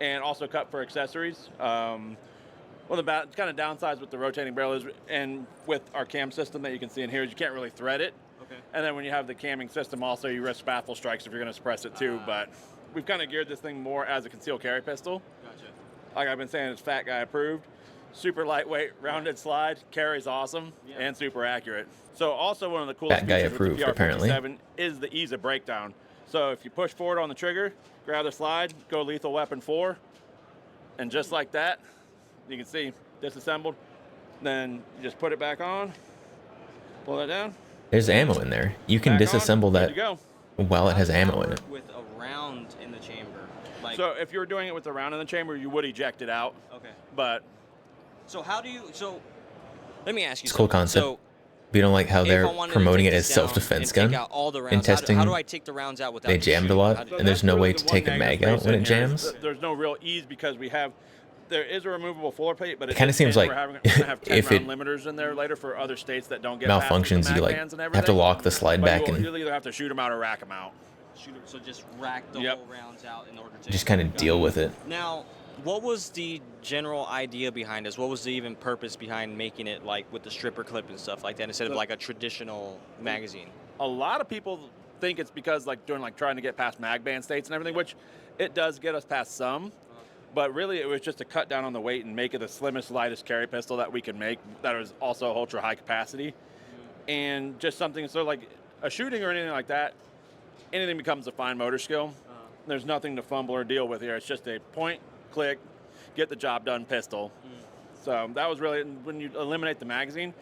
And also cut for accessories. Well, the kind of downsides with the rotating barrel is, and with our cam system that you can see in here, is you can't really thread it.
Okay.
And then when you have the camming system, also you risk baffle strikes if you're going to suppress it too. But we've kind of geared this thing more as a concealed carry pistol.
Gotcha.
Like I've been saying, it's fat guy approved. Super lightweight, rounded slide, carries awesome, and super accurate. So also one of the coolest
Fat guy
features
approved,
with the
apparently.
PR57 is the ease of breakdown. So if you push forward on the trigger, grab the slide, go lethal weapon 4, and just like that, you can see disassembled. Then you just put it back on, pull that down.
There's ammo in there. You can
Back on,
disassemble
good
that
to go.
while it has ammo in it.
With a round in the chamber. Like,
So if you were doing it with the round in the chamber, you would eject it out.
Okay.
But
So how do you? So let me ask you.
It's a cool
something.
concept.
So
But you don't like how
if
they're
I wanted to
promoting
take
it
this
as
down
self-defense
and
gun.
take out all the rounds,
In
how do-
testing,
how do I take the rounds out without
they
just
jammed a
shooting?
lot,
How do-
and there's no way to
the one
take a
negative
mag out
space
when
in
it
here is
jams.
there's no real ease because there is a removable floor plate, but
It kinda seems like
we're gonna have 10
if
round
it
limiters in there later for other states that don't get past the
Malfunctions,
mag
you like
bans and
have to
everything.
lock the slide
But
back
you'll
and
either have to shoot them out or rack them out.
So just rack the
Yep.
whole rounds out in order to
just kind of deal with it.
Now, what was the general idea behind this? What was the even purpose behind making it like with the stripper clip and stuff like that instead of
So-
like a traditional magazine?
A lot of people think it's because trying to get past mag ban states and everything, which it does get us past some. But really, it was just to cut down on the weight and make it the slimmest, lightest carry pistol that we could make. That was also ultra high capacity, and just something so like a shooting or anything like that. Anything becomes a fine motor skill. There's nothing to fumble or deal with here. It's just a point, click, get the job done pistol. So that was really when you eliminate the magazine,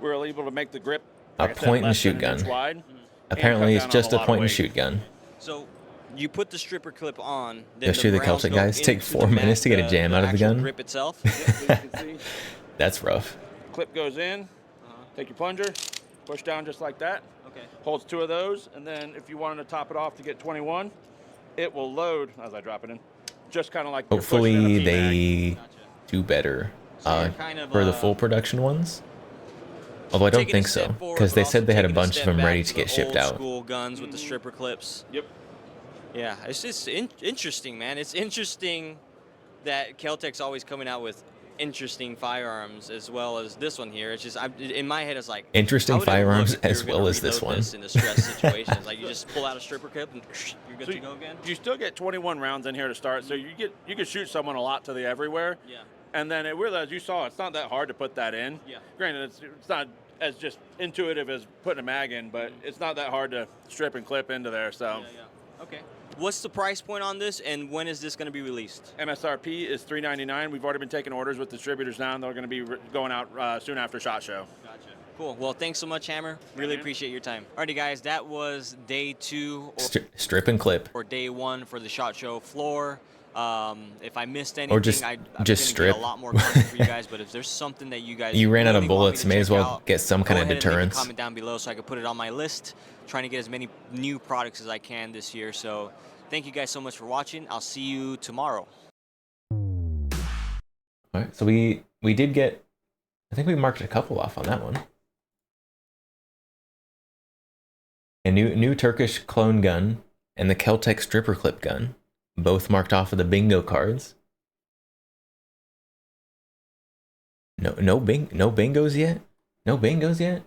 we were able to make the grip
A
like I said,
point and
less than
shoot
an inch
gun.
wide, and
Apparently,
cut
it's
down on
just
a
a
lot of
point and
weight.
shoot gun.
So you put the stripper clip on. Then
You'll show the
rounds
Keltec
go
guys take
into
4
the
minutes to get a
mag-
jam out of the
actual
gun.
grip itself.
That's rough.
Clip goes in. Take your plunger, push down just like that.
Okay.
Holds 2 of those, and then if you wanted to top it off to get 21, it will load as I drop it in. Just kind of like you're pushing in a
Hopefully
PMag.
they do better for the full production ones. Although I don't think so, because they said they had a bunch of them ready to get shipped out.
School guns with the stripper clips.
Yep.
Yeah, it's just interesting, man. It's interesting that Keltec's always coming out with interesting firearms as well as this one here. It's just in my head, it's like
Interesting
how would it look
firearms
if you were
as
gonna
well as this
reload
one.
this in a stress situation. Like you just pull out a stripper clip and you're good
So
to go again.
You still get 21 rounds in here to start, so you can shoot someone a lot to the everywhere.
Yeah.
And then it really, as you saw, it's not that hard to put that in.
Yeah.
Granted, it's not as just intuitive as putting a mag in, but it's not that hard to strip and clip into there. So.
Yeah. Okay. What's the price point on this, and when is this going to be released?
MSRP is $399. We've already been taking orders with distributors now, and they're going to be going out soon after SHOT Show.
Gotcha. Cool. Well, thanks so much, Hammer. Really appreciate your time. Alrighty, guys, that was day 2
Strip and clip.
or day 1 for the SHOT Show floor. If I missed anything,
Or just
I'm
just
gonna
strip.
get a lot more content for you guys. But if there's something that you guys
You ran out of
really want me
bullets,
to
may as
check
well
out,
get some
go
kind of
ahead and leave a
deterrence.
comment down below so I can put it on my list. Trying to get as many new products as I can this year. So thank you guys so much for watching. I'll see you tomorrow.
All right, so we did get, I think we marked a couple off on that one. A new Turkish clone gun and the Keltec stripper clip gun, both marked off of the bingo cards. No bingos yet? No bingos yet?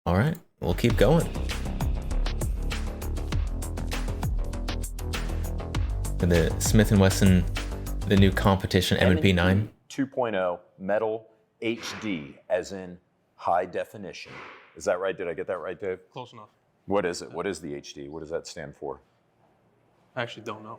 All right, we'll keep going. For the Smith & Wesson, the new competition M&P 9.
2.0 Metal HD, as in high definition. Is that right? Did I get that right, Dave?
Close enough.
What is it? What is the HD? What does that stand for?
I actually don't know.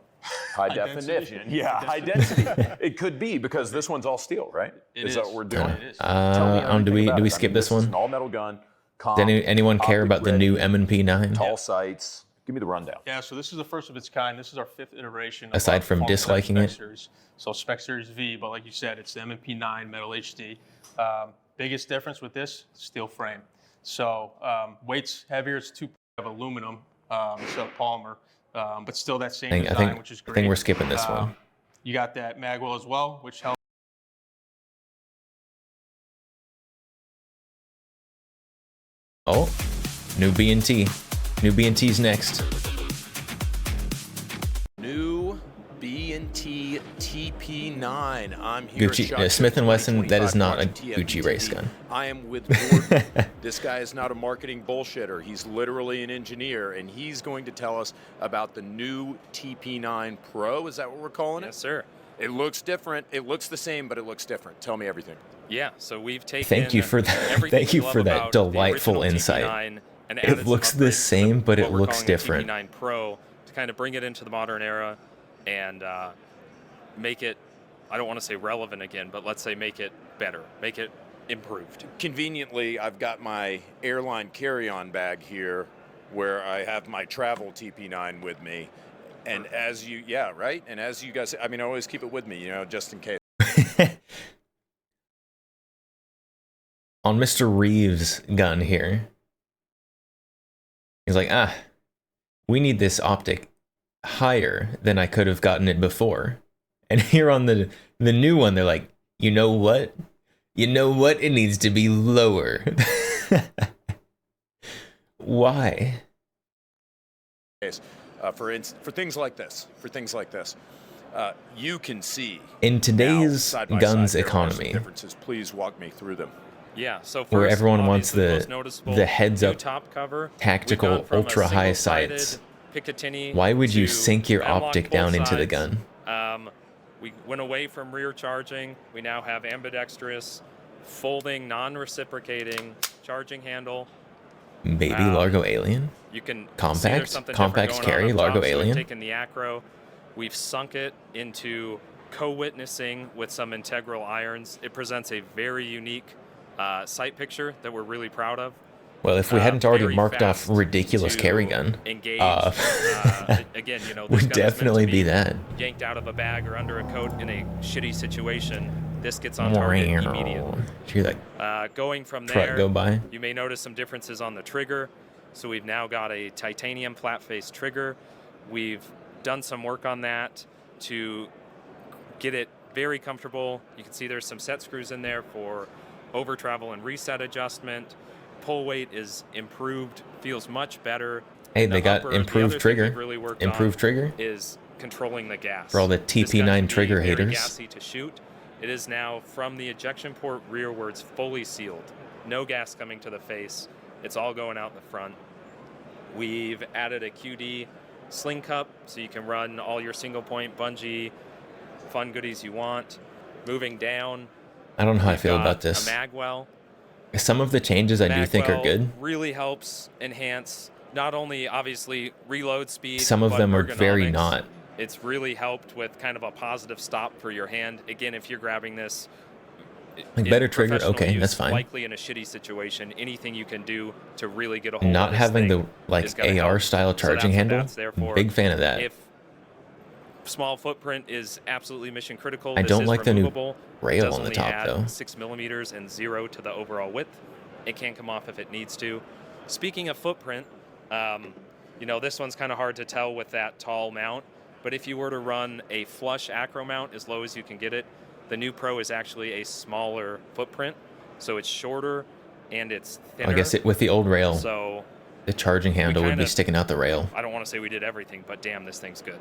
High definition. Yeah, high density. It could be because this one's all steel, right?
It
is that
is.
what we're doing?
It is.
Do we skip this one?
It's an all metal gun.
Does anyone care about the new M&P 9?
Tall sights. Give me the rundown.
Yeah, so this is the first of its kind. This is our 5th iteration.
Aside
our
from
performance
disliking
spec
it?
Series. So Spec Series V, but like you said, it's the M&P 9 Metal HD. Biggest difference with this, steel frame. So weight's heavier. It's 2 of aluminum instead of polymer, but still that same design, which is great.
I think we're skipping this one.
You got that magwell as well, which helps.
Oh, new B&T. New B&T's next.
New B&T TP9. I'm here
Gucci,
at SHOT
Smith &
Show
Wesson, that is
2025
not a
watching
Gucci race gun.
I am with Gordon. This guy is not a marketing bullshitter. He's literally an engineer, and he's going to tell us about the new TP9 Pro. Is that what we're calling it?
Yes, sir.
It looks different. It looks the same, but it looks different. Tell me everything.
Yeah, so we've taken
Thank you for that.
everything
Thank you
we love
for that
about the
delightful
original
insight.
TP9 and added
It
some
looks the
upgrades to
same, but it
what we're
looks
calling the
different.
TP9 Pro to kind of bring it into the modern era and make it, I don't want to say relevant again, but let's say make it better, make it improved.
Conveniently, I've got my airline carry-on bag here where I have my travel TP9 with me. And as you, yeah, right? And as you guys, I mean, I always keep it with me, you know, just in case.
On Mr. Reeves' gun here, he's like, we need this optic higher than I could have gotten it before. And here on the new one, they're like, you know what? You know what? It needs to be lower. Why?
For things like this, you can see
In today's
now, side by
guns
side, there are some
economy,
differences. Please walk me through them.
Yeah, so first,
where everyone wants
obviously, most
the
noticeable
heads
new
up
top cover.
tactical
We've gone from a
ultra high
single-sided
sights.
Picatinny
Why would you
to
sink your
unlock
optic
both
down into the
sides.
gun?
We went away from rear charging. We now have ambidextrous, folding, non-reciprocating charging handle.
Baby Largo Alien?
You can see there's
Compact?
something
Compact
different going
carry
on up
Largo
top. So we've
Alien?
taken the acro, we've sunk it into co-witnessing with some integral irons. It presents a very unique sight picture that we're really proud of.
Well, if we hadn't already
Very
marked off
fast
ridiculous
to
carry gun,
engage. Again, you know, this
would
gun is meant to
definitely be that.
Yanked out of a bag or under a coat in a shitty situation. This gets on target immediately.
You're like,
Going from
truck
there,
go by.
you may notice some differences on the trigger. So we've now got a titanium flat face trigger. We've done some work on that to get it very comfortable. You can see there's some set screws in there for over travel and reset adjustment. Pull weight is improved, feels much better.
Hey,
And
they
the
got
upper- the
improved
other thing
trigger.
we've really worked
Improved
on
trigger.
is controlling the gas.
For all the
This gun
TP9
can be
trigger
very
haters.
gassy to shoot. It is now from the ejection port rearwards fully sealed. No gas coming to the face. It's all going out the front. We've added a QD sling cup so you can run all your single point bungee fun goodies you want. Moving down,
I don't know how I
we've
feel
got
about this.
A magwell.
Some of the changes I do think are
Magwell
good.
really helps enhance not only obviously reload speed.
Some of
but
them are very
ergonomics.
not.
It's really helped with kind of a positive stop for your hand. Again, if you're grabbing this,
Like
in
better trigger,
professional
okay,
use,
that's fine.
Likely in a shitty situation, anything you can do to really get a hold
Not
of this
having
thing
the like
is gonna
AR
help.
style
So
charging
that's what
handle,
that's there for.
big fan of that.
If small footprint is absolutely mission critical,
I
this
don't
is
like the new
removable. It
rail
does
on the
only
top,
add
though.
6 millimeters and 0 to the overall width. It can come off if it needs to. Speaking of footprint, you know, this one's kind of hard to tell with that tall mount, but if you were to run a flush acro mount as low as you can get it, the new Pro is actually a smaller footprint, so it's shorter and it's thinner.
I guess with the old rail,
So
the charging handle would be
kinda-
sticking out the rail.
I don't want to say we did everything, but damn, this thing's good.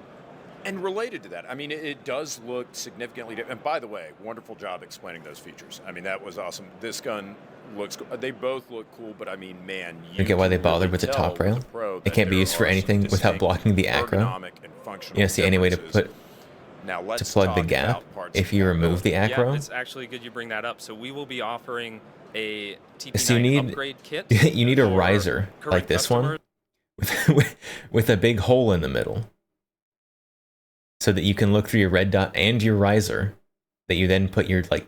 And related to that, I mean, it does look significantly different. And by the way, wonderful job explaining those features. I mean, that was awesome. This gun looks, they both look cool, but I mean, man,
You get why they
can
bothered
really
with the
tell
top rail?
with the Pro
It
that
can't be
there
used for
are some
anything without
distinct
blocking the acro.
ergonomic and functional
You don't see any way to
differences.
put
Now
to
let's
plug the
talk
gap
about parts
if
of
you
that
remove the acro.
Yeah, it's actually good you bring that up. So we will be offering a TP9
So you need
upgrade kit.
you need a
for
riser
current
like this
customers.
one with a big hole in the middle, so that you can look through your red dot and your riser, that you then put your like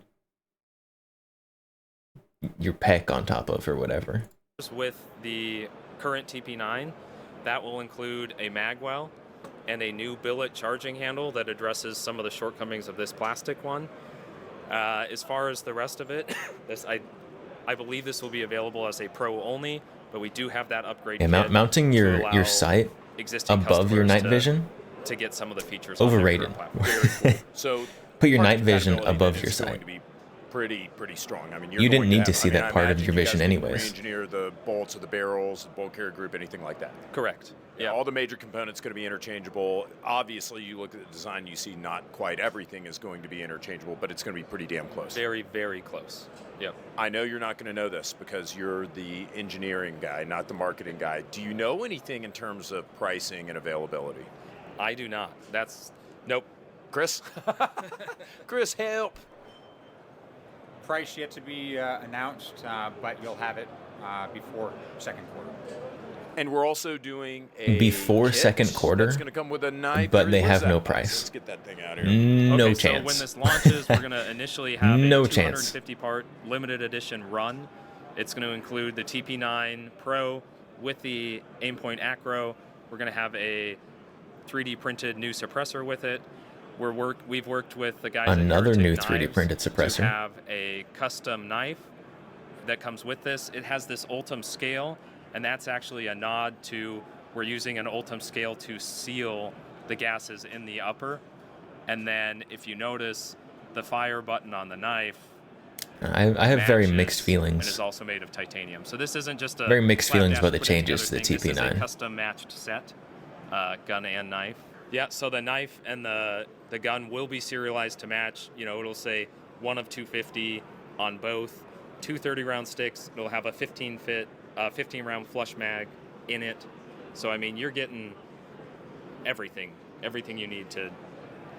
your PEC on top of or whatever.
With the current TP9, that will include a magwell and a new billet charging handle that addresses some of the shortcomings of this plastic one. As far as the rest of it, I believe this will be available as a Pro only, but we do have that upgrade.
Yeah,
kit
mounting
to
your
allow
sight
existing
above your
customers
night
to-
vision,
to get some of the features. on their
overrated.
current platform.
So
Put your
part
night vision
compatibility
above
then
your
is going
sight.
to be pretty strong. I mean,
You didn't
going
need to
have-
see
I mean,
that
I
part of
imagine
your
you guys
vision
didn't
anyways.
re-engineer the bolts of the barrels, the bolt carrier group, anything like that.
Correct.
Yeah, all the major components going to be interchangeable. Obviously, you look at the design, you see not quite everything is going to be interchangeable, but it's going to be pretty damn close.
Very, very close. Yep.
I know you're not going to know this because you're the engineering guy, not the marketing guy. Do you know anything in terms of pricing and availability?
I do not. Nope.
Chris? Chris, help.
Price yet to be announced, but you'll have it before second quarter.
And we're also doing a
Before
kit
second quarter,
that's going to come with a knife.
but they
Where's
have
that
no
box?
price.
Let's get that thing out here.
No
Okay,
chance.
So when this launches, we're going to initially have
No
a
chance.
250 part limited edition run. It's going to include the TP9 Pro with the Aimpoint Acro. We're going to have a 3D printed new suppressor with it. We've worked with the guys
Another
at
new
Heretic
3D
Knives
printed suppressor.
to have a custom knife that comes with this. It has this Ultim scale, and that's actually a nod to we're using an Ultim scale to seal the gases in the upper. And then if you notice, the fire button on the knife
I have very
matches
mixed
and
feelings.
is also made of titanium. So this isn't just a
Very mixed
slapdash
feelings about the
put it together
changes to the
thing. This is a
TP9.
custom matched set, gun and knife. Yeah, so the knife and the gun will be serialized to match. You know, it'll say 1 of 250 on both. 2 30-round sticks. It'll have a 15-round flush mag in it. So I mean, you're getting everything you need to.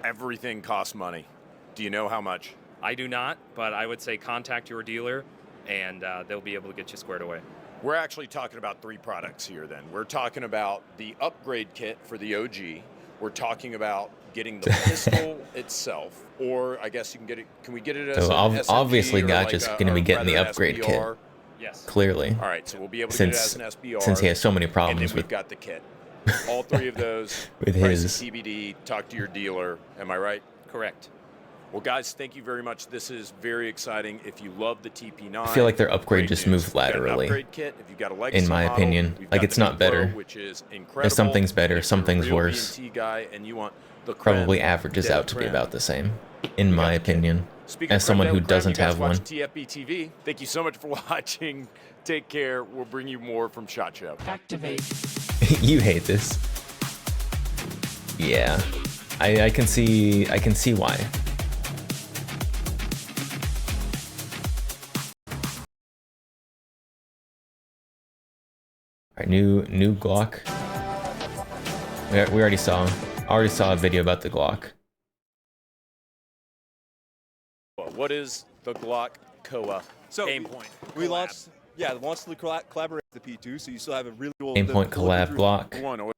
Everything costs money. Do you know how much?
I do not, but I would say contact your dealer, and they'll be able to get you squared away.
We're actually talking about 3 products here then. We're talking about the upgrade kit for the OG. We're talking about getting the pistol itself, or I guess you can get it. Can we get it as
So
an SMG
obviously
or
Gotcha's
like
going to be
or
getting the
rather
upgrade kit.
SBR?
Yes.
Clearly.
All right, so we'll be able to get it as
since
an SBR.
since he has so many
And
problems
then we've
with
got the kit. All three of those.
With
price
his.
TBD. Talk to your dealer. Am I right?
Correct.
Well, guys, thank you very much. This is very exciting. If you love the TP9,
I feel like their upgrade
great
just
news.
moved
We've got an
laterally.
upgrade kit. If you've got a legacy
In my
model,
opinion,
we've
like
got
it's
the
not
new Pro,
better.
which is incredible.
If something's better,
If you're a
something's
real
worse.
BNT guy and you want the
Probably
creme
averages
de la
out to be
creme.
about the same, in my opinion.
Speaking
As
of
someone
creme
who
de la creme,
doesn't
you guys
have one.
watch TFB TV. Thank you so much for watching. Take care. We'll bring you more from SHOT Show.
Activate.
You hate this. Yeah, I can see why. All right, new Glock. We already saw a video about the Glock.
What is the Glock Koa aim point?
We launched to collaborate with the P2, so you still have a really cool
Aim point collab Glock.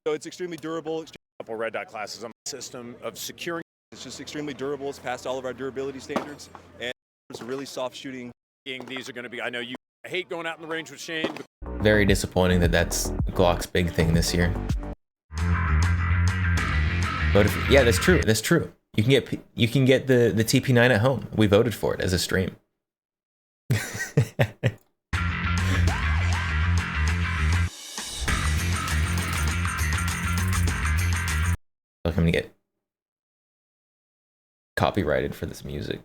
So it's extremely durable.
Couple red dot classes on the system of securing.
It's just extremely durable. It's passed all of our durability standards, and it's a really soft shooting.
These are going to be. I know you hate going out in the range with Shane.
Very disappointing that that's Glock's big thing this year. But yeah, that's true. That's true. You can get the TP9 at home. We voted for it as a stream. I'm gonna get copyrighted for this music.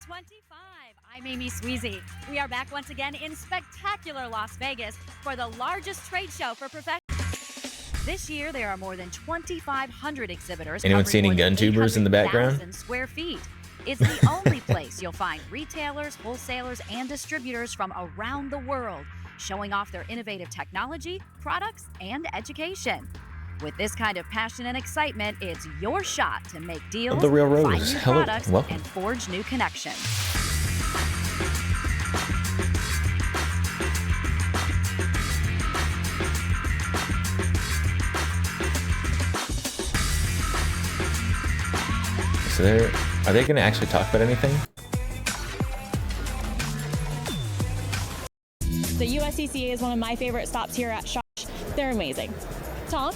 25. I'm Amy Sweezy. We are back once again in spectacular Las Vegas for the largest trade show for professionals. This year, there are more than 2,500 exhibitors.
Anyone
covering
see any
more than
gun tubers in the background?
800,000 square feet. It's the only place you'll find retailers, wholesalers, and distributors from around the world showing off their innovative technology, products, and education. With this kind of passion and excitement, it's your shot to make deals,
The Real
find
Rose.
new
Hello,
products,
welcome.
and forge new connections.
So are they gonna actually talk about anything?
The USCCA is one of my favorite stops here at SHOT. They're amazing. Tom?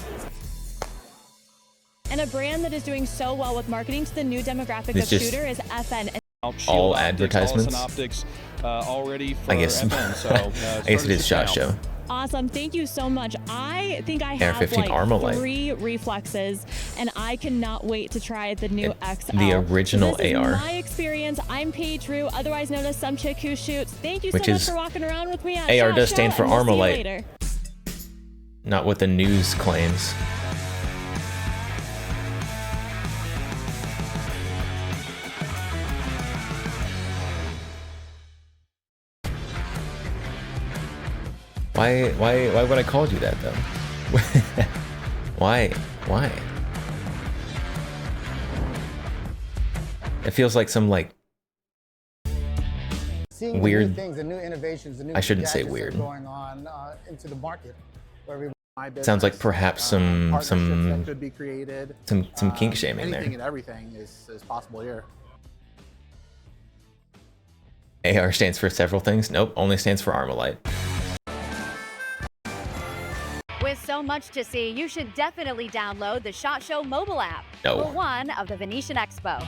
And a brand that is doing so well with marketing to the new demographic
It's
of
just
shooter is FN.
all advertisements.
Already for
I guess.
FN, so,
I guess it is SHOT Show.
Awesome, thank you so much. I think I have
AR-15
like
Armalite.
3 reflexes, and I cannot wait to try the new XL.
the original
So this
AR.
is my experience. I'm Paige Rue, otherwise known as Some Chick Who Shoots. Thank you so
Which
much
is-
for walking around with me at
AR
SHOT
does stand
Show,
for
and we'll see you
Armalite.
later.
Not what the news claims. Why would I call you that though? Why? It feels like some like
Seeing
weird
new things and new innovations and new
I shouldn't say
gadgets that are
weird.
going on into the market. Where we
Sounds like perhaps some
that could be created.
some kink shaming
Anything
there.
and everything is possible here.
AR stands for several things. Nope, only stands for Armalite.
With so much to see, you should definitely download the SHOT Show mobile app
No.
for one of the Venetian Expo.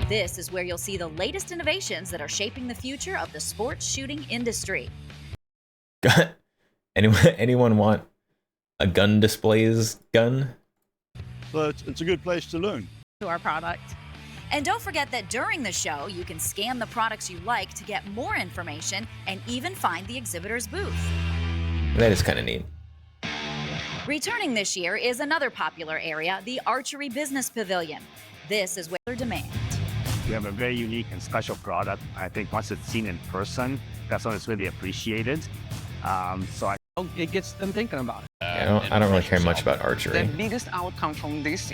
This is where you'll see the latest innovations that are shaping the future of the sports shooting industry.
Anyone want a gun displays gun?
Well, it's a good place to learn.
To our product. And don't forget that during the show, you can scan the products you like to get more information and even find the exhibitor's booth.
That is kind of neat.
Returning this year is another popular area, the Archery Business Pavilion. This is where demand.
We have a very unique and special product. I think once it's seen in person, that's when it's really appreciated.
It gets them thinking about it.
I don't really care much about
The
archery.
biggest outcome from this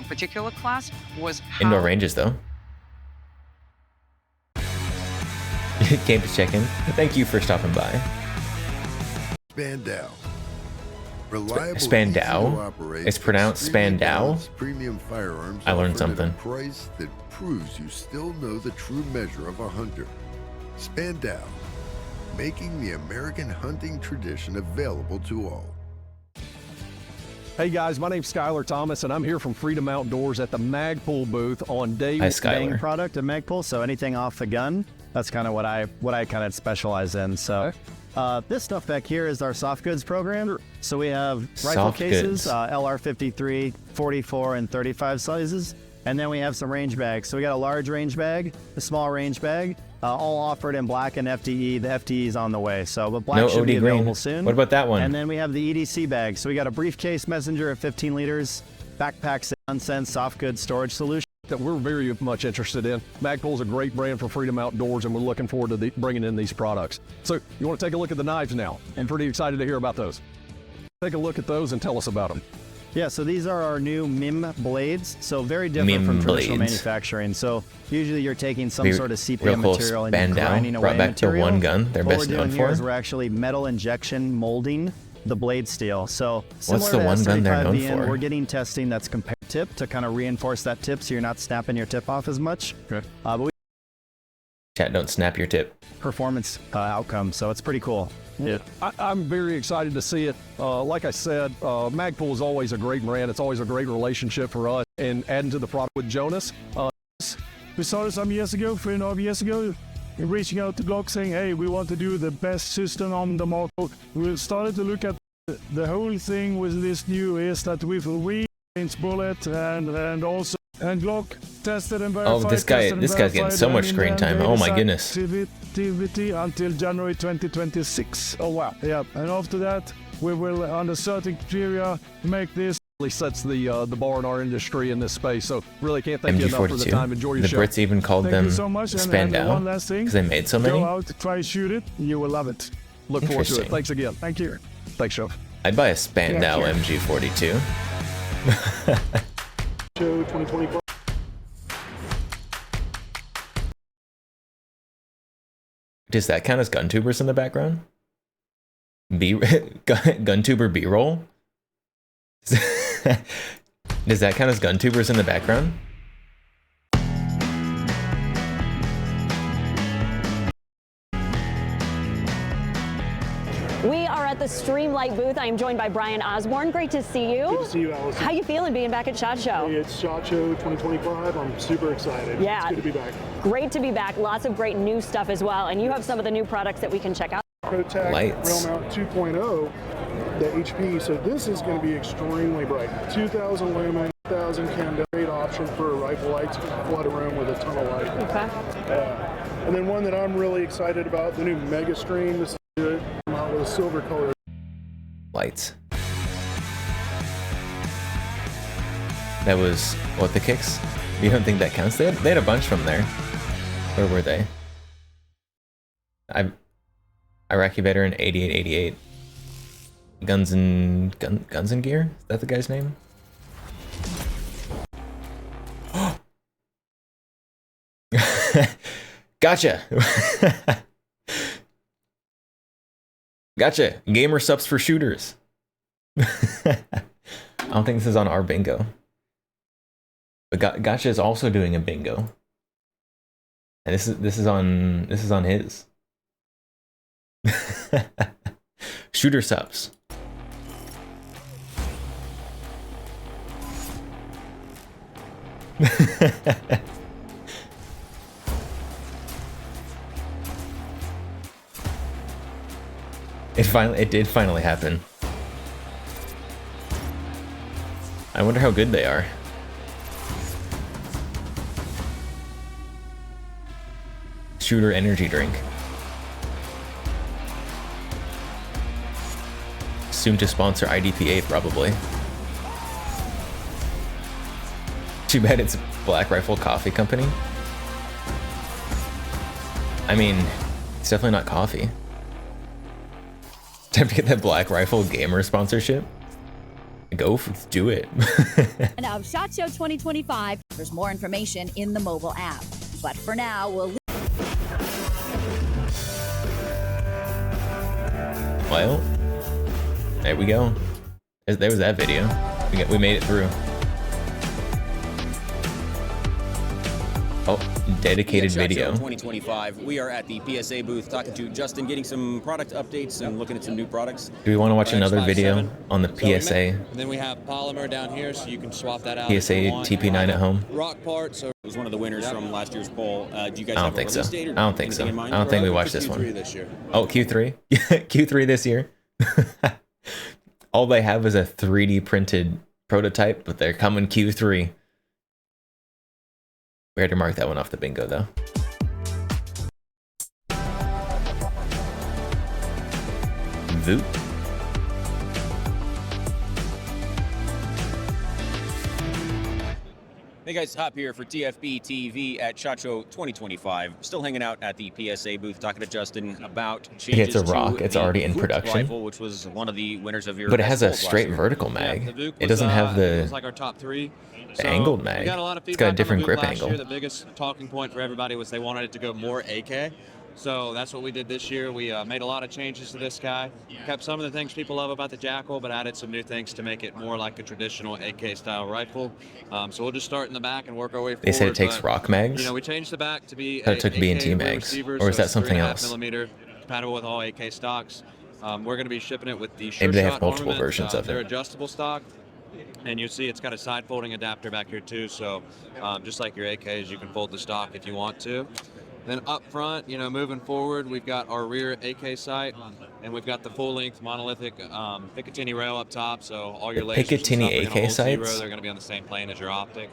particular class was how
Indoor ranges though. Came to check in. Thank you for stopping by.
Bandel.
Reliable,
Spandau?
easy-to-operate,
It's pronounced
extremely
Spandau?
balanced premium firearms
I learned
offered at
something.
a price that proves you still know the true measure of a hunter. Spandau, making the American hunting tradition available to all.
Hey guys, my name's Skylar Thomas, and I'm here from Freedom Outdoors at the Magpul booth on day
Hi,
one.
Skylar.
Product of Magpul, so anything off the gun, that's kind of what I kind of specialize in. So this stuff back here is our soft goods program. So we have rifle
Soft
cases,
goods.
LR53, 44, and 35 sizes, and then we have some range bags. So we got a large range bag, a small range bag, all offered in black and FDE. The FDE is on the way, so but black
No
should be
OD green.
available soon.
What about that one?
And then we have the EDC bag. So we got a briefcase messenger of 15 liters, backpacks, nonsense, soft goods storage solution that we're very much interested in. Magpul is a great brand for Freedom Outdoors, and we're looking forward to bringing in these products. So you want to take a look at the knives now? I'm pretty excited to hear about those. Take a look at those and tell us about them. Yeah, so these are our new MIM blades. So very different
MIM
from traditional
blades.
manufacturing. So usually you're taking some
Be
sort of
real
sepia
close,
material and you're
Spandau,
grinding away
brought back the
material.
one gun they're
What
best
we're
known
doing here
for.
is we're actually metal injection molding the blade steel. So
What's
similar
the
to
one gun they're known
S35VN,
for?
We're getting testing that's compared tip to kind of reinforce that tip so you're not snapping your tip off as much. Okay. But we
Chat, don't snap your tip.
performance outcome, so it's pretty cool. Yeah. I'm very excited to see it. Like I said, Magpul is always a great brand. It's always a great relationship for us. And adding to the product with Jonas.
We started some years ago, 3.5 years ago, reaching out to Glock saying, hey, we want to do the best system on the market. We started to look at the whole thing with this new is that we've re-changed bullet and also and Glock tested and verified.
Oh, this guy's getting so much screen time. Oh my goodness.
Activity until January 2026. Oh wow. Yeah, and after that, we will, under certain criteria, make this.
Really sets the bar in our industry in this space. So really can't thank you enough for the
MG42.
time. Enjoy your
The
show.
Brits even called
Thank
them
you so much. And
Spandau
one last thing.
because they made so many.
Go out, try shoot it. You will love it.
Look forward to it.
Interesting.
Thanks again.
Thank you.
Thanks, Joe.
I'd buy a Spandau
Yeah,
MG42.
Show 2024.
Does that count as gun tubers in the background? Gun tuber B-roll? Does that count as gun tubers in the background?
We are at the Streamlight booth. I am joined by Brian Osborne. Great to see you.
Good to see you, Allison.
How you feeling being back at SHOT Show?
Hey, it's SHOT Show 2025. I'm super excited.
Yeah.
It's good to be back.
Great to be back. Lots of great new stuff as well. And you have some of the new products that we can check out.
ProTac
Lights.
Rail Mount 2.0, the HP. So this is going to be extremely bright. 2,000 lumen, 1,000 candela. Great option for a rifle light to flood a room with a ton of light.
Okay.
And then one that I'm really excited about, the new Mega Stream. This is good. Come out with a silver color.
Lights. That was what, the kicks? You don't think that counts? They had a bunch from there. Where were they? Iraqi veteran 8888. Guns and Gear? Is that the guy's name? Gotcha. Gotcha. Gamer subs for shooters. I don't think this is on our bingo. But Gotcha is also doing a bingo. And this is on his. Shooter subs. It did finally happen. I wonder how good they are. Shooter energy drink. Soon to sponsor IDPA, probably. Too bad it's Black Rifle Coffee Company. I mean, it's definitely not coffee. Time to get that Black Rifle Gamer sponsorship. Do it.
And of SHOT Show 2025, there's more information in the mobile app. But for now, we'll
Well, there we go. There was that video. We made it through. Oh, dedicated video.
2025. We are at the PSA booth talking to Justin, getting some product updates and looking at some new products.
Do we want to watch another video on the PSA?
And then we have polymer down here, so you can swap that out.
PSA TP9 at home?
Rock parts. So it was one of the winners from last year's poll. Do you guys
I
have
don't think
a
so.
release date or
I don't think so.
anything in mind?
I don't think we
Or
watched
just
this
Q3
one.
this year?
Oh, Q3? Q3 this year? All they have is a 3D printed prototype, but they're coming Q3. We had to mark that one off the bingo, though. Voot.
Hey guys, Hop here for TFB TV at SHOT Show 2025. Still hanging out at the PSA booth talking to Justin about changes
It's a rock.
to
It's
the
already in
Vuk
production.
Rifle, which was one of the winners of your
But it
best
has a
polls last
straight
year.
vertical
Yeah,
mag.
the Vuk
It
was,
doesn't have
it
the
was like our top 3.
angled mag.
We got a lot of
It's got a
feedback
different
on the Vuk
grip
last
angle.
Year. The biggest talking point for everybody was they wanted it to go more AK. So that's what we did this year. We made a lot of changes to this guy. Kept some of the things people love about the Jackal, but added some new things to make it more like a traditional AK style rifle. So we'll just start in the back and work our way forward.
They said it takes
but,
rock mags?
You know, we changed the back to be
I thought it took
a
B&T
AK
mags.
receiver,
Or is
so
that
it's
something
3.5
else?
millimeter, compatible with all AK stocks. We're going to be shipping it with the
Maybe they have
SureShot
multiple
armament.
versions of
They're
it.
adjustable stock. And you see it's got a side folding adapter back here too. So just like your AKs, you can fold the stock if you want to. Then up front, you know, moving forward, we've got our rear AK sight, and we've got the full-length monolithic Picatinny rail up top. So all your lasers and
Picatinny
stuff are gonna
AK
hold zero.
sights?
They're going to be on the same plane as your optic.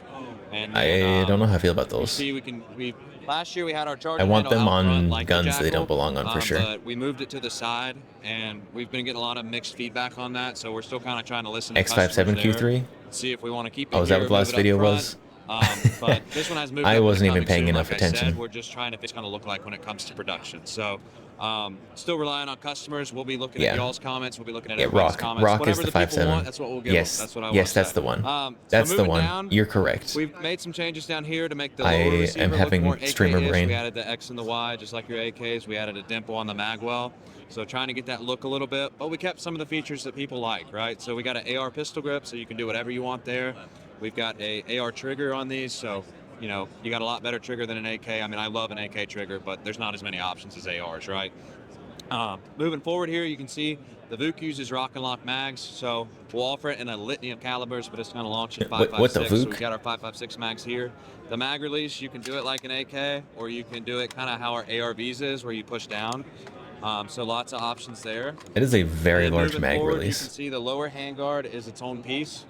And
I
then,
don't know how I feel about
you
those.
see, last year we had our charging
I want
handle
them
out front,
on
like the
guns they
Jackal,
don't belong on for sure.
But we moved it to the side, and we've been getting a lot of mixed feedback on that. So we're still kind of trying to listen to
X57
customers there,
Q3?
see if we want to keep it
Oh, is that
here,
what the last
move it up
video
front.
was?
But this one has moved
I
up,
wasn't
it's
even
coming
paying
soon,
enough
like I said.
attention.
We're just trying to it's going to look like when it comes to production. So still relying on customers. We'll be looking
Yeah.
at y'all's comments. We'll be looking at
Yeah,
everybody's
Rock.
comments.
Rock is
Whatever
the
the people
5.7.
want, that's what we'll give
Yes.
them. That's what I
Yes,
want to
that's
say.
the one.
So
That's the
moving
one.
down,
You're correct.
We've made some changes down here to make the
I
lower
am
receiver
having
look more
streamer
AK-ish.
brain.
We added the X and the Y, just like your AKs. We added a dimple on the magwell. So trying to get that look a little bit, but we kept some of the features that people like, right? So we got an AR pistol grip, so you can do whatever you want there. We've got a AR trigger on these, so you know, you got a lot better trigger than an AK. I mean, I love an AK trigger, but there's not as many options as ARs, right? Moving forward here, you can see the Vuk uses Rock and Lock mags, so we'll offer it in a litany of calibers, but it's going to launch at 5.56.
What the
So
Vuk?
we've got our 5.56 mags here. The mag release, you can do it like an AK, or you can do it kind of how our ARVs is, where you push down. So lots of options there.
It is a very
And then
large
moving
mag
forward,
release.
You can see the lower handguard is its own piece.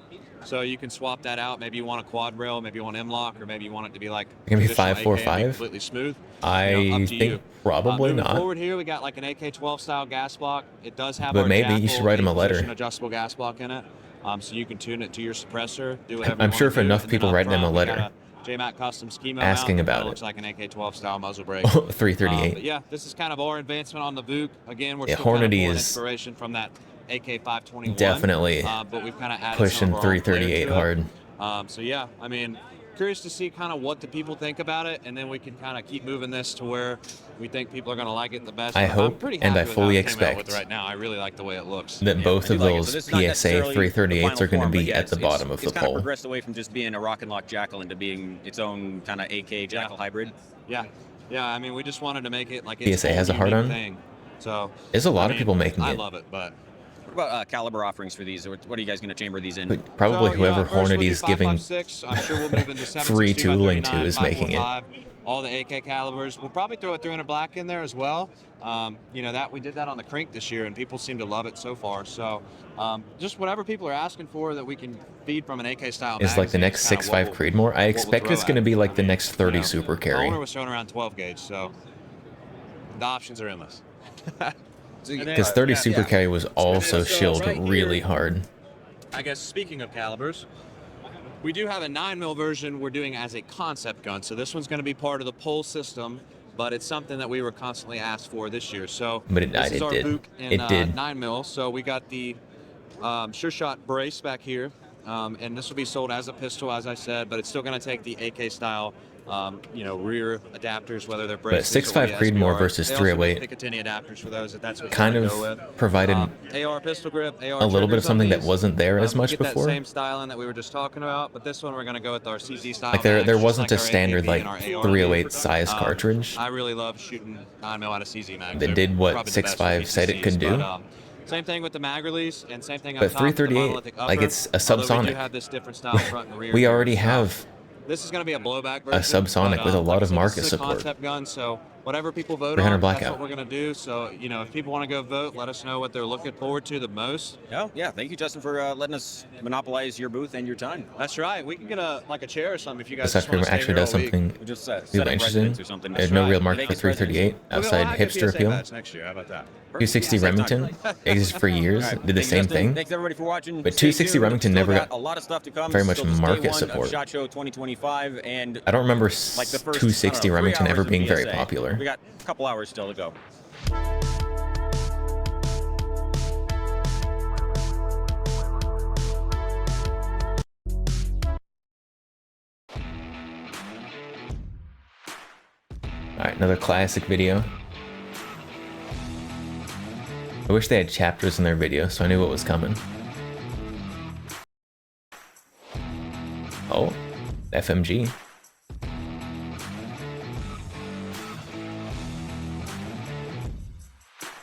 So you can swap that out. Maybe you want a quad rail, maybe you want M-lock, or maybe you want it to be like
It can be
traditional AK and be
5.45?
completely smooth.
I
You know, up to
think
you.
probably
Moving
not.
forward here, we got like an AK-12 style gas block. It does have
But
our
maybe you
Jackal
should write 'em a letter.
position adjustable gas block in it, so you can tune it to your suppressor. Do whatever.
I'm
you
sure
wanna
if
do.
enough
And then
people
up
write them a
front, we got
letter
JMAC custom schema
asking
mount.
about it.
Looks like an AK-12 style muzzle brake.
338.
But yeah, this is kind of our advancement on the Vuk. Again, we're
Yeah,
still kind of
Hornady
pulling
is
inspiration from that AK-521.
definitely
but we've kind of added
pushing
some of our own flair
338
to it.
hard.
So yeah, I mean, curious to see kind of what the people think about it, and then we can kind of keep moving this to where we think people are going to like it the best.
I
But I'm
hope
pretty
and
happy
I
with
fully
how it came out
expect
with it right now. I really like the way it looks.
that both of
I do like it.
those
So this is not
PSA
necessarily
338s
the
are going to
final form,
be
but yeah,
at the bottom of the
it's kind of
poll.
progressed away from just being a Rock and Lock Jackal into being its own kind of AK Jackal hybrid. Yeah, yeah. I mean, we just wanted to make it like its
PSA
own
has a hard
unique
on?
thing. So
There's a lot
I
of
mean,
people making
I
it.
love it, but. What about caliber offerings for these? What are you guys going to chamber these in?
But probably whoever Hornady is giving
5.56. I'm sure we'll move into 7.62
free
by
tooling to
39,
is making it.
5.45, all the AK calibers. We'll probably throw a 300 black in there as well. You know, that we did that on the Crink this year, and people seem to love it so far. So just whatever people are asking for that we can feed from an AK style.
Is like the next 6.5 Creedmoor. I expect it's going to be like the next 30 Super
The
Carry.
owner was showing around 12 gauge, so the options are endless.
Because 30 Super Carry was also shilled really hard.
I guess speaking of calibers, we do have a 9mm version we're doing as a concept gun. So this one's going to be part of the pole system, but it's something that we were constantly asked for this year. So
But it
this
died,
is
it
our
did.
Vuk in
It did.
9mm. So we got the SureShot brace back here, and this will be sold as a pistol, as I said, but it's still going to take the AK style rear adapters, whether they're
But
bracelets
6.5
or
Creedmoor
ESPR.
versus
They also make
308
Picatinny adapters for those if that's what
kind
you
of
want to go with.
provided
AR pistol grip, AR
a little bit
triggers
of something
on
that
these.
wasn't there as much
Get
before.
that same styling that we were just talking about, but this one we're going to go with our CZ style.
Like there
mags, just
wasn't
like
a
our
standard
AKP
like
and our AR.
308 size cartridge
I really love shooting 9mm out of CZ mags.
that
They're
did what
probably the best for
6.5 said it could
PCCs,
do.
but, same thing with the mag release, and same thing on
But
top with the
338,
monolithic
like
upper,
it's a
although we do
subsonic.
have this different style front and rear
We
here,
already
so
have
this is going to be a blowback
a
version.
subsonic
but,
with a lot
like I
of
said,
market
this is a
support.
concept gun, so whatever people vote
300
on, that's
blackout.
what we're going to do. So, if people want to go vote, let us know what they're looking forward to the most.
Yeah. Thank you, Justin, for letting us monopolize your booth and your time.
That's right. We can get a chair or something if you guys
Aside
just want
from
to stay
actually
here
does
all week.
something
We'll just set
people
up
interested in.
residence or something.
There's
That's
no
right.
real market for
Vegas
338 outside
We'll have a
hipster
PSA
appeal.
badge next year. How about that?
260
Yeah, same time.
Remington existed for years,
All right.
did the
Thank you,
same
Justin.
thing.
Thanks everybody for watching.
But
Stay
260
tuned.
Remington
Still
never
got
got
a lot of stuff to come.
very much
Still just day
market
one of
support.
SHOT Show 2025, and
I don't remember
like the first
260
3
Remington
hours
ever
of
being very
BSA.
popular.
We got a couple hours still to go.
Alright, another classic video. I wish they had chapters in their video so I knew what was coming. Oh, FMG.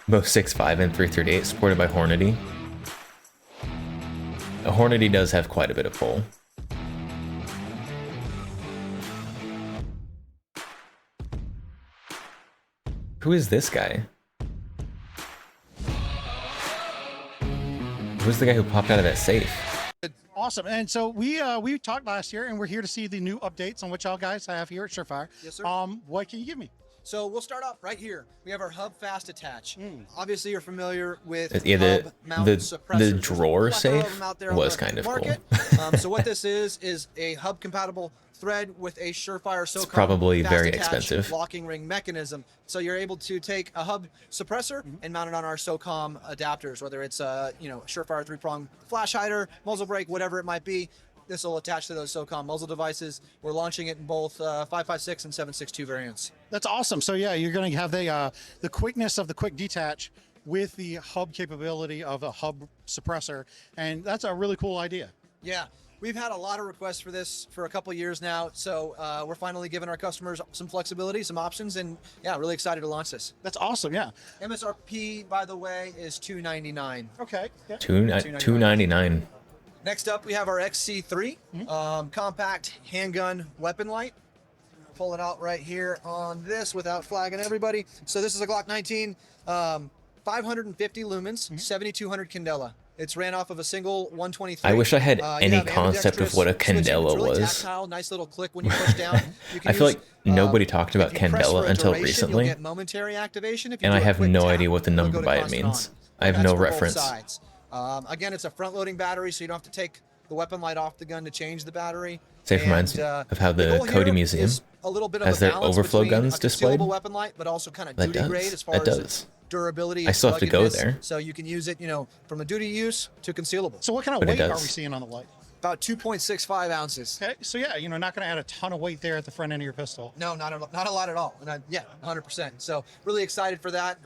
Both 6.5 and 338 supported by Hornady. A Hornady does have quite a bit of pull. Who is this guy? Who's the guy who popped out of that safe?
Awesome. And so we talked last year, and we're here to see the new updates on what y'all guys have here at Surefire.
Yes, sir.
What can you give me?
So we'll start off right here. We have our Hub Fast Attach. Obviously, you're familiar with
Yeah,
Hub mount
the
suppressors.
drawer
There's a plethora of
safe
them out there on
was
the
kind of cool.
market. So what this is a Hub compatible thread with a Surefire SOCOM
probably
fast
very
attach
expensive.
locking ring mechanism. So you're able to take a Hub suppressor and mount it on our SOCOM adapters, whether it's a Surefire 3-prong flash hider, muzzle brake, whatever it might be. This will attach to those SOCOM muzzle devices. We're launching it in both 5.56 and 7.62 variants.
That's awesome. So yeah, you're going to have the quickness of the quick detach with the hub capability of a hub suppressor, and that's a really cool idea.
Yeah, we've had a lot of requests for this for a couple of years now, so we're finally giving our customers some flexibility, some options, and yeah, really excited to launch this.
That's awesome. Yeah.
MSRP, by the way, is $299.
Okay. Yeah.
$299.
Next up, we have our XC3 compact handgun weapon light. Pull it out right here on this without flagging everybody. So this is a Glock 19, 550 lumens, 7,200 candela. It's ran off of a single 123.
I wish I had
You
any
have
concept of
ambidextrous
what a
switching. It's
candela
really
was.
Tactile, nice little click when you push down. You can
I feel
use,
like nobody talked about
if you press for
candela
a
until
duration,
recently,
you'll get momentary activation. If you
and
do
I
a
have
quick
no
tap,
idea what the
it'll
number
go to
by it
constant
means.
on.
I have
That's
no
for both
reference.
sides. Again, it's a front-loading battery, so you don't have to take the weapon light off the gun to change the battery.
Safe reminds me of how the
goal
Cody
here
Museum
is a little bit of
has
a
their
balance
overflow
between
guns
a
displayed.
concealable weapon light, but also kind of
That
duty
does.
grade as far
That
as
does.
durability.
I still have to go
ruggedness.
there.
So you can use it, from a duty use to concealable.
So what kind of
But it
weight are
does.
we seeing on the light?
About 2.65 ounces.
Okay. So yeah, not going to add a ton of weight there at the front end of your pistol.
No, not a lot at all. And 100%. So really excited for that.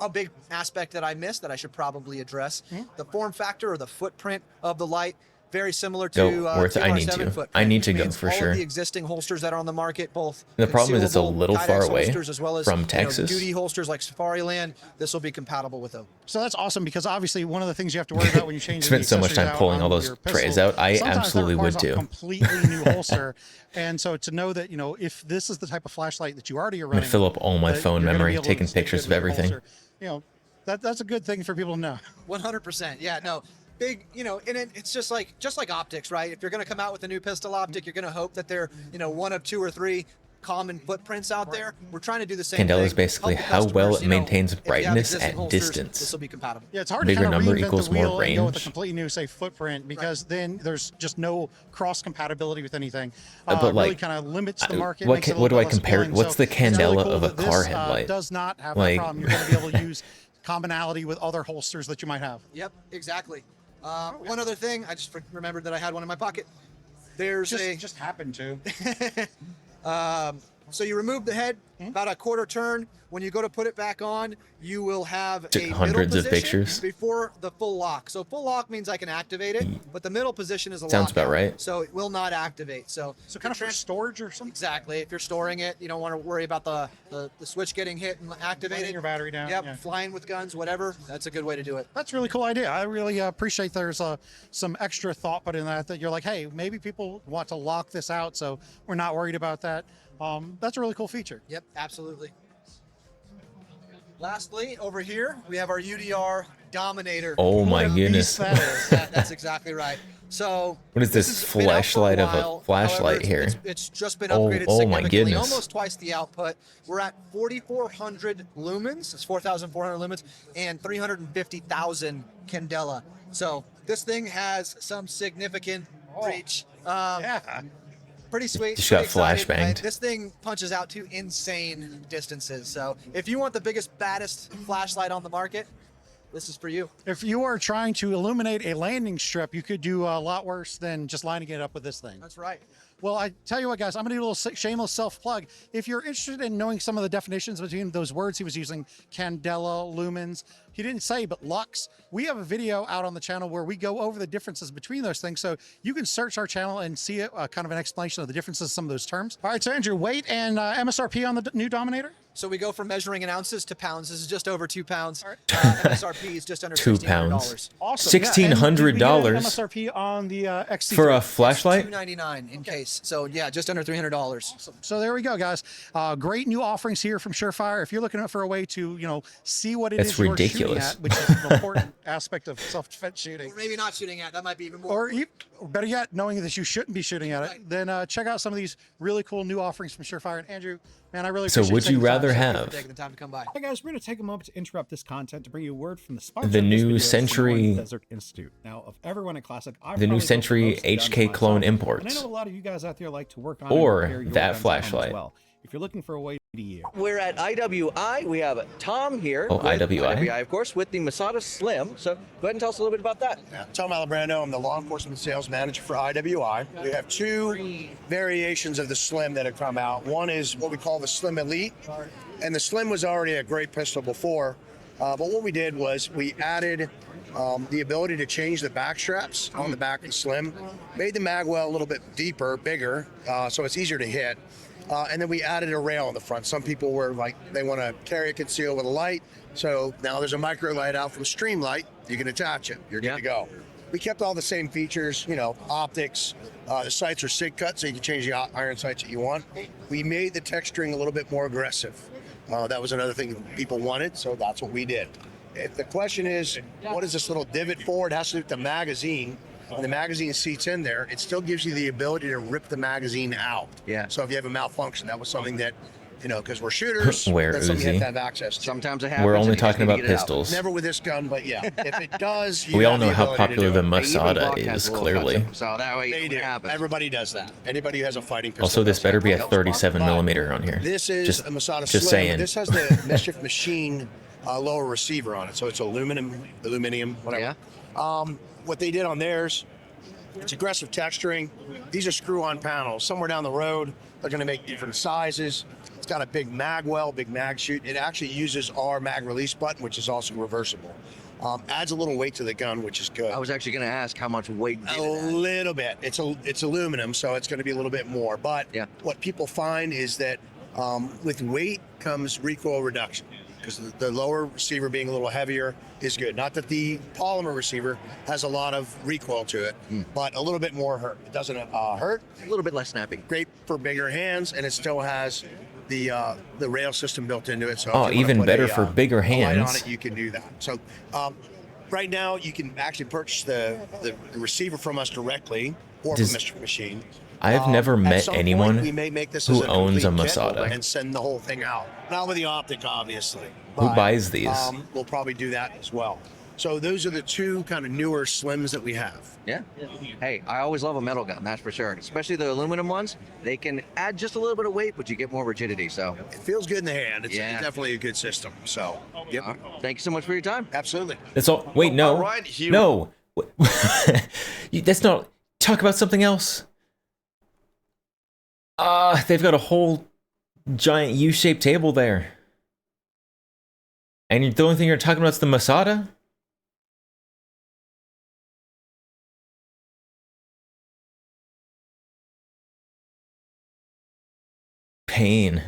A big aspect that I missed that I should probably address: the form factor or the footprint of the light. Very similar to
Go, worth it. I need
TR7
to.
footprint,
I need
which
to go
means
for
all
sure.
Of the existing holsters that are on the market, both
The problem is it's a
concealable
little far
Kydex
away
holsters as well as,
from Texas.
duty holsters like Safariland. This will be compatible with them.
So that's awesome because obviously one of the things you have to worry about when you change
Spent
the
so much
accessories
time
out
pulling
on
all those
your pistol,
trays out. I
sometimes that
absolutely would
requires a
too.
completely new holster, and so to know that if this is the type of flashlight that you already are
I'm gonna
running,
fill up all my
that
phone
you're gonna
memory,
be able to
taking
stay
pictures
good
of
with your
everything.
holster. That's a good thing for people to know.
100%. Yeah, no. Big, and it's just like optics, right? If you're going to come out with a new pistol optic, you're going to hope that they're, one of 2 or 3 common footprints out there. We're trying to do the same
Candela
thing.
is basically
help the
how well
customers,
it maintains
if you have
brightness
existing
at
holsters,
distance.
This will be compatible.
Yeah, it's hard
Bigger
to kind of
number
reinvent
equals
the wheel
more
and go with a
range.
completely new, say, footprint because then there's just no cross compatibility with anything.
But
really
like,
kind of limits the market.
what
makes it a
what do
little
I
bit less
compare?
appealing.
What's
So
the
it's really
candela
cool
of a
that this,
car headlight?
does not have
Like-
that problem. You're going to be able to use commonality with other holsters that you might have.
Yep, exactly. One other thing, I just remembered that I had one in my pocket. There's
just happened to.
So you remove the head about a quarter turn. When you go to put it back on, you will have a
Hundreds
middle
of pictures.
before the full lock. So full lock means I can activate it, but the middle position is a
Sounds about
lockout,
right.
So it will not activate. So
kind of for storage or something?
Exactly. If you're storing it, you don't want to worry about the switch getting hit and activated.
Letting your battery down.
Yep,
yeah.
flying with guns, whatever. That's a good way to do it.
That's a really cool idea. I really appreciate there's some extra thought put in that you're like, hey, maybe people want to lock this out, so we're not worried about that. That's a really cool feature.
Yep, absolutely. Lastly, over here, we have our UDR Dominator.
Oh my goodness.
That's exactly right. So
What is this
has been out for
flashlight of
while.
a flashlight
However,
here?
It's just been
Oh-
upgraded
oh my
significantly,
goodness.
almost twice the output. We're at 4,400 lumens. It's 4,400 lumens and 350,000 candela. So this thing has some significant reach. Pretty sweet.
Just got
pretty excited.
flashbanged.
This thing punches out to insane distances. So if you want the biggest, baddest flashlight on the market, this is for you.
If you are trying to illuminate a landing strip, you could do a lot worse than just lining it up with this thing.
That's right.
Well, I tell you what, guys, I'm going to do a little shameless self-plug. If you're interested in knowing some of the definitions between those words he was using, candela, lumens, he didn't say, but lux, we have a video out on the channel where we go over the differences between those things. So you can search our channel and see it, kind of an explanation of the differences of some of those terms. All right, so Andrew, weight and MSRP on the new Dominator?
So we go from measuring in ounces to pounds. This is just over 2 pounds. MSRP is just under
2
$1,600.
pounds.
Awesome.
$1,600
MSRP on the XC
for a flashlight?
$299 in case. So yeah, just under $300.
So there we go, guys. Great new offerings here from Surefire. If you're looking for a way to, see what it
That's
is you're
ridiculous.
shooting at, which is an important aspect of self-defense shooting.
Or maybe not shooting at. That might be even more.
Or better yet, knowing that you shouldn't be shooting at it, then check out some of these really cool new offerings from Surefire. And Andrew, man, I really
So
appreciate
would you
taking the time.
rather
Thank you for
have
taking the time to come by.
Hey guys, we're going to take a moment to interrupt this content to bring you a word from the sponsor
the
of this
new
video,
Century,
Sonoran Desert Institute. Now, of everyone at Classic, I've
the new
probably built
Century
most of the guns
HK clone
myself,
imports,
and I know a lot of you guys out there like to work on
or
and repair your
that
guns at home as
flashlight.
well. If you're looking for a way to you.
We're at IWI. We have Tom here.
Oh,
with
IWI?
IWI, of course, with the Masada Slim. So go ahead and tell us a little bit about that.
Tom Alibrando, I'm the law enforcement sales manager for IWI. We have two variations of the Slim that have come out. One is what we call the Slim Elite, and the Slim was already a great pistol before, but what we did was we added the ability to change the back straps on the back of the Slim, made the magwell a little bit deeper, bigger, so it's easier to hit. And then we added a rail in the front. Some people were like, they want to carry it concealed with a light. So now there's a micro light out from Streamlight. You can attach it. You're good to go. We kept all the same features, optics. The sights are SIG cut, so you can change the iron sights that you want. We made the texturing a little bit more aggressive. That was another thing people wanted, so that's what we did. If the question is, what is this little divot for? It has to do with the magazine. When the magazine seats in there, it still gives you the ability to rip the magazine out.
Yeah.
So if you have a malfunction, that was something that, because we're shooters,
Where,
that's something you have
Uzi?
to have access to.
Sometimes it
We're only talking about pistols.
Never with this gun, but yeah. If it does, you
We all
have
know
the
how
ability to
popular
do
the
it.
Masada is, clearly.
So that way
They do. Everybody does that. Anybody who has a fighting pistol.
Also, this
does
better
that.
be a 37 millimeter on here.
This is
just,
a Masada
just
Slim.
saying.
This has the Mischief Machine lower receiver on it, so it's aluminum, whatever. What they did on theirs, it's aggressive texturing. These are screw-on panels. Somewhere down the road, they're going to make different sizes. It's got a big mag well, big mag chute. It actually uses our mag release button, which is also reversible. Adds a little weight to the gun, which is good.
I was actually going to ask how much weight.
A little bit. It's aluminum, so it's going to be a little bit more. But what people find is that with weight comes recoil reduction, because the lower receiver being a little heavier is good. Not that the polymer receiver has a lot of recoil to it, but a little bit more hurt. It doesn't hurt.
A little bit less snappy.
Great for bigger hands, and it still has the rail system built into it. So
Oh,
if you wanna
even
put
better for bigger
a light
hands.
on it, you can do that. So right now, you can actually purchase the receiver from us directly or
Does-
from Mr. Machine.
I've never
At
met
some point,
anyone
we may make this
who
as a
owns a
complete kit
Masada.
and send the whole thing out. Not with the optic, obviously.
Who
but,
buys these?
We'll probably do that as well. So those are the two kind of newer Slims that we have.
Yeah. Hey, I always love a metal gun, that's for sure. Especially the aluminum ones. They can add just a little bit of weight, but you get more rigidity. So
it feels good in the hand. It's definitely a good system. So, yep.
Thank you so much for your time.
Absolutely.
That's all. Wait, no. No. That's not. Talk about something else. They've got a whole giant U-shaped table there. And the only thing you're talking about is the Masada? Pain.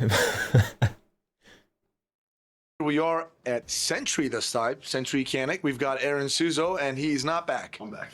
We are at Century this time, Century Canic. We've got Aaron Suzo, and he's not back.
I'm back.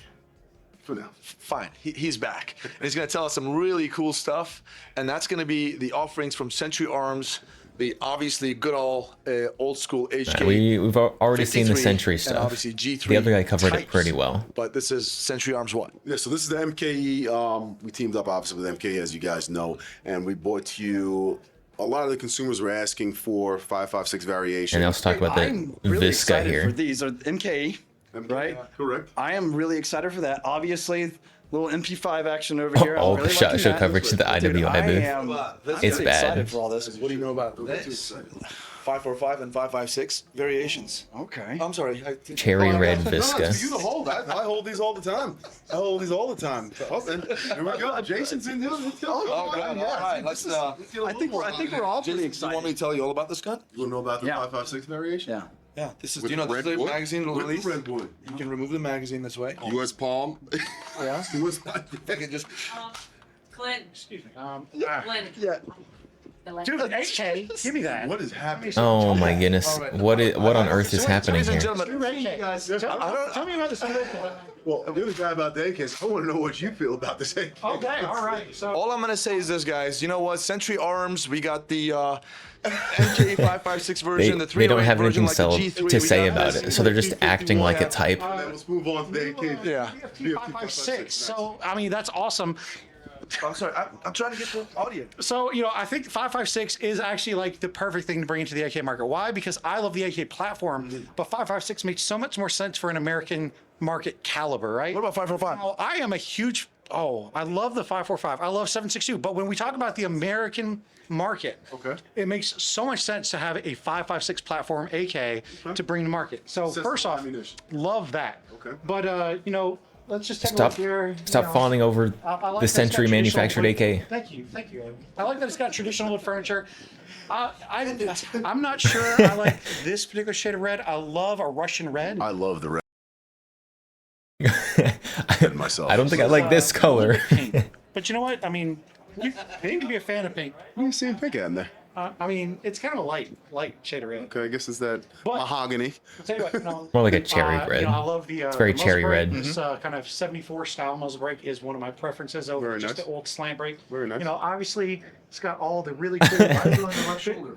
For now.
Fine, he's back. And he's going to tell us some really cool stuff, and that's going to be the offerings from Century Arms, the obviously good old school HK.
We've already seen the
53,
Century
and
stuff.
obviously G3
the other guy covered
types.
it pretty well.
But this is Century Arms what?
Yeah, so this is the MKE. We teamed up obviously with MKE, as you guys know, and we brought to you. A lot of the consumers were asking for 5.56 variation.
And let's talk about the
I'm really
Visca
excited
here.
for these. Are MKE, right?
Correct.
I am really excited for that. Obviously, little MP5 action over here.
Oh,
I'm really
show
liking
show
that.
coverage to the
Dude,
IWI
I
booth.
am,
It's
pretty
bad.
excited for all this.
What do you know about this? 545 and 556 variations.
Okay.
I'm sorry.
Cherry red
No, it's
Visca.
for you to hold. I hold these all the time. I hold these all the time. Oh, and here we go. Jason's in here.
Oh, God. All right. Let's.
I think we're all pretty
You
excited.
want me to tell you all about this gun?
You want to know about the 5.56 variation?
Yeah.
Yeah. This is.
With
Do you know
the
this
red
is the
wood?
magazine
With the
release?
red wood.
You can remove the magazine this way.
U.S. Palm.
Yeah.
U.S.
I can just.
Clint.
Excuse me.
Clint.
Yeah.
Dude, AK, give me that.
What is happening?
Oh my goodness. What on earth is happening
Ladies and
here?
gentlemen,
Tell me about this.
Well, you're the guy about the AKs. I want to know what you feel about this AK.
Okay, all right. So
all I'm gonna say is this, guys. You know what? Century Arms. We got the MK 5.56 version. The
They don't
308
have
version,
anything
like the G3.
to
We
say
got
about
this.
it, so they're just acting like it's hype.
Let's move on to the AK.
Yeah.
556. So I mean that's awesome.
I'm sorry. I'm trying to get the audio.
So, I think 5.56 is actually like the perfect thing to bring into the AK market. Why? Because I love the AK platform, but 5.56 makes so much more sense for an American market caliber, right?
What about 545?
Now, I am a huge, I love the 545. I love 7.62. But when we talk about the American market, it makes so much sense to have a 5.56 platform AK to bring to market. So first off, love that. But, let's just take a look here.
Stop fawning over
I like
the
that it's
Century
got
manufactured
traditional
AK.
wood. Thank you, Amy. I like that it's got traditional wood furniture. I'm not sure I like this particular shade of red. I love a Russian red.
I love the red. Myself.
I don't think I like this color.
But you know what? I mean, you can be a fan of pink.
What are you seeing pink at in there?
I mean, it's kind of a light shade of red.
Okay, I guess it's that mahogany.
I'll tell you what,
More like a cherry red.
I love the.
It's very
the
cherry
muzzle brake.
red.
This kind of 74 style muzzle brake is one of my preferences over
Very
just
nice.
the old slant brake.
Very nice.
Obviously it's got all the really cool lights on the left shoulder.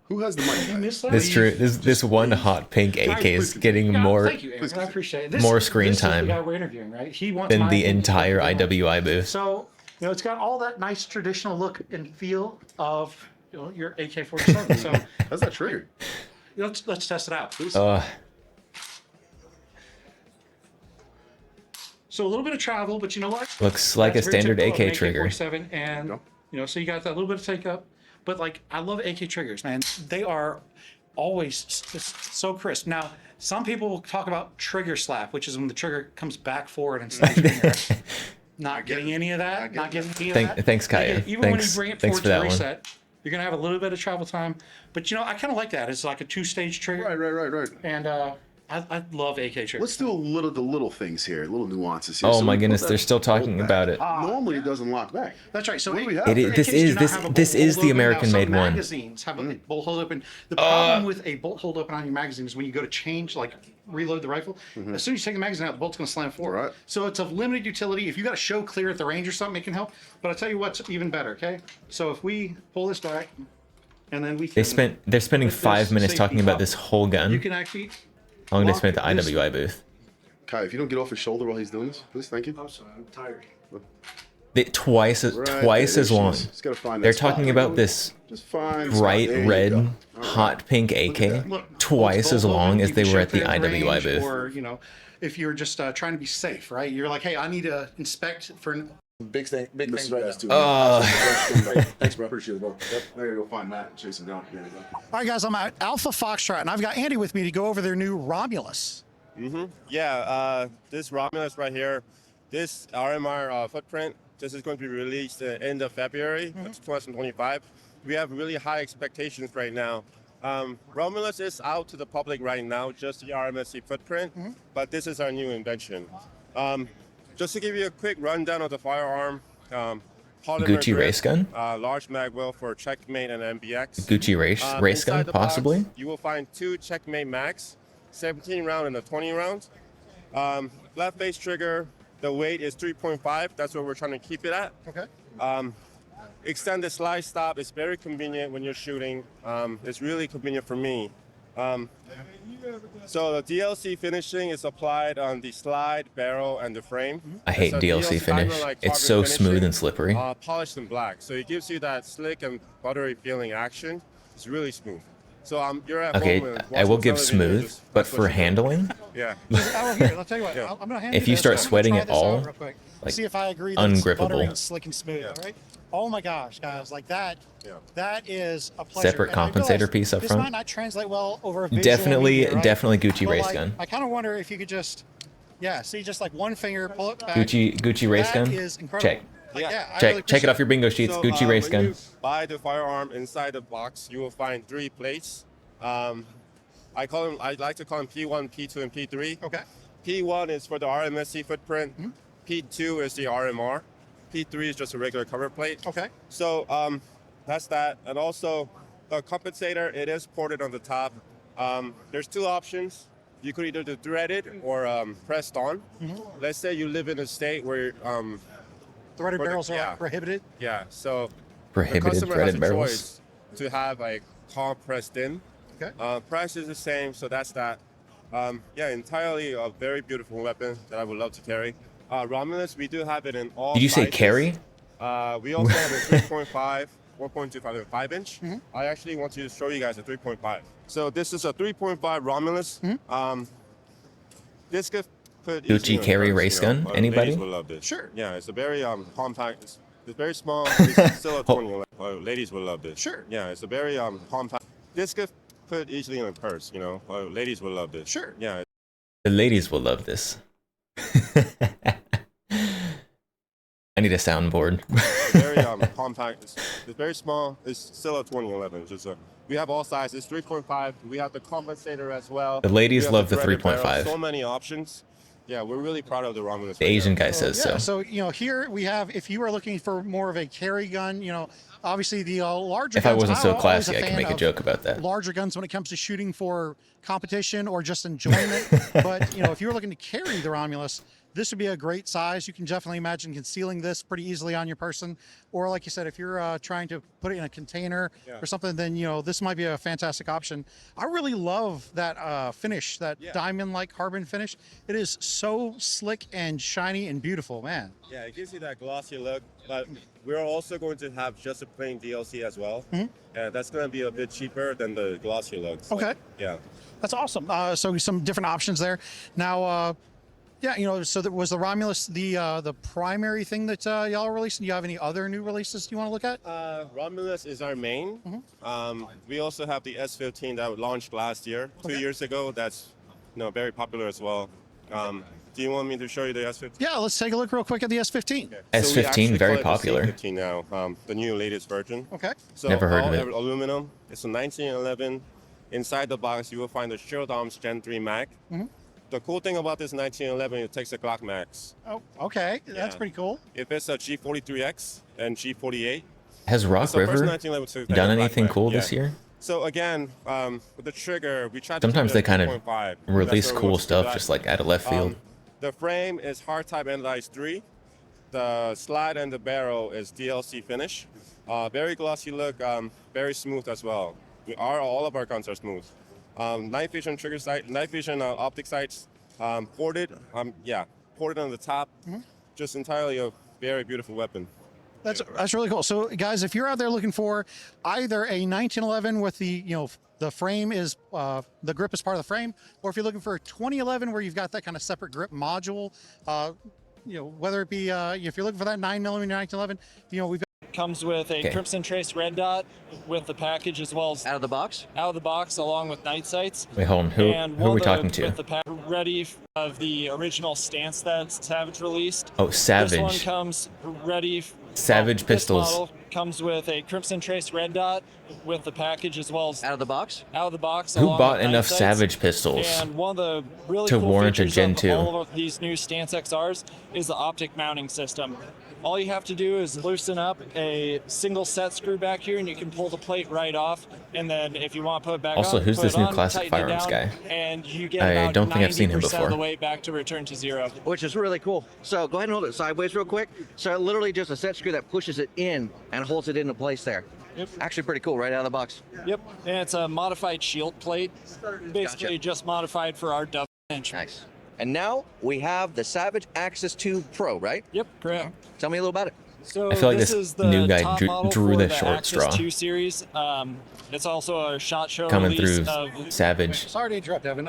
Who has the mic?
You missed that?
This true. This one hot pink AK is getting more
Thank you, Aaron. I appreciate it. This,
more screen
this
time
is the guy we're interviewing, right? He wants
than
my
the
opinion.
entire IWI booth.
So, it's got all that nice traditional look and feel of your AK-47. So,
how's that triggered?
Let's test it out. So a little bit of travel, but you know what?
Looks like
That's
a
very
standard
typical of
AK trigger.
AK-47, and so you got that little bit of take up, but I love AK triggers, man. They are always so crisp. Now, some people will talk about trigger slap, which is when the trigger comes back forward and snaps. Not getting any of that. Not getting any of that.
Thanks, Kaya.
Even when you
Thanks.
bring it
Thanks
forward
for
to
that one.
reset, you're gonna have a little bit of travel time. But I kind of like that. It's like a two-stage trigger.
Right.
And I love AK triggers.
Let's do the little things here, little nuances here.
Oh
So
my
we
goodness,
put
they're
that
still talking
bolt
about
back.
it.
Normally it doesn't lock back.
That's right. So
What do we have?
This is the American-made one.
Magazines have a bolt hold open. The problem with a bolt hold open on your magazine is when you go to change, reload the rifle. As soon as you take the magazine out, the bolt's going to slam forward.
Right.
So it's of limited utility. If you got a show clear at the range or something, it can help. But I'll tell you what's even better. Okay. So if we pull this back, and then we can.
They're spending
put this
5 minutes
safety
talking about
top.
this whole gun.
You can actually.
How long did they spend
lock
at the
this-
IWI booth?
Kai, if you don't get off his shoulder while he's doing this, please, thank you.
I'm sorry, I'm tired.
Twice as long.
Just gotta find that
They're
spot.
talking about this
Just find
bright
there you
red,
go.
hot pink AK
Look,
twice as
bolt
long
open,
as
you
they
can
were
show
at the
clear at
IWI
range,
booth.
Or if you're just trying to be safe, right? You're like, hey, I need to inspect for.
Big things right
Thanks, bro. Appreciate it, bro. Yep. There you go. Find Matt and Jason down. There you go.
All right, guys, I'm at Alpha Foxtrot, and I've got Andy with me to go over their new Romulus.
Yeah, this Romulus right here, this RMR footprint
This is going to be released end of February 2025. We have really high expectations right now. Romulus is out to the public right now, just the RMSC footprint, but this is our new invention. Just to give you a quick rundown of the firearm, polymer
Gucci
grip,
race gun?
Large magwell for Checkmate and MBX.
Gucci race gun,
Inside the box,
possibly?
you will find 2 Checkmate mags, 17 round and a 20 round. Left face trigger, the weight is 3.5. That's what we're trying to keep it at.
Okay.
Extended slide stop is very convenient when you're shooting. It's really convenient for me. So the DLC finishing is applied on the slide, barrel, and the frame.
I hate
It's a
DLC finish.
diamond-like
It's
carbon
so
finishing,
smooth and slippery.
Polished and black. So it gives you that slick and buttery feeling action. It's really smooth. So you're at
Okay,
home and
I will
watching
give
television,
smooth,
just-
but
that's what
for
you do.
handling,
Yeah.
Oh, here, I'll tell you what.
Yeah.
I'm gonna hand
if you
this.
start
I'm gonna
sweating
try
at
this out
all,
real quick.
like,
See if I agree that it's buttery
ungrippable.
and slick and smooth. All right. Oh my gosh, guys, like that. That is a pleasure.
Separate
And I
compensator
realize
piece up
this
front.
might not translate well over a visual
Definitely,
media, right?
definitely Gucci
But,
race
like,
gun.
I kind of wonder if you could just, see, just like one finger, pull it back.
Gucci race
That
gun.
is incredible.
Check.
Like, yeah, I
Check.
really
Check it off your bingo sheets.
So,
Gucci race
when
gun.
you buy the firearm inside the box, you will find 3 plates. I like to call them P1, P2, and P3.
Okay.
P1 is for the RMSC footprint. P2 is the RMR. P3 is just a regular cover plate.
Okay.
So that's that. And also the compensator, it is ported on the top. There's 2 options. You could either do threaded or pressed on. Let's say you live in a state where
Threaded
for the-
barrels are
yeah.
prohibited.
Yeah, so
Prohibited
the customer
threaded
has a
barrels?
choice to have a comp pressed in.
Okay.
Price is the same, so that's that. Yeah, entirely a very beautiful weapon that I would love to carry. Romulus, we do have it in all
Did you say
sizes.
carry?
We also have a 3.5, 1.25, and 5-inch. I actually want to show you guys a 3.5. So this is a 3.5 Romulus. This could put
Gucci
easily in
carry
purse,
race
you know.
gun? Anybody?
Ladies will love this.
Sure.
Yeah, it's a very compact. It's very small. It's still a 20. Ladies will love this.
Sure.
Yeah, it's a very compact. This could put easily in a purse. You know, ladies will love this.
Sure.
Yeah.
The ladies will love this. I need a soundboard.
Very compact. It's very small. It's still a 2011. We have all sizes. 3.5. We have the compensator as well.
The ladies
We have
love the
threaded barrel.
3.5.
So many options. Yeah, we're really proud of the Romulus.
The
right
Asian
now.
guy says so.
So here we have, if you are looking for more of a carry gun, obviously the larger
If I
guns,
wasn't so
I'm always
classy, I could
fan
make a
of
joke about that.
larger guns when it comes to shooting for competition or just enjoyment. But if you're looking to carry the Romulus, this would be a great size. You can definitely imagine concealing this pretty easily on your person. Or like you said, if you're trying to put it in a container or something, then this might be a fantastic option. I really love that finish, that diamond-like carbon finish. It is so slick and shiny and beautiful, man.
Yeah, it gives you that glossy look, but we're also going to have just a plain DLC as well. That's going to be a bit cheaper than the glossy look. So,
Okay.
Yeah.
That's awesome. So some different options there. Now, so that was the Romulus the primary thing that y'all are releasing? Do you have any other new releases you want to look at?
Romulus is our main. We also have the S15 that launched last year, 2 years ago. That's very popular as well. Do you want me to show you the S15?
Yeah, let's take a look real quick at the S15.
S15,
So we actually
very
call it the
popular.
C15 now, the new latest version.
Okay.
So
Never heard of
all
it.
Aluminum. It's a 1911. Inside the box, you will find the Shield Arms Gen 3 mag. The cool thing about this 1911, it takes a Glock max.
Oh, okay. That's
Yeah.
pretty cool.
If it's a G43X and G48.
Has Rock
it's the first
River
1911 to take
done
a Glock
anything
mag.
cool
Yeah.
this year?
So again, with the trigger, we tried to
Sometimes
keep
they
it at
kind of
3.5.
release
That's where we
cool
want to do
stuff
that.
just like out of left field.
The frame is hard type anodized 3. The slide and the barrel is DLC finish. Very glossy look, very smooth as well. All of our guns are smooth. Night vision trigger sight, night vision optic sights, ported. Ported on the top. Just entirely a very beautiful weapon.
That's really cool. So guys, if you're out there looking for either a 1911 with the frame is the grip is part of the frame, or if you're looking for a 2011 where you've got that kind of separate grip module, whether it be if you're looking for that 9mm 1911, we've got
comes with a
Okay.
Crimson Trace red dot with the package, as well as
out of the box.
Out of the box, along with night sights.
Wait, hold on. Who
And
are we
one of
talking
the,
to?
With the pack ready of the original stance that Savage released.
Oh,
This
Savage.
one comes ready.
Savage
This
pistols.
model comes with a Crimson Trace red dot with the package, as well as
out of the box.
Out of the box.
Who
along
bought
with night
enough
sights.
Savage pistols
And one of the really
to
cool
warrant a
features
Gen
of
2?
all of these new Stance XRs is the optic mounting system. All you have to do is loosen up a single set screw back here, and you can pull the plate right off. And then if you want to put it back
Also,
on,
who's
put
this
it
new
on,
classic
tighten it
firearms
down,
guy?
and you get
I
about
don't think I've seen him
90%
before.
of the way back to return to zero.
Which is really cool. So go ahead and hold it sideways real quick. So literally just a set screw that pushes it in and holds it into place there.
Yep.
Actually pretty cool right out of the box.
Yep, and it's a modified shield plate, basically
Gotcha.
just modified for our dove bench.
Nice. And now we have the Savage Axis 2 Pro, right?
Yep, correct.
Tell me a little about it.
So
I feel like
this
this
is the
new guy
top
drew-
model
drew
for
the
the
short
Axis
straw.
2 series. It's also a SHOT Show
Coming
release
through
of
Savage.
Sorry to interrupt, Evan.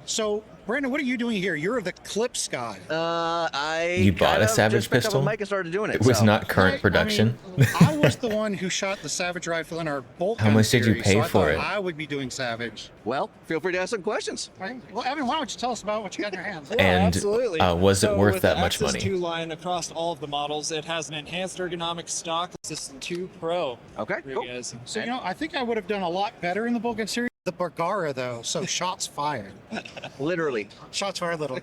So, Brandon, what are you doing here? You're the Clips guy.
I
You bought
kind
a
of
Savage
just picked up a
pistol?
mic and started doing it.
It was
so.
not current production.
I was the one who shot the Savage rifle in our bolt
How
gun
much did you
series,
pay
so I
for
thought
it?
I would be doing Savage.
Well, feel free to ask some questions.
Right. Well, Evan, why don't you tell us about what you got in your hands?
And,
absolutely.
was it
So
worth
with
that
the
much
Axis
money?
2 line across all of the models, it has an enhanced ergonomic stock System 2 Pro.
Okay,
for you
cool.
guys.
So, you know, I think I would have done a lot better in the bolt gun series. The Bergara, though, so shots fired.
Literally.
Shots fired, little.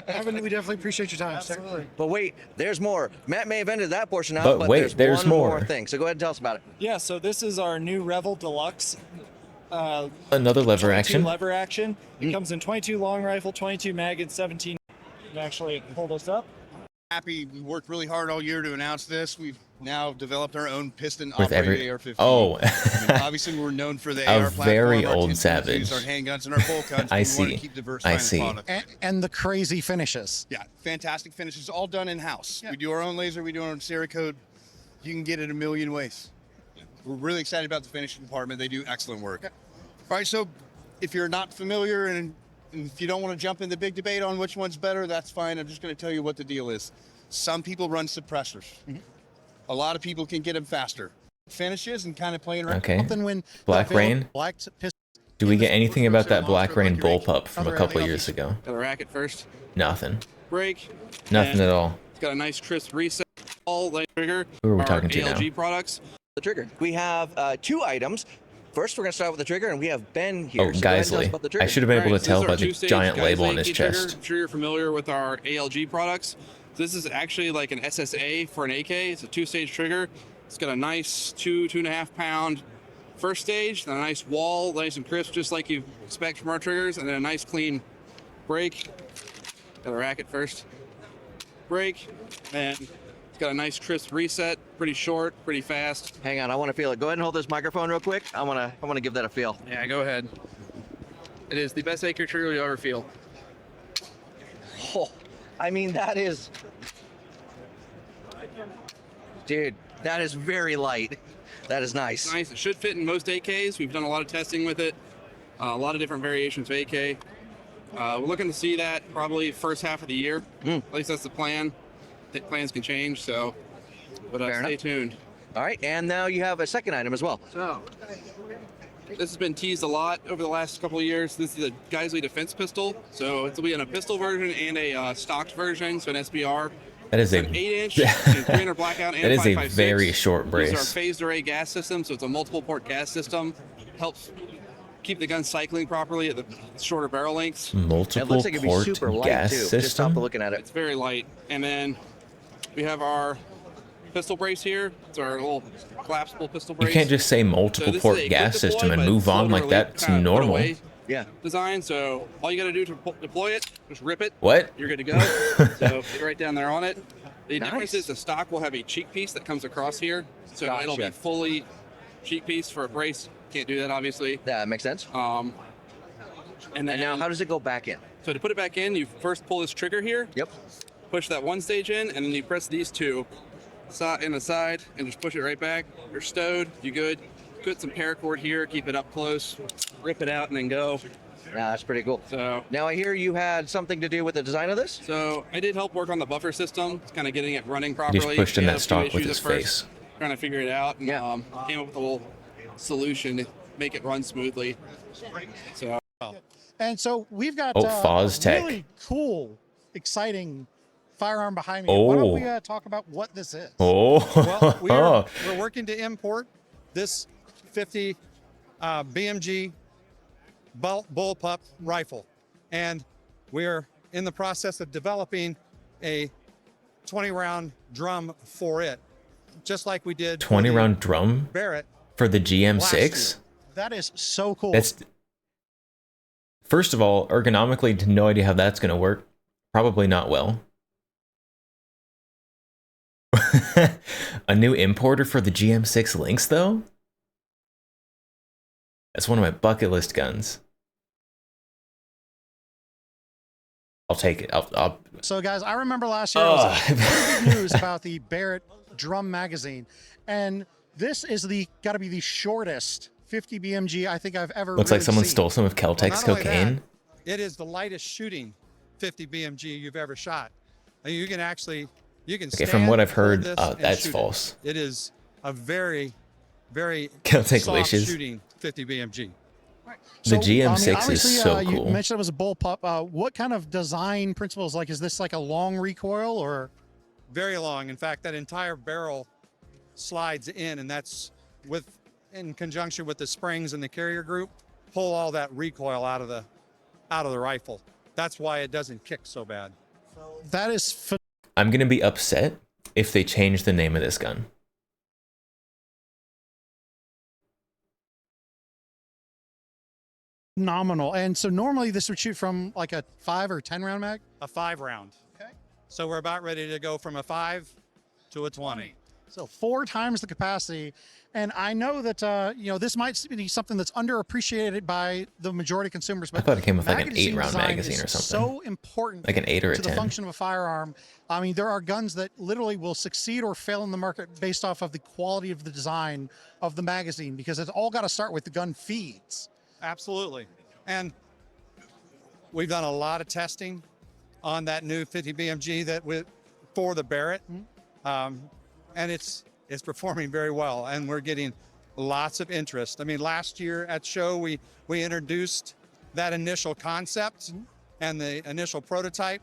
Evan, we definitely appreciate your time. Absolutely.
But wait, there's more. Matt may have ended that portion out,
But
but
wait, there's
one
more.
thing. So go ahead and tell us about it.
Yeah, so this is our new Revel Deluxe.
Another lever
22
action.
lever action. It comes in 22 long rifle, 22 mag, and 17. You can actually hold this up.
Happy we worked really hard all year to announce this. We've now developed our own piston
With
operated
every-
AR-15.
Oh.
I mean, obviously we're known for the
A
AR platform.
very
our
old
tins
Savage.
use our handguns and our bolt guns.
I
We
see.
want to keep diversifying
I see.
the product.
And the crazy finishes.
Yeah, fantastic finishes, all done in house. We do our own laser, we do our own Cerakote. You can get it a million ways. We're really excited about the finishing department. They do excellent work. All right, so if you're not familiar and if you don't want to jump in the big debate on which one's better, that's fine. I'm just going to tell you what the deal is. Some people run suppressors. A lot of people can get them faster. Finishes and kind of playing around.
Okay.
Something when
Black Rain.
Black
Do we get anything about that Black Rain bullpup from a couple of years ago?
Got a racket first.
Nothing.
Break.
Nothing
and
at all.
It's got a nice crisp reset. All light trigger.
Who are we
Our
talking to
ALG
now?
products.
The trigger. We have two items. First, we're going to start with the trigger, and we have Ben here.
Oh,
So go ahead and tell us
Geisley.
about the trigger.
I should have been able
Alright,
to
so
tell
this is
by
our
the
two-stage
giant label on
Geisley
his
key trigger.
chest.
I'm sure you're familiar with our ALG products. This is actually like an SSA for an AK. It's a two-stage trigger. It's got a nice 2.5 pound first stage, then a nice wall, nice and crisp, just like you expect from our triggers, and then a nice clean break. Got a racket first. Break, and it's got a nice crisp reset, pretty short, pretty fast.
Hang on, I want to feel it. Go ahead and hold this microphone real quick. I want to give that a feel.
Yeah, go ahead. It is the best AK trigger you'll ever feel.
Oh, I mean, that is... Dude, that is very light. That is nice.
Nice. It should fit in most AKs. We've done a lot of testing with it. A lot of different variations of AK. We're looking to see that probably first half of the year. At least that's the plan. The plans can change, so but stay tuned.
All right, and now you have a second item as well.
So this has been teased a lot over the last couple of years. This is a Geisley defense pistol. So it'll be in a pistol version and a stocked version, so an SBR.
That is a
It's an 8-inch, 300 blackout, and
that is a
5.56.
very short
These
brace.
are phased array gas system, so it's a multiple port gas system. Helps keep the gun cycling properly at the shorter barrel lengths.
Multiple port gas system.
looking at it.
It's very light. And then we have our pistol brace here. It's our little collapsible pistol brace.
You can't just say multiple
So this
port
is a
gas
quick deploy,
system and
but
move on
slow
like
to
that's
kinda put
normal.
away
Yeah.
Design. So all you got to do to deploy it, just rip it.
What?
You're good to go. So get right down there on it. The difference is the stock will have a cheek piece that comes across here. So it'll be
Gotcha.
fully cheek piece for a brace. Can't do that, obviously.
Yeah, that makes sense.
And then
now, how does it go back in?
So to put it back in, you first pull this trigger here.
Yep.
Push that one stage in, and then you press these two in the side, and just push it right back. You're stowed. You good? Put some paracord here. Keep it up close. Rip it out, and then go.
Yeah, that's pretty cool.
So
now I hear you had something to do with the design of this.
So I did help work on the buffer system, kind of getting it running
He
properly.
just pushed in
We had
that
a few
stock with
issues
his
at first.
face.
trying to figure it out, and came up with a little solution to make it run smoothly. So.
And so we've got
Foztech.
a really cool, exciting firearm behind me. Why don't we talk about what this is?
Well,
we're working to import this 50 BMG bullpup rifle, and we're in the process of developing a 20-round drum for it, just like we did
20-round drum
Barrett
for the GM6.
That is so cool.
That's first of all, ergonomically, no idea how that's going to work. Probably not well. A new importer for the GM6 Lynx, though? That's one of my bucket list guns. I'll take it. I'll...
So, guys, I remember last year was pretty big news about the Barrett drum magazine, and this is got to be the shortest 50 BMG I think I've ever.
Looks like someone stole some of Kel-Tec's cocaine.
It is the lightest shooting 50 BMG you've ever shot. You can actually,
Okay, from what I've heard, that's false.
It is a very, very
Kel-Tec
soft
wishes.
shooting 50 BMG.
The GM6 is so cool.
You mentioned it was a bullpup. What kind of design principles? Like, is this like a long recoil or?
Very long. In fact, that entire barrel slides in, and that's in conjunction with the springs and the carrier group, pull all that recoil out of the rifle. That's why it doesn't kick so bad.
That is.
I'm gonna be upset if they change the name of this gun.
Phenomenal. And so normally this would shoot from like a 5 or 10 round mag?
A 5 round.
Okay.
So we're about ready to go from a 5 to a 20.
So 4 times the capacity. And I know that, this might be something that's underappreciated by the majority of consumers. But
I thought it came with like an
magazine
8-round
design
magazine
is
or something.
so important
Like an 8 or a
to
10.
the function of a firearm. I mean, there are guns that literally will succeed or fail in the market based off of the quality of the design of the magazine, because it's all got to start with the gun feeds.
Absolutely. And we've done a lot of testing on that new 50 BMG for the Barrett. And it's performing very well, and we're getting lots of interest. I mean, last year at show, we introduced that initial concept and the initial prototype.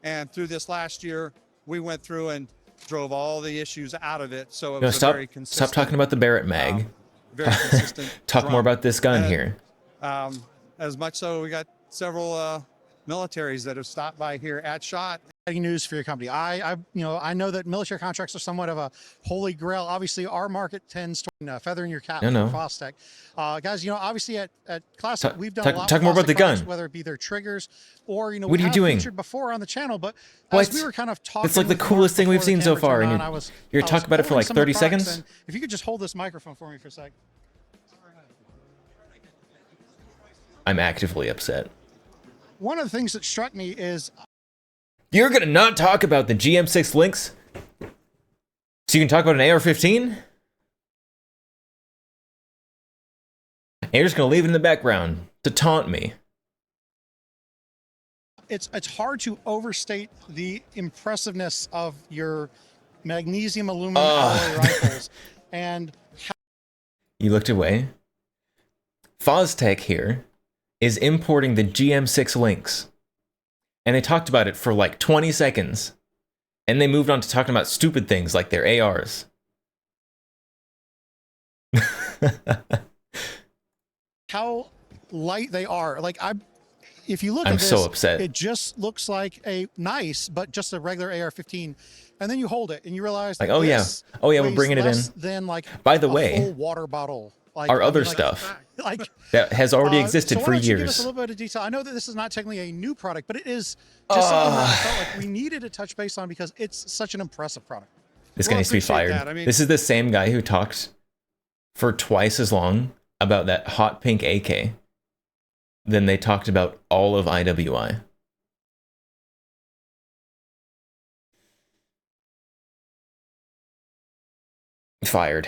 And through this last year, we went through and drove all the issues out of it. So it was a very consistent.
Stop talking about the Barrett mag.
Very consistent.
Talk more about this gun here.
As much so, we got several militaries that have stopped by here at SHOT.
News for your company. I know that military contracts are somewhat of a holy grail. Obviously, our market tends to feather in your cap for Foztech. Guys, obviously at Classic, we've done a lot.
Talk more about the gun.
Whether it be their triggers or
what are you doing?
Featured before on the channel, but
what?
As we were kind of talking,
it's like the coolest thing we've seen so far, and you're talking about it for like 30 seconds.
If you could just hold this microphone for me for a sec.
I'm actively upset.
One of the things that struck me is
you're gonna not talk about the GM6 Lynx, so you can talk about an AR-15? And you're just gonna leave it in the background to taunt me.
It's hard to overstate the impressiveness of your magnesium aluminum alloy rifles. And
you looked away. Foztech here is importing the GM6 Lynx. And they talked about it for like 20 seconds. And they moved on to talking about stupid things like their ARs.
How light they are. Like, if you look
I'm
at this,
so upset.
It just looks like just a regular AR-15. And then you hold it and you realize
like,
that
we're bringing it in.
Than like
by the
a
way,
full water bottle. Like,
our other stuff that has already existed for years.
Give us a little bit of detail. I know that this is not technically a new product, but it is just something that I felt like we needed to touch base on because it's such an impressive product.
This guy needs to be fired. This is the same guy who talked for twice as long about that hot pink AK than they talked about all of IWI. Fired.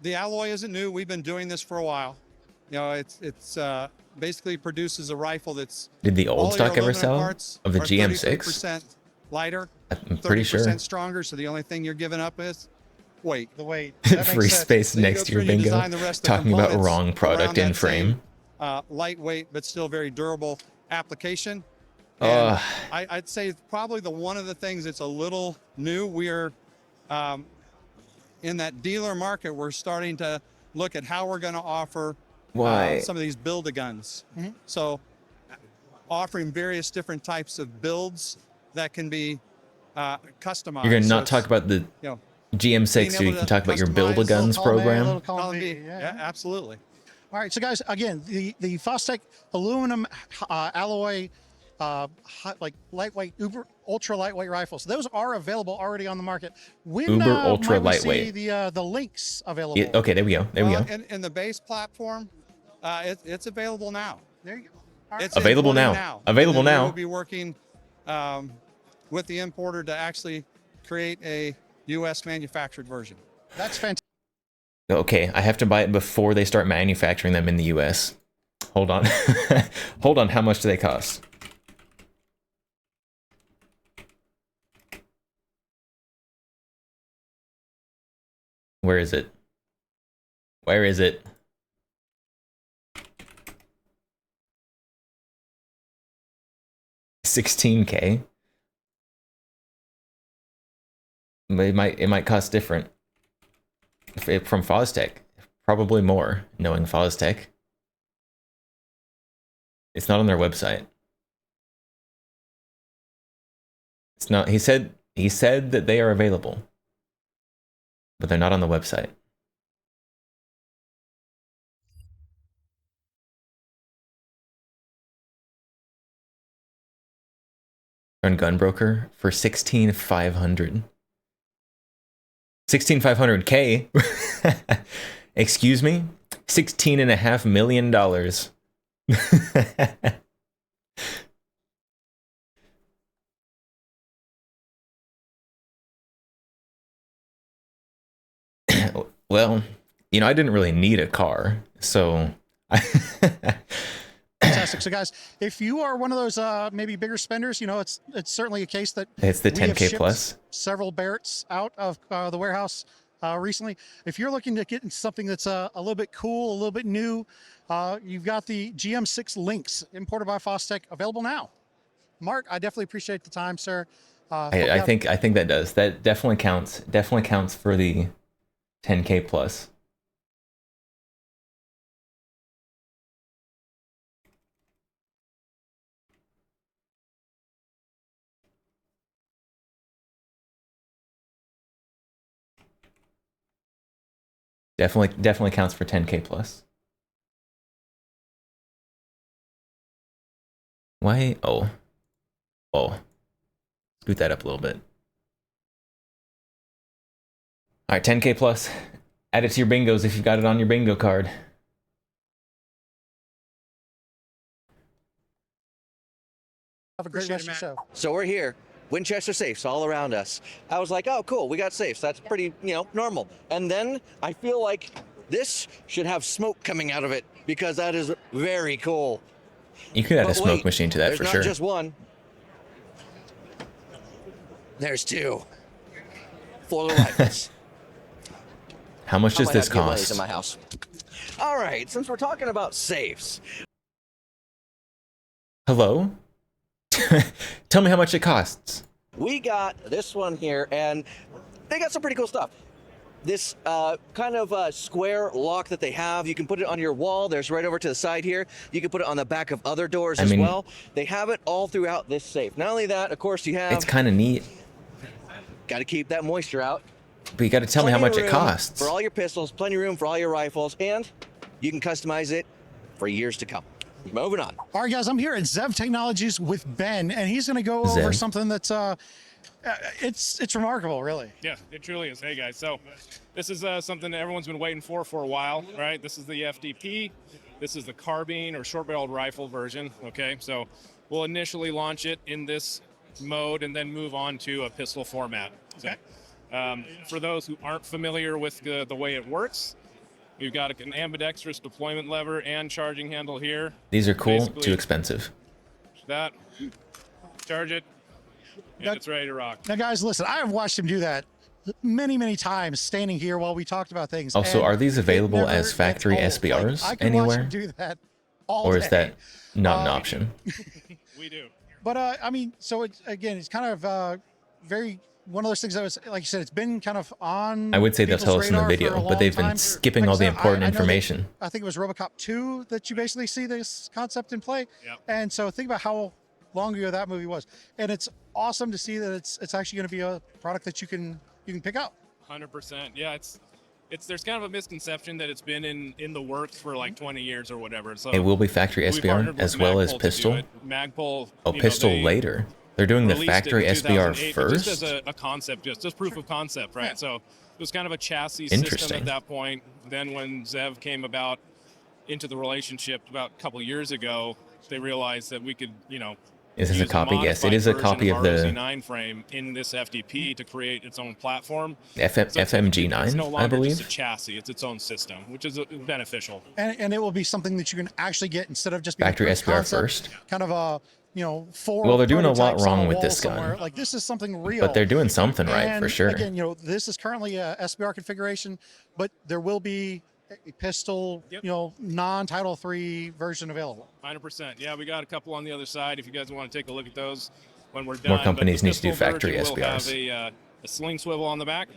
The alloy isn't new. We've been doing this for a while. It's basically produces a rifle that's.
Did the old
all
stock
your
ever
aluminum
sell
parts
of the
are
GM6?
33% lighter,
I'm pretty sure.
30% stronger. So the only thing you're giving up is weight. The weight.
Free space next to your bingo. Talking about wrong product in frame.
Lightweight, but still very durable application. I'd say probably one of the things that's a little new. We're in that dealer market. We're starting to look at how we're going to offer some of these build-a-guns. So offering various different types of builds that can be customized.
You're going to not talk about the GM6, so you can talk about your Build-A-Guns program.
Yeah, absolutely.
All right, so guys, again, the Fostech aluminum alloy, like lightweight, ultra lightweight rifles. Those are available already on the market. When
ultra
might we
lightweight.
see the links available?
Yeah, okay, there we go. There we go.
In the base platform, it's available now.
There you go.
It's
Available now. Available
and then
now.
We'll be working with the importer to actually create a U.S. manufactured version.
That's fantastic.
Okay, I have to buy it before they start manufacturing them in the US. Hold on. Hold on, how much do they cost? Where is it? Where is it? $16K? But it might cost different. From Fostech, probably more, knowing Fostech. It's not on their website. It's not. He said that they are available, but they're not on the website. On Gunbroker for 16,500. 16,500K. Excuse me? $16.5 million. Well, you know, I didn't really need a car, so
Fantastic. So guys, if you are one of those maybe bigger spenders, you know, it's certainly a case that
it's the
we have
10K
shipped
plus.
Several Barretts out of the warehouse recently. If you're looking to get into something that's a little bit cool, a little bit new, you've got the GM6 Lynx imported by Fostech available now. Mark, I definitely appreciate the time, sir.
I think that does. That definitely counts. Definitely counts for the 10K plus. Definitely counts for 10K plus. Why? Oh. Scoot that up a little bit. All right, 10K plus. Add it to your bingos if you've got it on your bingo card.
Have a great rest of the show.
So we're here. Winchester safes all around us. I was like, oh, cool, we got safes. That's pretty, normal. And then I feel like this should have smoke coming out of it because that is very cool.
You could add a smoke machine to that for sure.
There's not just one. There's two. For the rifles.
How much does this cost?
In my house. All right, since we're talking about safes.
Hello? Tell me how much it costs.
We got this one here, and they got some pretty cool stuff. This kind of square lock that they have, you can put it on your wall. There's right over to the side here. You can put it on the back of other doors as well. They have it all throughout this safe. Not only that, of course, you have...
It's kind of neat.
Got to keep that moisture out.
But you got to tell me how much it costs.
For all your pistols, plenty of room for all your rifles, and you can customize it for years to come. Moving on.
All right, guys, I'm here at Zev Technologies with Ben, and he's going to go over something that's it's remarkable, really.
Yeah, it truly is. Hey, guys. So this is something that everyone's been waiting for a while, right? This is the FDP. This is the carbine or short-barreled rifle version, okay? So we'll initially launch it in this mode and then move on to a pistol format. Okay. For those who aren't familiar with the way it works, we've got an ambidextrous deployment lever and charging handle here.
These are cool,
Basically,
too expensive.
that, charge it, and it's ready to rock.
Now, guys, listen, I have watched him do that many, many times standing here while we talked about things.
Also,
and
are these
it
available
never
as
gets
factory
old.
SBRs
Like, I can watch
anywhere?
him do that all
Or
day.
is that not an option?
We do.
But I mean, so it's kind of very one of those things that was, like you said, it's been kind of on.
I would say they'll
people's
tell us in the
radar for a
video,
long
but they've
time.
been skipping
Like I
all the
said,
important
I know that-
information.
I think it was RoboCop 2 that you basically see this concept in play.
Yep.
And so think about how long ago that movie was, and it's awesome to see that it's actually going to be a product that you can pick up.
100%. Yeah, it's there's kind of a misconception that it's been in the works for like 20 years or whatever. So
It will be factory
we
SBR
partnered with
as well as
Magpul to do
pistol.
it. Magpul.
Oh,
you know,
pistol
they
later. They're doing the
released it
factory
in
SBR
2008,
first.
just as a concept, just proof of concept, right? So it was kind of a chassis system
Interesting.
at that point. Then when Zev came about into the relationship about a couple of years ago, they realized that we could,
Is this a
use
copy? Yes, it
modified
is a
version
copy of
our
the
OZ9 frame in this FDP to create its own platform.
FMG9,
it's no longer
I believe.
just a chassis; it's its own system, which is beneficial.
And it will be something that you can actually get instead of just being
Factory
proof of
SBR
concept,
first.
kind of a four.
Well, they're doing a lot
prototypes on
wrong with
wall
this gun.
somewhere. Like this is something real.
But they're doing something right,
And
for sure.
Again, this is currently a SBR configuration, but there will be a pistol, non-Title III version available.
100%. Yeah, we got a couple on the other side. If you guys want to take a look at those when we're done.
More
But
companies
the
need to do
pistol
factory
version will
SBRs.
have a sling swivel on the back,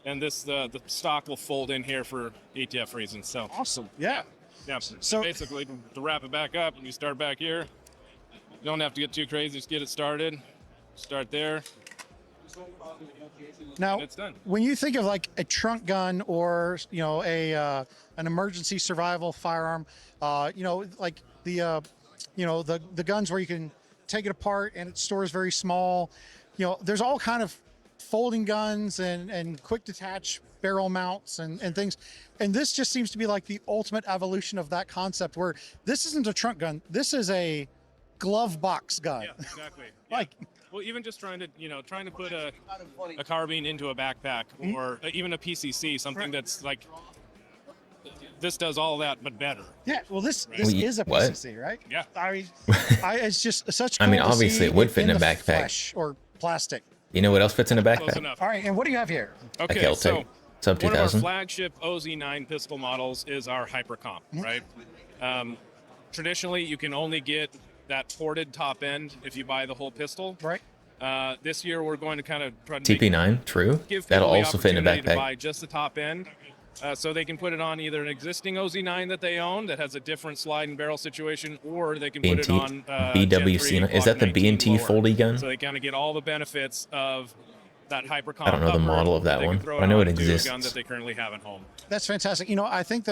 and the stock will fold in here for ATF reasons. So
awesome. Yeah.
Yeah. So basically, to wrap it back up, you start back here. You don't have to get too crazy. Just get it started. Start there.
Now,
and it's done.
when you think of like a trunk gun or an emergency survival firearm, like the guns where you can take it apart and it stores very small, there's all kind of folding guns and quick detach barrel mounts and things, and this just seems to be like the ultimate evolution of that concept, where this isn't a trunk gun, this is a glove box gun.
Yeah, exactly. Like, well, even just trying to put a carbine into a backpack or even a PCC, something that's like, this does all that but better.
Yeah, well, this
Well,
is a
what?
PCC, right?
Yeah.
I mean, it's just such.
I mean,
cool to
obviously
see
it would fit in a
the
backpack.
flesh or plastic.
You know what else fits in a
Close
backpack?
enough.
All right, and what do you have here?
Okay,
Keltec
so
Sub
one of our
2000.
flagship OZ9 pistol models is our Hypercomp, right? Traditionally, you can only get that ported top end if you buy the whole pistol.
Right.
This year, we're going to kind of try to
TP9, true.
give
That'll
people the
also fit in a
opportunity to
backpack.
buy just the top end. So they can put it on either an existing OZ9 that they own that has a different slide and barrel situation, or they can put it
B&T
on
BWC. Is that the B&T foldy gun?
So they kind of get all the benefits of that Hypercomp.
I don't know the
upper,
model of that
they can
one,
throw
but I know it
onto a gun
exists.
that they currently have at home.
That's fantastic. I think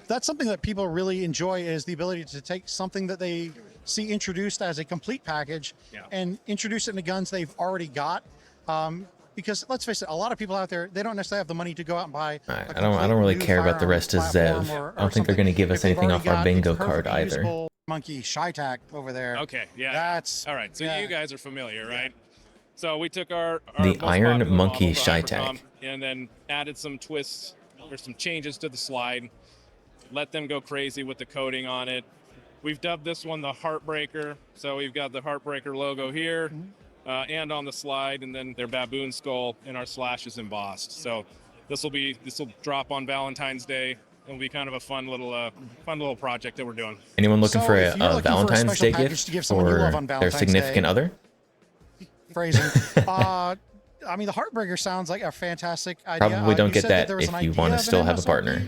that's something that people really enjoy, is the ability to take something that they see introduced as a complete package and introduce it into guns they've already got. Because let's face it, a lot of people out there, they don't necessarily have the money to go out and buy.
I don't really care about the rest of Zev. I don't think they're going to give us anything off our bingo card either.
Monkey Shytac over there.
Okay, yeah.
That's
all right. So
yeah.
you guys are familiar, right? So we took our
The
most
Iron
popular
Monkey
model, the
Shytac.
Hypercomp, and then added some twists or some changes to the slide. Let them go crazy with the coating on it. We've dubbed this one the Heartbreaker. So we've got the Heartbreaker logo here and on the slide, and then their baboon skull and our slash is embossed. So this will drop on Valentine's Day. It'll be kind of a fun little project that we're doing.
Anyone looking
So
for
if
a
you're looking for a
Valentine's
special
Day
package
gift
to give someone you love
for
on
their
Valentine's
significant
Day.
other?
Phrasing. I mean, the Heartbreaker sounds like a fantastic idea.
Probably don't
You
get
said
that
there was
if
an
you
idea
want to
of an
still have a
MSRP?
partner.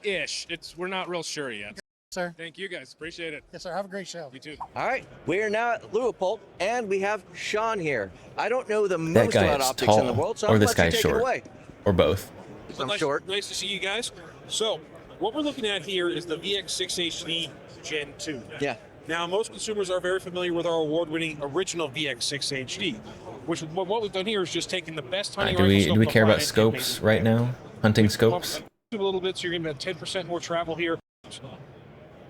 Ish. We're not real sure yet.
Sir.
Thank you guys. Appreciate it.
Yes, sir. Have a great show.
You too.
All right, we are now at Leupold, and we have Sean here. I don't know the
That
most
guy
about
is
optics in the
tall,
world, so
or
I'll
this
let you
guy's
take it
short,
away.
or both.
I'm short.
Nice to see you guys. So, what we're looking at here is the VX6 HD Gen 2.
Yeah.
Now, most consumers are very familiar with our award-winning original VX6 HD, which what we've done here is just taking the best hunting
Do
rifle
we
scope
care
on the
about
planet and
scopes right now? Hunting scopes?
a little bit, so you're going to have 10% more travel here.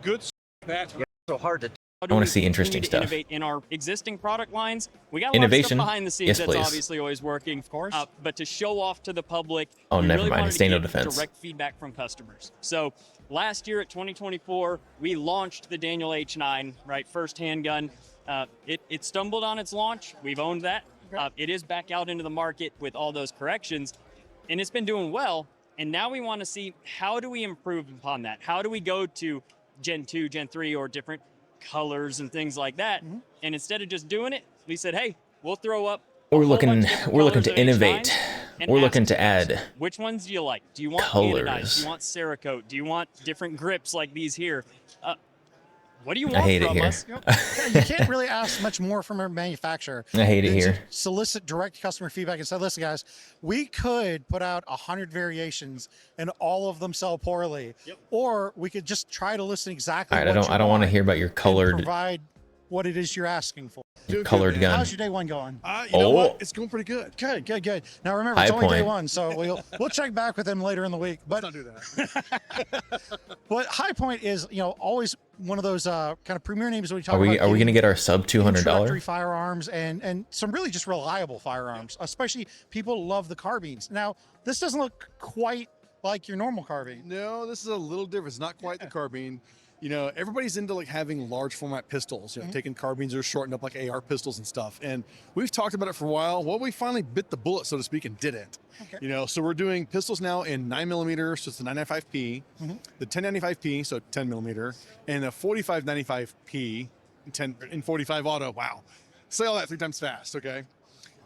Good. That.
So hard to.
I want to see interesting stuff.
Innovate in our existing product lines. We got a
Innovation?
lot of stuff behind the scenes
Yes,
that's
please.
obviously always working, of course. But to show off to the public,
Oh,
we
never
really
mind.
wanted
It's
to
no
get
defense.
direct feedback from customers. So last year at 2024, we launched the Daniel H9, right, first handgun. It stumbled on its launch. We've owned that. It is back out into the market with all those corrections, and it's been doing well. And now we want to see, how do we improve upon that? How do we go to Gen 2, Gen 3, or different colors and things like that? And instead of just doing it, we said, hey, we'll throw up.
We're looking to innovate. We're looking to add
Which ones do you like? Do you want
colors.
anodized? Do you want Cerakote? Do you want different grips like these here? What do you want
I hate it
from
here.
us?
You can't really ask much more from a manufacturer.
I hate it
than to
here.
Solicit direct customer feedback and say, listen, guys, we could put out 100 variations and all of them sell poorly. Or we could just try to listen exactly
All right,
what
I don't want to
want
hear about your
and
colored
provide what it is you're asking for.
colored gun.
How's your day one going?
You know what? It's going pretty good.
Good. Now remember, it's
High
only day
Point.
one, so we'll check back with them later in the week. But
Let's not do that.
but High Point is always one of those kind of premier names when we talk
Are we
about
going to
getting
get our sub
introductory
$200?
firearms and some really just reliable firearms. Especially people love the carbines. Now this doesn't look quite like your normal carbine.
No, this is a little different. It's not quite the carbine. You know, everybody's into like having large format pistols, you know, taking carbines or shortened up like AR pistols and stuff. And we've talked about it for a while. Well, we finally bit the bullet, so to speak, and did it. You know, so we're doing pistols now in 9mm, so it's the 995P, the 1095P, so 10 millimeter, and the 4595P, 10 in 45 auto. Wow, say all that 3 times fast, okay?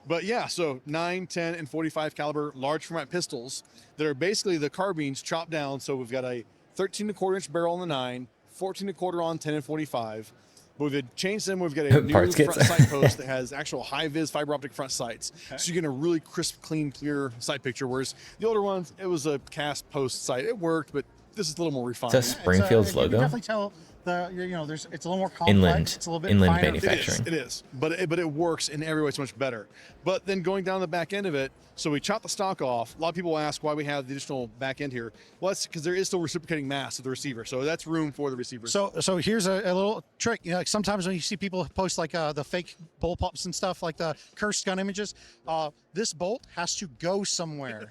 But yeah, so 9, 10, and 45 caliber large format pistols that are basically the carbines chopped down. So we've got a 13.25-inch barrel on the 9, 14.25 on 10 and 45. But we've changed them. We've got a new
Parts
front
kits.
sight post that has actual high-vis fiber optic front sights. So you get a really crisp, clean, clear sight picture. Whereas the older ones, it was a cast post sight. It worked, but this is a little more refined.
It's a Springfield's
You can
logo.
definitely tell it's a little more complex.
Inland-
It's a little bit
inland
finer.
manufacturing.
It is, but it works in every way. It's much better. But then going down the back end of it, so we chop the stock off. A lot of people ask why we have the additional back end here. Well, that's because there is still reciprocating mass of the receiver, so that's room for the receiver.
So here's a little trick. You know, like sometimes when you see people post like the fake bull pops and stuff, like the cursed gun images, this bolt has to go somewhere.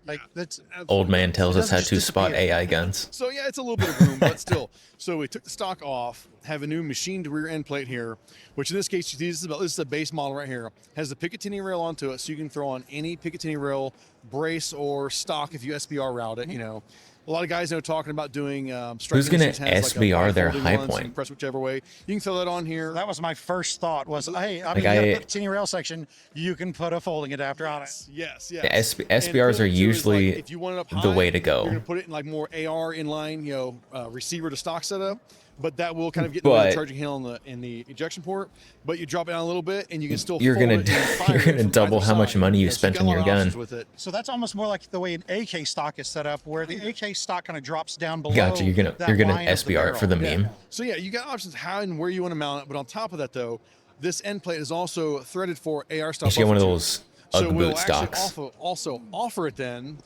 Like that's
Old man tells
it
us how
doesn't
to
just
spot
disappear.
AI guns.
So yeah, it's a little bit of room, but still. So we took the stock off, have a new machined rear end plate here, which in this case, this is a base model right here. Has the Picatinny rail onto it, so you can throw on any Picatinny rail, brace or stock if you SBR route it. You know, a lot of guys know talking about doing.
Who's gonna SBR their High Point?
Press whichever way. You can throw that on here.
That was my first thought. Was hey, I
Like
mean, you got a Picatinny rail section. You can put a folding adapter on it.
Yes.
Yeah, SBRs are usually
if you want it up
the
high,
way to
You're
go.
gonna put it in like more AR inline, receiver to stock setup. But that will kind of get in the way of
But-
the charging hill in the ejection port. But you drop it down a little bit, and you can still.
You're
fold
gonna
it and fire
you're
it
gonna
from
double
either
how much
side.
money you
So
spent
got
on
a
your
lot of
gun.
options with it.
So that's almost more like the way an AK stock is set up, where the AK stock kind of drops down below.
Gotcha. You're gonna
that line of
SBR it for the
barrel.
meme.
So yeah, you got options how and where you want to mount it. But on top of that, though, this end plate is also threaded for AR style.
You should get one of
buffer
those
tubes.
UGG
So we'll
boot
actually
stocks.
also offer it then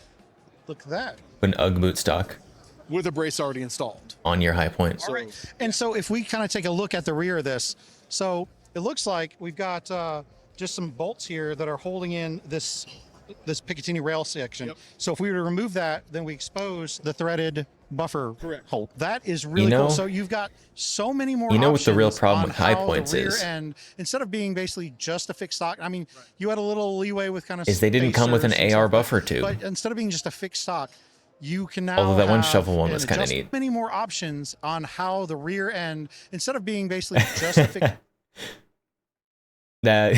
Look at that.
An UGG boot stock
with a brace already installed.
on your High Point.
All right. And so if we kind of take a look at the rear of this, so it looks like we've got just some bolts here that are holding in this Picatinny rail section. So if we were to remove that, then we expose the threaded buffer hole. That is really
know-
cool. So you've got so many more
You know what the real
options
problem
on
with High
how the
Points
rear
is?
end, instead of being basically just a fixed stock, I mean, you had a little leeway with kind of
Is they didn't come with an
spacers and
AR
stuff,
buffer tube.
But instead of being just a fixed stock, you can now
Although that one
have
shovel one
an
was kinda
adjustment-
neat.
Many more options on how the rear end, instead of being basically just a fixed
That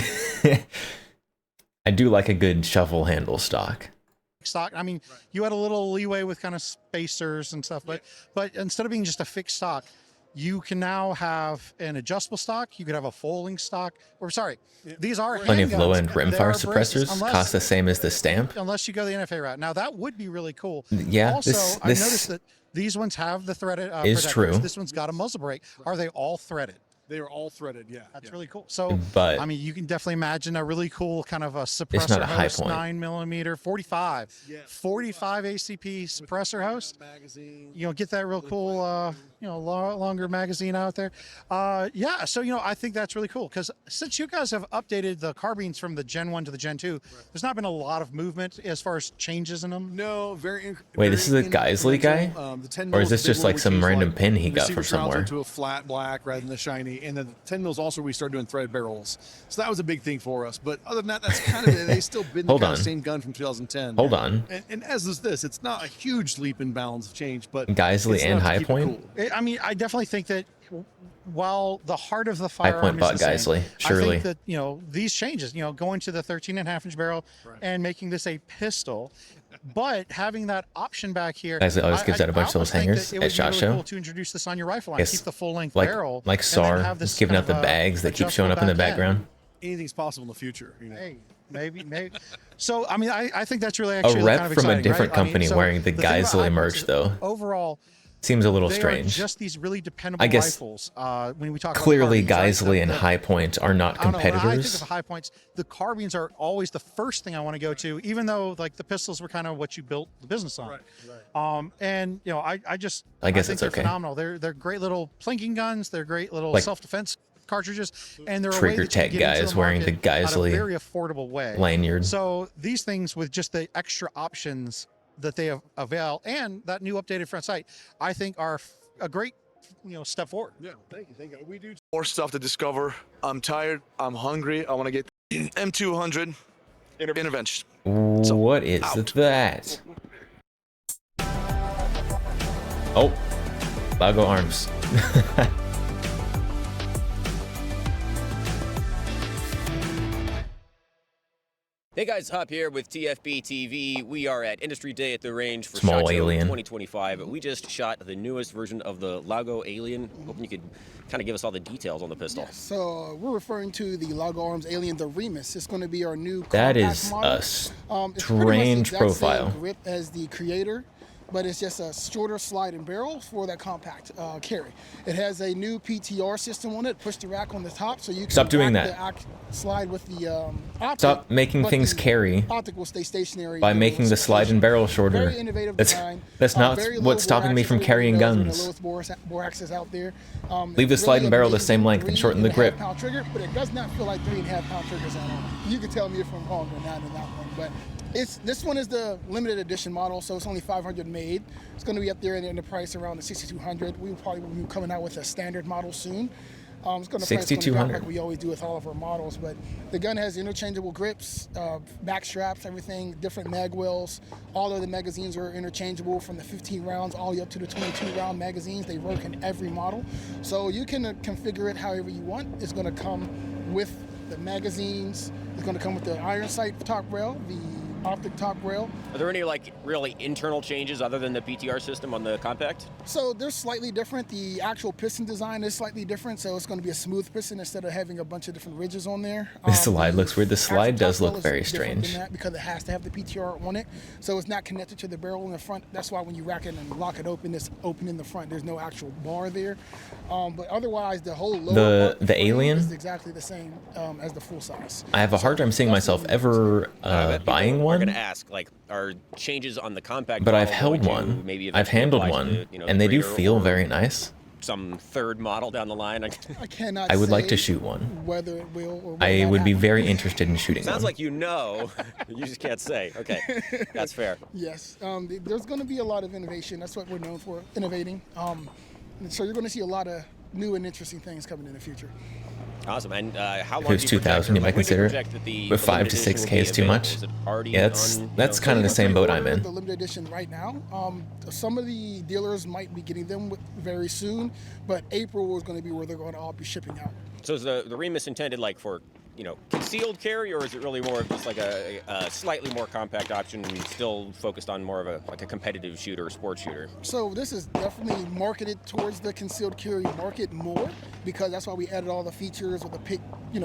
I do like a good shovel handle stock.
stock. I mean, you had a little leeway with kind of spacers and stuff, but instead of being just a fixed stock, you can now have an adjustable stock. You could have a folding stock. Or sorry, these are
Plenty of
handguns.
low-end
They
rimfire
are braces,
suppressors cost the same as the stamp.
unless you go the NFA route. Now that would be really cool.
Yeah,
Also,
this-
I noticed that these ones have the threaded
is
protectors.
true.
This one's got a muzzle brake. Are they all threaded?
They are all threaded. Yeah,
that's really cool. So,
But-
I mean, you can definitely imagine a really cool kind of a
It's
suppressor
not a High
host,
Point.
9mm, 45 ACP suppressor host. You know, get that real cool, longer magazine out there. Yeah, so I think that's really cool because since you guys have updated the carbines from the Gen 1 to the Gen 2, there's not been a lot of movement as far as changes in them.
No,
Wait, this is a Geisley guy?
The 10
Or is
mil
this
the big
just
one
like
we
some
changed,
random
like,
pin he
the
got
secret
from
shrouds
somewhere?
Into a flat black rather than the shiny, and then the 10 mils also we started doing threaded barrels, so that was a big thing for us. But other than that, that's kind of they still been the
Hold
kind
on.
of same gun from 2010.
Hold on.
And as is this, it's not a huge leap in bounds of change, but
Geisley
it's
and
enough to
High
keep it
Point?
cool.
I mean, I definitely think that while the heart of the firearm
Point
is
bought
the same,
Geisley,
I
surely.
think that these changes, going to the 13.5-inch barrel and making this a pistol, but having that option back here.
Geisley always gives out a bunch of those
I almost
hangers
think that it
at
would be
SHOT
really
Show.
cool to introduce this on your rifle line.
Yes,
Keep the full length
like
barrel,
like
and then
SAR
have this
is giving
kind
out the
of,
bags that keep showing up in the
adjustable back end.
background.
Anything's possible in the future.
Hey, maybe. So I mean, I think that's really
A
actually
rep
kind of
from a
exciting,
different
right? I mean,
company
so
wearing the
thing about
Geisley
High Points
merch,
is
though,
overall,
seems a little
they are
strange.
just these really dependable
I guess
rifles. When we talk
clearly
about carbines, right?
Geisley and High Point are not
I don't know, when I think
competitors.
of High Points, the carbines are always the first thing I want to go to, even though like the pistols were kind of what you built the business on. And I
guess
think
it's
they're
okay.
phenomenal. They're great little plinking guns. They're great little
Like
self-defense cartridges, and they're a way
Trigger
that you
Tech
can get into
guys
the
wearing the
market at a
Geisley
very affordable way.
lanyard.
So these things with just the extra options that they avail and that new updated front sight, I think are a great step forward.
Yeah, thank you. We do
More stuff to discover. I'm tired. I'm hungry. I want to get M200 intervention.
What is that? Oh, Lago Arms.
Hey guys, Hop here with TFB TV. We are at Industry Day at the range for
Small
SHOT Show
Alien.
2025. We just shot the newest version of the Lago Alien. Hoping you could kind of give us all the details on the pistol.
So we're referring to the Lago Arms Alien, the Remus. It's going to be our new
That
compact
is
model.
a
It's pretty much the
strange
exact
profile.
same grip as the Creator, but it's just a shorter slide and barrel for that compact carry. It has a new PTR system on it. Push the rack on the top, so you can
Stop doing
rack
that.
the slide with the optic.
Stop making
but
things
the
carry
optic will stay stationary
by
and
making
will
the
stay
slide and barrel shorter.
Very innovative design.
That's not
Very low
what's stopping
bore
me from
axis,
carrying
one of the
guns.
lowest bore axis out there.
Leave the
It's
slide
really
and barrel the
amazing
same length and shorten the
3.5
grip.
pound trigger, but it does not feel like 3.5 pound triggers at all. You can tell me if I'm wrong or not in that one, but this one is the limited edition model, so it's only 500 made. It's going to be up there in the price around the 6,200. We will probably be coming out with a standard model soon. It's going to price going to drop
6,200.
like we always do with all of our models, but the gun has interchangeable grips, back straps, everything, different mag wells. All of the magazines are interchangeable from the 15 rounds all the way up to the 22 round magazines. They work in every model, so you can configure it however you want. It's going to come with the magazines. It's going to come with the iron sight top rail, the optic top rail.
Are there any like really internal changes other than the PTR system on the compact?
So they're slightly different. The actual piston design is slightly different, so it's going to be a smooth piston instead of having a bunch of different ridges on there.
The slide looks weird. The slide does
Actual top
look
rail is
very
different than
strange.
that because it has to have the PTR on it, so it's not connected to the barrel in the front. That's why when you rack it and lock it open, it's open in the front. There's no actual bar there, but otherwise the whole lower part of
The
frame
Alien?
is exactly the same as the full size.
I have a hard time seeing myself ever buying
We're
one,
gonna ask like, are changes on the compact?
but I've
model
held
going to
one.
maybe
I've
eventually
handled
apply to
one,
the, you know,
and
the
they do
Creator
feel
or
very nice.
Some third model down the line.
I cannot.
I would like to
say
shoot one.
Whether it will or will
I
not
would be
happen.
very interested in shooting
Sounds
one.
like you know, you just can't say. Okay, that's fair.
Yes, there's going to be a lot of innovation. That's what we're known for, innovating. So you're going to see a lot of new and interesting things coming in the future.
Awesome. And how long
If it was
do you project,
2,000, you
or,
might
like, when do
consider
project that
it. But 5 to 6K is too
available?
much.
Is it already
Yeah, that's
on,
kind of the same boat I'm
Order
in.
The limited edition right now. Some of the dealers might be getting them very soon, but April is going to be where they're going to all be shipping out.
So is the Remus intended like for, you know, concealed carry, or is it really more of just like a slightly more compact option and still focused on more of a like a competitive shooter, sports shooter?
So this is definitely marketed towards the concealed carry market more because that's why we added all the features with the pick,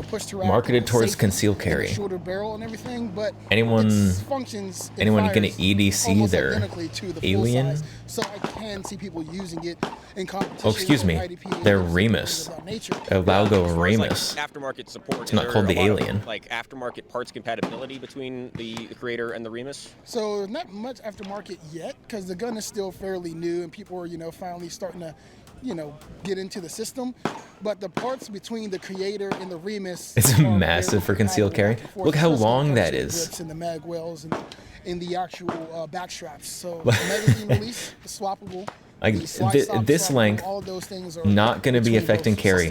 push to rack.
Marketed towards
safety,
concealed
and the
carry.
shorter barrel and everything, but
Anyone
its functions and
anyone gonna
fires
EDC
almost
their
identically to the full
Alien?
size. So I can see people using it in competition.
Oh, excuse me.
with IDP
They're
and
Remus.
of that nature.
A Lago
As far as, like,
Remus.
aftermarket support.
It's
is
not
there
called
a
the
lot of,
Alien.
like aftermarket parts compatibility between the Creator and the Remus?
So not much aftermarket yet because the gun is still fairly new and people are, finally starting to get into the system. But the parts between the Creator and the Remus,
It's massive for concealed carry. Look how long that is.
Grips and the mag wells and in the actual back straps. So the magazine release is swappable.
Like this length,
all of those things are
not going to be affecting carry.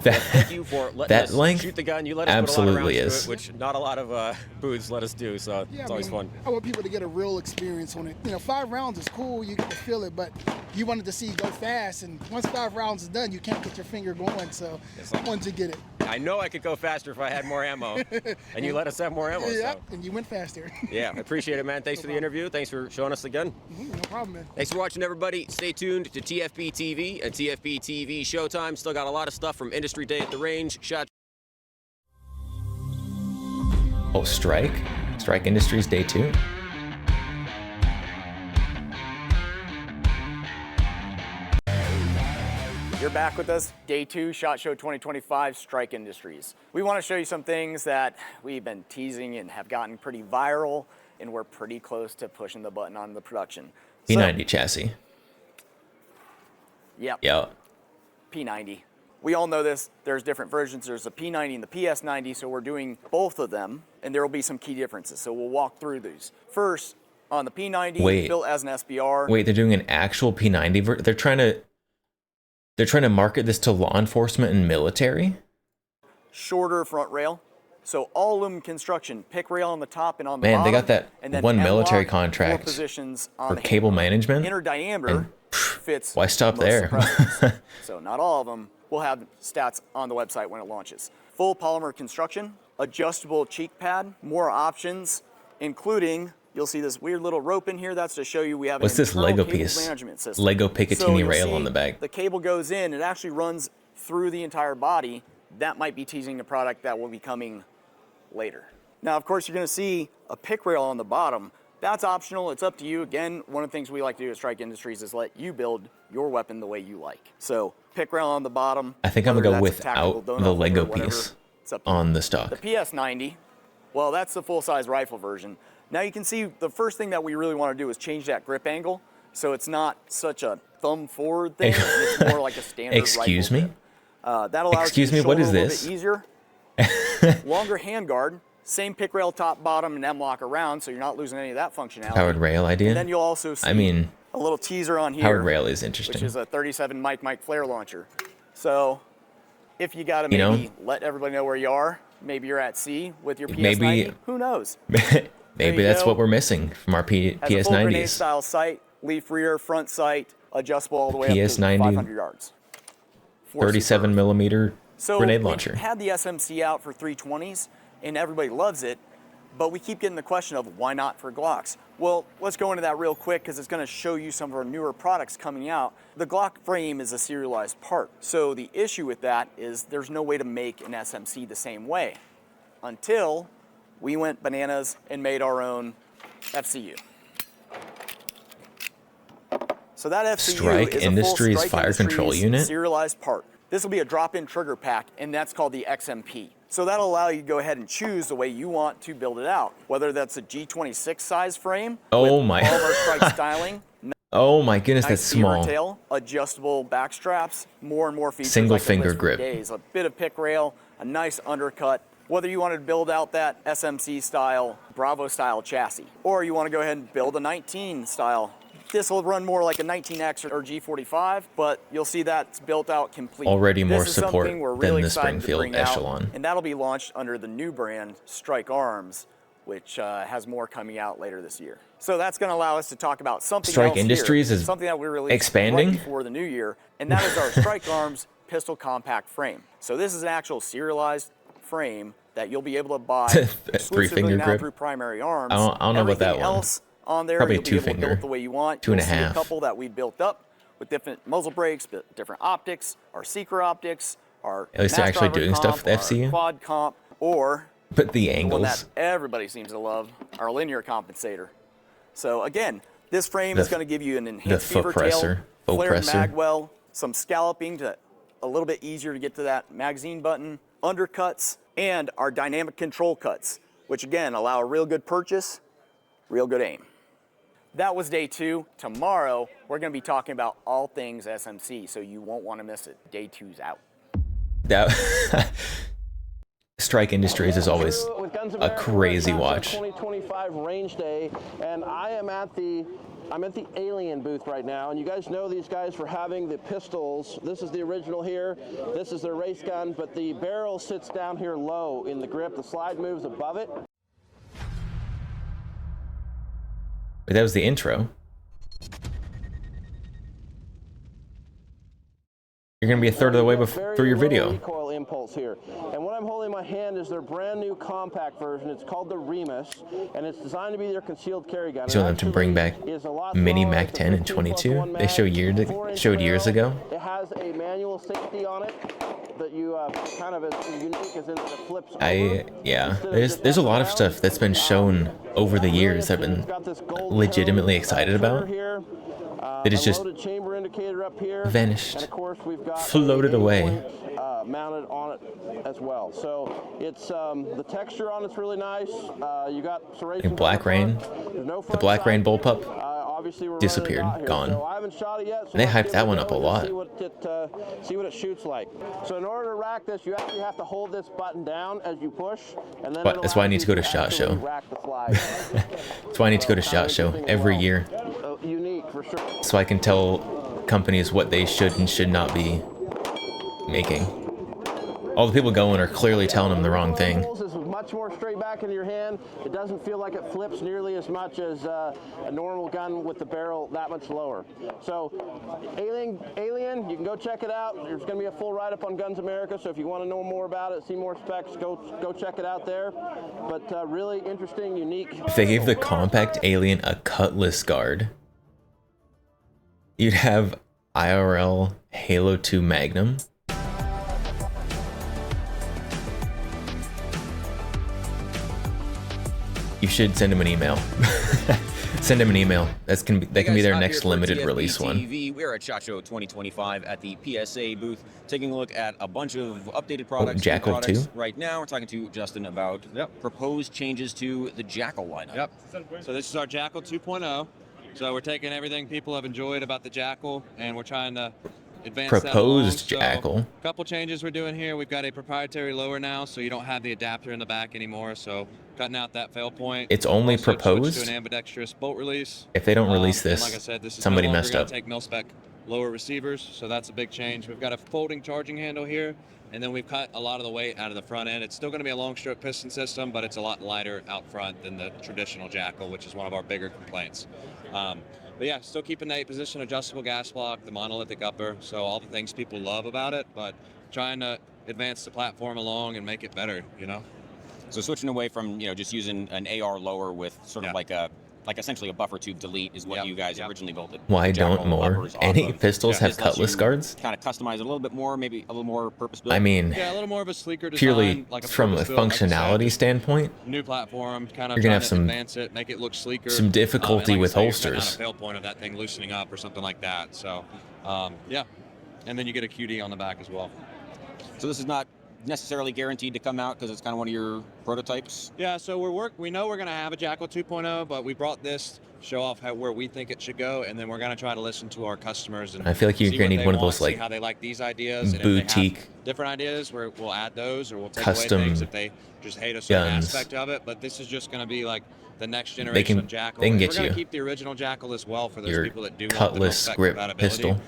Thank you for letting
That
us
length
shoot the gun. You let us
absolutely
put a lot of rounds
is.
to it, which not a lot of booths let us do, so
Yeah,
it's
I
always
mean,
fun.
I want people to get a real experience on it. 5 rounds is cool, you get to feel it, but you wanted to see it go fast, and once 5 rounds is done, you can't get your finger going, so I wanted to get it.
I know I could go faster if I had more ammo, and you let us have more ammo.
Yeah,
So.
and you went faster.
Yeah, I appreciate it, man. Thanks for the interview. Thanks for showing us the gun.
No problem, man.
Thanks for watching, everybody. Stay tuned to TFB TV and TFB TV Showtime. Still got a lot of stuff from Industry Day at the range. Shot.
Oh, Strike Industries Day 2.
You're back with us, Day 2, SHOT Show 2025, Strike Industries. We want to show you some things that we've been teasing and have gotten pretty viral, and we're pretty close to pushing the button on the production.
P90 chassis.
Yep.
Yeah.
P90. We all know this. There's different versions. There's the P90 and the PS90, so we're doing both of them, and there will be some key differences. So we'll walk through these. First, on the P90, built as an SBR.
Wait, they're doing an actual P90. They're trying to market this to law enforcement and military.
Shorter front rail. So all aluminum construction, pick rail on the top and on the
Man,
bottom.
they got that
and then
one military
M-lock, 4
contract
positions on
for
the
cable
handle.
management.
Inner diameter fits.
Why stop
most
there?
suppressors. So not all of them. We'll have stats on the website when it launches. Full polymer construction, adjustable cheek pad, more options, including, you'll see this weird little rope in here. That's to show you we have
What's
an
this
internal
Lego
cable
piece?
management system.
Lego
So
Picatinny
you'll
rail
see
on the back.
The cable goes in. It actually runs through the entire body. That might be teasing a product that will be coming later. Now, of course, you're going to see a pick rail on the bottom. That's optional. It's up to you. Again, one of the things we like to do at Strike Industries is let you build your weapon the way you like. So pick rail on the bottom.
I think I'm gonna go
whether that's a tactical
without
donut
the
holder
Lego
or whatever,
piece
it's up to you.
on the stock.
The PS90, well, that's the full-size rifle version. Now you can see the first thing that we really want to do is change that grip angle, so it's not such a thumb forward thing. It's more like a standard
Excuse
rifle
me?
grip. That allows
Excuse
you
me,
to
what
shoulder
is
a little
this?
bit easier. Longer handguard, same pick rail top, bottom, and M-lock around, so you're not losing any of that functionality.
Powered rail idea?
And then you'll also see
I mean,
a little teaser on here.
powered rail is interesting.
Which is a 37 Mike flare launcher. So if you got to
You know?
maybe let everybody know where you are, maybe you're at sea with your PS90,
Maybe-
who knows?
Maybe
you
that's
go.
what we're missing from our
Has a full grenade
PS90s.
style sight, leaf rear, front sight, adjustable all the way up
PS90,
to 500 yards.
37 millimeter
So
grenade
we
launcher.
had the SMC out for 320s, and everybody loves it, but we keep getting the question of why not for Glocks? Well, let's go into that real quick because it's going to show you some of our newer products coming out. The Glock frame is a serialized part, so the issue with that is there's no way to make an SMC the same way until we went bananas and made our own FCU. So that FCU
Strike
is a
Industries
full Strike
fire control
Industries
unit?
serialized part. This will be a drop-in trigger pack, and that's called the XMP. So that'll allow you to go ahead and choose the way you want to build it out, whether that's a G26 size frame.
Oh
with
my-
all of our Strike styling.
Oh my goodness,
Nice
that's
beaver
small.
tail, adjustable back straps, more and more features.
Single
I could
finger
list for
grip.
days. A bit of pick rail, a nice undercut. Whether you wanted to build out that SMC style, Bravo style chassis, or you want to go ahead and build a 19 style. This will run more like a 19X or G45, but you'll see that's built out complete.
Already more
This is
support
something we're
than
really
the
excited to
Springfield
bring out,
Echelon.
and that'll be launched under the new brand Strike Arms, which has more coming out later this year. So that's going to allow us to talk about something
Strike
else
Industries
here,
is
something that we released
expanding?
right before the new year, and that is our Strike Arms pistol compact frame. So this is an actual serialized frame that you'll be able to buy exclusively
Three-finger
now
grip?
through Primary Arms.
I don't know about that
Everything
one.
else on there,
Probably
you'll be able to build
two-finger.
it the way you want.
2.5.
You'll see a couple that we built up with different muzzle brakes, different optics, our seeker optics, our
At least they're
mass
actually
driver
doing
comp,
stuff with
our
FCU?
quad comp, or
But the
the one
angles.
that everybody seems to love, our linear compensator. So again, this frame
The-
is going to give you an
the
enhanced
foot
beaver tail,
presser, foot
flared
presser.
magwell, some scalloping to a little bit easier to get to that magazine button, undercuts, and our dynamic control cuts, which again allow a real good purchase, real good aim. That was day 2. Tomorrow, we're going to be talking about all things SMC, so you won't want to miss it. Day 2's out.
That Strike Industries is always a crazy watch.
2025 range day, and I'm at the Alien booth right now, and you guys know these guys for having the pistols. This is the original here. This is their race gun, but the barrel sits down here low in the grip. The slide moves above it.
That was the intro. You're gonna be a third of the way through your video.
Recoil impulse here, and what I'm holding in my hand is their brand new compact version. It's called the Remus, and it's designed to be their concealed carry gun.
So them to bring back Mini Mac 10 and 22. They showed years ago.
It has a manual safety on it that you kind of as unique as in it flips over.
Yeah. There's a lot of stuff that's been shown over the years I've been legitimately excited about. It is just vanished, floated away.
Mounted on it as well. So it's the texture on it's really nice. You got serration.
Black Rain, the Black Rain bullpup disappeared, gone.
So I haven't shot it yet, so
they hyped that one up a lot.
See what it shoots like. So in order to rack this, you actually have to hold this button down as you push, and then
That's why I need to go to SHOT Show. That's why I need to go to SHOT Show every year.
Unique for sure.
So I can tell companies what they should and should not be making. All the people going are clearly telling them the wrong thing.
This is much more straight back into your hand. It doesn't feel like it flips nearly as much as a normal gun with the barrel that much lower. So Alien, you can go check it out. There's going to be a full write-up on Guns America, so if you want to know more about it, see more specs, go check it out there. But really interesting, unique.
If they gave the compact Alien a cutlass guard, you'd have IRL Halo 2 Magnum. You should send him an email. Send him an email. That can be their next limited release one.
We're at SHOT Show 2025 at the PSA booth, taking a look at a bunch of updated products.
Jackal 2?
Right now, we're talking to Justin about proposed changes to the Jackal lineup.
Yep. So this is our Jackal 2.0. So we're taking everything people have enjoyed about the Jackal, and we're trying to advance
proposed
that along.
Jackal.
So, a couple changes we're doing here. We've got a proprietary lower now, so you don't have the adapter in the back anymore. So cutting out that fail point.
It's only
Also
proposed?
switched to an ambidextrous bolt release.
If they don't release
And
this,
like I said, this is
somebody
no longer
messed
gonna
up.
Take mil-spec lower receivers, so that's a big change. We've got a folding charging handle here, and then we've cut a lot of the weight out of the front end. It's still going to be a long stroke piston system, but it's a lot lighter out front than the traditional Jackal, which is one of our bigger complaints. But yeah, still keeping the 8-position adjustable gas block, the monolithic upper, so all the things people love about it, but trying to advance the platform along and make it better, you know?
So switching away from just using an AR lower with sort of like essentially a buffer tube delete is what you guys originally built it.
Why don't more? Any pistols have cutlass guards?
Kind of customize it a little bit more, maybe a little more purpose built.
I mean,
yeah, a little more of a sleeker design,
purely
like a
from a
purpose-built, like I said,
functionality standpoint,
new platform, kind of
You're gonna have
trying to
some-
advance it, make it look sleeker.
some difficulty
and like
with
I say, you're cutting
holsters.
out a fail point of that thing loosening up or something like that. So, yeah, and then you get a QD on the back as well.
So this is not necessarily guaranteed to come out because it's kind of one of your prototypes.
Yeah, so we know we're going to have a Jackal 2.0, but we brought this show off where we think it should go, and then we're going to try to listen to our customers and
I feel like you're
see
gonna
what
need
they
one of
want,
those, like,
see how they like these ideas, and if they have
boutique
different ideas, we'll add those, or we'll take
custom
away things if they just hate a certain
guns.
aspect of it. But this is just going to be like the next generation of Jackal.
they can
And
get
we're going
you
to keep the original Jackal as well for those
your
people that do want the
cutlass
mil-spec
grip
compatibility.
pistol.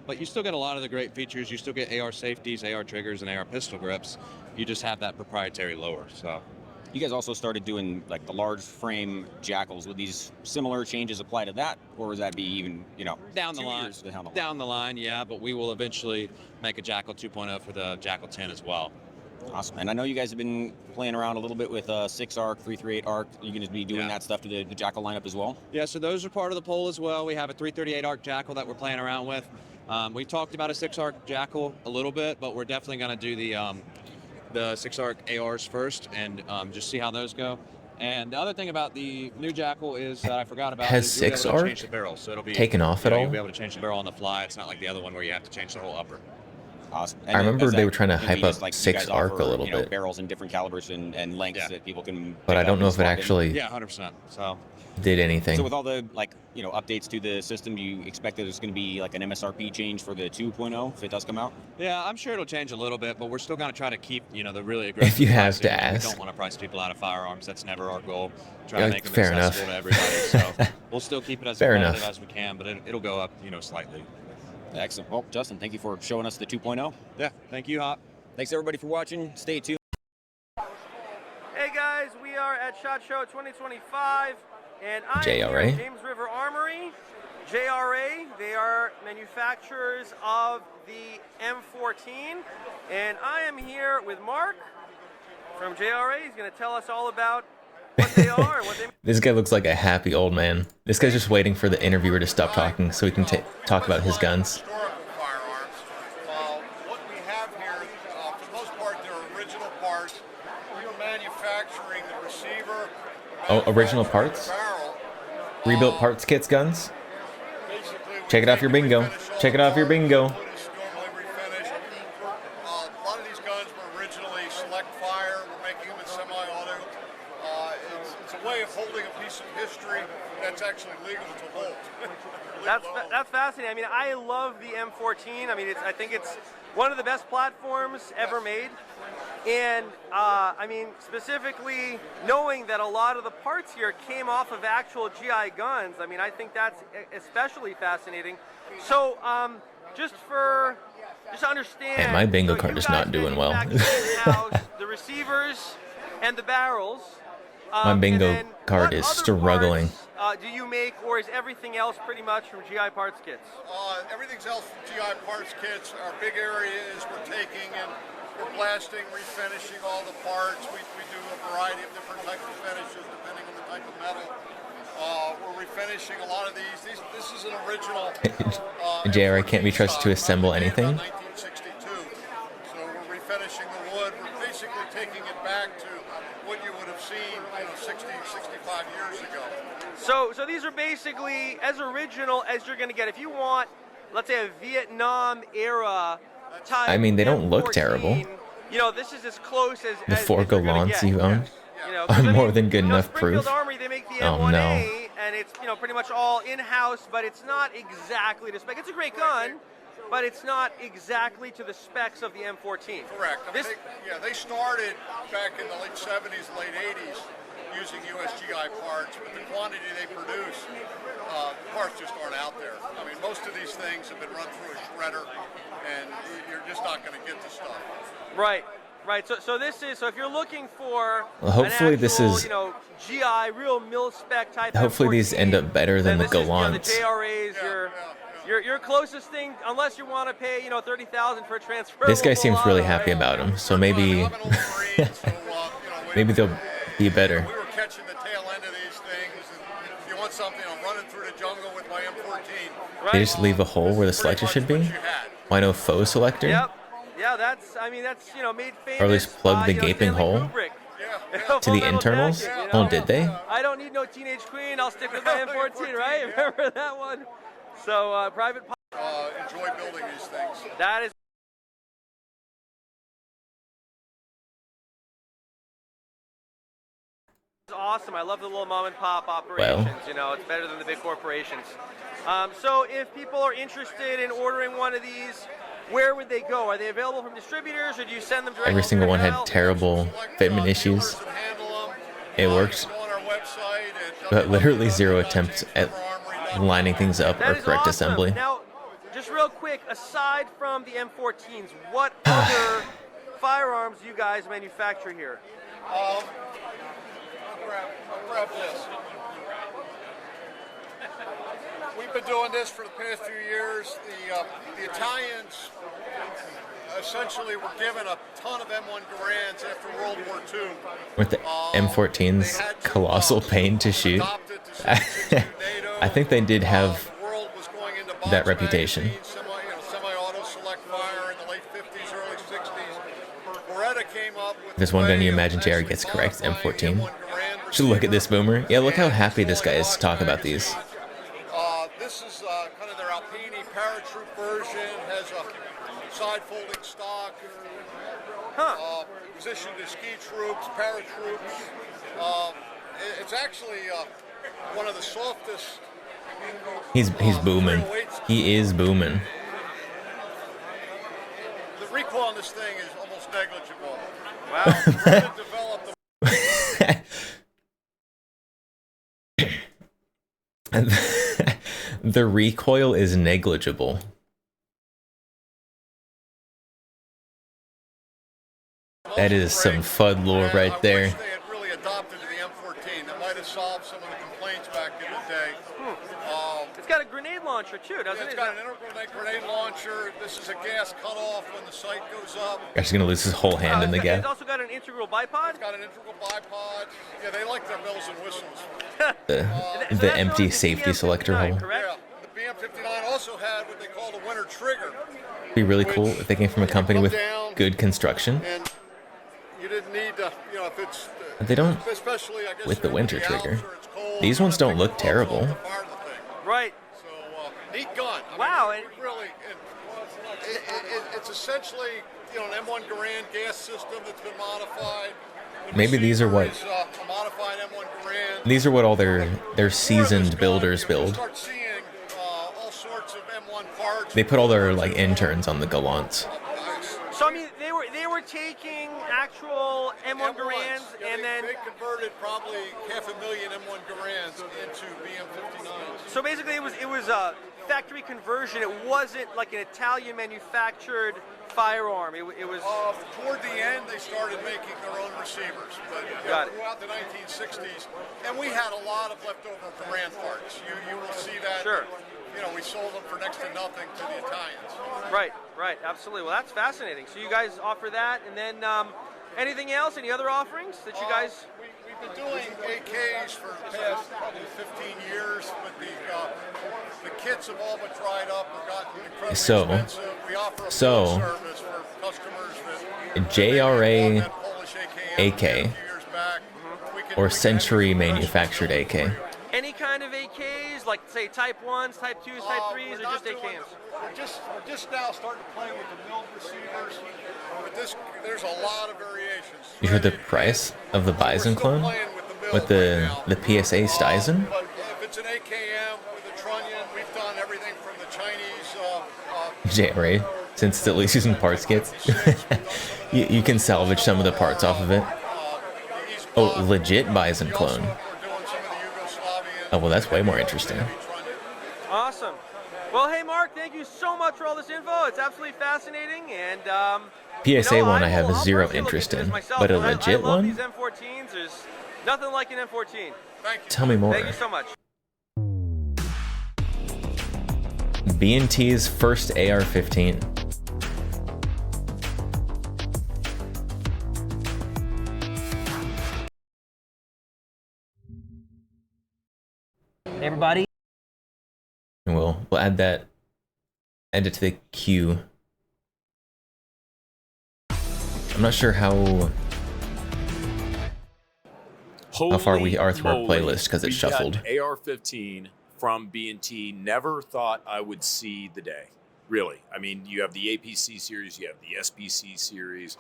But you still get a lot of the great features. You still get AR safeties, AR triggers, and AR pistol grips. You just have that proprietary lower. So.
You guys also started doing like the large frame Jackals. Would these similar changes apply to that, or would that be even
Down the
2
line,
years down the line?
down the line, yeah, but we will eventually make a Jackal 2.0 for the Jackal 10 as well.
Awesome. And I know you guys have been playing around a little bit with 6-arc, 338 arc. You're going to be doing that stuff to the Jackal lineup as well?
Yeah, so those are part of the poll as well. We have a 338 arc Jackal that we're playing around with. We talked about a 6-arc Jackal a little bit, but we're definitely going to do the 6-arc ARs first and just see how those go. And the other thing about the new Jackal is that I forgot about
Has
is you'll be able to
6-arc
change the barrel. So it'll be
taken off at all?
You'll be able to change the barrel on the fly. It's not like the other one where you have to change the whole upper.
Awesome.
I remember
is
they
that
were trying to
gonna
hype
be just
up
like you
6
guys
arc
offer,
a little bit,
barrels in different calibers and lengths that people can.
but
pick
I
up
don't know
and
if it
swap in?
actually
Yeah, 100%. So
did anything.
So with all the updates to the system, do you expect that there's going to be like an MSRP change for the 2.0 if it does come out?
yeah, I'm sure it'll change a little bit, but we're still going to try to keep the really aggressive.
If you have to
pricing. We
ask.
don't want to price people out of firearms. That's never our goal. Try
Yeah,
to make them
fair enough.
accessible to everybody. So we'll still keep it as
Fair
competitive
enough.
as we can, but it'll go up slightly.
Excellent. Well, Justin, thank you for showing us the 2.0.
Yeah, thank you, Hop.
Thanks everybody for watching. Stay tuned.
Hey guys, we are at SHOT Show 2025, and I'm
JRA.
here at James River Armory. JRA, they are manufacturers of the M14, and I am here with Mark from JRA. He's going to tell us all about what they are and what they.
This guy looks like a happy old man. This guy's just waiting for the interviewer to stop talking so he can talk about his guns.
What we have here, for the most part, they're original parts. We are manufacturing the receiver.
Oh, original parts? Rebuilt parts kits guns? Check it off your bingo. Check it off your bingo.
A lot of these guns were originally select fire. We're making them in semi-auto. It's a way of holding a piece of history that's actually legal to hold.
That's fascinating. I mean, I love the M14. I mean, I think it's one of the best platforms ever made. And I mean, specifically knowing that a lot of the parts here came off of actual GI guns, I mean, I think that's especially fascinating. So, just to understand.
And my bingo card is not doing well.
The receivers and the barrels.
My bingo card is struggling.
Do you make, or is everything else pretty much from GI parts kits?
Everything's else from GI parts kits. Our big area is we're taking and we're blasting, refinishing all the parts. We do a variety of different types of finishes depending on the type of metal. We're refinishing a lot of these. This is an original.
JRA can't be trusted to assemble anything.
1962. So we're refinishing the wood. We're basically taking it back to what you would have seen, 60, 65 years ago.
So these are basically as original as you're going to get. If you want, let's say, a Vietnam era type.
I mean, they don't look terrible.
This is as close as
The 4 Galants you own are more than good enough proof.
Armory, they make the
Oh
M1A,
no.
and it's pretty much all in-house, but it's not exactly to spec. It's a great gun, but it's not exactly to the specs of the M14.
Correct. They started back in the late 70s, late 80s using USGI parts, but the quantity they produce, parts just aren't out there. I mean, most of these things have been run through a shredder, and you're just not going to get the stuff.
Right. So this is, if you're looking for
Well, hopefully
an
this
actual,
is.
GI, real mil spec type.
Hopefully these end up better than the
this is,
Gallants.
the JRAs, your closest thing, unless you want to pay, $30,000 for a transfer.
This guy seems really happy about him, so maybe maybe they'll be better.
We were catching the tail end of these things, and if you want something, I'm running through the jungle with my M14.
They just leave a hole where the selector should be. Why no faux selector?
Yep. Yeah, that's made famous.
Or at least plug the gaping hole to the internals? Oh, did they?
I don't need no Teenage Queen. I'll stick with my M14, right? Remember that one? So, private.
Enjoy building these things.
That is. Awesome. I love the little mom and pop operations. It's better than the big corporations. So if people are interested in ordering one of these, where would they go? Are they available from distributors, or do you send them directly?
Every single one had terrible fitment issues. It worked, but literally 0 attempts at lining things up or correct assembly.
Now, just real quick, aside from the M14s, what other firearms do you guys manufacture here?
I'll grab this. We've been doing this for the past few years. The Italians essentially were given a ton of M1 Garands after World War II.
With the M14's colossal pain to shoot. I think they did have that reputation.
Semi-auto select fire in the late 50s, early 60s. Beretta came up with
This one gun you imagine JR gets correct, M14. Just look at this boomer. Yeah, look how happy this guy is to talk about these.
This is kind of their Alpini paratroop version. Has a side folding stock, positioned to ski troops, paratroops. It's actually one of the softest.
He's booming. He is booming.
The recoil on this thing is almost negligible.
The recoil is negligible. That is some FUD lore right there.
They had really adopted the M14. That might have solved some of the complaints back in the day.
It's got a grenade launcher too, doesn't it?
It's got an integral grenade launcher. This is a gas cutoff when the sight goes up.
Guy's gonna lose his whole hand in the
It's
gas.
also got an integral bipod.
It's got an integral bipod. Yeah, they like their bells and whistles.
The empty safety selector hole.
Yeah, the BM59 also had what they call the winter trigger.
Be really cool if they came from a company with good construction.
And you didn't need to, you know, if it's
They don't
especially I guess
with the
you're in
winter
Alps
trigger.
or it's cold,
These ones don't look terrible.
Right.
So neat gun.
Wow.
Really, it's essentially, you know, an M1 Garand gas system that's been modified. The
Maybe these are what
receiver is, a modified M1 Garand.
these are what all their seasoned builders build.
Start seeing all sorts of M1 parts.
They put all their like interns on the Gallants.
So I mean, they were taking actual M1 Garands and then
they converted probably 500,000 M1 Garands into BM59s.
so basically it was a factory conversion. It wasn't like an Italian manufactured firearm. It was
toward the end they started making their own receivers, but
Got it.
throughout the 1960s, and we had a lot of leftover Garand parts. You will see that.
Sure.
You know, we sold them for next to nothing to the Italians.
Right, absolutely. Well, that's fascinating. So you guys offer that, and then anything else? Any other offerings that you guys?
We've been doing AKs for the past probably 15 years, but the kits have all been dried up or gotten incredibly expensive. We offer a field service for customers that
JRA AK or Century manufactured AK.
Any kind of AKs, like say Type 1s, Type 2s, Type 3s, or just AKs?
We're just now starting to play with the milled receivers, but there's a lot of variations.
You heard the price of the Bison clone with the PSA Stizen?
But if it's an AKM with a trunnion, we've done everything from the Chinese.
JRA, since it's at least using parts kits. you can salvage some of the parts off of it. Oh, legit Bison clone. Oh, well, that's way more interesting.
Awesome. Well, hey, Mark, thank you so much for all this info. It's absolutely fascinating. And
PSA one I have zero interest in, but a legit
I love
one?
these M14s. There's nothing like an M14.
Tell me more.
Thank you so much.
B&T's first AR-15.
Hey everybody.
And we'll add it to the queue. I'm not sure how far we are through our playlist because it's shuffled.
AR-15 from B&T. Never thought I would see the day. Really. I mean, you have the APC series, you have the SPC series.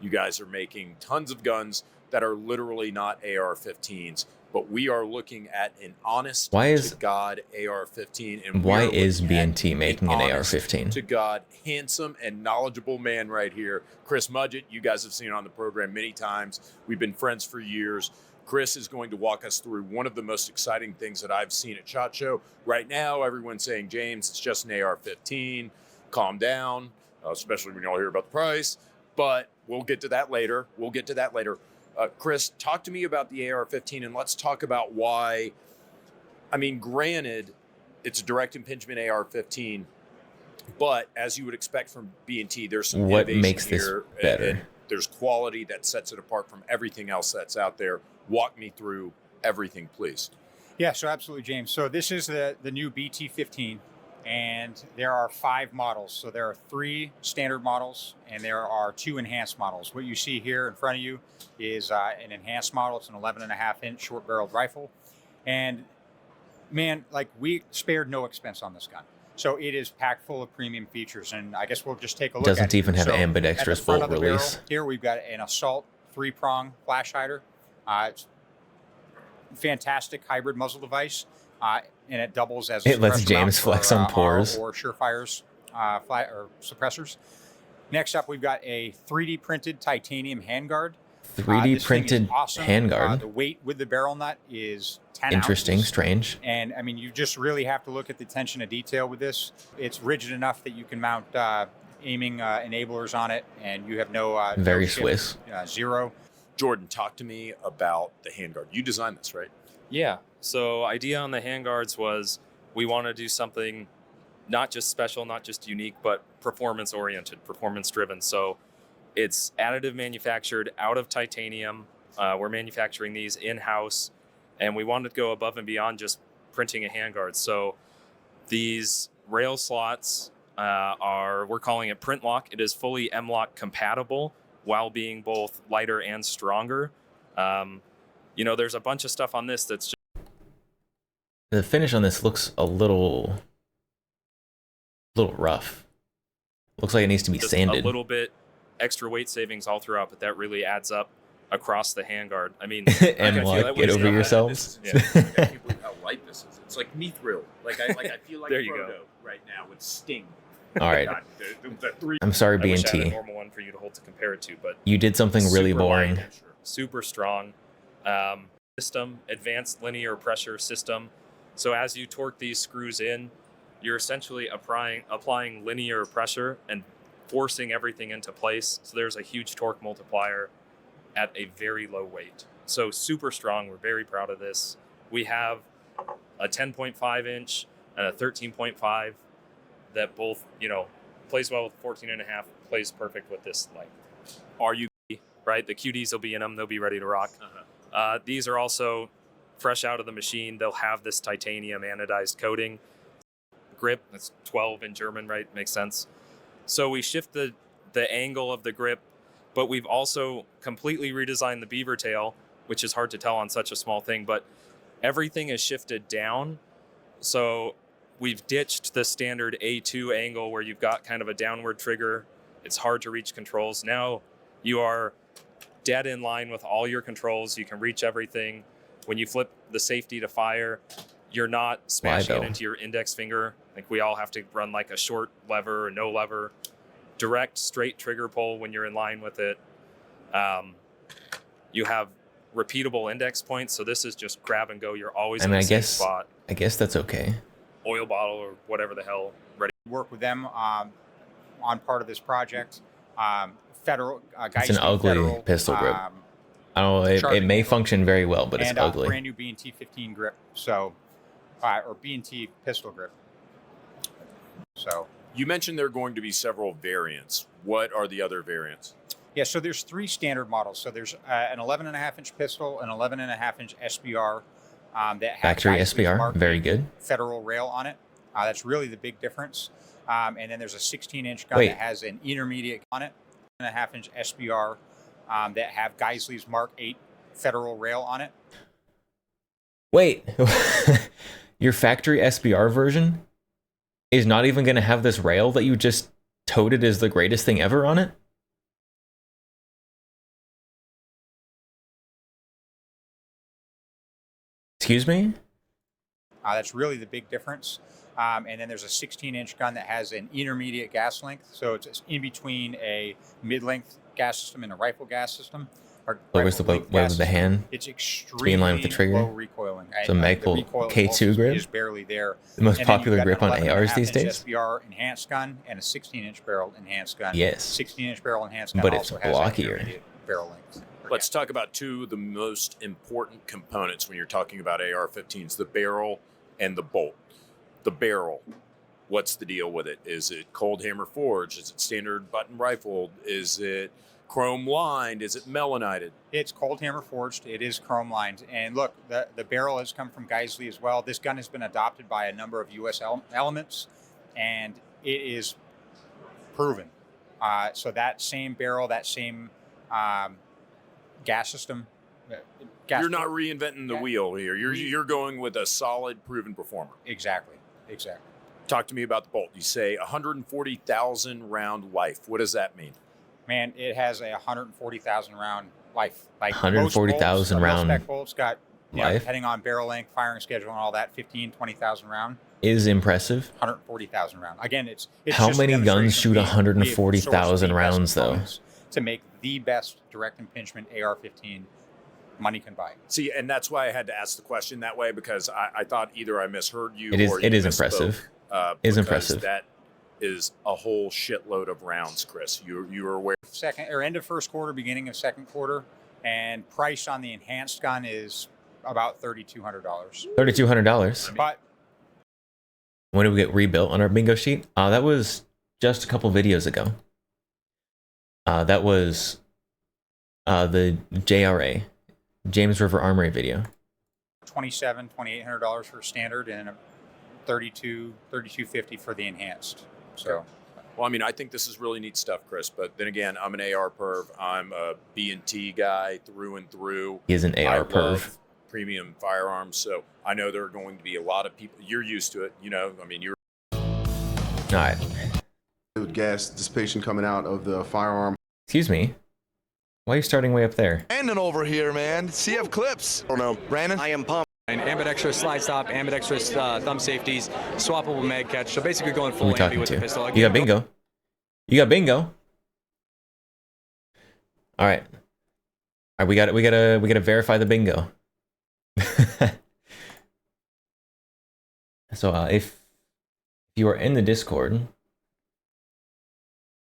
You guys are making tons of guns that are literally not AR-15s. But we are looking at an honest to God AR-15. And
Why is B&T making an AR-15?
To God, handsome and knowledgeable man right here. Chris Mudgett, you guys have seen on the program many times. We've been friends for years. Chris is going to walk us through one of the most exciting things that I've seen at SHOT Show. Right now, everyone's saying, James, it's just an AR-15. Calm down, especially when you all hear about the price. But we'll get to that later. Chris, talk to me about the AR-15, and let's talk about why. I mean, granted, it's a direct impingement AR-15, but as you would expect from B&T, there's some innovation
makes this
here,
better?
and there's quality that sets it apart from everything else that's out there. Walk me through everything, please.
Yeah, so absolutely, James. So this is the new BT-15, and there are 5 models. So there are 3 standard models, and there are 2 enhanced models. What you see here in front of you is an enhanced model. It's an 11.5-inch short-barreled rifle. And man, like, we spared no expense on this gun. So it is packed full of premium features, and I guess we'll just take a look.
Doesn't
at it.
even have
So
ambidextrous
at the front
bolt
of the barrel
release.
here we've got an Assault 3-prong flash hider. It's fantastic hybrid muzzle device, and it doubles as a
It lets
suppressor
James
mount
flex
for,
on pores.
or Surefire's or suppressors. Next up, we've got a 3D printed titanium handguard.
3D
this thing is
printed
awesome.
handguard.
The weight with the barrel nut is 10
Interesting,
ounces.
strange.
And I mean, you just really have to look at the attention to detail with this. It's rigid enough that you can mount aiming enablers on it, and you have no
Very
no shift,
Swiss.
Zero.
Jordan, talk to me about the handguard. You designed this, right?
Yeah. So idea on the handguards was we want to do something not just special, not just unique, but performance oriented, performance driven. So it's additive manufactured out of titanium. We're manufacturing these in-house, and we wanted to go above and beyond just printing a handguard. So these rail slots we're calling it Print Lock. It is fully M-Lock compatible while being both lighter and stronger. There's a bunch of stuff on this that's just
The finish on this looks a little rough. Looks like it needs to be
just
sanded.
a little bit extra weight savings all throughout, but that really adds up across the handguard. I mean, like, I feel
M-Lock,
that
get
was-
over yourselves.
Yeah.
I can't believe how light this is. It's like Mithril. I feel like
There you
Frodo
go.
right now with Sting.
All right.
God, the three.
I'm sorry,
I wish I had a
BNT.
normal one for you to hold to compare it to, but
You did something really
super
boring.
light, super strong. System, advanced linear pressure system. So as you torque these screws in, you're essentially applying linear pressure and forcing everything into place. So there's a huge torque multiplier at a very low weight. So super strong. We're very proud of this. We have a 10.5 inch and a 13.5 that both, plays well with 14.5, plays perfect with this length. Are you right? The QDs will be in them. They'll be ready to rock. These are also fresh out of the machine. They'll have this titanium anodized coating. Grip, that's 12 in German, right? Makes sense. So we shift the angle of the grip, but we've also completely redesigned the beaver tail, which is hard to tell on such a small thing, but everything is shifted down. So we've ditched the standard A2 angle where you've got kind of a downward trigger. It's hard to reach controls. Now you are dead in line with all your controls. You can reach everything. When you flip the safety to fire, you're not smashing it
though?
into your index finger. Like we all have to run like a short lever or no lever. Direct, straight trigger pull when you're in line with it. You have repeatable index points, so this is just grab and go. You're always in the same spot.
I guess that's okay.
Oil bottle or whatever the hell, ready.
Work with them on part of this project. Federal
It's an ugly pistol grip. I don't know. It
charging
may function very well, but it's
and
ugly.
brand new B&T 15 grip. So, or B&T pistol grip. So
You mentioned there are going to be several variants. What are the other variants?
yeah, so there's 3 standard models. So there's an 11.5 inch pistol, an 11.5 inch SBR that have
Factory
Geissele's
SBR,
Mark
very good.
Federal rail on it. That's really the big difference. And then there's a 16 inch gun
Wait.
that has an intermediate on it, 1.5 inch SBR that have Geissele's Mark 8 Federal rail on it.
Wait, your factory SBR version is not even going to have this rail that you just touted as the greatest thing ever on it? Excuse me?
That's really the big difference. And then there's a 16 inch gun that has an intermediate gas length. So it's in between a mid-length gas system and a rifle gas system. Or
Lowers the
rifle-length
weight
gas
of the
system.
hand
It's
to be
extremely
in line with the trigger.
low recoiling.
So
The
Magpul
recoil
K2 grip?
is barely there.
The most
And then you've
popular
got
grip
an
on ARs
11.5
these
inch
days?
SBR enhanced gun and a 16 inch barrel enhanced gun.
Yes.
16 inch barrel enhanced gun
But it's
also has an
blockier.
intermediate barrel length.
Let's talk about two of the most important components when you're talking about AR-15s, the barrel and the bolt. The barrel, what's the deal with it? Is it cold hammer forged? Is it standard button rifled? Is it chrome lined? Is it melanited?
It's cold hammer forged. It is chrome lined. And look, the barrel has come from Geissele as well. This gun has been adopted by a number of U.S. elements, and it is proven. So that same barrel, that same gas system.
You're not reinventing the wheel here. You're going with a solid, proven performer.
Exactly.
Talk to me about the bolt. You say 140,000 round life. What does that mean?
Man, it has a 140,000 round life. Like
140,000 round
spec bolts got,
life
depending on barrel length, firing schedule, and all that, 15, 20,000 round.
is impressive.
140,000 round. Again, it's
how
just
many
a
guns
demonstration.
shoot
We have
140,000
sourced the
rounds
best
though?
components to make the best direct impingement AR-15 money can buy.
See, and that's why I had to ask the question that way, because I thought either I misheard you
It is-
or
it
you
is
misspoke,
impressive. It is
because
impressive.
That is a whole shitload of rounds, Chris. You are aware.
Second or end of first quarter, beginning of second quarter, and price on the enhanced gun is about $3,200.
$3,200.
But
When did we get rebuilt on our bingo sheet? That was just a couple videos ago. That was the JRA, James River Armory video.
$2,800 for standard and $3,250 for the enhanced. So,
Well, I mean, I think this is really neat stuff, Chris. But then again, I'm an AR perv. I'm a B&T guy through and through.
He is an AR
I
perv.
love premium firearms, so I know there are going to be a lot of people. You're used to it, you know. I mean, you're.
All right.
Gas dissipation coming out of the firearm.
Excuse me. Why are you starting way up there?
Brandon over here, man. CF Clips. Oh no, Brandon.
I am pumped.
And ambidextrous slide stop, ambidextrous thumb safeties, swappable mag catch. So basically going
Who are
full
we
ambi
talking
with the
to?
pistol.
You got bingo. You got bingo. All right. All right. We gotta verify the bingo. So if you are in the Discord,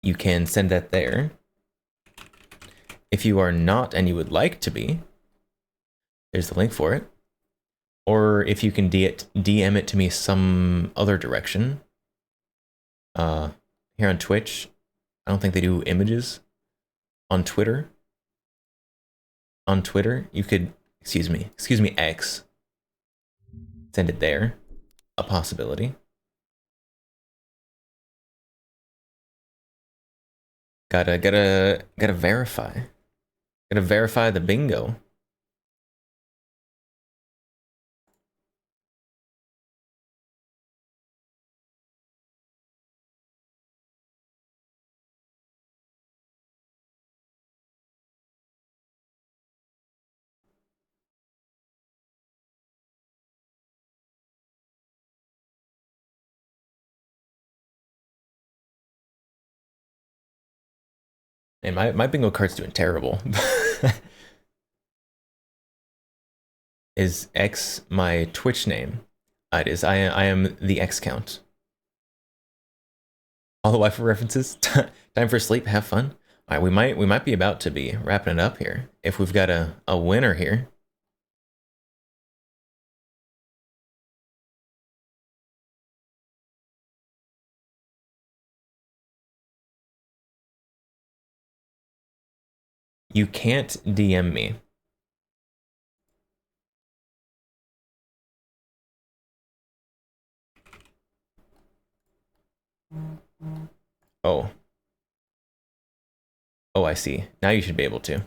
you can send that there. If you are not and you would like to be, there's the link for it. Or if you can DM it to me some other direction. Here on Twitch, I don't think they do images. On Twitter, you could, excuse me, X. Send it there. A possibility. Gotta verify. Gotta verify the bingo. And my bingo card's doing terrible. Is X my Twitch name? It is. I am the X count. All the waifu references. Time for sleep. Have fun. All right, we might be about to be wrapping it up here. If we've got a winner here. You can't DM me. Oh. Oh, I see. Now you should be able to.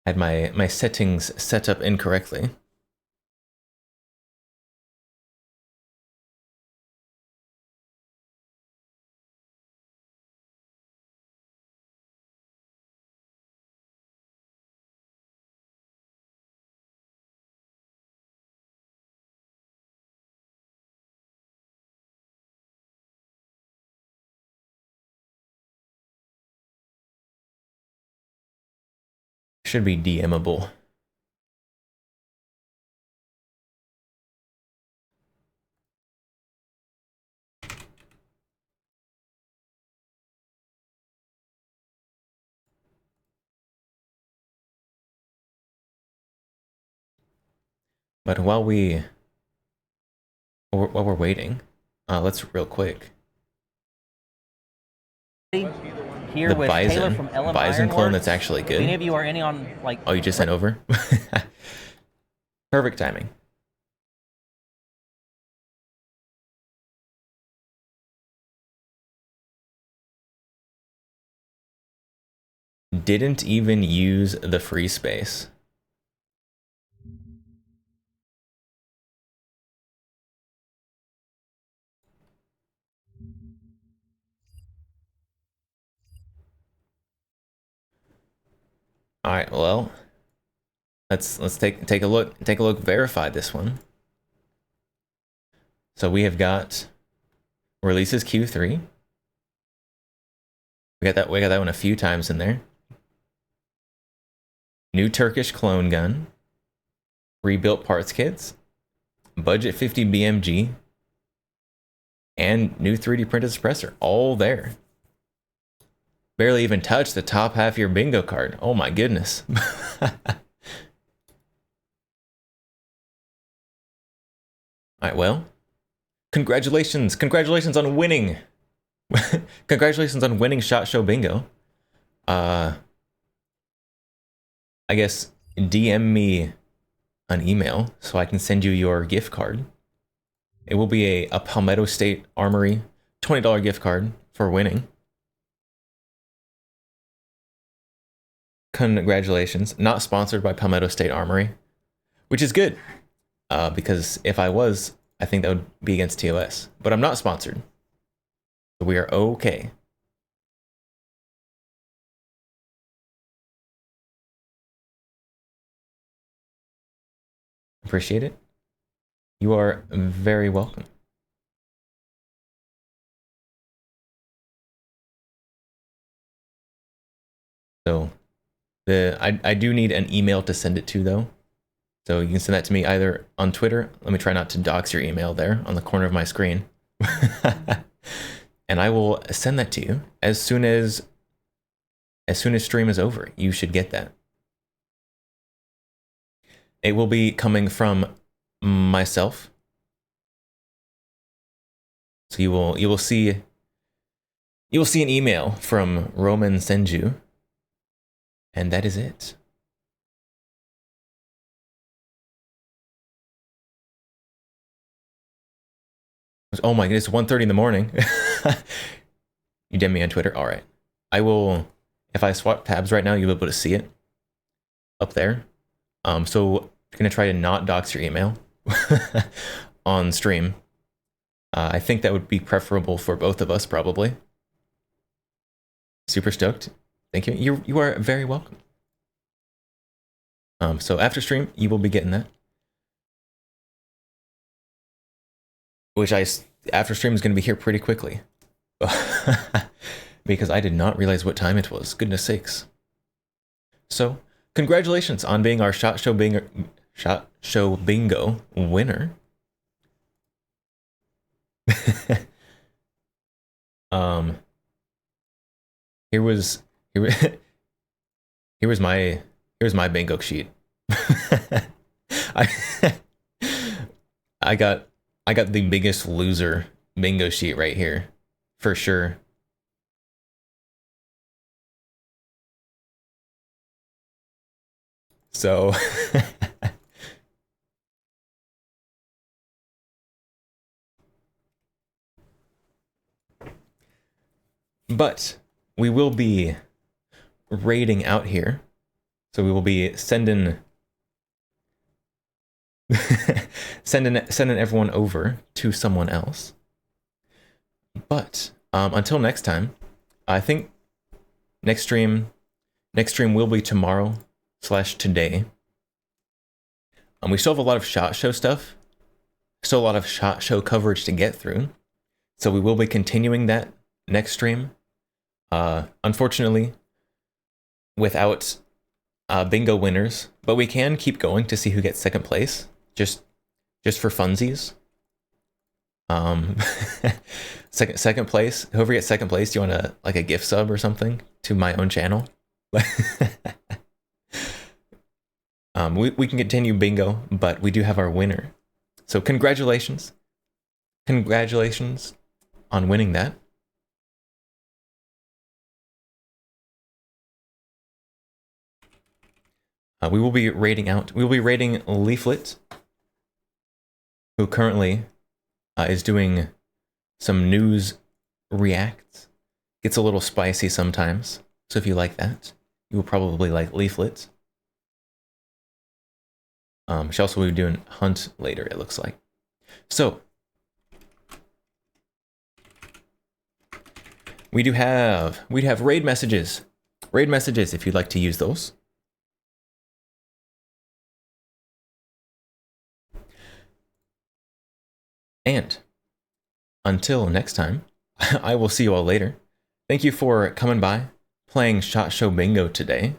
Had my settings set up incorrectly. Should be DMable. But while we're waiting, let's real quick.
Here
The
with Taylor
Bison,
from LM
Bison clone
Ironworks.
that's actually
If
good.
any of you are any on like
Oh, you just sent over? Perfect timing. didn't even use the free space. All right, well, let's take a look, verify this one. So we have got releases Q3. We got that one a few times in there. New Turkish clone gun, rebuilt parts kits, budget 50 BMG, and new 3D printed suppressor, all there. Barely even touched the top half of your bingo card. Oh my goodness. Alright, well, congratulations on winning. Congratulations on winning SHOT Show Bingo. I guess DM me an email so I can send you your gift card. It will be a Palmetto State Armory $20 gift card for winning. Congratulations. Not sponsored by Palmetto State Armory, which is good, because if I was, I think that would be against TOS, but I'm not sponsored, so we are okay. Appreciate it. You are very welcome. So I do need an email to send it to, though. So you can send that to me either on Twitter. Let me try not to dox your email there on the corner of my screen. And I will send that to you as soon as stream is over. You should get that. It will be coming from myself. So you will see an email from Roman Senju. And that is it. Oh my goodness, 1:30 in the morning. You DM me on Twitter? All right. I will, if I swap tabs right now, you'll be able to see it up there. So I'm going to try to not dox your email on stream. I think that would be preferable for both of us, probably. Super stoked. Thank you. You are very welcome. So after stream, you will be getting that. Which after stream is going to be here pretty quickly. Because I did not realize what time it was. Goodness sakes. So, congratulations on being our SHOT Show Bingo winner. Here was my bingo sheet. I got the biggest loser bingo sheet right here, for sure. So but we will be raiding out here. So we will be sending everyone over to someone else. But until next time, I think next stream will be tomorrow/today. We still have a lot of SHOT Show stuff, still a lot of SHOT Show coverage to get through. So we will be continuing that next stream. Unfortunately, without bingo winners, but we can keep going to see who gets second place, just for funsies. Second place, whoever gets second place, do you want a gift sub or something to my own channel? We can continue bingo, but we do have our winner. So congratulations on winning that. We will be raiding Leaflet, who currently is doing some news reacts. Gets a little spicy sometimes, so if you like that, You will probably like leaflets. She also will be doing hunt later, it looks like. So we'd have raid messages. Raid messages if you'd like to use those. And until next time, I will see you all later. Thank you for coming by, playing SHOT Show Bingo today.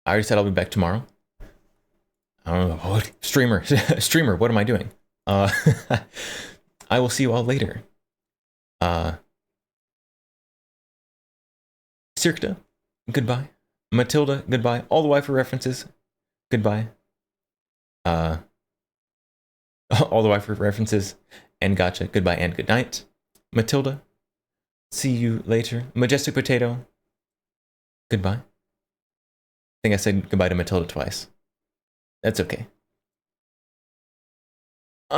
I already said I'll be back tomorrow. I don't know. Oh, streamer, what am I doing? I will see you all later. Circa, goodbye. Matilda, goodbye. All the waifu references, goodbye. All the waifu references, and gotcha, goodbye and good night. Matilda, see you later. Majestic Potato, goodbye. I think I said goodbye to Matilda twice. That's okay.